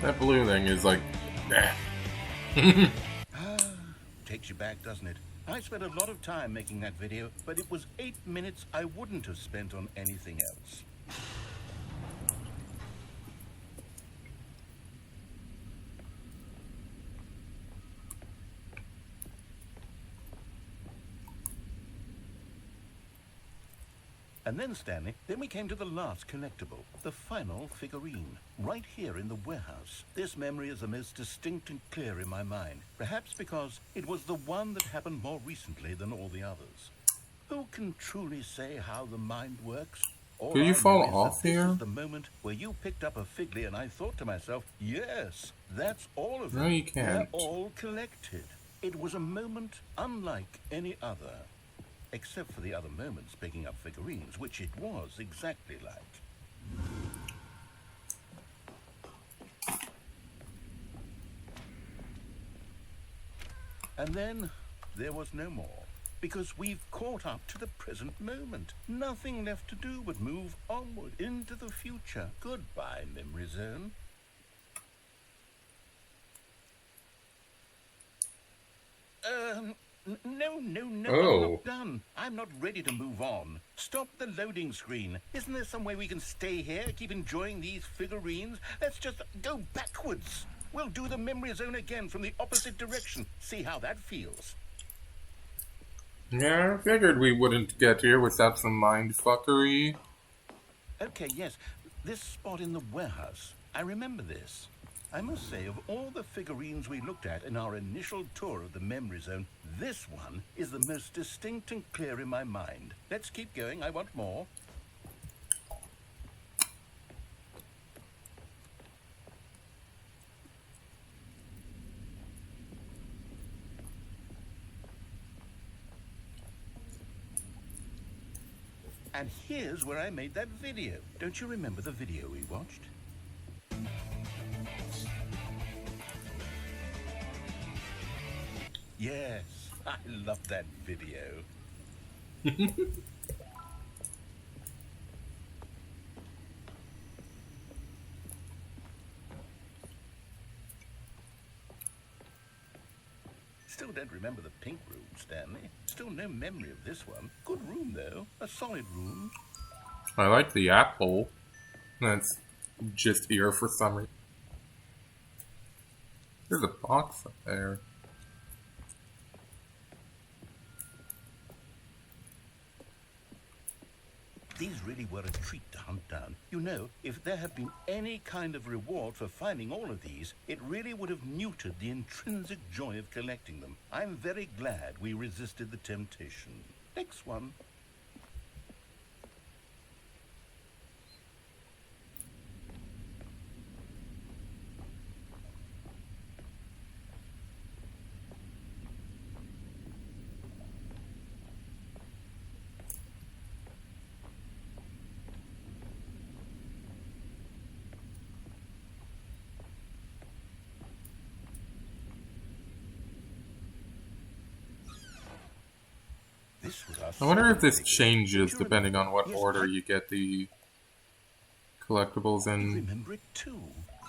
That blue thing is like, Takes you back, doesn't it? I spent a lot of time making that video, but it was 8 minutes I wouldn't have spent on anything else. And then, Stanley, then we came to the last collectible, the final figurine, right here in the warehouse. This memory is the most distinct and clear in my mind, perhaps because it was the one that happened more recently than all the others. Who can truly say how the mind works? All do you I fall know is off that here? This is the moment where you picked up a Figley and I thought to myself, yes, that's all of them. No, you can't. They're all collected. It was a moment unlike any other. Except for the other moments picking up figurines, which it was exactly like. And then there was no more, because we've caught up to the present moment. Nothing left to do but move onward into the future. Goodbye, memory zone. No, Oh. I'm not done. I'm not ready to move on. Stop the loading screen. Isn't there some way we can stay here, keep enjoying these figurines? Let's just go backwards. We'll do the memory zone again from the opposite direction. See how that feels. Yeah, I figured we wouldn't get here without some mindfuckery. Okay, yes. This spot in the warehouse. I remember this. I must say, of all the figurines we looked at in our initial tour of the memory zone, this one is the most distinct and clear in my mind. Let's keep going. I want more. And here's where I made that video. Don't you remember the video we watched? Yes, I love that video. Still don't remember the pink room, Stanley. Still no memory of this one. Good room, though. A solid room. I like the apple. That's just here for some reason. There's a box up there. These really were a treat to hunt down. You know, if there had been any kind of reward for finding all of these, it really would have neutered the intrinsic joy of collecting them. I'm very glad we resisted the temptation. Next one. I wonder if this changes depending on what order you get the collectibles in. Remember it too.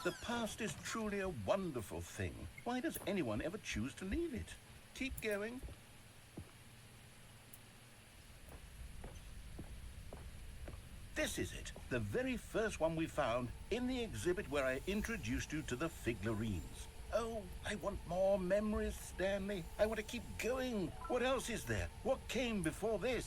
The past is truly a wonderful thing. Why does anyone ever choose to leave it? Keep going. This is it. The very first one we found in the exhibit where I introduced you to the figurines. Oh, I want more memories, Stanley. I want to keep going. What else is there? What came before this?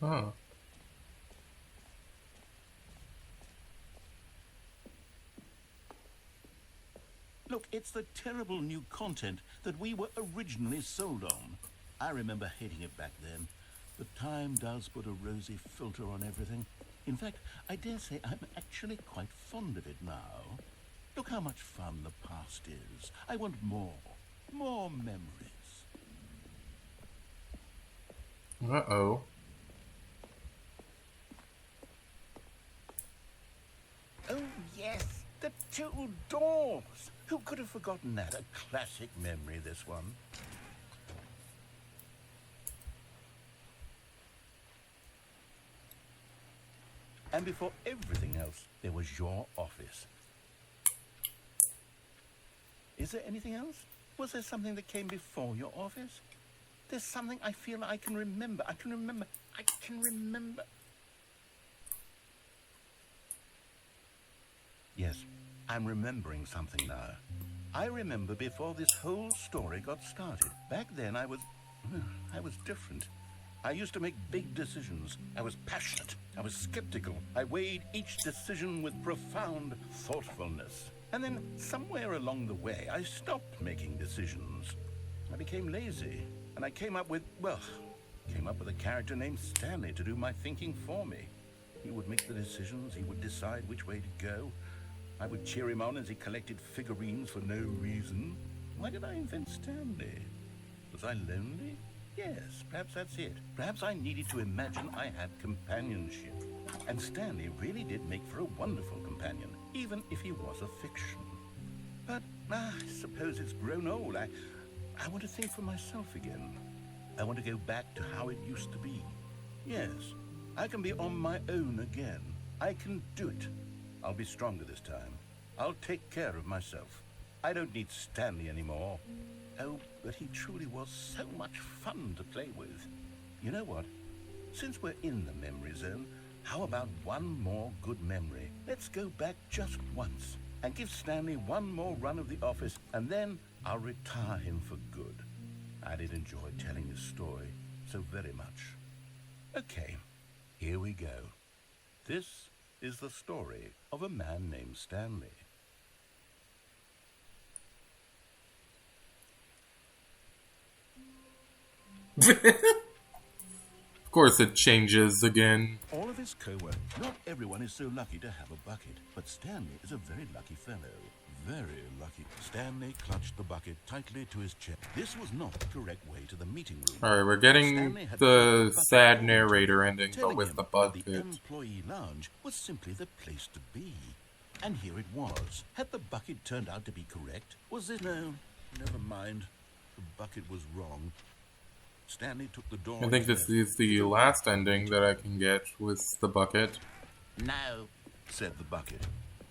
Oh. Look, it's the terrible new content that we were originally sold on. I remember hating it back then, but time does put a rosy filter on everything. In fact, I dare say I'm actually quite fond of it now. Look how much fun the past is. I want more memories. Uh-oh. Oh, yes, the two doors. Who could have forgotten that? A classic memory, this one. And before everything else, there was your office. Is there anything else? Was there something that came before your office? There's something I feel I can remember. I can remember. Yes, I'm remembering something now. I remember before this whole story got started. Back then I was different. I used to make big decisions. I was passionate. I was skeptical. I weighed each decision with profound thoughtfulness. And then somewhere along the way, I stopped making decisions. I became lazy. And I came up with a character named Stanley to do my thinking for me. He would make the decisions. He would decide which way to go. I would cheer him on as he collected figurines for no reason. Why did I invent Stanley? Was I lonely? Yes, perhaps that's it. Perhaps I needed to imagine I had companionship. And Stanley really did make for a wonderful companion, even if he was a fiction. But I suppose it's grown old. I want to think for myself again. I want to go back to how it used to be. Yes, I can be on my own again. I can do it. I'll be stronger this time. I'll take care of myself. I don't need Stanley anymore. Oh, but he truly was so much fun to play with. You know what? Since we're in the memory zone, how about one more good memory? Let's go back just once and give Stanley one more run of the office, and then I'll retire him for good. I did enjoy telling his story so very much. Okay, here we go. This is the story of a man named Stanley. Of course it changes again. All of his co-workers. Not everyone is so lucky to have a bucket, but Stanley is a very lucky fellow. Very lucky. Stanley clutched the bucket tightly to his chest. This was not the correct way to the meeting room. Alright, we're getting the sad narrator ending, but with the bucket. The employee lounge was simply the place to be. And here it was. Had the bucket turned out to be correct? Was it? No, never mind. The bucket was wrong. Stanley took the door. I think this is the last ending that I can get with the bucket. No, said the bucket.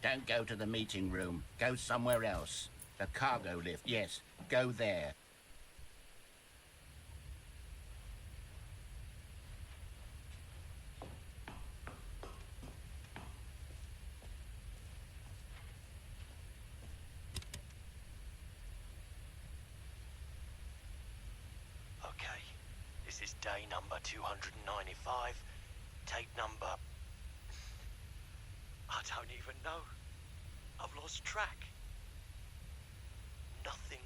Don't go to the meeting room. Go somewhere else. The cargo lift, yes. Go there. is day number 295. Tape number... I don't even know. I've lost track. Nothing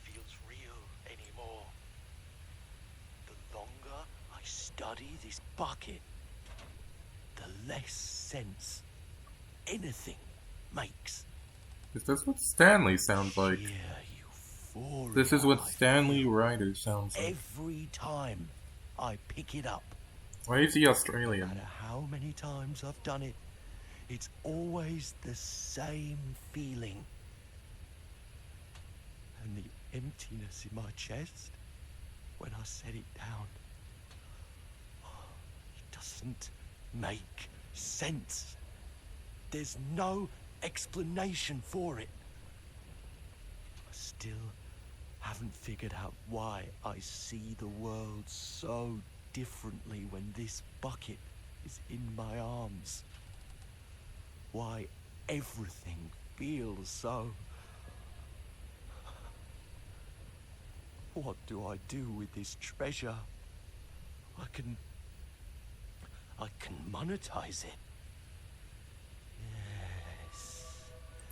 feels real anymore. The longer I study this bucket, the less sense anything makes. Is this what Stanley sounds like? This is what Stanley Ryder sounds like. Every time I pick it up. Why is he Australian? No matter how many times I've done it, it's always the same feeling. And the emptiness in my chest when I set it down. It doesn't make sense. There's no explanation for it. I still haven't figured out why I see the world so differently when this bucket is in my arms. Why everything feels so... What do I do with this treasure? I can monetize it. Yes.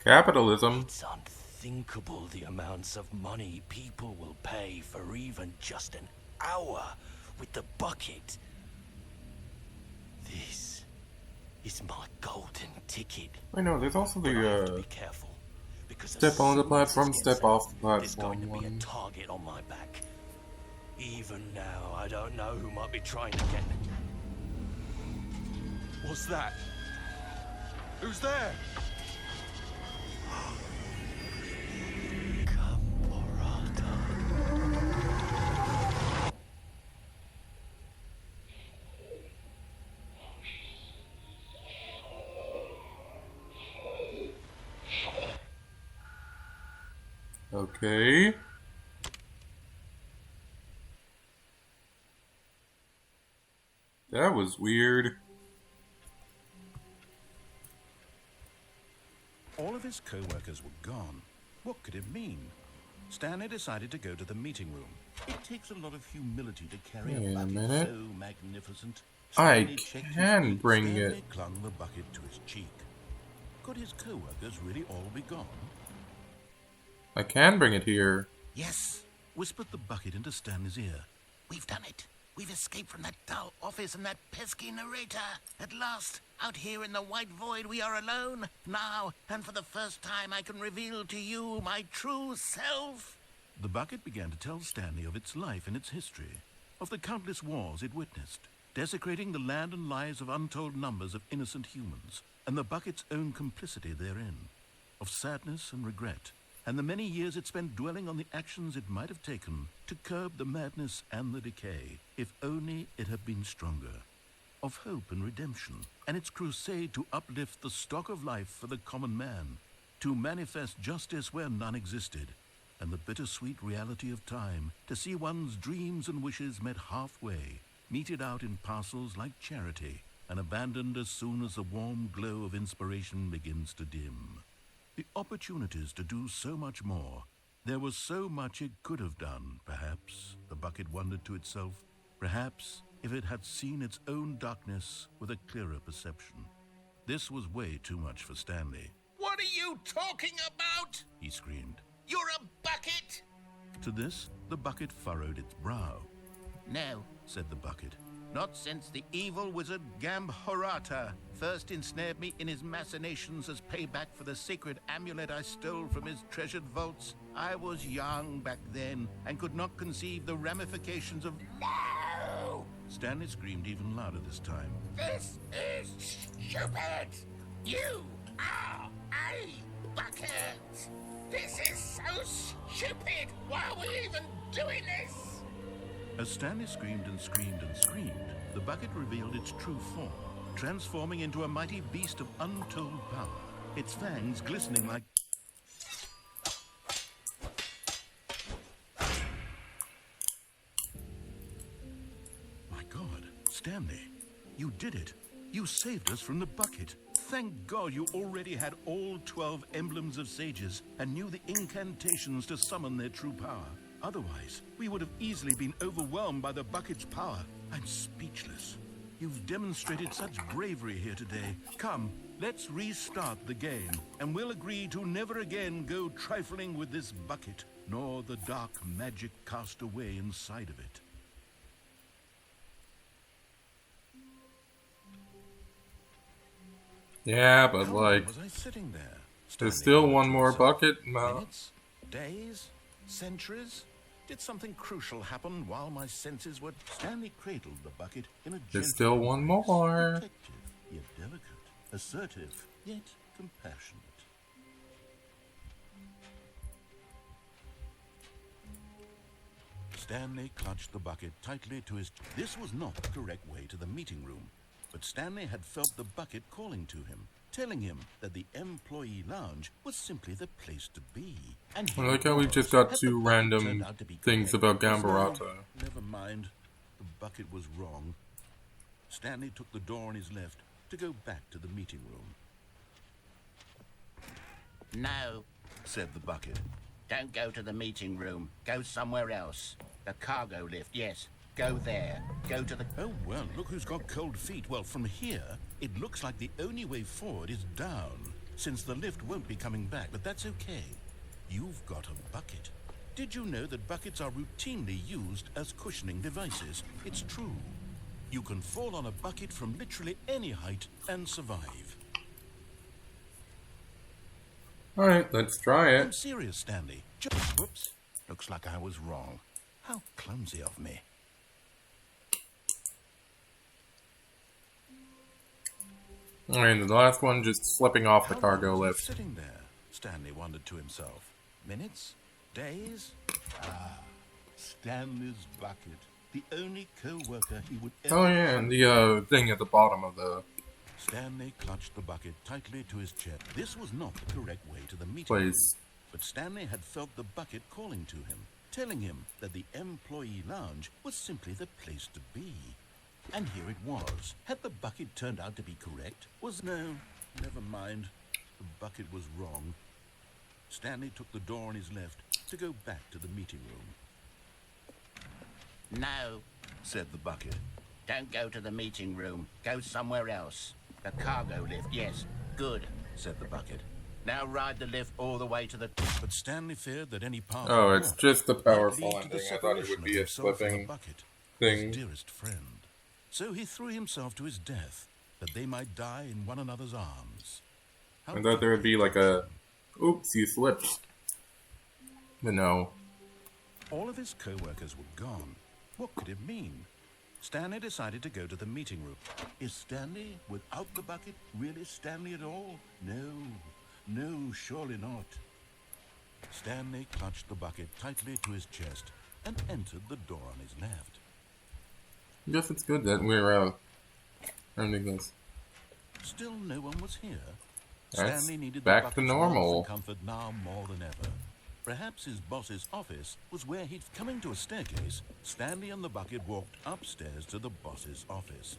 Capitalism. It's unthinkable the amounts of money people will pay for even just an hour with the bucket. This is my golden ticket. I know, there's also But I have to the be careful, because step on the platform, step off the there's going platform to be a one. target on my back. Even now, I don't know who might be trying to get me. What's that? Who's there? Okay. That was weird. All of his co-workers were gone. What could it mean? Stanley decided to go to the meeting room. It takes a lot of humility to carry Wait a a bucket minute. so magnificent. I Stanley checked his can feet. bring Stanley it. clung the bucket to his cheek. Could his co-workers really all be gone? I can bring it here. Yes, whispered the bucket into Stanley's ear. We've done it. We've escaped from that dull office and that pesky narrator. At last, out here in the white void, we are alone. Now, and for the first time, I can reveal to you my true self. The bucket began to tell Stanley of its life and its history, of the countless wars it witnessed, desecrating the land and lives of untold numbers of innocent humans, and the bucket's own complicity therein, of sadness and regret, and the many years it spent dwelling on the actions it might have taken to curb the madness and the decay, if only it had been stronger, of hope and redemption, and its crusade to uplift the stock of life for the common man, to manifest justice where none existed, and the bittersweet reality of time, to see one's dreams and wishes met halfway, meted out in parcels like charity, and abandoned as soon as the warm glow of inspiration begins to dim. The opportunities to do so much more. There was so much it could have done, perhaps, the bucket wondered to itself. Perhaps, if it had seen its own darkness with a clearer perception. This was way too much for Stanley. What are you talking about? He screamed. You're a bucket? To this, the bucket furrowed its brow. No, Said the bucket. not since the evil wizard Gambhorata first ensnared me in his machinations as payback for the sacred amulet I stole from his treasured vaults. I was young back then and could not conceive the ramifications of... No! Stanley screamed even louder this time. This is stupid! You are a bucket! This is so stupid! Why are we even doing this? As Stanley screamed and screamed and screamed, the bucket revealed its true form, transforming into a mighty beast of untold power, its fangs glistening like... My God, Stanley, you did it. You saved us from the bucket. Thank God you already had all 12 emblems of sages and knew the incantations to summon their true power. Otherwise, we would have easily been overwhelmed by the bucket's power. I'm speechless. You've demonstrated such bravery here today. Come, let's restart the game, and we'll agree to never again go trifling with this bucket, nor the dark magic cast away inside of it. Yeah, but How like, was I sitting there? there's Standing still there one to more myself? bucket. Minutes? Days? Centuries? Did something crucial happen while my senses were... Stanley cradled the bucket in a There's gentle still one embrace. more. Protective, yet delicate. Assertive, yet compassionate. Stanley clutched the bucket tightly to his... This was not the correct way to the meeting room, but Stanley had felt the bucket calling to him, telling him that the employee lounge was simply the place to be. And I like how we just got two random things about Gambarata. Never mind. The bucket was wrong. Stanley took the door on his left to go back to the meeting room. No, said the bucket. Don't go to the meeting room. Go somewhere else. The cargo lift, yes. Go there. Go to the... Oh, well, look who's got cold feet. Well, from here, it looks like the only way forward is down, since the lift won't be coming back, but that's okay. You've got a bucket. Did you know that buckets are routinely used as cushioning devices? It's true. You can fall on a bucket from literally any height and survive. Alright, let's try I'm it. serious, Stanley. Whoops. Looks like I was wrong. How clumsy of me. And the last one just slipping off the cargo How long was he lift. sitting there, Stanley wondered to himself. Minutes? Days? Stanley's bucket. The only co-worker he would ever... Oh yeah, and the thing at the bottom of the Stanley clutched the bucket tightly to his chest. This was not the correct way to the meeting room, place. but Stanley had felt the bucket calling to him, telling him that the employee lounge was simply the place to be. And here it was. Had the bucket turned out to be correct? No, never mind. The bucket was wrong. Stanley took the door on his left to go back to the meeting room. No, Said the bucket. don't go to the meeting room. Go somewhere else. The cargo lift, yes. Good, Said the bucket. now ride the lift all the way to the... But Stanley feared that any part Oh, of it's the just the might powerful lead to the ending. I thought it separation would be of a himself and the slipping bucket, thing. his dearest friend. So he threw himself to his death, that they might die in one another's arms. How I thought there would be like a, oops, you slipped. But no. All of his co-workers were gone. What could it mean? Stanley decided to go to the meeting room. Is Stanley, without the bucket, really Stanley at all? No, surely not. Stanley clutched the bucket tightly to his chest and entered the door on his left. I guess it's good that we're ending this. Still no one was here. That's Stanley needed back the to bucket's normal. warmth and comfort now more than ever. Perhaps his boss's office was where he'd... Coming to a staircase, Stanley and the bucket walked upstairs to the boss's office.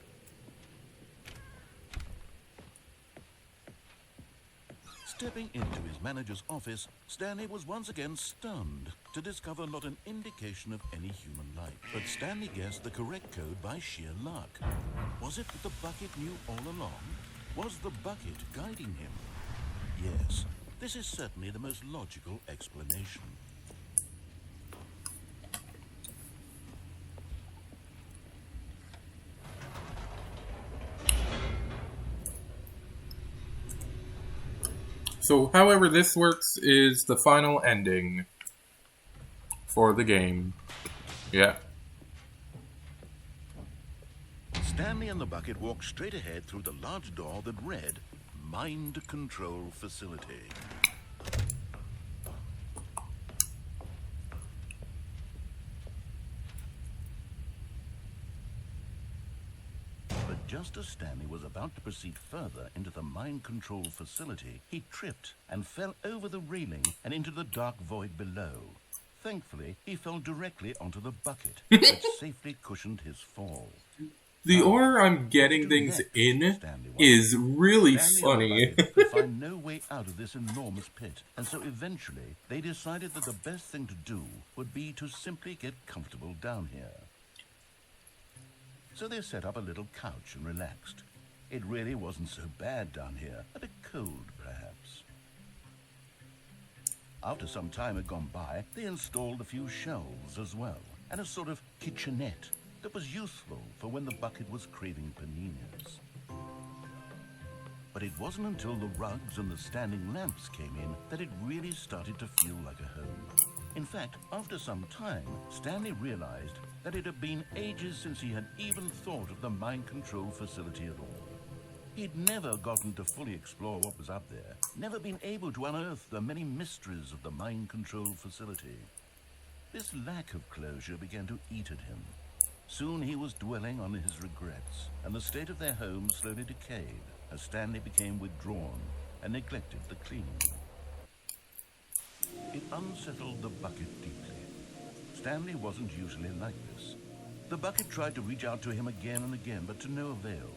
Stepping into his manager's office, Stanley was once again stunned to discover not an indication of any human life. But Stanley guessed the correct code by sheer luck. Was it that the bucket knew all along? Was the bucket guiding him? Yes, this is certainly the most logical explanation. So, however this works is the final ending for the game. Yeah. Stanley and the bucket walked straight ahead through the large door that read, Mind Control Facility. But just as Stanley was about to proceed further into the mind control facility, he tripped and fell over the railing and into the dark void below. Thankfully, he fell directly onto the bucket, which safely cushioned his fall. The order I'm getting What to do things next? in Stanley is really Stanley and the funny. bucket could find no way out of this enormous pit, and so eventually they decided that the best thing to do would be to simply get comfortable down here. So they set up a little couch and relaxed. It really wasn't so bad down here, a bit cold perhaps. After some time had gone by, they installed a few shelves as well, and a sort of kitchenette that was useful for when the bucket was craving paninis. But it wasn't until the rugs and the standing lamps came in that it really started to feel like a home. In fact, after some time, Stanley realized that it had been ages since he had even thought of the mind control facility at all. He'd never gotten to fully explore what was up there, never been able to unearth the many mysteries of the mind control facility. This lack of closure began to eat at him. Soon he was dwelling on his regrets, and the state of their home slowly decayed as Stanley became withdrawn and neglected the cleaning. It unsettled the bucket deeply. Stanley wasn't usually like this. The bucket tried to reach out to him again and again, but to no avail.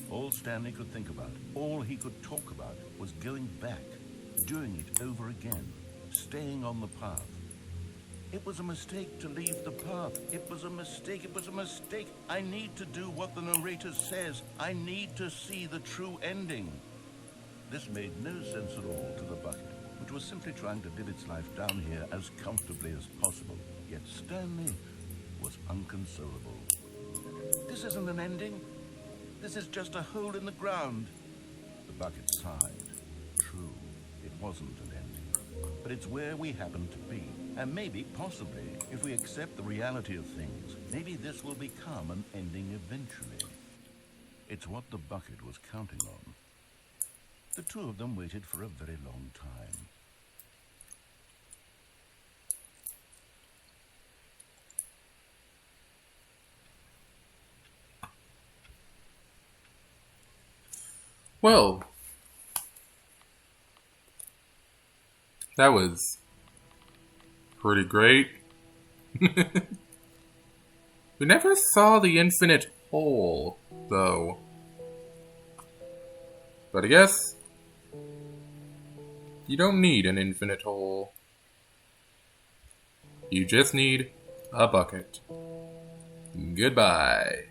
All Stanley could think about, all he could talk about, was going back, doing it over again, staying on the path. It was a mistake to leave the path. It was a mistake. It was a mistake. I need to do what the narrator says. I need to see the true ending. This made no sense at all to the bucket, which was simply trying to live its life down here as comfortably as possible. Yet Stanley was unconsolable. This isn't an ending. This is just a hole in the ground. The bucket sighed. True, it wasn't an ending. But it's where we happen to be. And maybe, possibly, if we accept the reality of things, maybe this will become an ending eventually. It's what the bucket was counting on. The two of them waited for a very long time. Well, that was pretty great. We never saw the infinite hole, though. But I guess you don't need an infinite hole. You just need a bucket. Goodbye.